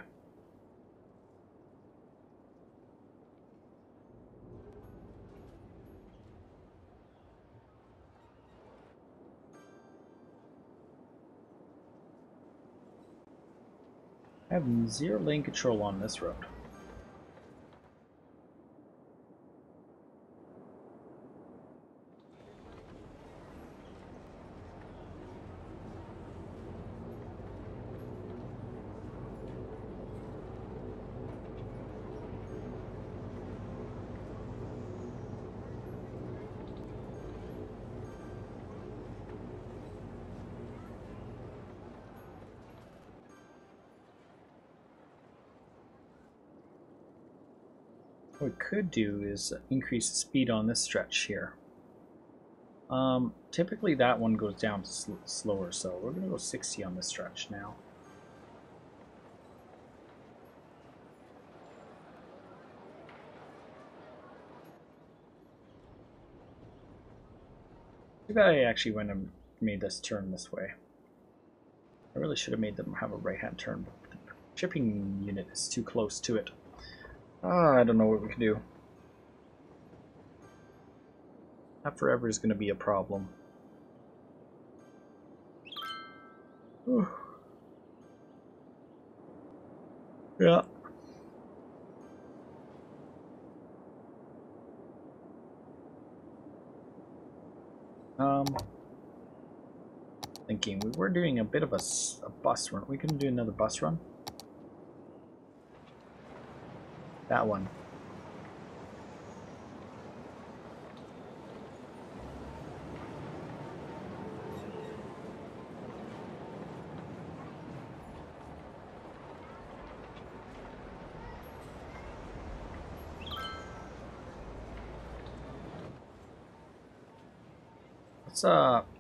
I have 0 lane control on this road. What we could do is increase the speed on this stretch here. Typically that one goes down slower, so we're going to go 60 on this stretch now. Too bad I actually went and made this turn this way. I really should have made them have a right-hand turn, but the shipping unit is too close to it. I don't know what we can do. That forever is going to be a problem. Whew. Yeah. Thinking we were doing a bit of a bus run. We couldn't do another bus run. That one. Let's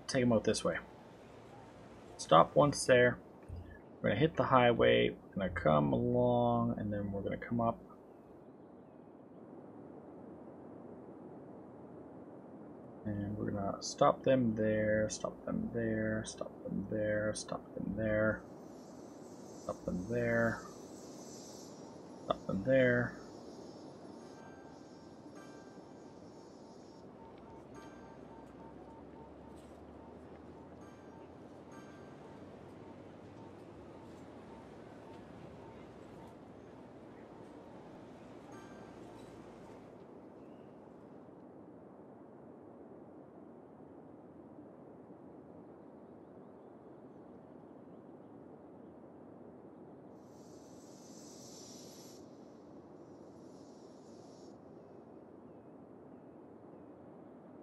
take them out this way. Stop once there. We're gonna hit the highway. We're gonna come along, and then we're gonna come up. And we're gonna stop them there, stop them there, stop them there, stop them there, stop them there, stop them there.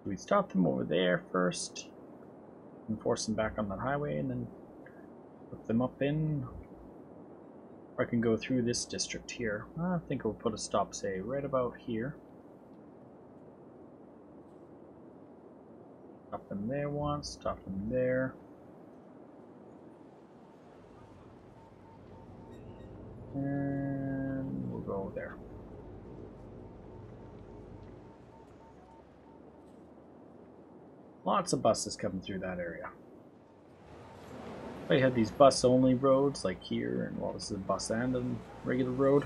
We stop them over there first and force them back on that highway, and then put them up in. Or I can go through this district here. I think we'll put a stop, say, right about here. Stop them there once, stop them there. And we'll go there. Lots of buses coming through that area. They had these bus-only roads like here, and well, this is a bus and a regular road.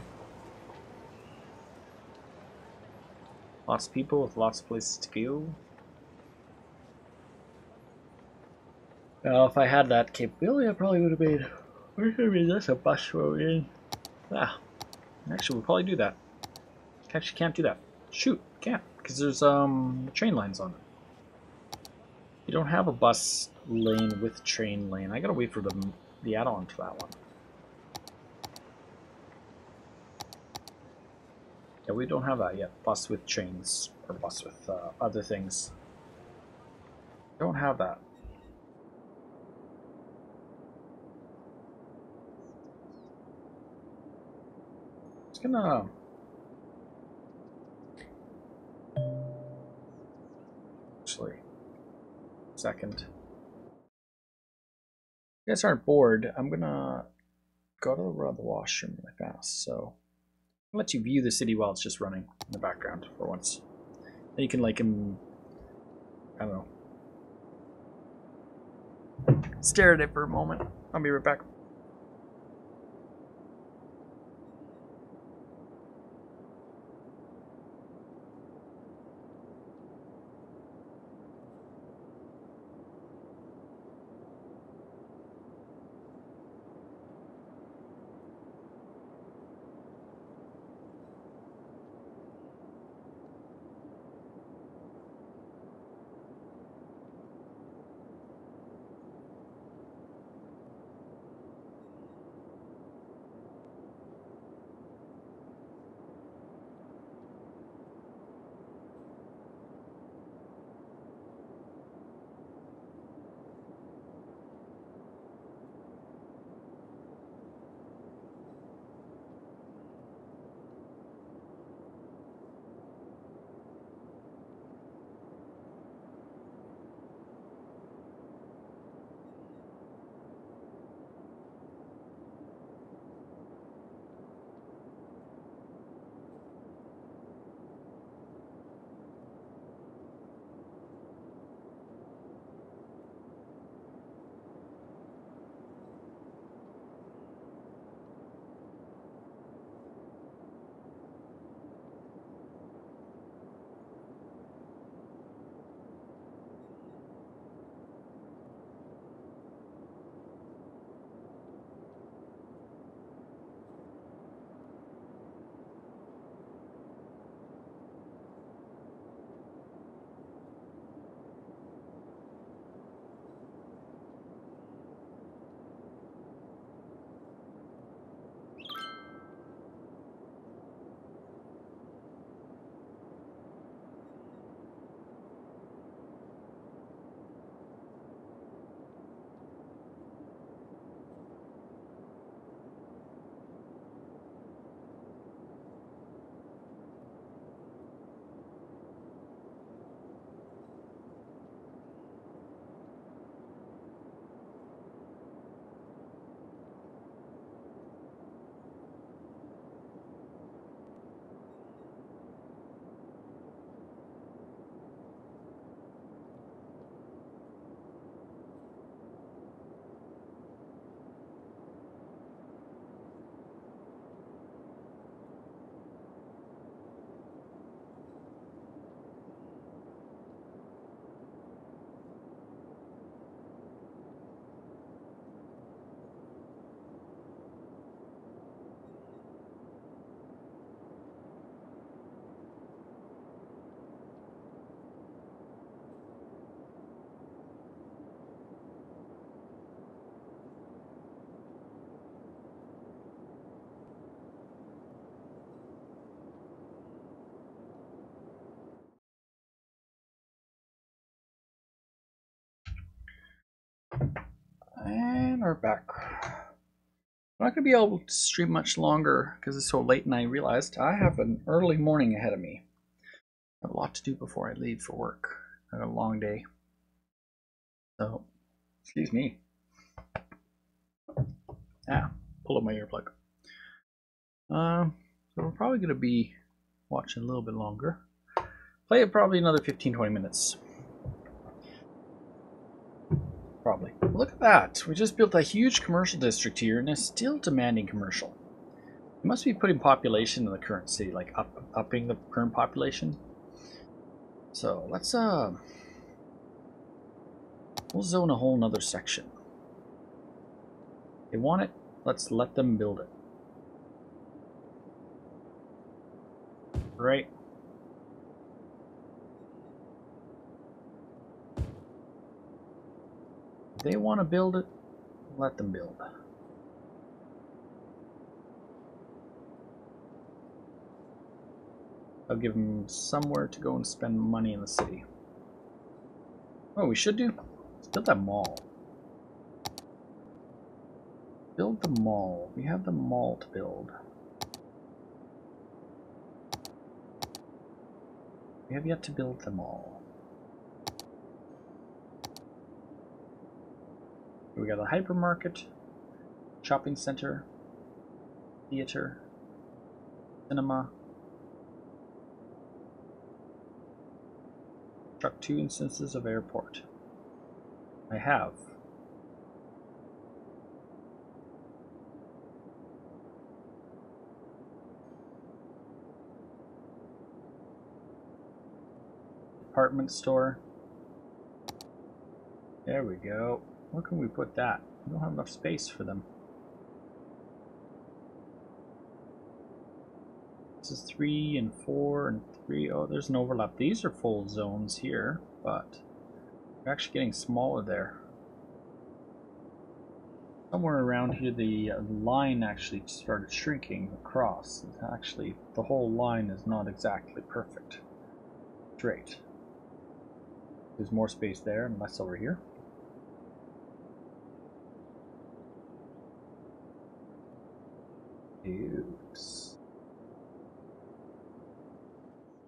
Lots of people with lots of places to go. Well, if I had that capability, I probably would have made. Where should be this a bus road in? Ah, actually, we'll probably do that. Actually, can't do that. Shoot, can't, because there's train lines on it. You don't have a bus lane with train lane. I gotta wait for the add-on to that one. Yeah, we don't have that yet. Bus with trains, or bus with other things. Don't have that. Just gonna... Actually... Second. You guys aren't bored, I'm gonna go to the washroom really fast, so I'll let you view the city while it's just running in the background for once. Then you can like I don't know, stare at it for a moment. I'll be right back. And we're back. I'm not going to be able to stream much longer because it's so late, and I realized I have an early morning ahead of me. I have a lot to do before I leave for work. I have a long day. So, excuse me. Pull up my earplug. So we're probably going to be watching a little bit longer. Play it probably another 15-20 minutes. Probably. Look at that. We just built a huge commercial district here and it's still demanding commercial. It must be putting population in the current city, like upping the current population. So let's we'll zone a whole nother section. They want it, let's let them build it. Right. If they want to build it, let them build. I'll give them somewhere to go and spend money in the city. Oh, we should do? Let's build that mall. Build the mall. We have the mall to build. We have yet to build the mall. We got a hypermarket, shopping center, theater, cinema. Struck 2 instances of airport. I have. Department store. There we go. Where can we put that? We don't have enough space for them. This is 3 and 4 and 3. Oh, there's an overlap. These are full zones here, but they're actually getting smaller there. Somewhere around here, the line actually started shrinking across. Actually, the whole line is not exactly perfect. Straight. There's more space there and less over here. Oops.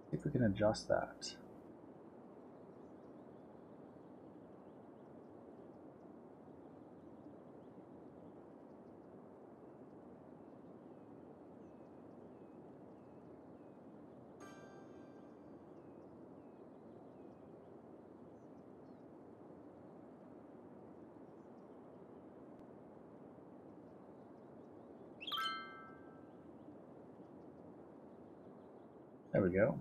See if we can adjust that. There we go.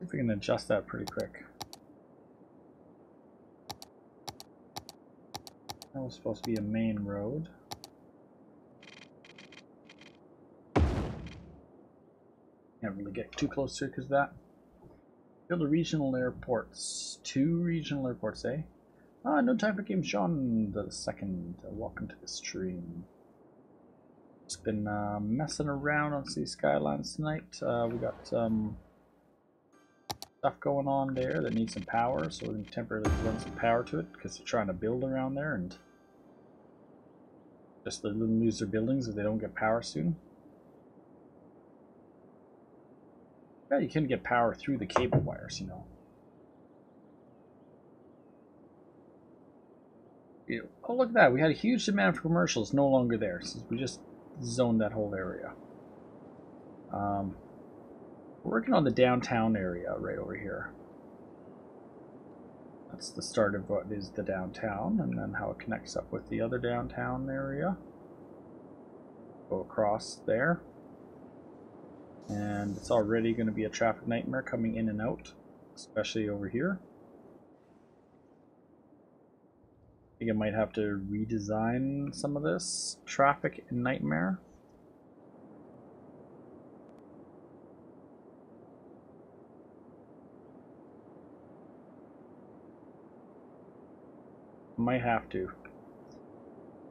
If we can adjust that pretty quick. That was supposed to be a main road. Can't really get too close to it because of that. Build a regional airports. 2 regional airports, eh? No time for game. Sean the second. Welcome to the stream. Just been messing around on Skylines tonight. We got stuff going on there that needs some power, so we're going to temporarily run some power to it because they're trying to build around there and just they'll lose their buildings if they don't get power soon. Yeah, you can get power through the cable wires, you know. Oh, look at that. We had a huge demand for commercials, no longer there, since we just zoned that whole area. We're working on the downtown area right over here. That's the start of what is the downtown, and then how it connects up with the other downtown area. Go across there. And it's already going to be a traffic nightmare coming in and out, especially over here. I think I might have to redesign some of this traffic in Nightmare. Might have to.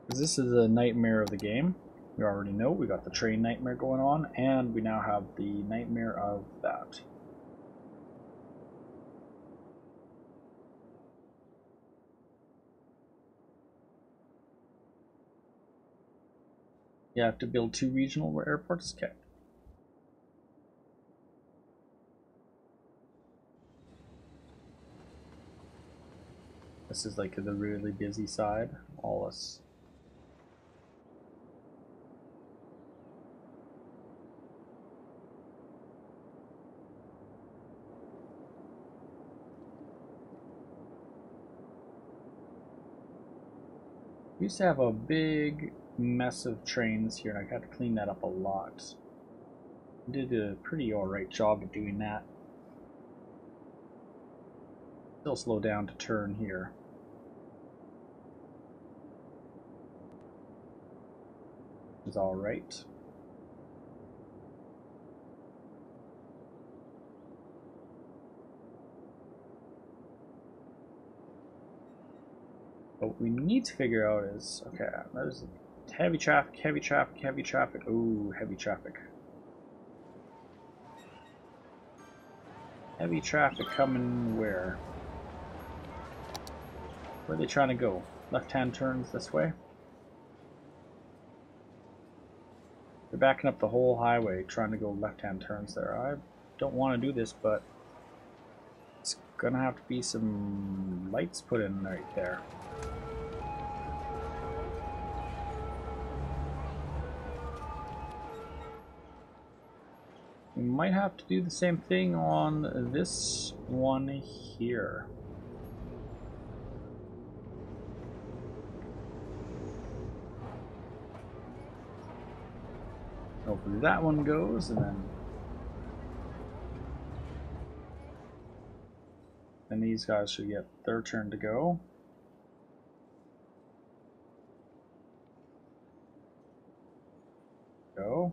Because this is a nightmare of the game. We already know we got the train nightmare going on, and we now have the nightmare of that. You have to build 2 regional airports. Okay. This is like the really busy side. All this. We used to have a big mess of trains here, and I had to clean that up a lot. I did a pretty alright job of doing that. Still slow down to turn here. Is alright. What we need to figure out is, okay, there's heavy traffic, heavy traffic, heavy traffic. Ooh, heavy traffic. Heavy traffic coming where? Where are they trying to go? Left-hand turns this way? They're backing up the whole highway trying to go left-hand turns there. I don't want to do this, but it's gonna have to be some lights put in right there. We might have to do the same thing on this one here. Hopefully that one goes, and then these guys should get their turn to go. Go.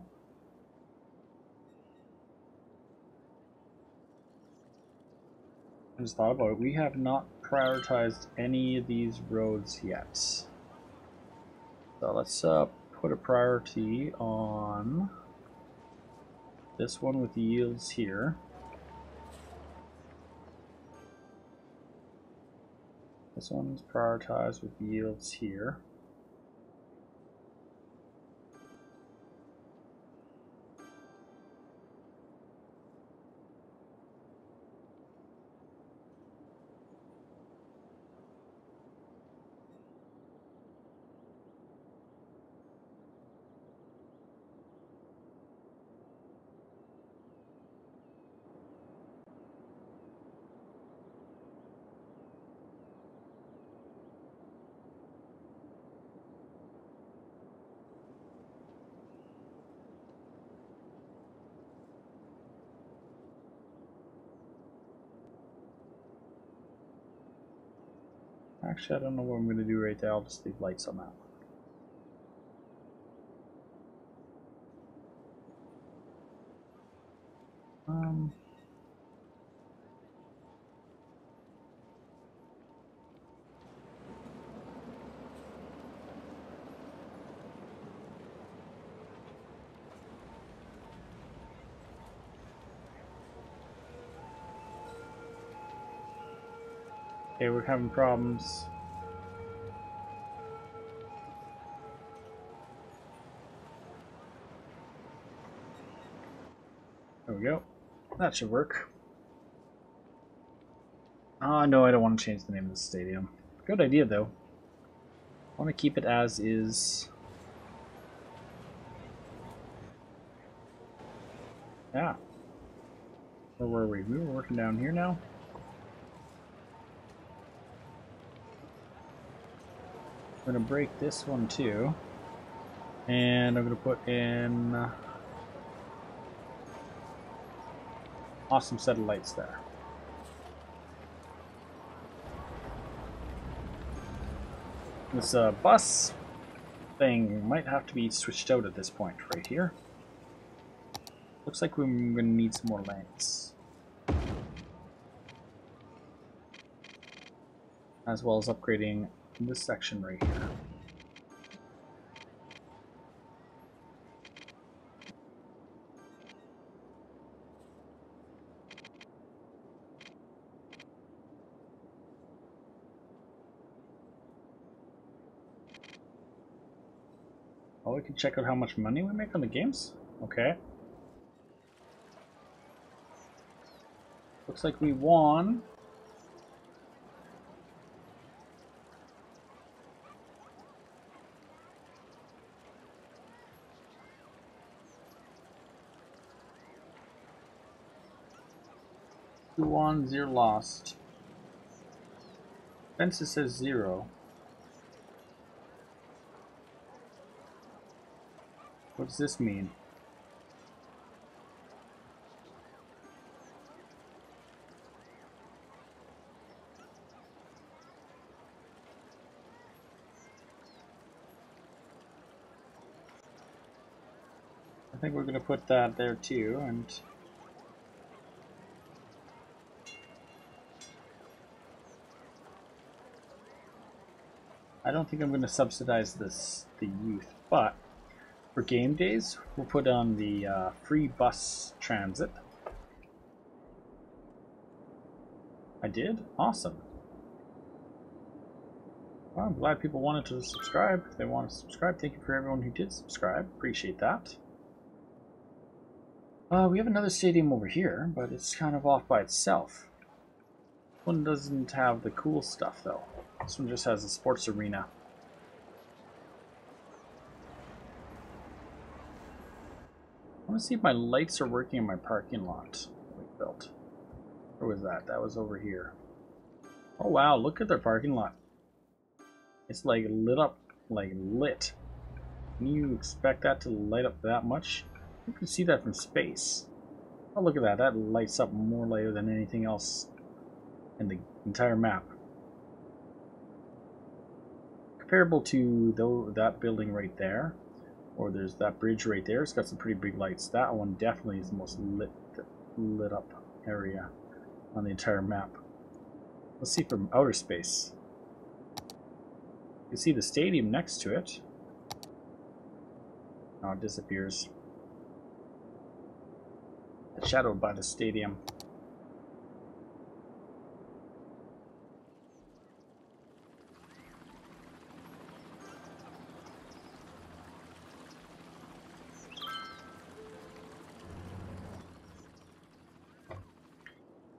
I just thought about it. We have not prioritized any of these roads yet. So let's put a priority on this one with yields here. This one's prioritized with yields here. Actually, I don't know what I'm going to do right there. I'll just leave lights on that one. Okay, we're having problems. There we go. That should work. No, I don't want to change the name of the stadium. Good idea, though. I want to keep it as is. Yeah. Where were we? We were working down here now. I'm going to break this one too, and I'm going to put in awesome set of lights there. This bus thing might have to be switched out at this point right here. Looks like we're going to need some more lanes. As well as upgrading this section right here. Oh, we can check out how much money we make on the games? Okay. Looks like we won. Two won, 0 lost. Fences says 0. What does this mean? I think we're going to put that there too, and I don't think I'm going to subsidize the youth, but for game days, we'll put on the free bus transit. I did? Awesome. Well, I'm glad people wanted to subscribe. If they want to subscribe, thank you for everyone who did subscribe. Appreciate that. We have another stadium over here, but it's kind of off by itself. This one doesn't have the cool stuff, though. This one just has a sports arena. I want to see if my lights are working in my parking lot that we built. Where was that? That was over here. Oh wow, look at their parking lot. It's like lit up, like lit. Can you expect that to light up that much? You can see that from space. Oh, look at that. That lights up more later than anything else in the entire map. Comparable to that building right there. Or there's that bridge right there. It's got some pretty big lights. That one definitely is the most lit up area on the entire map. Let's see from outer space. You can see the stadium next to it. Oh, it disappears. It's shadowed by the stadium.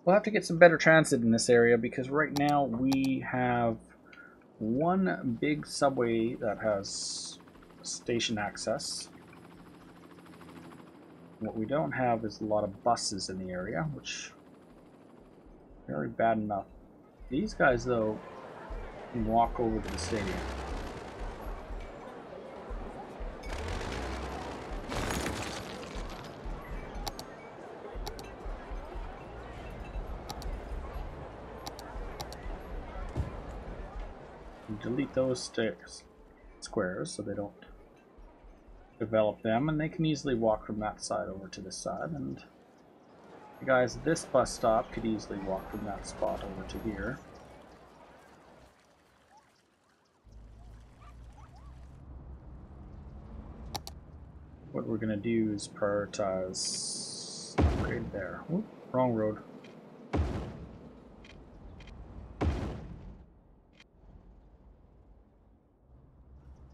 We'll have to get some better transit in this area because right now we have one big subway that has station access. What we don't have is a lot of buses in the area, which is very bad enough. These guys, though, can walk over to the stadium. Delete those squares so they don't develop them, and they can easily walk from that side over to this side, and the guys at this bus stop could easily walk from that spot over to here. What we're going to do is prioritize upgrade there. Oop, wrong road.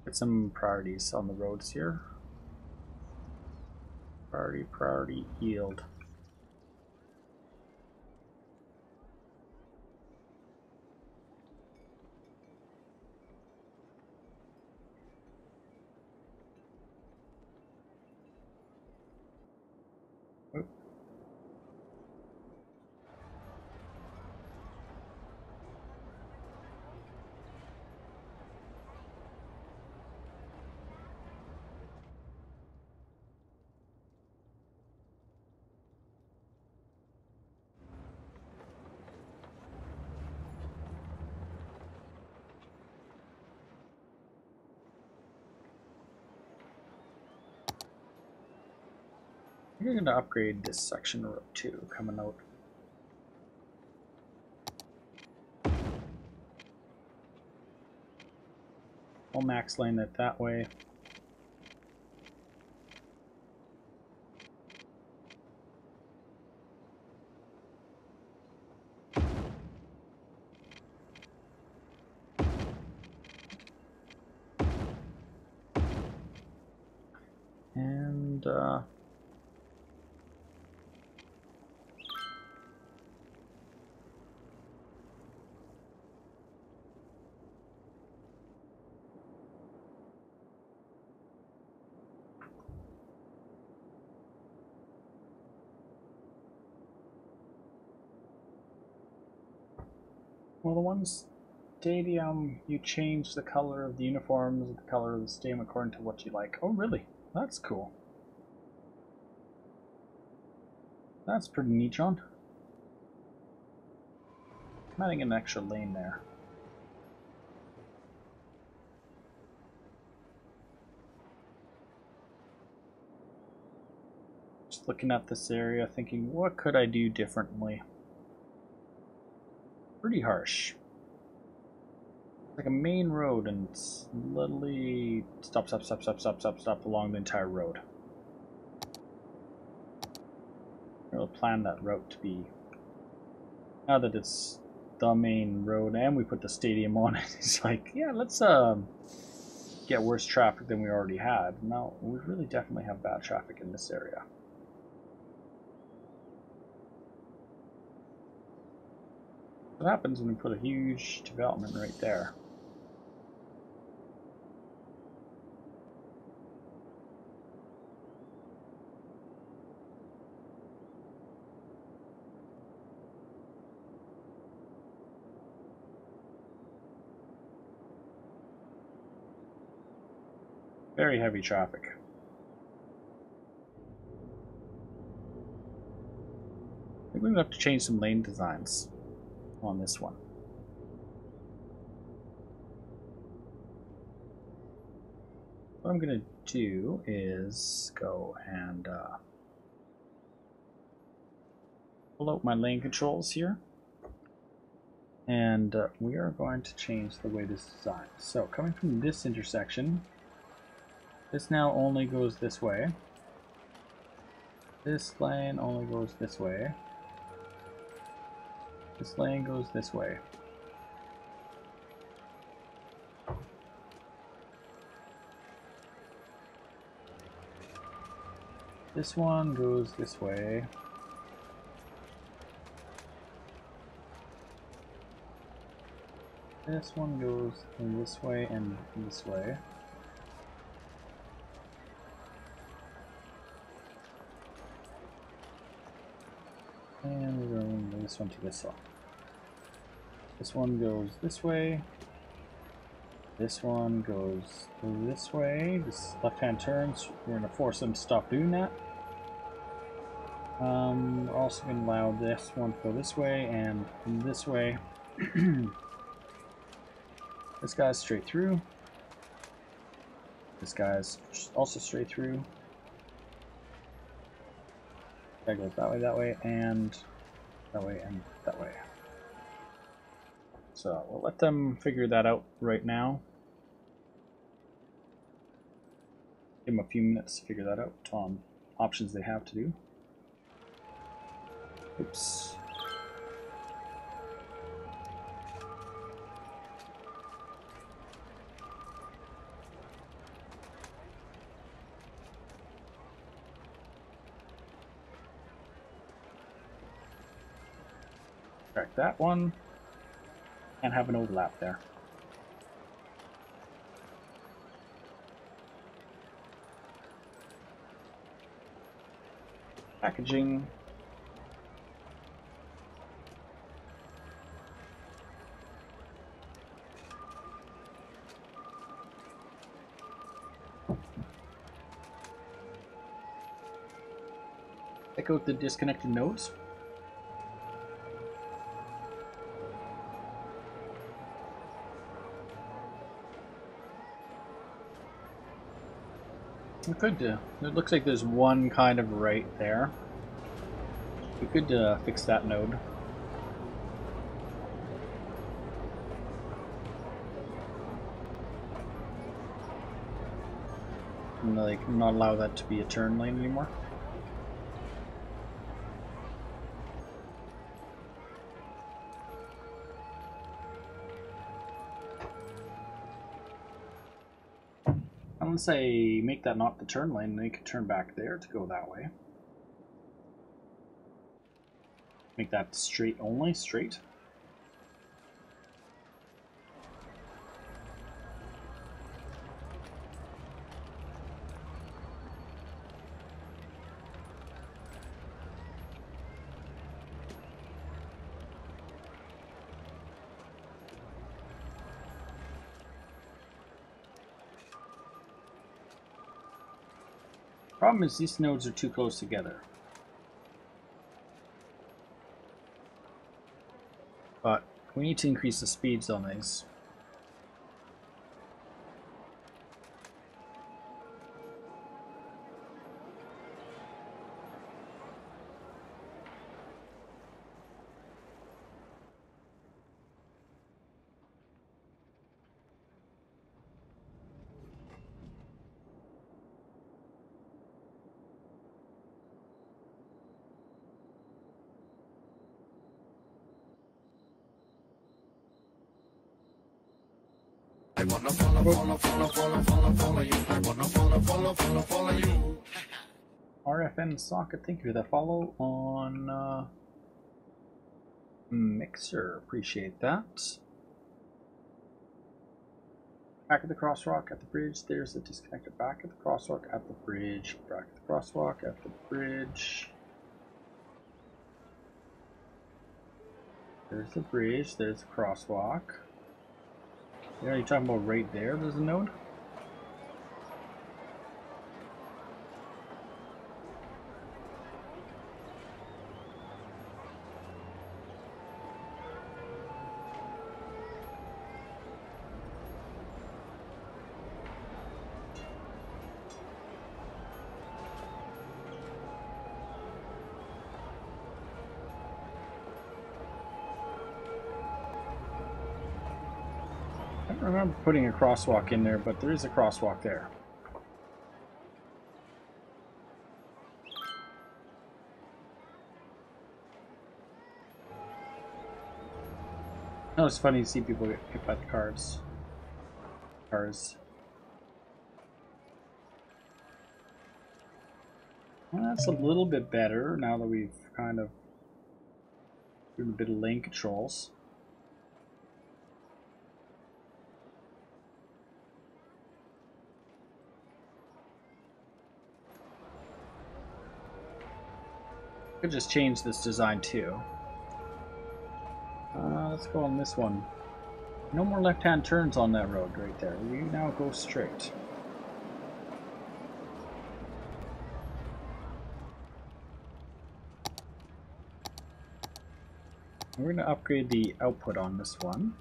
Get some priorities on the roads here. Priority, yield. Oop. we're going to upgrade this section road too, coming out. We'll max lane it that way. And well, the one stadium, you change the color of the uniforms, the color of the stadium according to what you like. Oh, really? That's cool. That's pretty neat, John. I'm adding an extra lane there. Just looking at this area, thinking, what could I do differently? Pretty harsh. Like a main road, and it's literally stop along the entire road. I'll plan that route to be, now that it's the main road and we put the stadium on it, it's like, yeah, let's get worse traffic than we already had. Now we really definitely have bad traffic in this area. What happens when we put a huge development right there? Very heavy traffic. I think we're going to have to change some lane designs on this one. What I'm going to do is go and pull out my lane controls here. And we are going to change the way this is designed. So coming from this intersection, this now only goes this way. This lane only goes this way. This lane goes this way. This one goes this way. This one goes in this way and this way. And we're going to move this one to this one. This one goes this way. This one goes this way. This left-hand turns. We're going to force them to stop doing that. We're also going to allow this one to go this way and this way. This guy's straight through. This guy's also straight through. That goes that way, and that way, and that way. So we'll let them figure that out right now. Give them a few minutes to figure that out on options they have to do. Oops. Correct that one. And have an overlap there. Packaging. Take out the disconnected nodes. We could do. It looks like there's one kind of right there. We could fix that node. And like not allow that to be a turn lane anymore. Unless I make that not the turn lane, then you can turn back there to go that way. Make that straight only, straight. Problem is these nodes are too close together. But we need to increase the speeds on these. I wanna follow you. I wanna follow you. RFN socket, thank you for the follow on Mixer. Appreciate that. Back at the crosswalk at the bridge. There's the disconnector. Back at the crosswalk at the bridge. Back at the crosswalk at the bridge. There's the bridge. There's the crosswalk. Yeah, you're talking about right there? There's a node? I don't remember putting a crosswalk in there, but there is a crosswalk there. Oh, it's funny to see people get hit by the cars. Well, that's a little bit better now that we've kind of doing a bit of lane controls. Could just change this design too. Let's go on this one. No more left-hand turns on that road right there. You now go straight. We're going to upgrade the output on this one.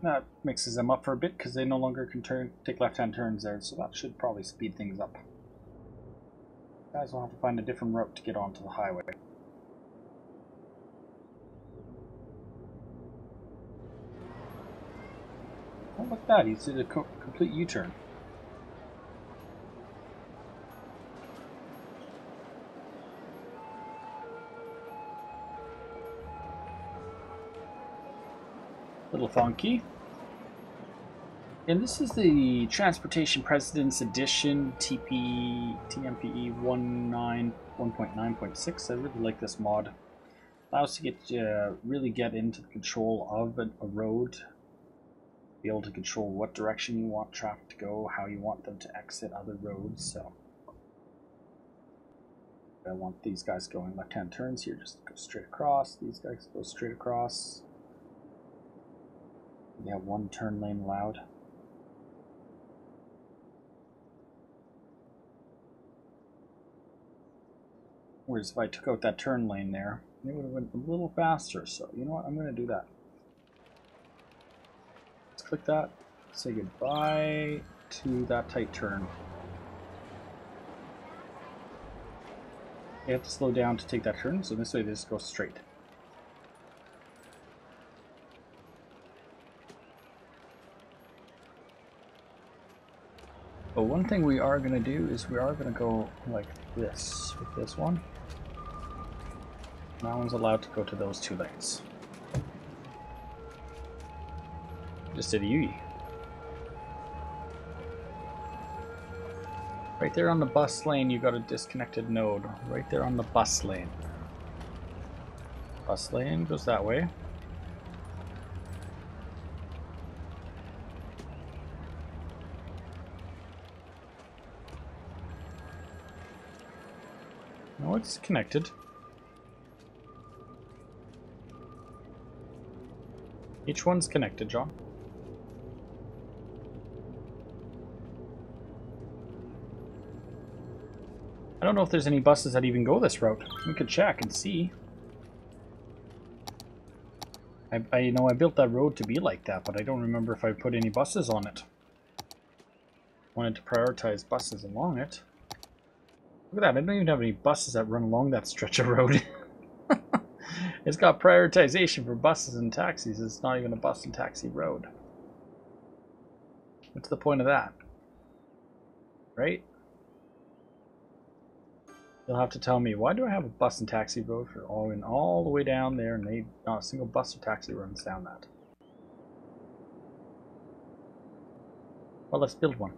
That mixes them up for a bit because they no longer can take left-hand turns there, so that should probably speed things up. Guys will have to find a different route to get onto the highway. Oh, look at that. He did a complete U-turn. Little funky. And this is the Transportation President's Edition TMPE 1.9.6. I really like this mod. Allows you to really get into the control of a road. Be able to control what direction you want traffic to go, how you want them to exit other roads. So I want these guys going left-hand turns here, just go straight across. These guys go straight across. We have one turn lane allowed. Whereas if I took out that turn lane there, it would have went a little faster. So you know what, I'm going to do that. Let's click that, say goodbye to that tight turn. You have to slow down to take that turn, so this way this goes straight. But one thing we are going to do is we are going to go like this with this one. That one's allowed to go to those 2 lanes. Just did a U-E. Right there on the bus lane, you got a disconnected node. Right there on the bus lane. Bus lane goes that way. No, it's connected. Each one's connected, John. I don't know if there's any buses that even go this route. We could check and see. I know I built that road to be like that, but I don't remember if I put any buses on it. Wanted to prioritize buses along it. Look at that, I don't even have any buses that run along that stretch of road. It's got prioritization for buses and taxis. It's not even a bus and taxi road. What's the point of that? Right? You'll have to tell me, why do I have a bus and taxi road for all the way down there, and not a single bus or taxi runs down that? Well, let's build one.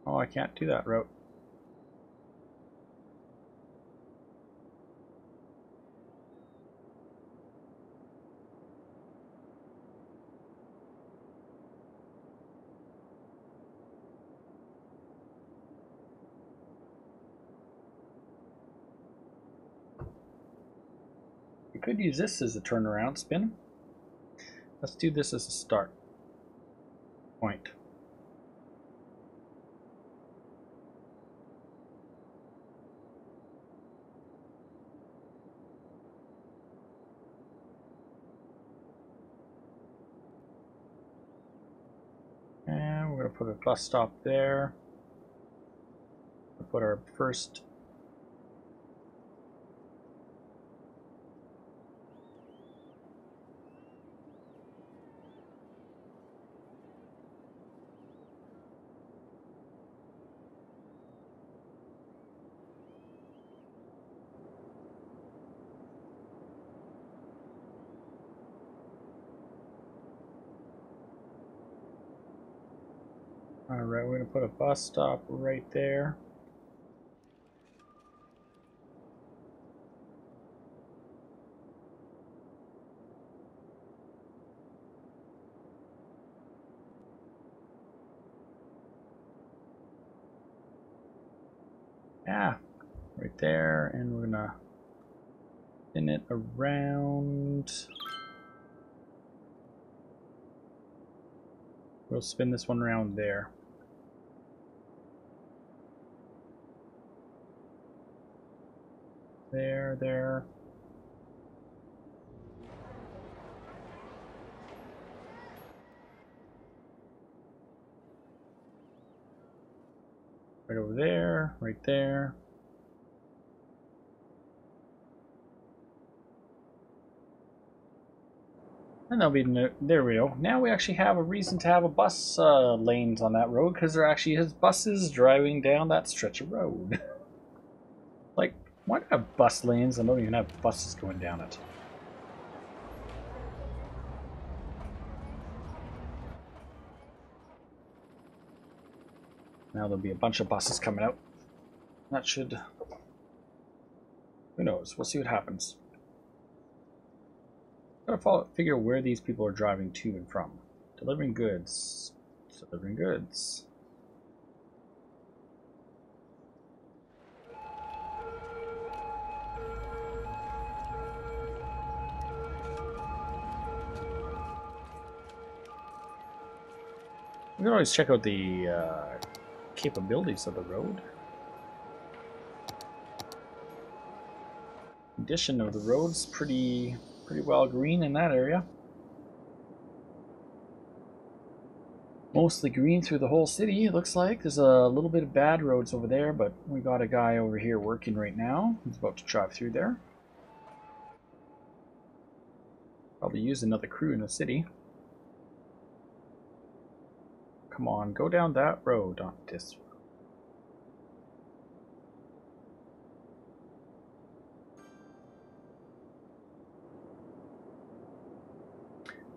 Oh, I can't do that route. We could use this as a turnaround spin. Let's do this as a start point. And we're going to put a bus stop there. We'll put our first Alright, we're going to put a bus stop right there. Yeah, right there, and we're going to spin it around. We'll spin this one around there. There. Right over there, right there. And there'll be there we go. Now we actually have a reason to have a bus lanes on that road because there actually is buses driving down that stretch of road. Like, why do I have bus lanes and don't even have buses going down it? Now there'll be a bunch of buses coming out. That should... Who knows? We'll see what happens. Gotta figure where these people are driving to and from. Delivering goods. Delivering goods. We can always check out the capabilities of the road. Condition of the road's pretty well green in that area. Mostly green through the whole city, it looks like. There's a little bit of bad roads over there, but we got a guy over here working right now. He's about to drive through there. Probably use another crew in the city. Come on, go down that road, not this road.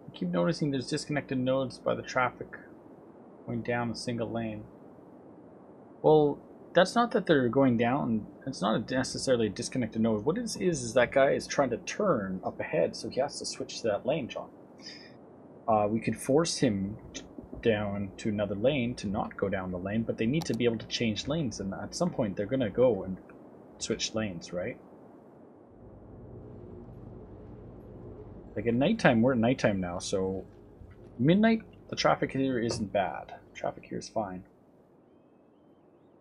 I keep noticing there's disconnected nodes by the traffic going down a single lane. Well, that's not that they're going down. It's not necessarily a disconnected node. What it is that guy is trying to turn up ahead, so he has to switch to that lane, John. We could force him down to another lane to not go down the lane, but they need to be able to change lanes, and at some point they're going to go and switch lanes, right? Like at nighttime, we're at nighttime now, so midnight, the traffic here isn't bad. Traffic here is fine.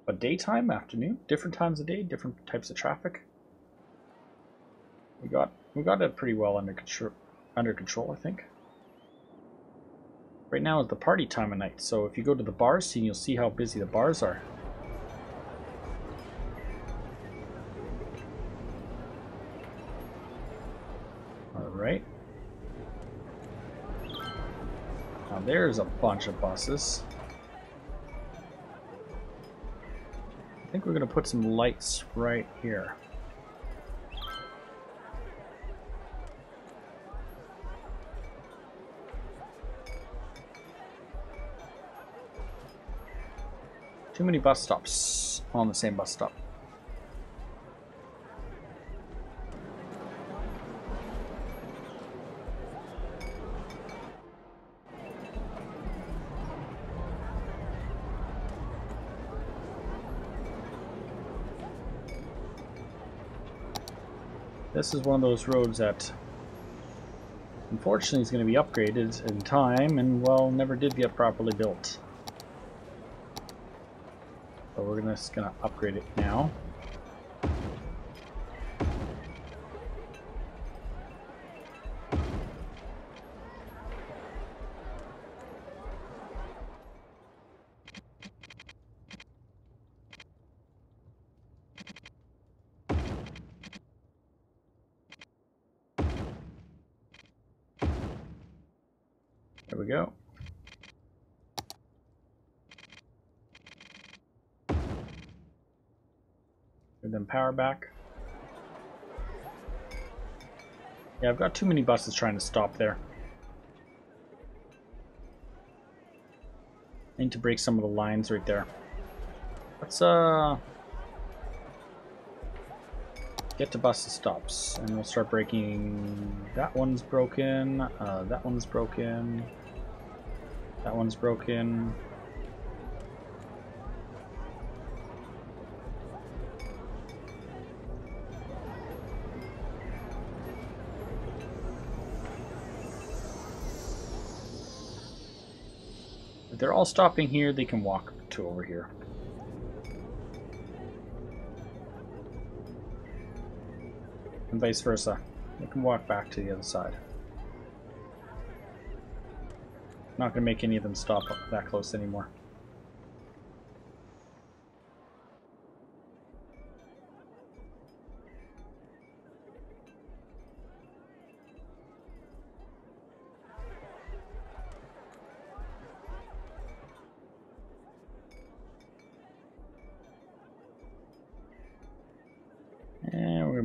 But daytime, afternoon, different times of day, different types of traffic. We got it pretty well under control, I think. Right now is the party time of night, so if you go to the bar scene, you'll see how busy the bars are. Alright. Now there's a bunch of buses. I think we're going to put some lights right here. Too many bus stops on the same bus stop. This is one of those roads that unfortunately is going to be upgraded in time and, well, never did get properly built. So we're just gonna upgrade it now. There we go. Give them power back. Yeah, I've got too many buses trying to stop there. I need to break some of the lines right there. Let's get to bus stops, and we'll start breaking. That one's broken. That one's broken. That one's broken. If they're all stopping here, they can walk to over here. And vice versa. They can walk back to the other side. Not going to make any of them stop that close anymore.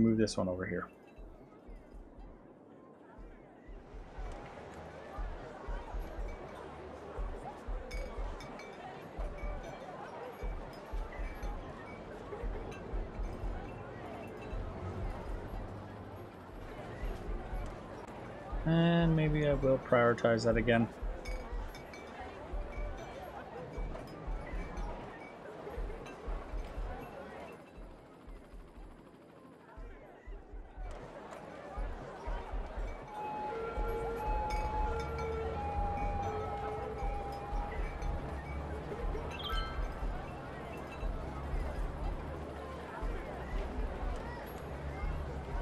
move this one over here. And maybe I will prioritize that again.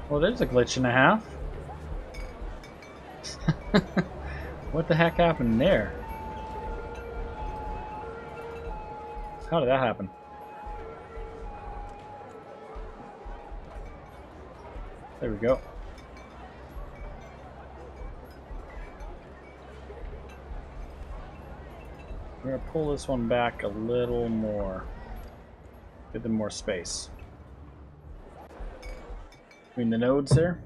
Well, there's a glitch and a half. What the heck happened there? How did that happen? There we go. We're gonna pull this one back a little more. Give them more space. Between the nodes there.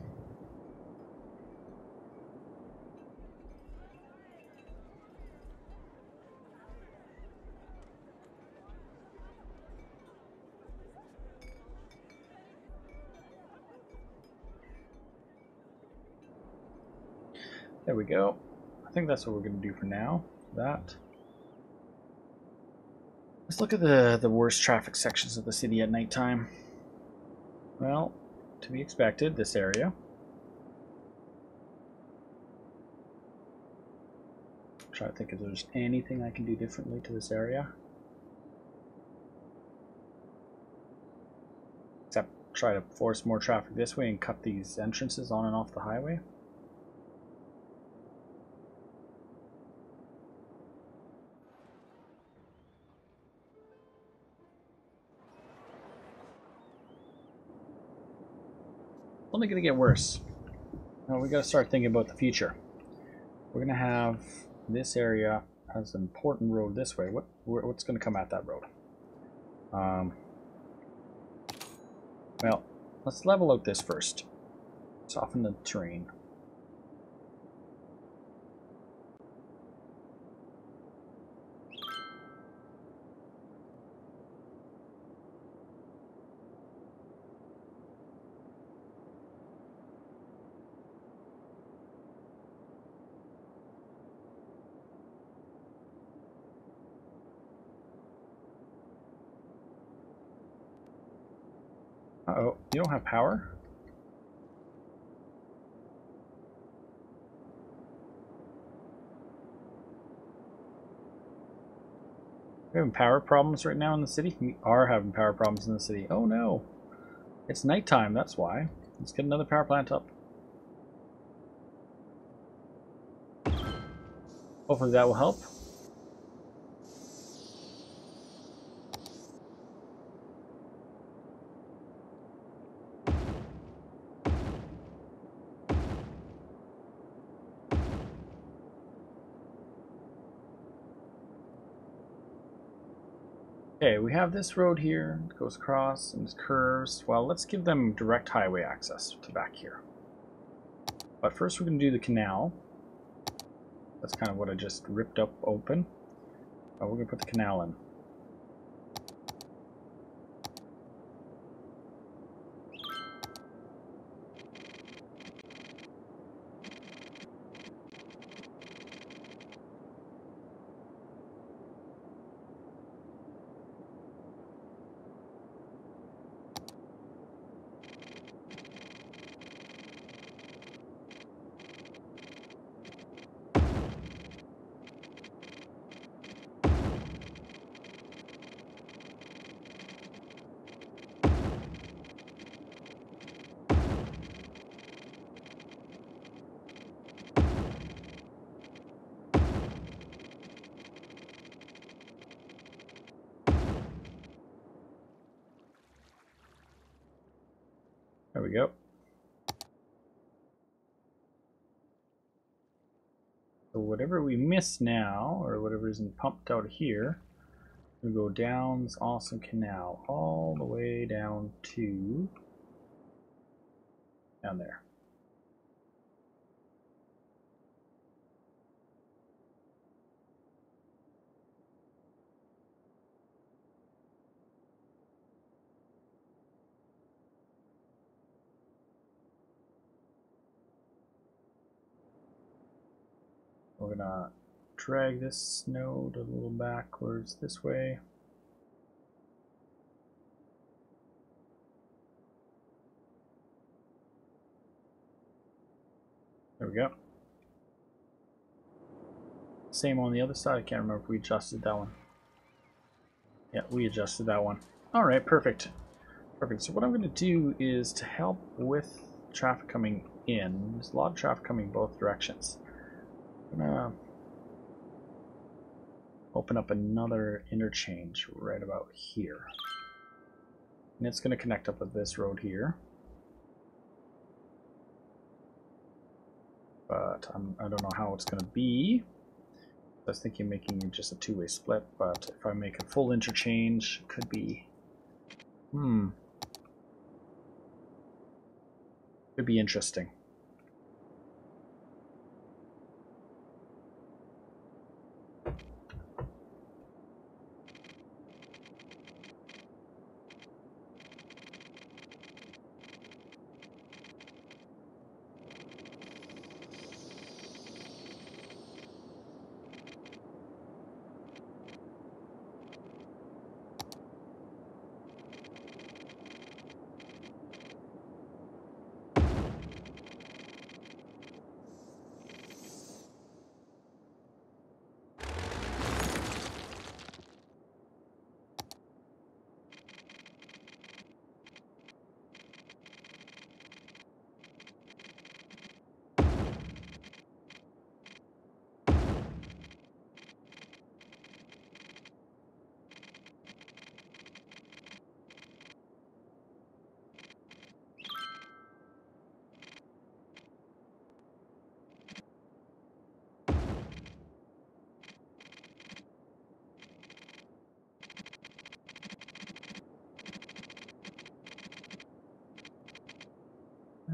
There we go. I think that's what we're going to do for now. That. Let's look at the worst traffic sections of the city at nighttime. Well, to be expected, this area. Try to think if there's anything I can do differently to this area. Except try to force more traffic this way and cut these entrances on and off the highway. Only going to get worse. Now we got to start thinking about the future. We're going to have this area has an important road this way. What's going to come at that road? Well, let's level out this first. Soften the terrain. Uh-oh, you don't have power? We're having power problems right now in the city? We are having power problems in the city. Oh no! It's nighttime, that's why. Let's get another power plant up. Hopefully that will help. Okay, we have this road here, it goes across and curves. Well, let's give them direct highway access to back here. But first we're going to do the canal. That's kind of what I just ripped up open. Oh, we're going to put the canal in. There we go. So whatever we miss now, or whatever isn't pumped out of here, we go down this awesome canal all the way down to down there. We're gonna drag this node a little backwards this way. There we go. Same on the other side. I can't remember if we adjusted that one. Yeah, we adjusted that one. All right, perfect. Perfect. So what I'm going to do is to help with traffic coming in. There's a lot of traffic coming both directions. I'm going to open up another interchange right about here. And it's going to connect up with this road here. But I don't know how it's going to be. I was thinking making just a two-way split, but if I make a full interchange, it could be... Could be interesting.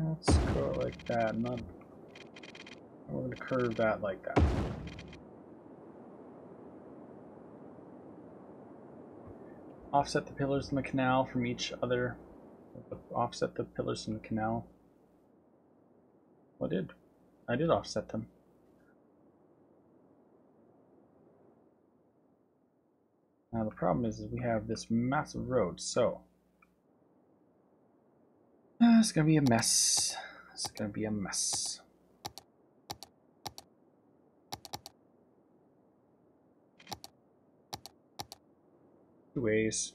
Let's go like that, and then we're going to curve that like that. Offset the pillars in the canal from each other. Offset the pillars in the canal. Well, I did offset them. Now the problem is we have this massive road, so it's gonna be a mess. It's gonna be a mess. Two ways.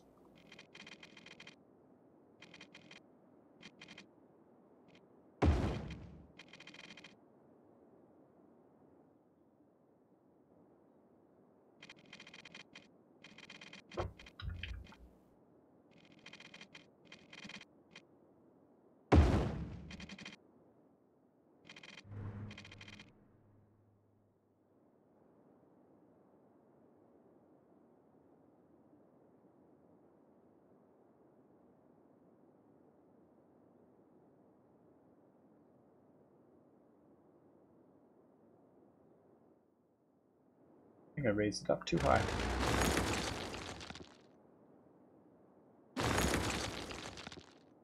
I think I raised it up too high.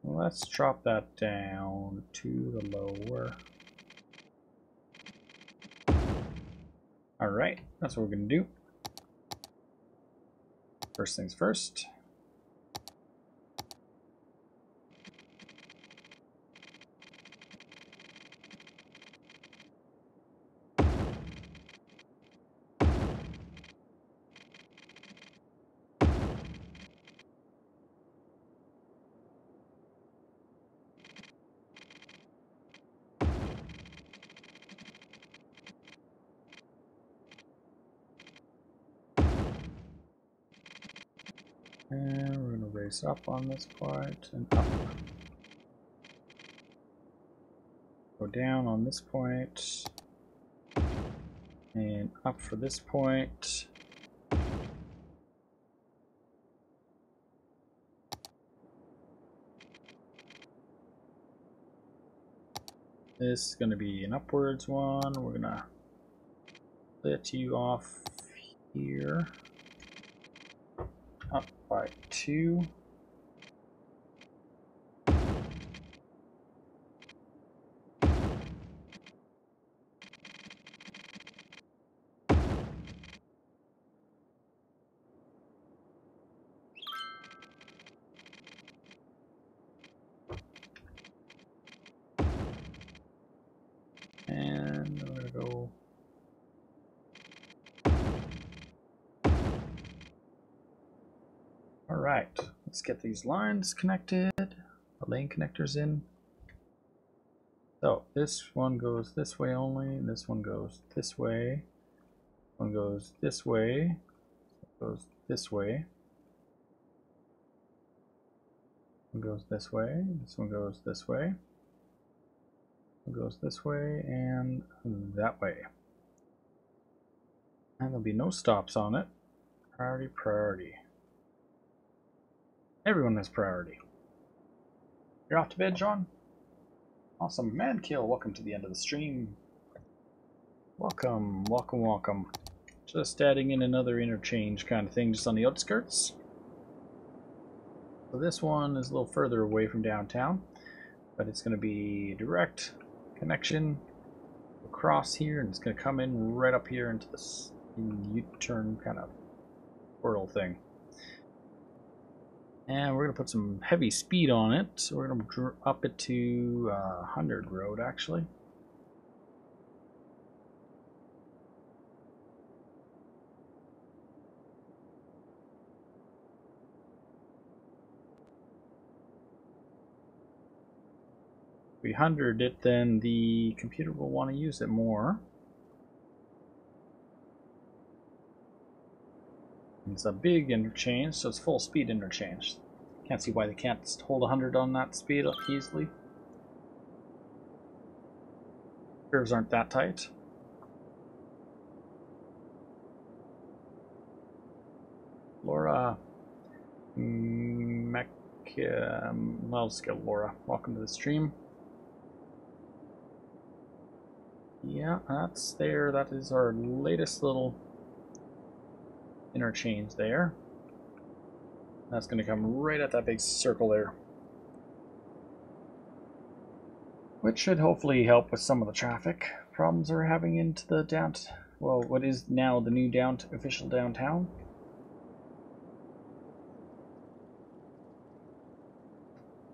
Let's drop that down to the lower. Alright, that's what we're going to do. First things first. And we're going to raise up on this part and up. Go down on this point and up for this point. This is going to be an upwards one. We're going to let you off here. Up by 2. And we're going to go Alright, let's get these lines connected, the lane connectors in. So this one goes this way only, and this one goes this way. One goes this way, goes this way. One goes this way, this one goes this way. One goes this way and that way. And there'll be no stops on it. Priority, priority. Everyone has priority. You're off to bed, John? Awesome. Man Kill, welcome to the end of the stream. Welcome, welcome, welcome. Just adding in another interchange kind of thing just on the outskirts. So this one is a little further away from downtown, but it's going to be direct connection across here, and it's going to come in right up here into this U-turn kind of whirl thing. And we're going to put some heavy speed on it, so we're going to up it to 100 road actually. If we 100 it, then the computer will want to use it more. It's a big interchange, so it's full speed interchange. Can't see why they can't hold 100 on that speed easily. Curves aren't that tight. Laura Skill Laura, welcome to the stream. Yeah, that's there. That is our latest little interchange there. That's going to come right at that big circle there, which should hopefully help with some of the traffic problems we're having into the what is now the new official downtown.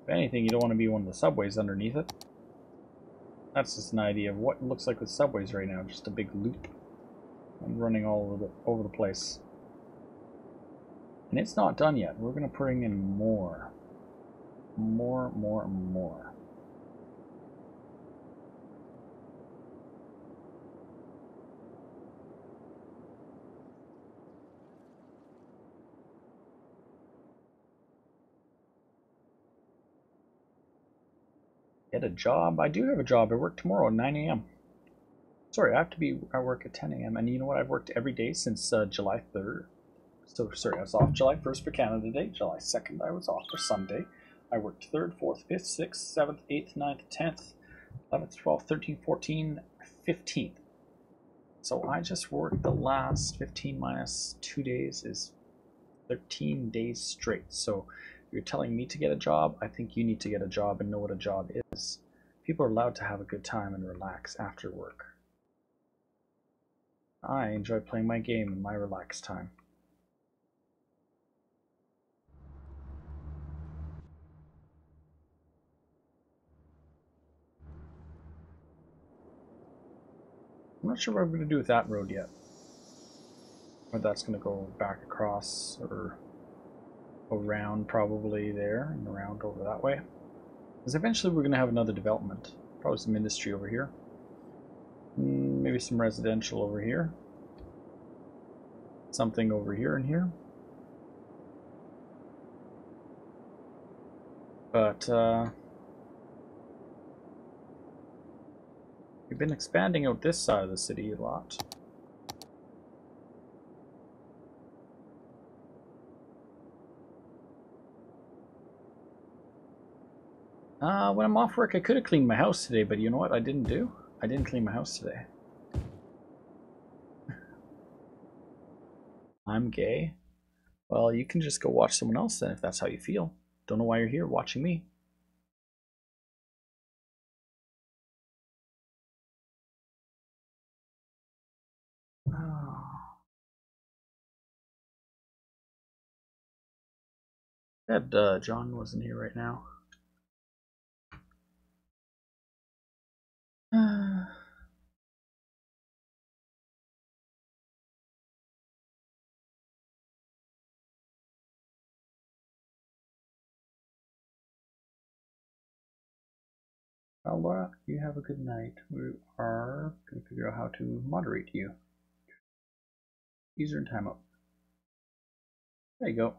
If anything, you don't want to be one of the subways underneath it. That's just an idea of what it looks like with subways right now, just a big loop and running all over the place. And it's not done yet. We're going to bring in more. More. Get a job? I do have a job. I work tomorrow at 9 a.m. Sorry, I have to be at work at 10 a.m. And you know what? I've worked every day since July 3rd. So, sorry, I was off July 1st for Canada Day. July 2nd, I was off for Sunday. I worked 3rd, 4th, 5th, 6th, 7th, 8th, 9th, 10th, 11th, 12th, 13th, 14th, 15th. So I just worked the last 15 minus 2 days is 13 days straight. So if you're telling me to get a job, I think you need to get a job and know what a job is. People are allowed to have a good time and relax after work. I enjoy playing my game in my relaxed time. I'm not sure what I'm going to do with that road yet. Whether that's going to go back across or around probably there and around over that way. Because eventually we're going to have another development. Probably some industry over here. Maybe some residential over here. Something over here and here. But we've been expanding out this side of the city a lot. When I'm off work, I could have cleaned my house today, but you know what I didn't do? I didn't clean my house today. I'm gay. Well, you can just go watch someone else then if that's how you feel. Don't know why you're here watching me. Glad John wasn't here right now. Well, Laura, you have a good night. We are going to figure out how to moderate you. User and timeout. There you go.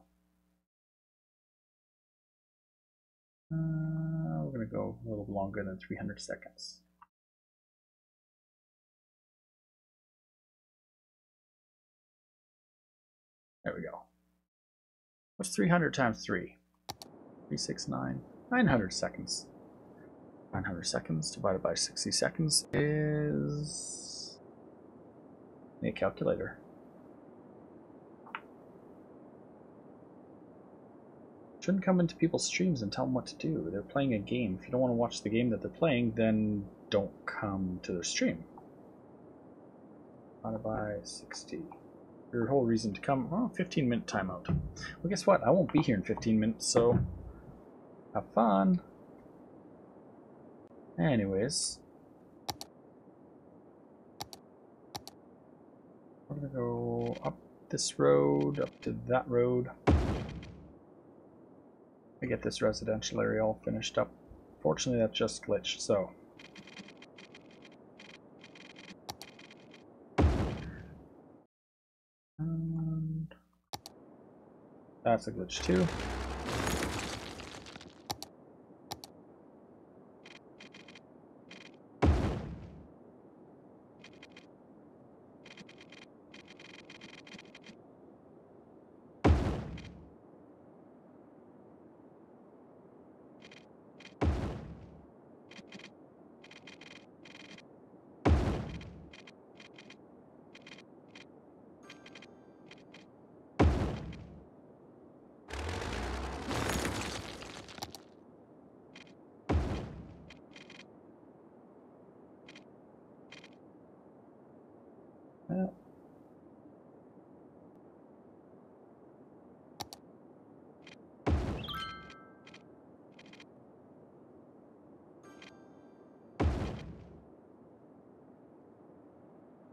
We're going to go a little longer than 300 seconds. There we go. What's 300 times 3? 369. 900 seconds. 900 seconds divided by 60 seconds is a calculator. Shouldn't come into people's streams and tell them what to do. They're playing a game. If you don't want to watch the game that they're playing, then don't come to their stream. Divided by 60. Your whole reason to come. Oh, 15-minute timeout. Well, guess what? I won't be here in 15 minutes, so have fun. Anyways, we're gonna go up this road, up to that road. I get this residential area all finished up. Fortunately, that just glitched, so. And that's a glitch too.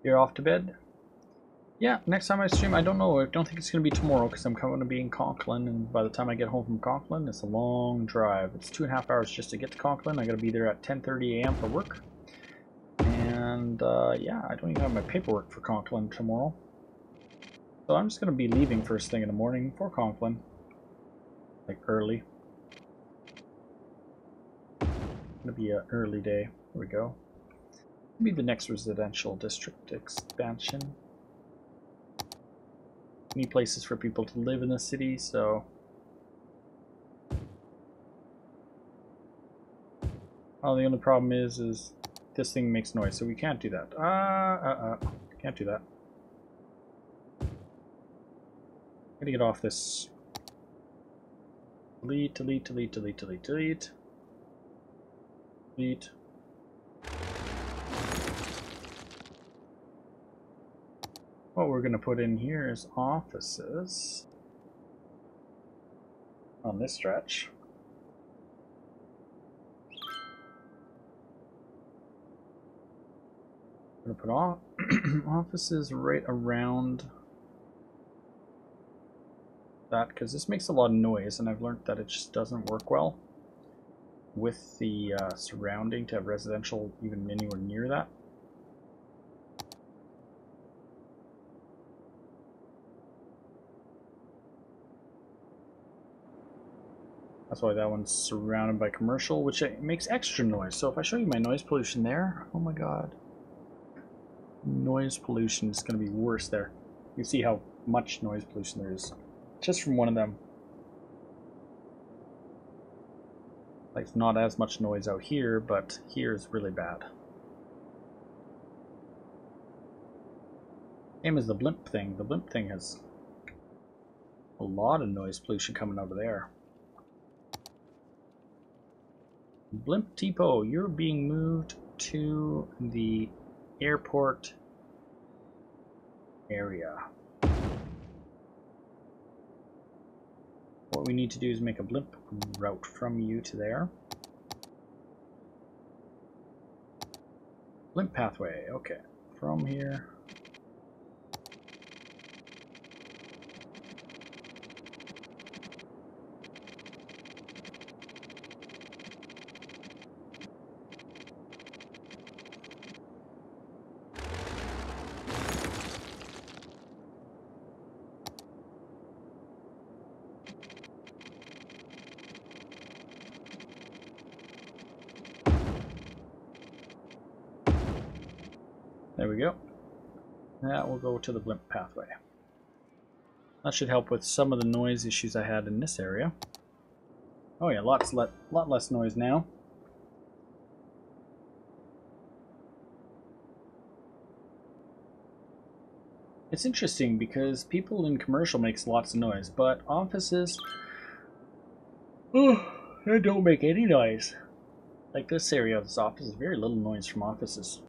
You're off to bed? Yeah, next time I stream, I don't know. I don't think it's going to be tomorrow because I'm going to be in Conklin, and by the time I get home from Conklin, it's a long drive. It's 2.5 hours just to get to Conklin. I got to be there at 10:30 a.m. for work. And yeah, I don't even have my paperwork for Conklin tomorrow. So I'm just going to be leaving first thing in the morning for Conklin. Like early. It's going to be an early day. Here we go. Maybe the next residential district expansion. Need places for people to live in the city, so. Oh, the only problem is this thing makes noise, so we can't do that. Can't do that. Gotta get off this. Delete, delete, delete, delete, delete, delete. Delete. What we're going to put in here is offices on this stretch. We're going to put offices right around that because this makes a lot of noise, and I've learned that it just doesn't work well with the surrounding to have residential even anywhere near that. That's why that one's surrounded by commercial, which makes extra noise. So if I show you my noise pollution there, oh my god. Noise pollution is going to be worse there. You see how much noise pollution there is just from one of them. Like, not as much noise out here, but here is really bad. Same as the blimp thing. The blimp thing has a lot of noise pollution coming out of there. Blimp Tipo, you're being moved to the airport area. What we need to do is make a blimp route from you to there. Blimp pathway, okay. From here. There we go. That will go to the blimp pathway. That should help with some of the noise issues I had in this area. Oh yeah, lot less noise now. It's interesting because people in commercial makes lots of noise, but offices, they don't make any noise. Like this area of this office is very little noise from offices.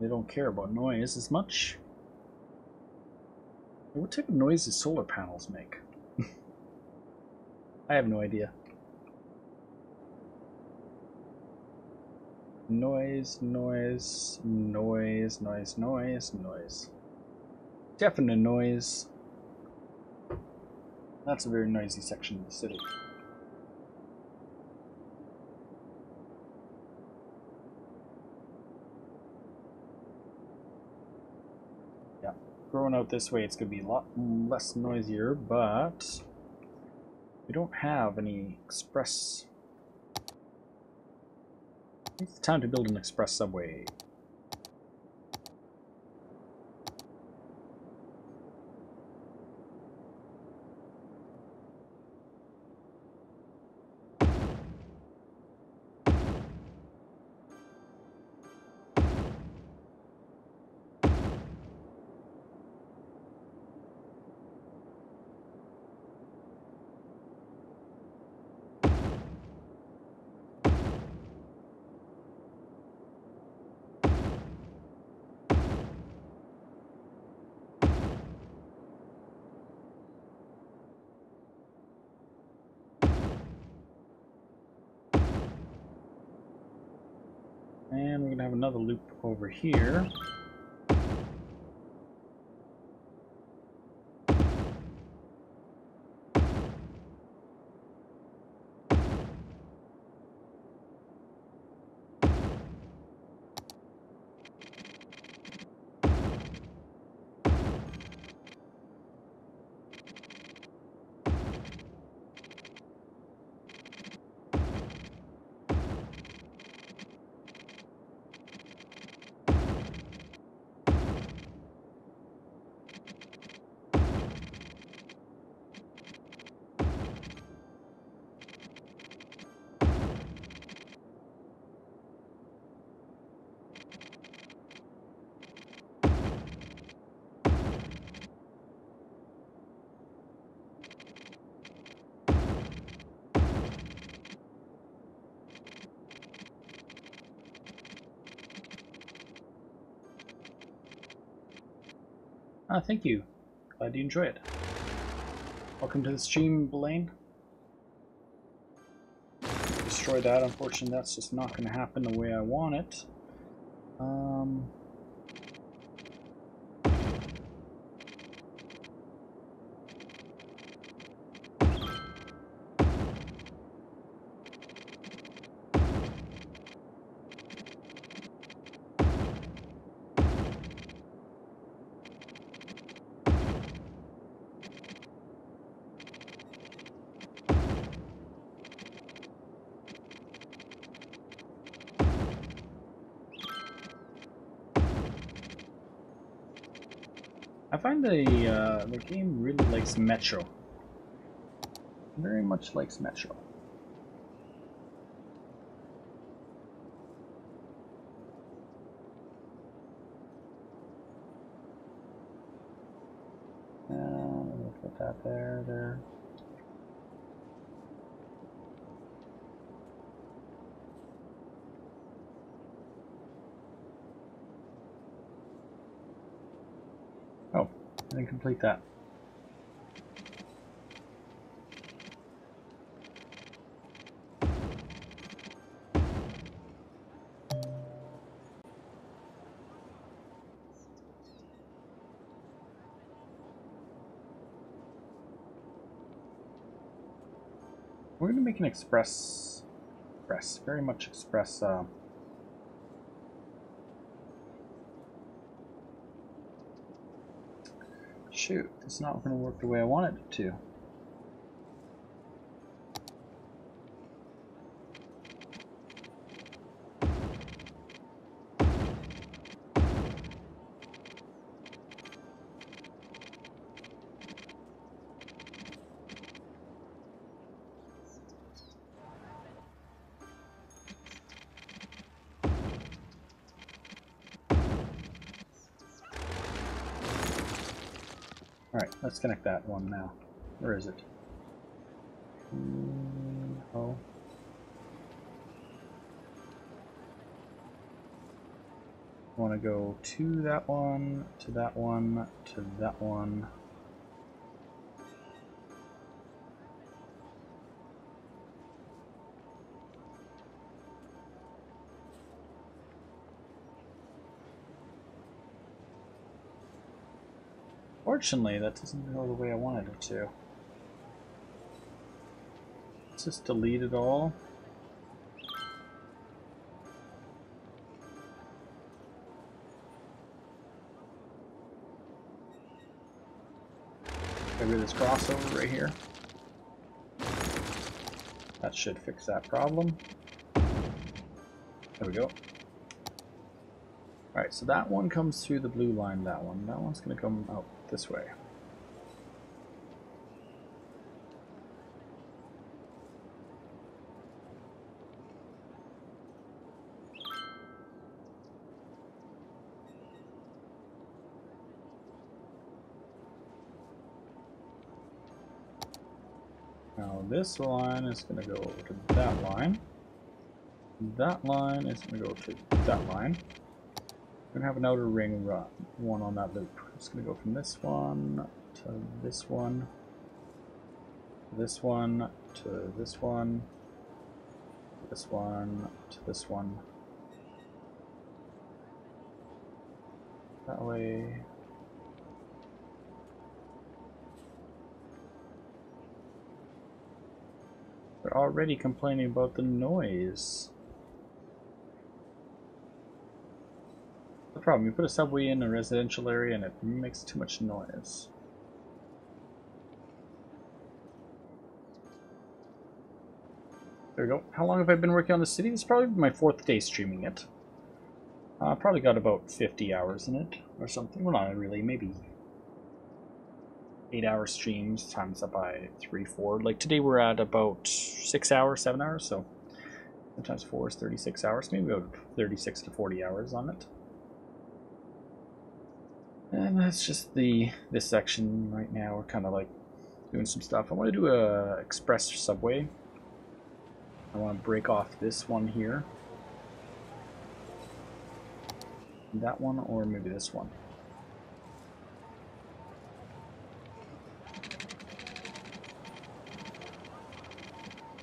They don't care about noise as much. What type of noise do solar panels make? I have no idea. Noise, noise, noise, noise, noise, noise. Definite noise. That's a very noisy section of the city. Growing out this way, it's going to be a lot less noisier, but we don't have any express. It's time to build an express subway. And we're going to have another loop over here. Thank you. Glad you enjoy it. Welcome to the stream, Blaine. Destroy that. Unfortunately, that's just not going to happen the way I want it. I find the game really likes Metro. Very much likes Metro. Put that there. Oh, I didn't complete that. We're going to make an express, very much express, shoot, it's not going to work the way I wanted it to. Alright, let's connect that one now. Where is it? Oh. I want to go to that one, to that one, to that one. Fortunately, that doesn't go the way I wanted it to. Let's just delete it all. Get rid of this crossover right here. That should fix that problem. There we go. Alright, so that one comes through the blue line, that one's going to come out this way. Now this line is going to go over to that line. That line is going to go to that line. We're going to have an outer ring run, one on that loop. It's going to go from this one to this one, to this one, to this one, to this one, to this one. That way. They're already complaining about the noise. The problem, you put a subway in a residential area and it makes too much noise. There we go. How long have I been working on the city? This is probably my 4th day streaming it. Probably got about 50 hours in it or something. Well, not really, maybe 8-hour streams times that by 3, 4. Like today we're at about 6 hours, 7 hours, so sometimes 4 is 36 hours. Maybe about 36 to 40 hours on it. And that's just this section right now. We're kind of like doing some stuff. I want to do a express subway. I want to break off this one here. That one, or maybe this one.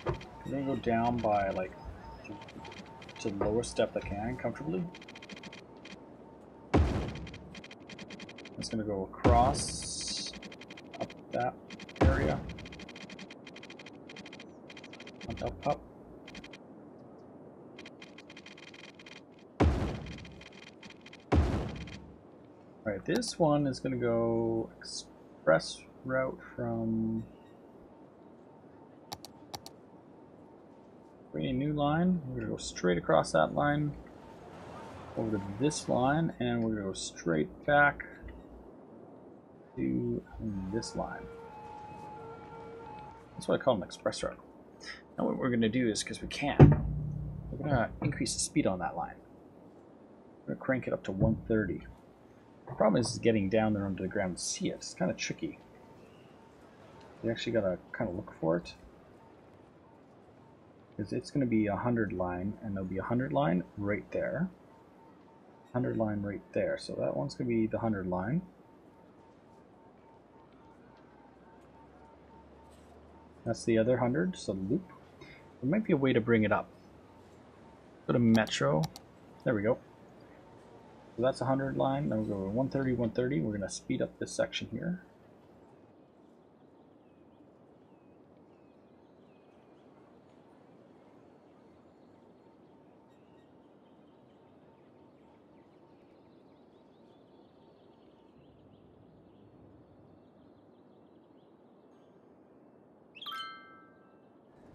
I'm going to go down by like to the lowest step I can comfortably. It's going to go across up that area. Up. Alright, this one is going to go express route from create a new line. We're going to go straight across that line over to this line, and we're going to go straight back to this line. That's what I call an express route. Now what we're going to do is, because we can, we're going to increase the speed on that line. We're going to crank it up to 130. The problem is getting down there under the ground to see it. It's kind of tricky. You actually got to kind of look for it. Because it's going to be a 100 line, and there'll be a 100 line right there. 100 line right there. So that one's going to be the 100 line. That's the other 100, so the loop. There might be a way to bring it up. Go to Metro. There we go. So that's a 100 line. Then we'll go to 130, 130. We're going to speed up this section here.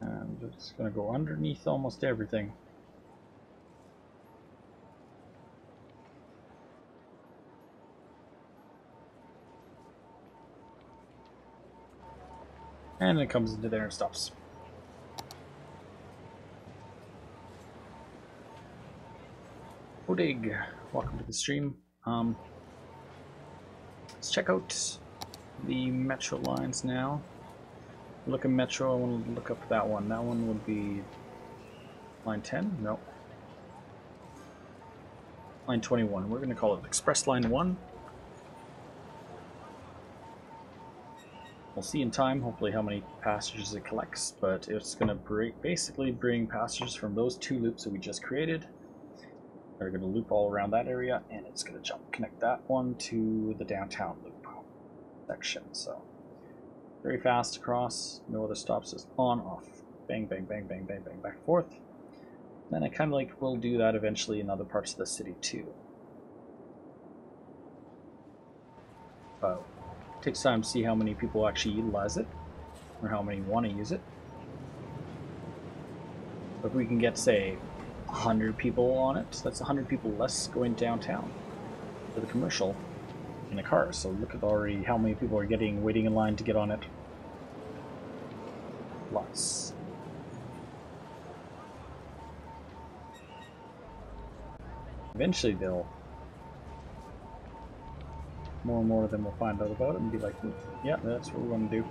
And it's going to go underneath almost everything. And it comes into there and stops. Odig, welcome to the stream. Let's check out the Metro lines now. Look at Metro, I want to look up that one. That one would be line 10? No. Line 21. We're going to call it Express Line 1. We'll see in time, hopefully, how many passengers it collects, but it's going to basically bring passengers from those two loops that we just created. They're going to loop all around that area, and it's going to connect that one to the downtown loop section. So very fast across, no other stops, just on, off, bang, bang, bang, bang, bang, bang, back and forth. Then I kind of like will do that eventually in other parts of the city too. It takes time to see how many people actually utilize it, or how many want to use it. But if we can get, say, 100 people on it, that's 100 people less going downtown for the commercial in a car. So look at already how many people are waiting in line to get on it. Lots. Eventually they'll, more and more of them will find out about it and be like, yeah, that's what we want to do.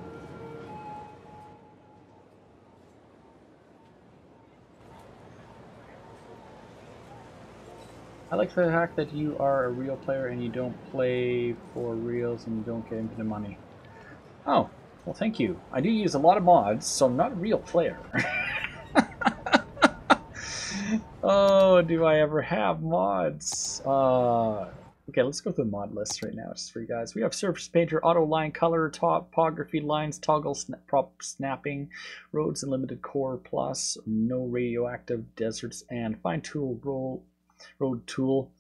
I like the fact that you are a real player and you don't play for reals and you don't get into the money. Oh, well thank you. I do use a lot of mods, so I'm not a real player. Oh, do I ever have mods? Okay, let's go through the mod list right now, just for you guys. We have Surface Painter, Auto Line Color, Topography, Lines, Toggle, Prop Snapping, Roads Unlimited Core Plus, No Radioactive, Deserts, and Fine Tool Road Tool,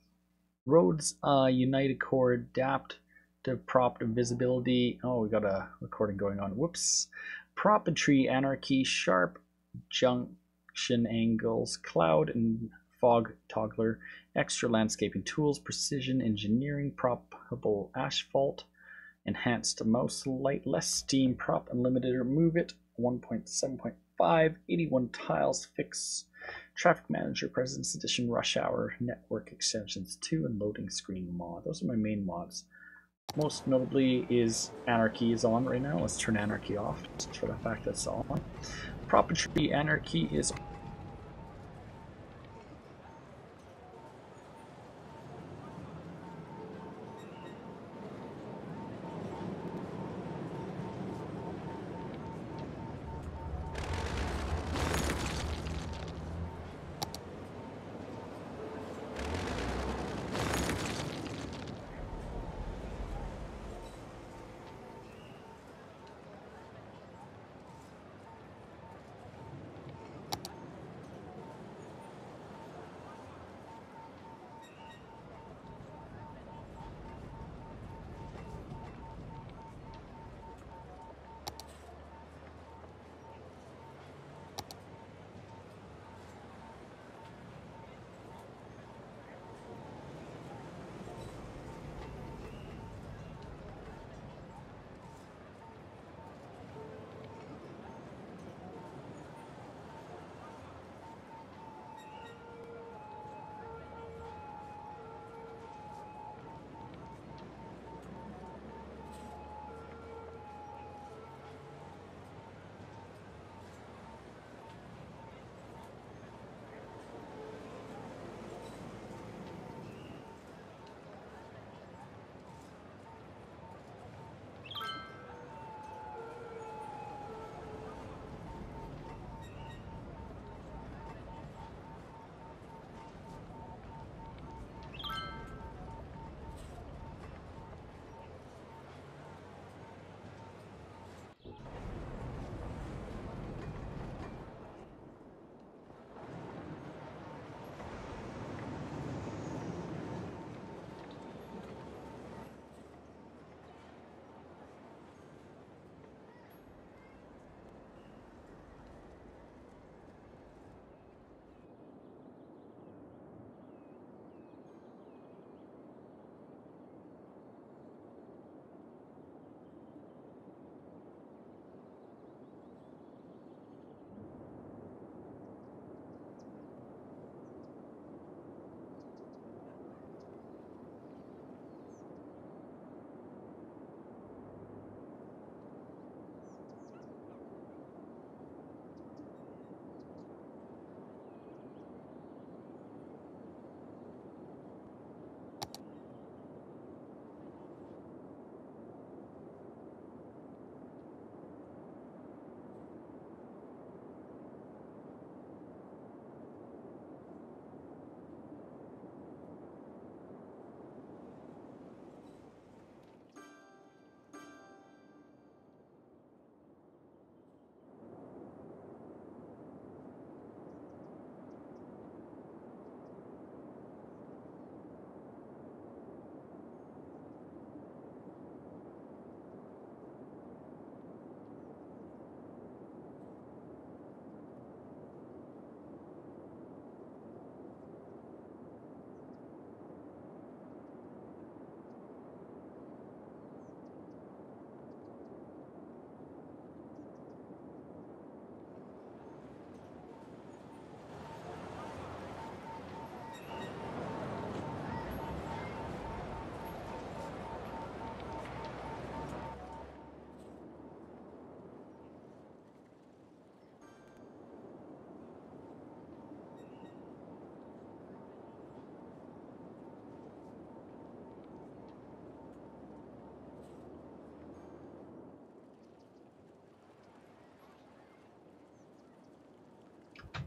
Roads United Core, Adapt to Prop Visibility. Oh, we got a recording going on. Whoops. Propetry, Anarchy, Sharp Junction Angles, Cloud and Fog Toggler, Extra Landscaping Tools, Precision Engineering, Propable Asphalt, Enhanced Mouse Light, Less Steam, Prop Unlimited, Remove It, 1.7.5, 81 Tiles, Fix, Traffic Manager, President's Edition, Rush Hour, Network Extensions 2, and Loading Screen Mod. Those are my main mods. Most notably is Anarchy is on right now. Let's turn Anarchy off, just for the fact that it's on. Propetry Anarchy is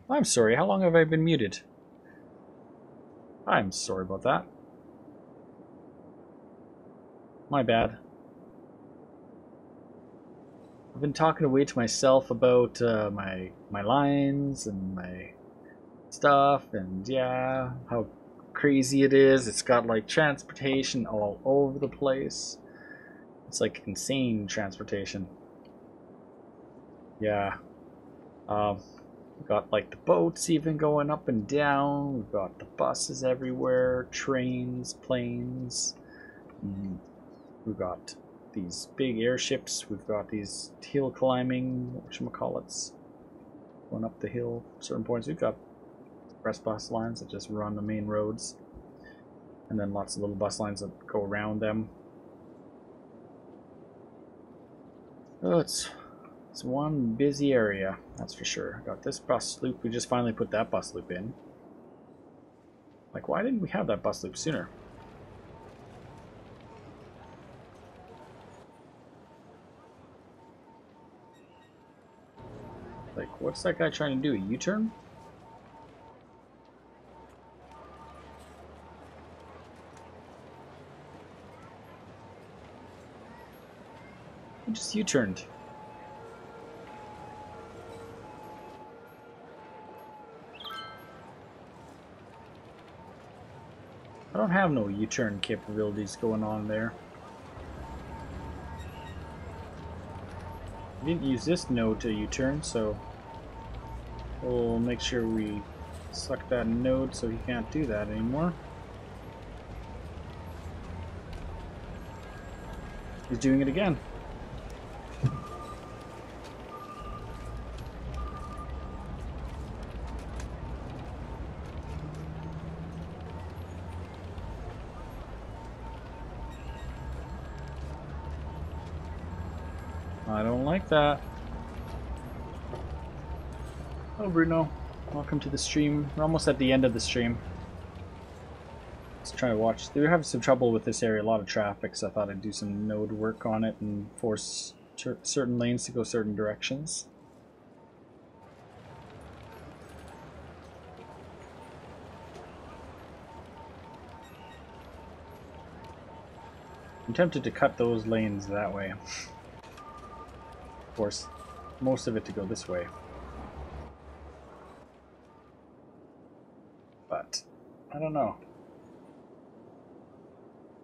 I'm sorry, how long have I been muted? I'm sorry about that. My bad. I've been talking away to myself about my lines and my stuff, and yeah, how crazy it is. It's got like transportation all over the place. It's like insane transportation. Yeah. We've got like the boats even going up and down. We've got the buses everywhere, trains, planes. We've got these big airships. We've got these hill climbing, whatchamacallits, going up the hill at certain points. We've got express bus lines that just run the main roads, and then lots of little bus lines that go around them. Oh, it's one busy area, that's for sure. Got this bus loop. We just finally put that bus loop in. Like, why didn't we have that bus loop sooner? Like, what's that guy trying to do? A U-turn? He just U-turned. I don't have no U-turn capabilities going on there. I didn't use this node to U-turn, so we'll make sure we select that node so he can't do that anymore. He's doing it again. I don't like that. Oh, Bruno, welcome to the stream. We're almost at the end of the stream. Let's try to watch. They were having some trouble with this area, a lot of traffic, so I thought I'd do some node work on it and force certain lanes to go certain directions. I'm tempted to cut those lanes that way. Force most of it to go this way. But I don't know.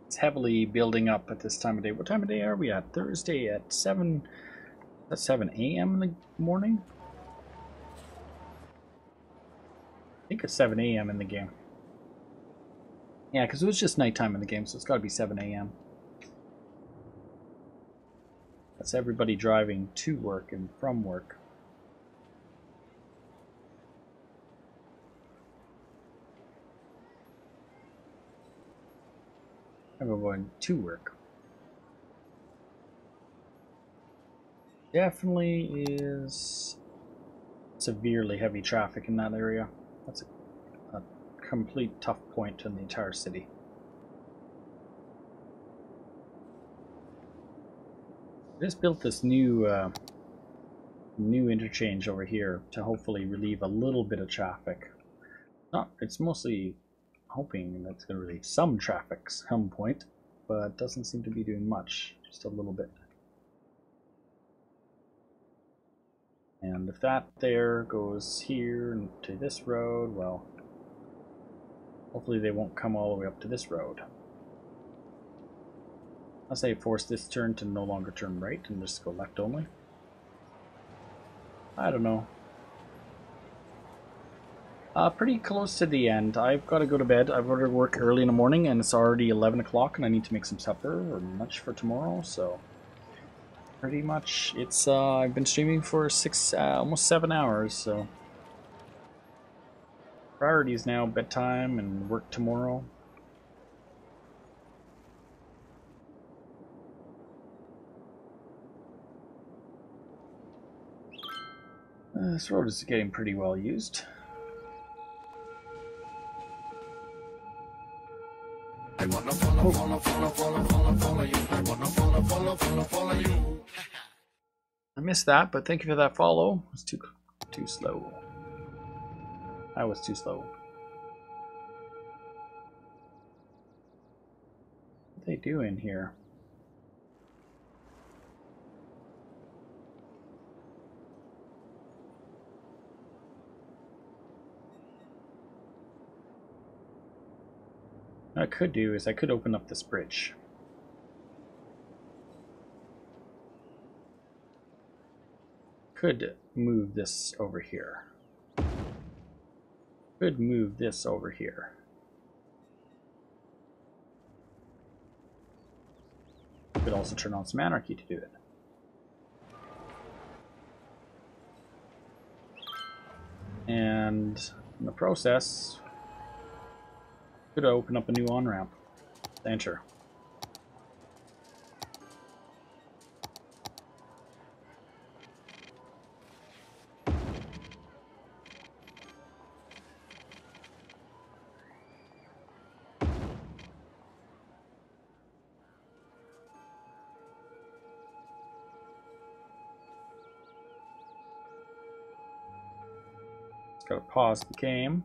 It's heavily building up at this time of day. What time of day are we at? Thursday at 7. That's 7 a.m. in the morning? I think it's 7 a.m. in the game. Yeah, because it was just nighttime in the game, so it's got to be 7 a.m. That's everybody driving to work and from work. Everyone going to work. Definitely is severely heavy traffic in that area. That's a complete tough point in the entire city. Just built this new interchange over here to hopefully relieve a little bit of traffic. It's mostly hoping that it's going to relieve some traffic at some point, but doesn't seem to be doing much, just a little bit. And if that there goes here and to this road, well, hopefully they won't come all the way up to this road. I'll say force this turn to no longer turn right and just go left only. I don't know. Pretty close to the end. I've got to go to bed. I've got to work early in the morning and it's already 11 o'clock and I need to make some supper or lunch for tomorrow, so pretty much it's I've been streaming for almost 7 hours, so priorities now, bedtime and work tomorrow. This road is getting pretty well used. I wanna follow you. I wanna follow you. I missed that, but thank you for that follow. It's too slow. I was too slow. What are they doing here? What I could do is I could open up this bridge. Could move this over here. Could move this over here. Could also turn on some anarchy to do it. And in the process, could open up a new on-ramp. Enter. Just gotta pause the game.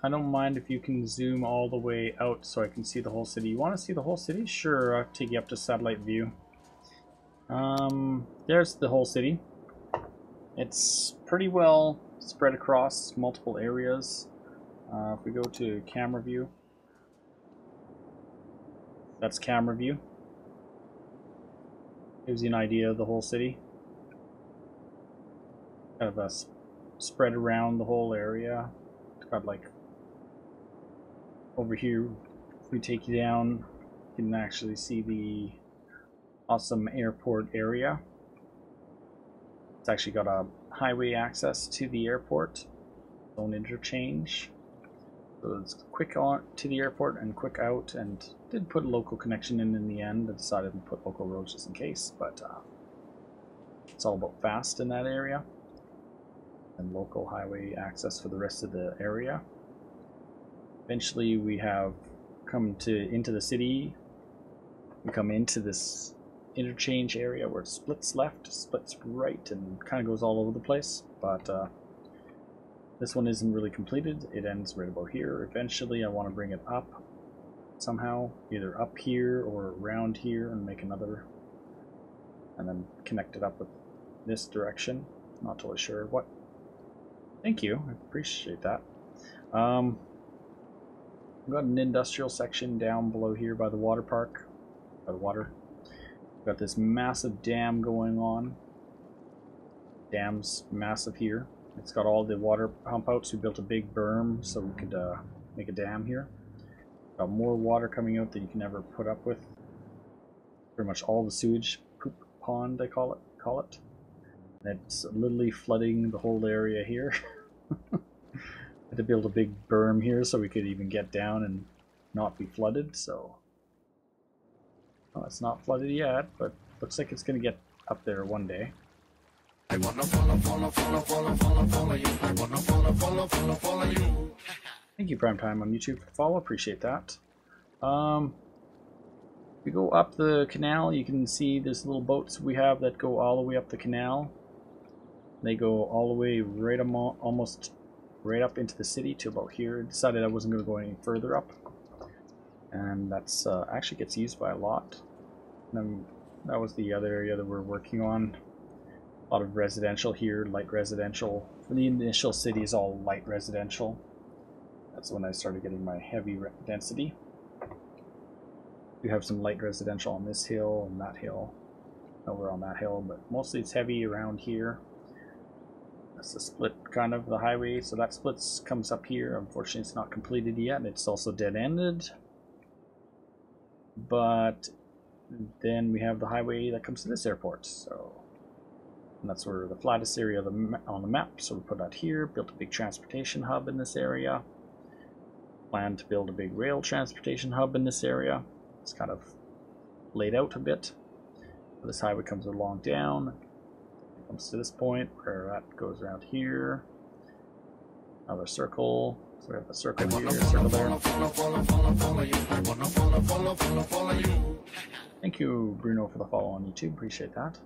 I don't mind if you can zoom all the way out so I can see the whole city. You want to see the whole city? Sure, I'll take you up to satellite view. There's the whole city. It's pretty well spread across multiple areas. If we go to camera view, that's camera view. Gives you an idea of the whole city. Kind of a spread around the whole area. Got like over here, if we take you down, you can actually see the awesome airport area. It's actually got a highway access to the airport, zone interchange. So it's quick on to the airport and quick out, and did put a local connection in the end. I decided to put local roads just in case, but it's all about fast in that area. And local highway access for the rest of the area. Eventually we have come into the city. We come into this interchange area where it splits left, splits right, and kind of goes all over the place. But this one isn't really completed. It ends right about here. Eventually I want to bring it up somehow, either up here or around here, and make another, and then connect it up with this direction. Not totally sure what. Thank you, I appreciate that. We've got an industrial section down below here by the water park, by the water. We've got this massive dam going on. Dam's massive here. It's got all the water pump outs. We built a big berm so we could make a dam here. Got more water coming out that you can never put up with. Pretty much all the sewage poop pond, I call it. It's literally flooding the whole area here. Had to build a big berm here so we could even get down and not be flooded. So, well, it's not flooded yet, but looks like it's going to get up there one day. I wanna follow you. I wanna follow you. Thank you, Primetime on YouTube, for the follow. Appreciate that. If you go up the canal, you can see there's little boats we have that go all the way up the canal. They go all the way right almost right up into the city to about here. Decided I wasn't going to go any further up, and that's actually gets used by a lot. And then that was the other area that we're working on. A lot of residential here, light residential. For the initial city is all light residential. That's when I started getting my heavy density. We have some light residential on this hill and that hill. Over on that hill, but mostly it's heavy around here. That's the split kind of the highway, so that splits comes up here. Unfortunately it's not completed yet, and it's also dead-ended. But then we have the highway that comes to this airport, so and that's where the flattest area on the map, so we put that here. Built a big transportation hub in this area. Plan to build a big rail transportation hub in this area. It's kind of laid out a bit. This highway comes along down, it comes to this point where that goes around here. Another circle, so we have a circle here, a circle there. Thank you, Bruno, for the follow on YouTube. Appreciate that.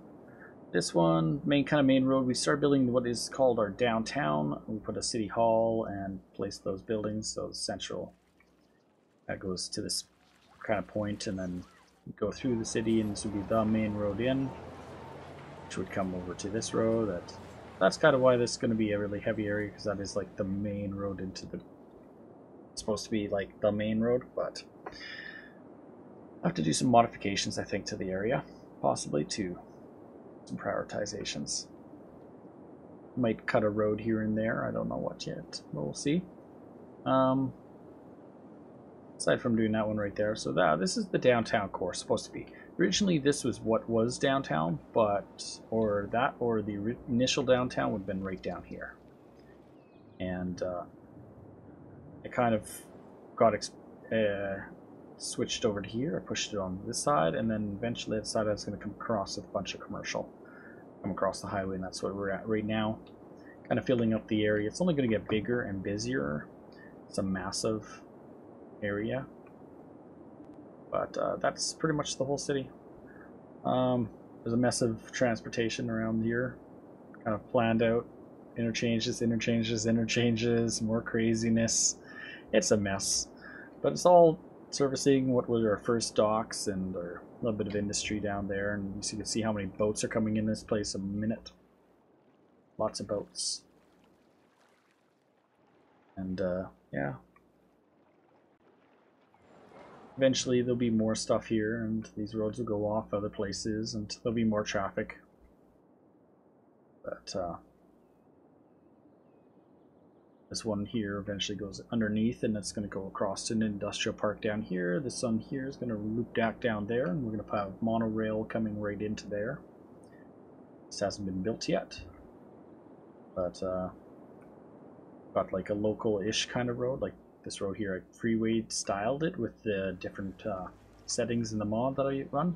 this one, main road, we started building what is called our downtown. We put a city hall and placed those buildings, so central. That goes to this kind of point, and then go through the city, and this would be the main road in, which would come over to this road. That's kind of why this is going to be a really heavy area, because that is like the main road into the... It's supposed to be like the main road, but I have to do some modifications, I think, to the area, possibly to some prioritizations. Might cut a road here and there, I don't know what yet, we'll see. Aside from doing that one right there, so this is the downtown core, supposed to be. Originally this was what was downtown, but or the initial downtown would have been right down here. And it kind of got switched over to here. I pushed it on this side, and then eventually that side I was going to come across with a bunch of commercial. Come across the highway, and that's where we're at right now. Kind of filling up the area. It's only going to get bigger and busier. It's a massive area, but that's pretty much the whole city. There's a mess of transportation around here, kind of planned out. Interchanges, more craziness. It's a mess, but it's all servicing what was our first docks and our little bit of industry down there, and you can see how many boats are coming in this place a minute. Lots of boats. And yeah, eventually there'll be more stuff here, and these roads will go off other places, and there'll be more traffic. But this one here eventually goes underneath, and it's going to go across to an industrial park down here. This one here is going to loop back down there, and we're going to have monorail coming right into there. This hasn't been built yet, but got like a local-ish kind of road, like this road here. I freeway styled it with the different settings in the mod that I run,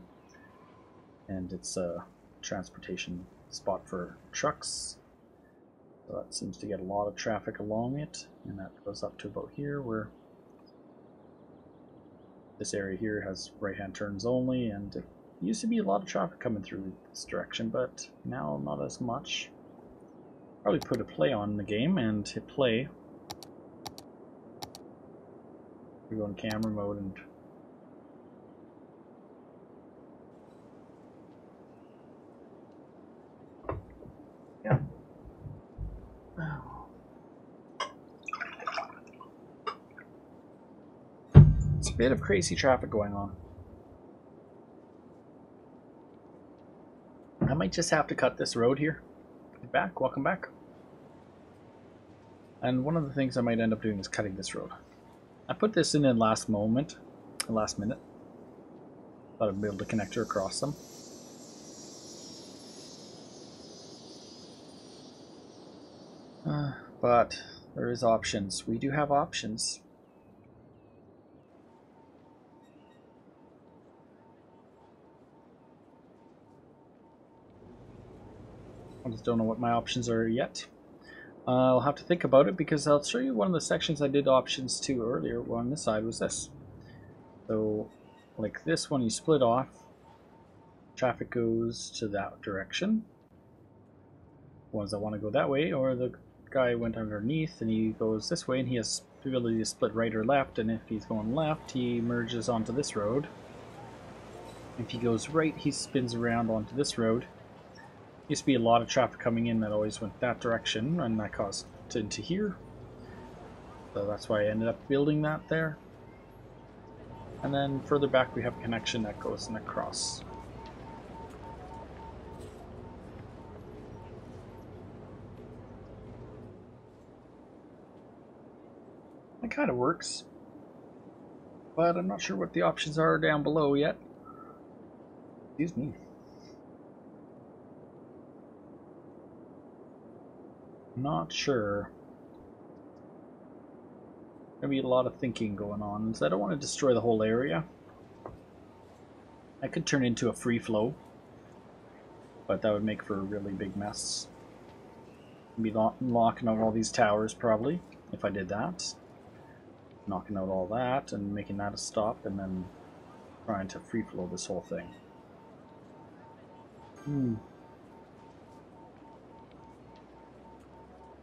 and it's a transportation spot for trucks. So that seems to get a lot of traffic along it, and that goes up to about here, where this area here has right-hand turns only, and it used to be a lot of traffic coming through this direction, but now not as much. Probably put a play on the game and hit play. We go in camera mode and yeah. It's a bit of crazy traffic going on. I might just have to cut this road here. Back, welcome back. And one of the things I might end up doing is cutting this road. I put this in last minute. Thought I'd be able to connect her across them. But there is options. We do have options. I just don't know what my options are yet. I'll have to think about it, because I'll show you one of the sections I did options to earlier. Well, on this side was this. So, like this one, you split off. Traffic goes to that direction. Ones that want to go that way, or the guy went underneath and he goes this way, and he has the ability to split right or left. And if he's going left, he merges onto this road. If he goes right, he spins around onto this road. Used to be a lot of traffic coming in that always went that direction, and that caused into here. So that's why I ended up building that there. And then further back we have a connection that goes in across. It kind of works, but I'm not sure what the options are down below yet. Excuse me. Not sure. Gonna be a lot of thinking going on, so I don't want to destroy the whole area. I could turn into a free flow, but that would make for a really big mess. I'd be locking out all these towers probably if I did that. Knocking out all that and making that a stop, and then trying to free flow this whole thing.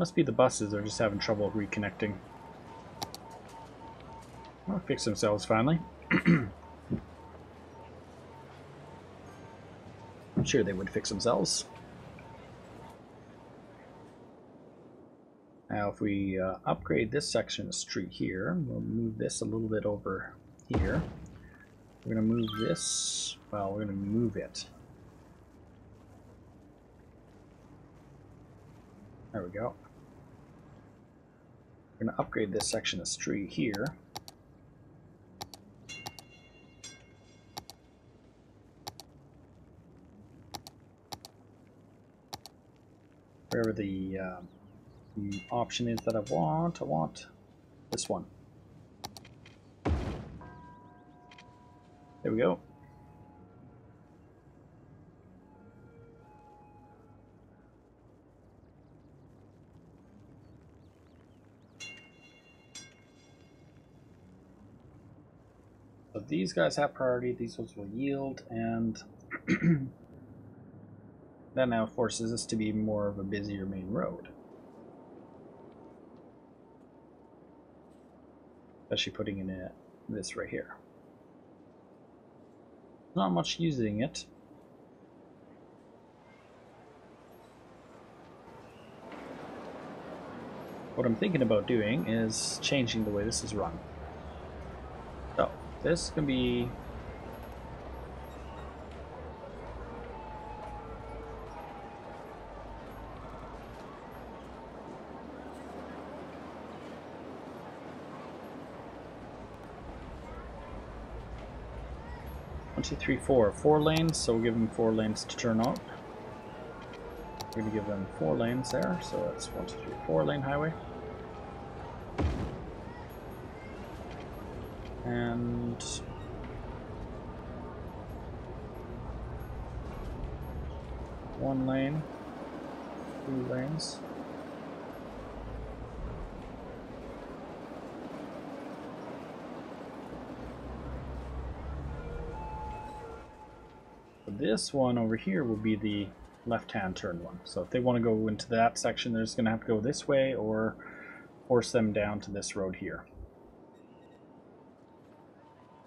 Must be the buses, they're just having trouble reconnecting. They'll fix themselves finally. I'm sure they would fix themselves. Now if we upgrade this section of street here, we'll move this a little bit over here. We're going to move this, well, we're going to move it. There we go. We're going to upgrade this section of street here. Wherever the option is that I want this one. There we go. So these guys have priority, these ones will yield, and that now forces us to be more of a busier main road. Especially putting in this right here. Not much using it. What I'm thinking about doing is changing the way this is run. So this can be one, two, three, four lanes, so we'll give them 4 lanes to turn out. We're going to give them 4 lanes there, so that's 1, 2, 3, 4 lane highway. And one lane, 2 lanes. This one over here will be the left-hand turn one. So if they want to go into that section, they're just going to have to go this way or force them down to this road here.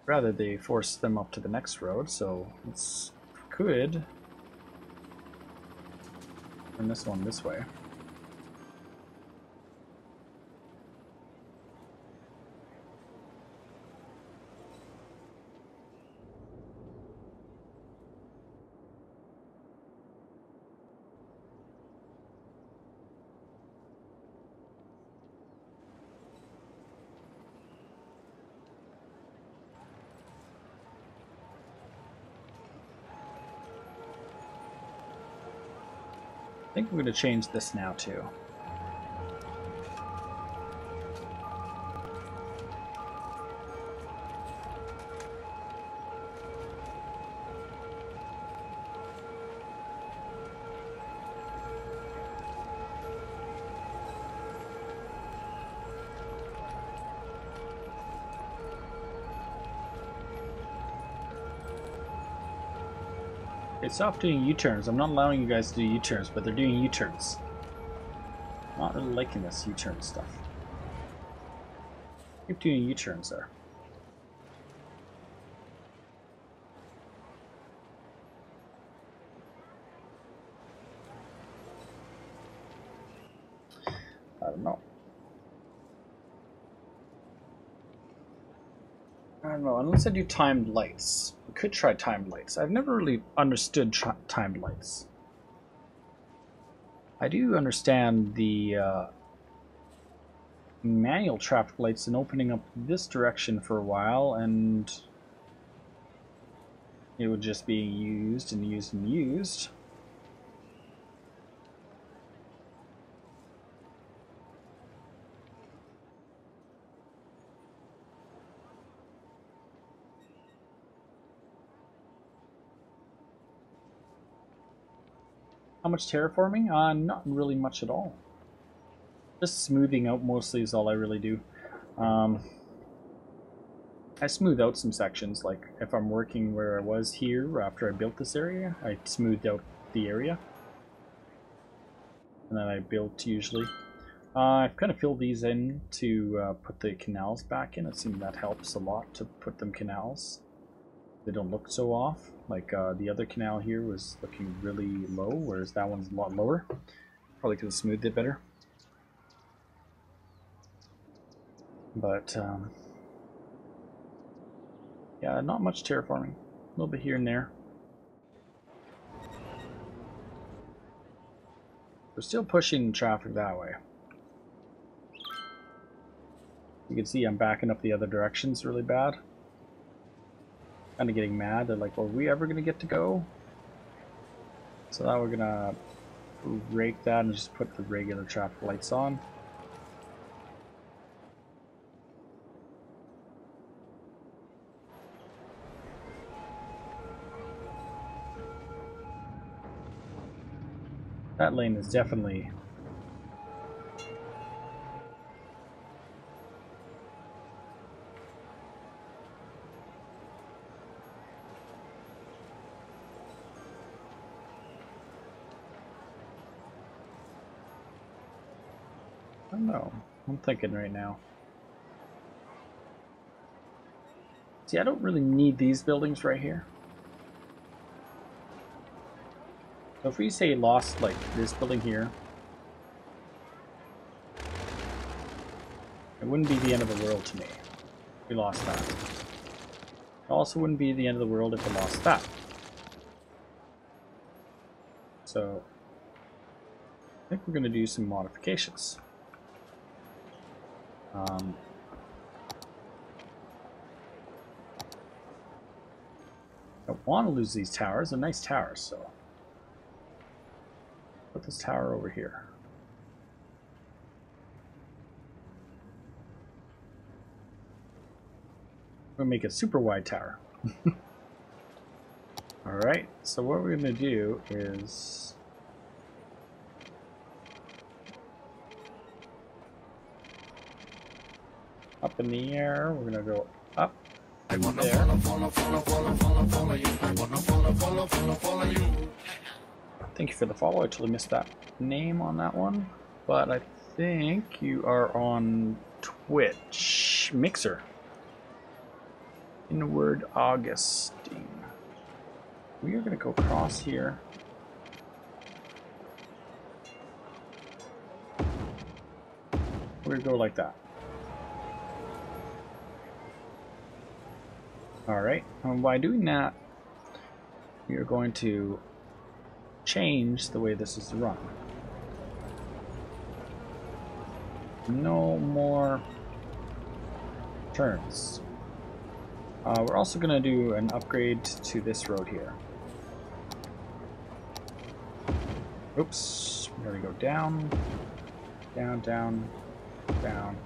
Rather, they force them up to the next road, so it's could turn this one this way. I think we're going to change this now too. Okay, stop doing U-turns. I'm not allowing you guys to do U-turns, but they're doing U-turns. Not really liking this U-turn stuff. Keep doing U-turns there. I don't know. I don't know, unless I do timed lights. We could try timed lights. I've never really understood timed lights. I do understand the manual traffic lights and opening up this direction for a while, and it would just be used and used and used. How much terraforming? Not really much at all. Just smoothing out mostly is all I really do. I smooth out some sections, like if I'm working where I was here after I built this area, I smoothed out the area. And then I built usually. I've kind of filled these in to put the canals back in. It seems that helps a lot to put them canals. They don't look so off. Like the other canal here was looking really low, whereas that one's a lot lower. Probably could have smoothed it better. But yeah, not much terraforming. A little bit here and there. We're still pushing traffic that way. You can see I'm backing up the other directions really bad. Kind of getting mad. They're like, well, are we ever going to get to go? So now we're going to rake that and just put the regular traffic lights on. That lane is definitely I don't know. I'm thinking right now. See, I don't really need these buildings right here. So if we say lost like this building here, it wouldn't be the end of the world to me if we lost that. It also wouldn't be the end of the world if we lost that. So I think we're going to do some modifications. I don't want to lose these towers. They're nice towers, so put this tower over here. We'll make a super wide tower. Alright, so what we're going to do is up in the air, we're going to go up. I wanna there. follow you. I wanna follow you. Thank you for the follow. I totally missed that name on that one, but I think you are on Twitch. Mixer. Inward Augustine. We are going to go across here. We're going to go like that. Alright, and by doing that, we are going to change the way this is run. No more turns. We're also going to do an upgrade to this road here. Oops, we're going to go down, down, down, down.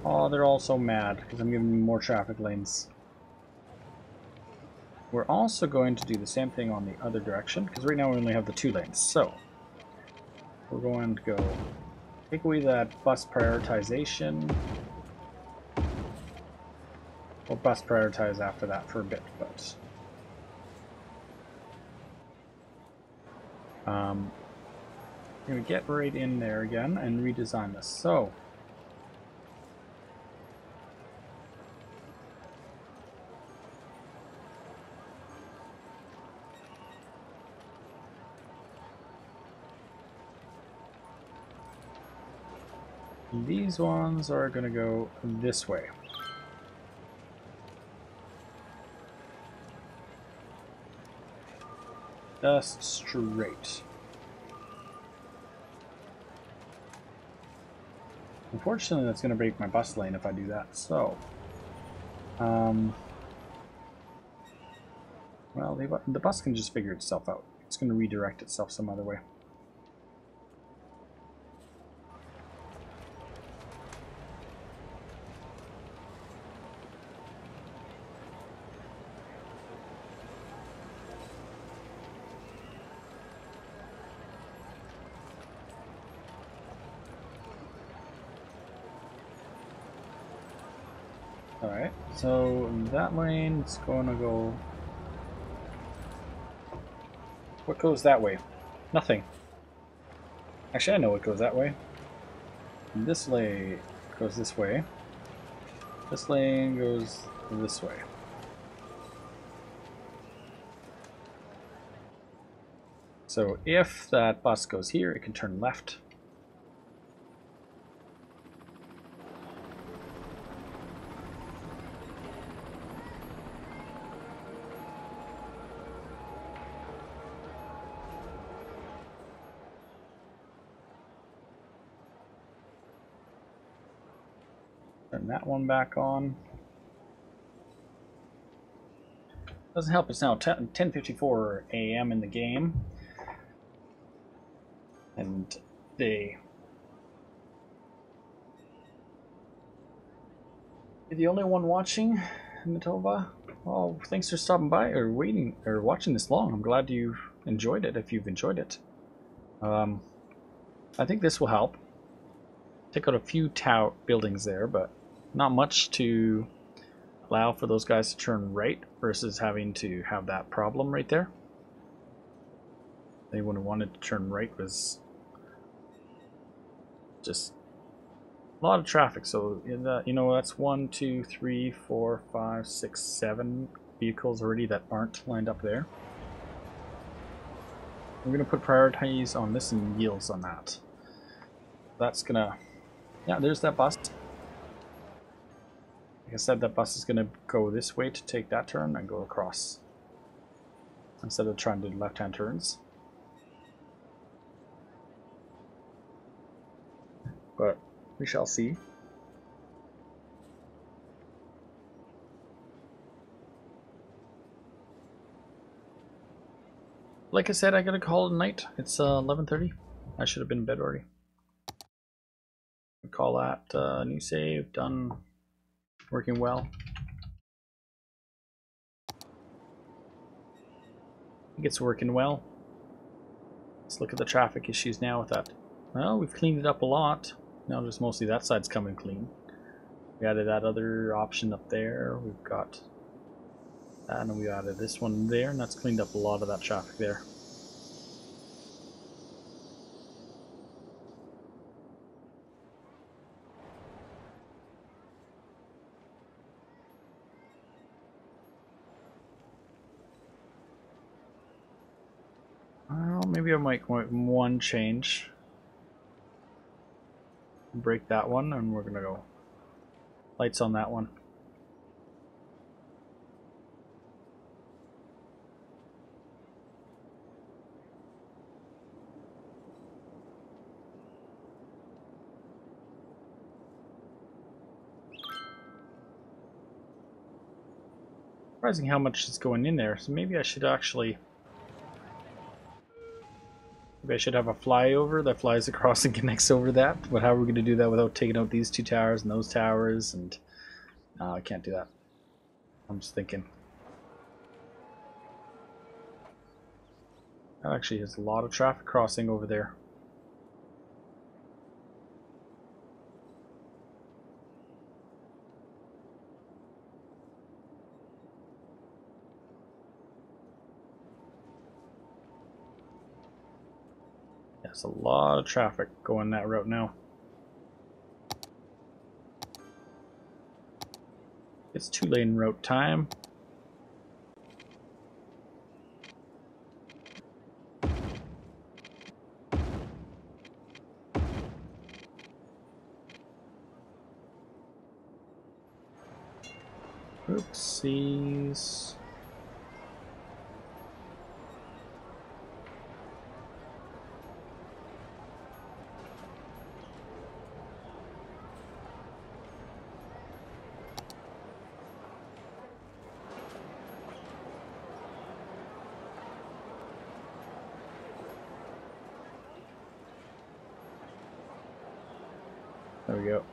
Oh, they're all so mad because I'm giving them more traffic lanes. We're also going to do the same thing on the other direction because right now we only have the 2 lanes. So we're going to go take away that bus prioritization. We'll bus prioritize after that for a bit, but I'm going to get right in there again and redesign this. So these ones are going to go this way. Just straight. Unfortunately, that's going to break my bus lane if I do that. So, well, the bus can just figure itself out. It's going to redirect itself some other way. Alright, so that lane's going to go... What goes that way? Nothing. Actually, I know it goes that way. And this lane goes this way. This lane goes this way. So if that bus goes here, it can turn left. Turn that one back on. Doesn't help, it's now 10:54 a.m. in the game. And you're the only one watching, Matova. Well, thanks for stopping by or waiting or watching this long. I'm glad you enjoyed it. If you've enjoyed it, I think this will help. Take out a few tower buildings there, but not much to allow for those guys to turn right versus having to have that problem right there. Anyone who wanted to turn right was just a lot of traffic. So you know, that's 1, 2, 3, 4, 5, 6, 7 vehicles already that aren't lined up there. We're gonna put priorities on this and yields on that. That's gonna, yeah, there's that bus. Like I said, that bus is gonna go this way to take that turn and go across instead of trying to do left-hand turns. But we shall see. Like I said, I gotta call it a night. It's 11:30. I should have been in bed already. Call that new save done, working well. I think it's working well. Let's look at the traffic issues now with that. Well, we've cleaned it up a lot. Now just mostly that side's coming clean. We added that other option up there. We've got that, and we added this one there, and that's cleaned up a lot of that traffic there. Well, maybe I might want one change. Break that one, and we're gonna go lights on that one. Surprising how much is going in there. So maybe I should actually, maybe I should have a flyover that flies across and connects over that. But how are we going to do that without taking out these two towers and those towers? And no, I can't do that. I'm just thinking. That actually has a lot of traffic crossing over there. There's a lot of traffic going that route now. It's 2-lane route time. Oopsies. There we go.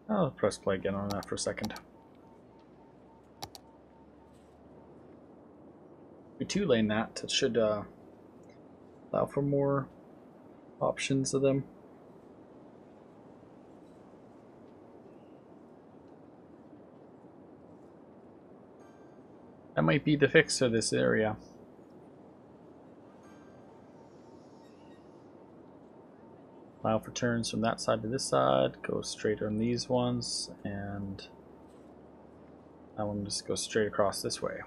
I'll press play again on that for a second. We 2-lane that. It should allow for more options of them. That might be the fix for this area. Allow for turns from that side to this side, go straight on these ones, and that one just goes straight across this way.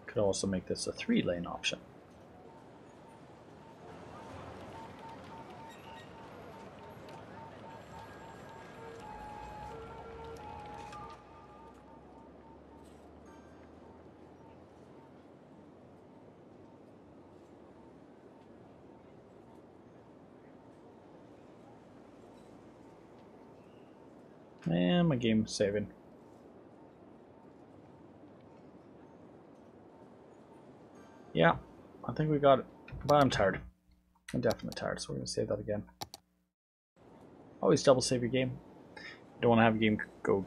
Could also make this a 3-lane option. And my game saving. Yeah, I think we got it. But I'm tired. I'm definitely tired, so we're going to save that again. Always double save your game. You don't want to have a game go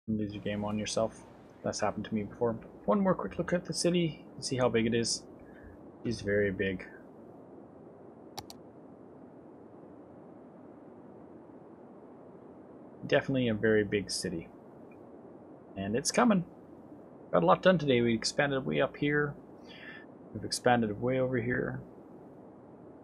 and lose your game on yourself. That's happened to me before. One more quick look at the city. See how big it is. It's very big. Definitely a very big city. And it's coming. Got a lot done today. We expanded way up here. We've expanded way over here.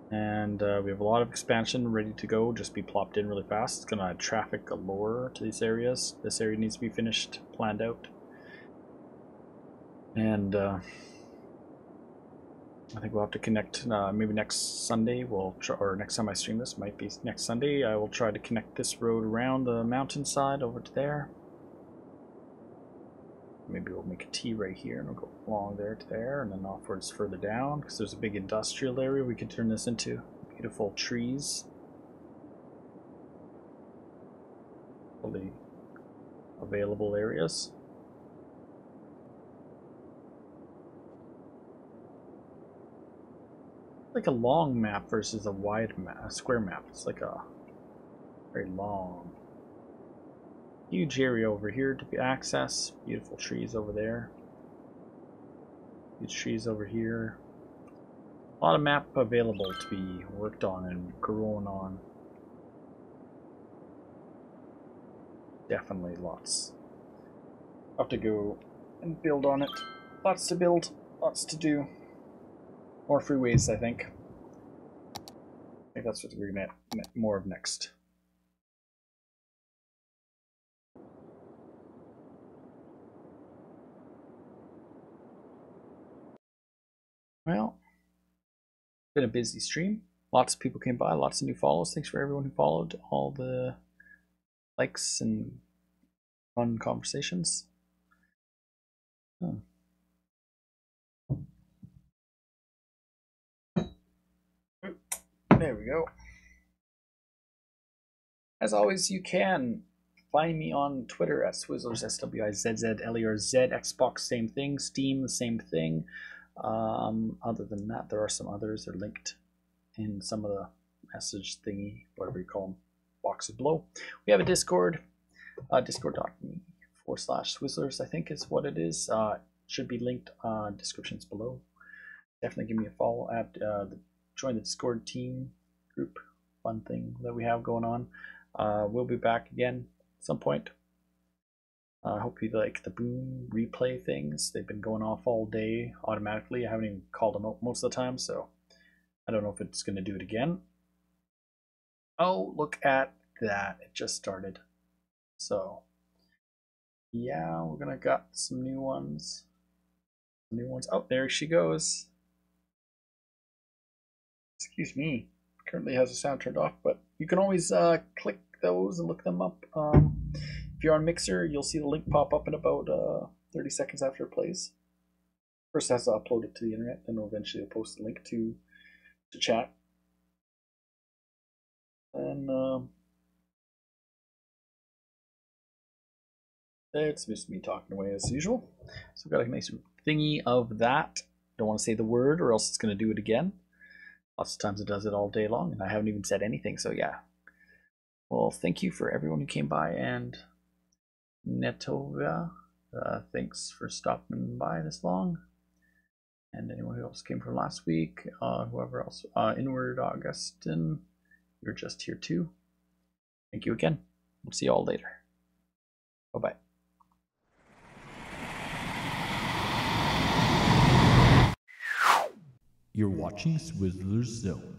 And we have a lot of expansion ready to go. Just be plopped in really fast. It's going to add traffic galore to these areas. This area needs to be finished, planned out. And I think we'll have to connect maybe next Sunday. Or next time I stream this, might be next Sunday. I will try to connect this road around the mountainside over to there. Maybe we'll make a T right here and we'll go along there to there and then offwards further down because there's a big industrial area. We could turn this into beautiful trees. Fully available areas. Like a long map versus a wide map, a square map. It's like a very long, huge area over here to be access. Beautiful trees over there. Huge trees over here. A lot of map available to be worked on and grown on. Definitely lots. I'll have to go and build on it. Lots to build, lots to do. More freeways, I think. I think that's what we're gonna get more of next. Well, been a busy stream. Lots of people came by, lots of new follows. Thanks for everyone who followed, all the likes and fun conversations. There we go. As always, you can find me on Twitter at Swizzlerz, SWIZZLERZ, Xbox, same thing, Steam, the same thing. Other than that, there are some others. They're linked in some of the message thingy, whatever you call them, boxes below. We have a Discord, discord.me/Swizzlerz, I think is what it is. Should be linked descriptions below. Definitely give me a follow at join the Discord team group, fun thing that we have going on. We'll be back again at some point. I hope you like the boom replay things. They've been going off all day automatically. I haven't even called them out most of the time, so I don't know if it's going to do it again. Oh, look at that. It just started. So, yeah, we're going to got some new ones. Oh, there she goes. Excuse me. Currently has the sound turned off, but you can always click those and look them up. If you're on Mixer, you'll see the link pop up in about 30 seconds after it plays. First, it has to upload it to the internet, then eventually we'll post the link to chat. And it's just me talking away as usual. So we've got a nice thingy of that. Don't want to say the word or else it's going to do it again. Lots of times it does it all day long, and I haven't even said anything, so yeah. Well, thank you for everyone who came by, and Netova, thanks for stopping by this long. And anyone who else came from last week, whoever else, Inward Augustin, you're just here too. Thank you again. We'll see you all later. Bye-bye. You're watching Swizzlerz Zone.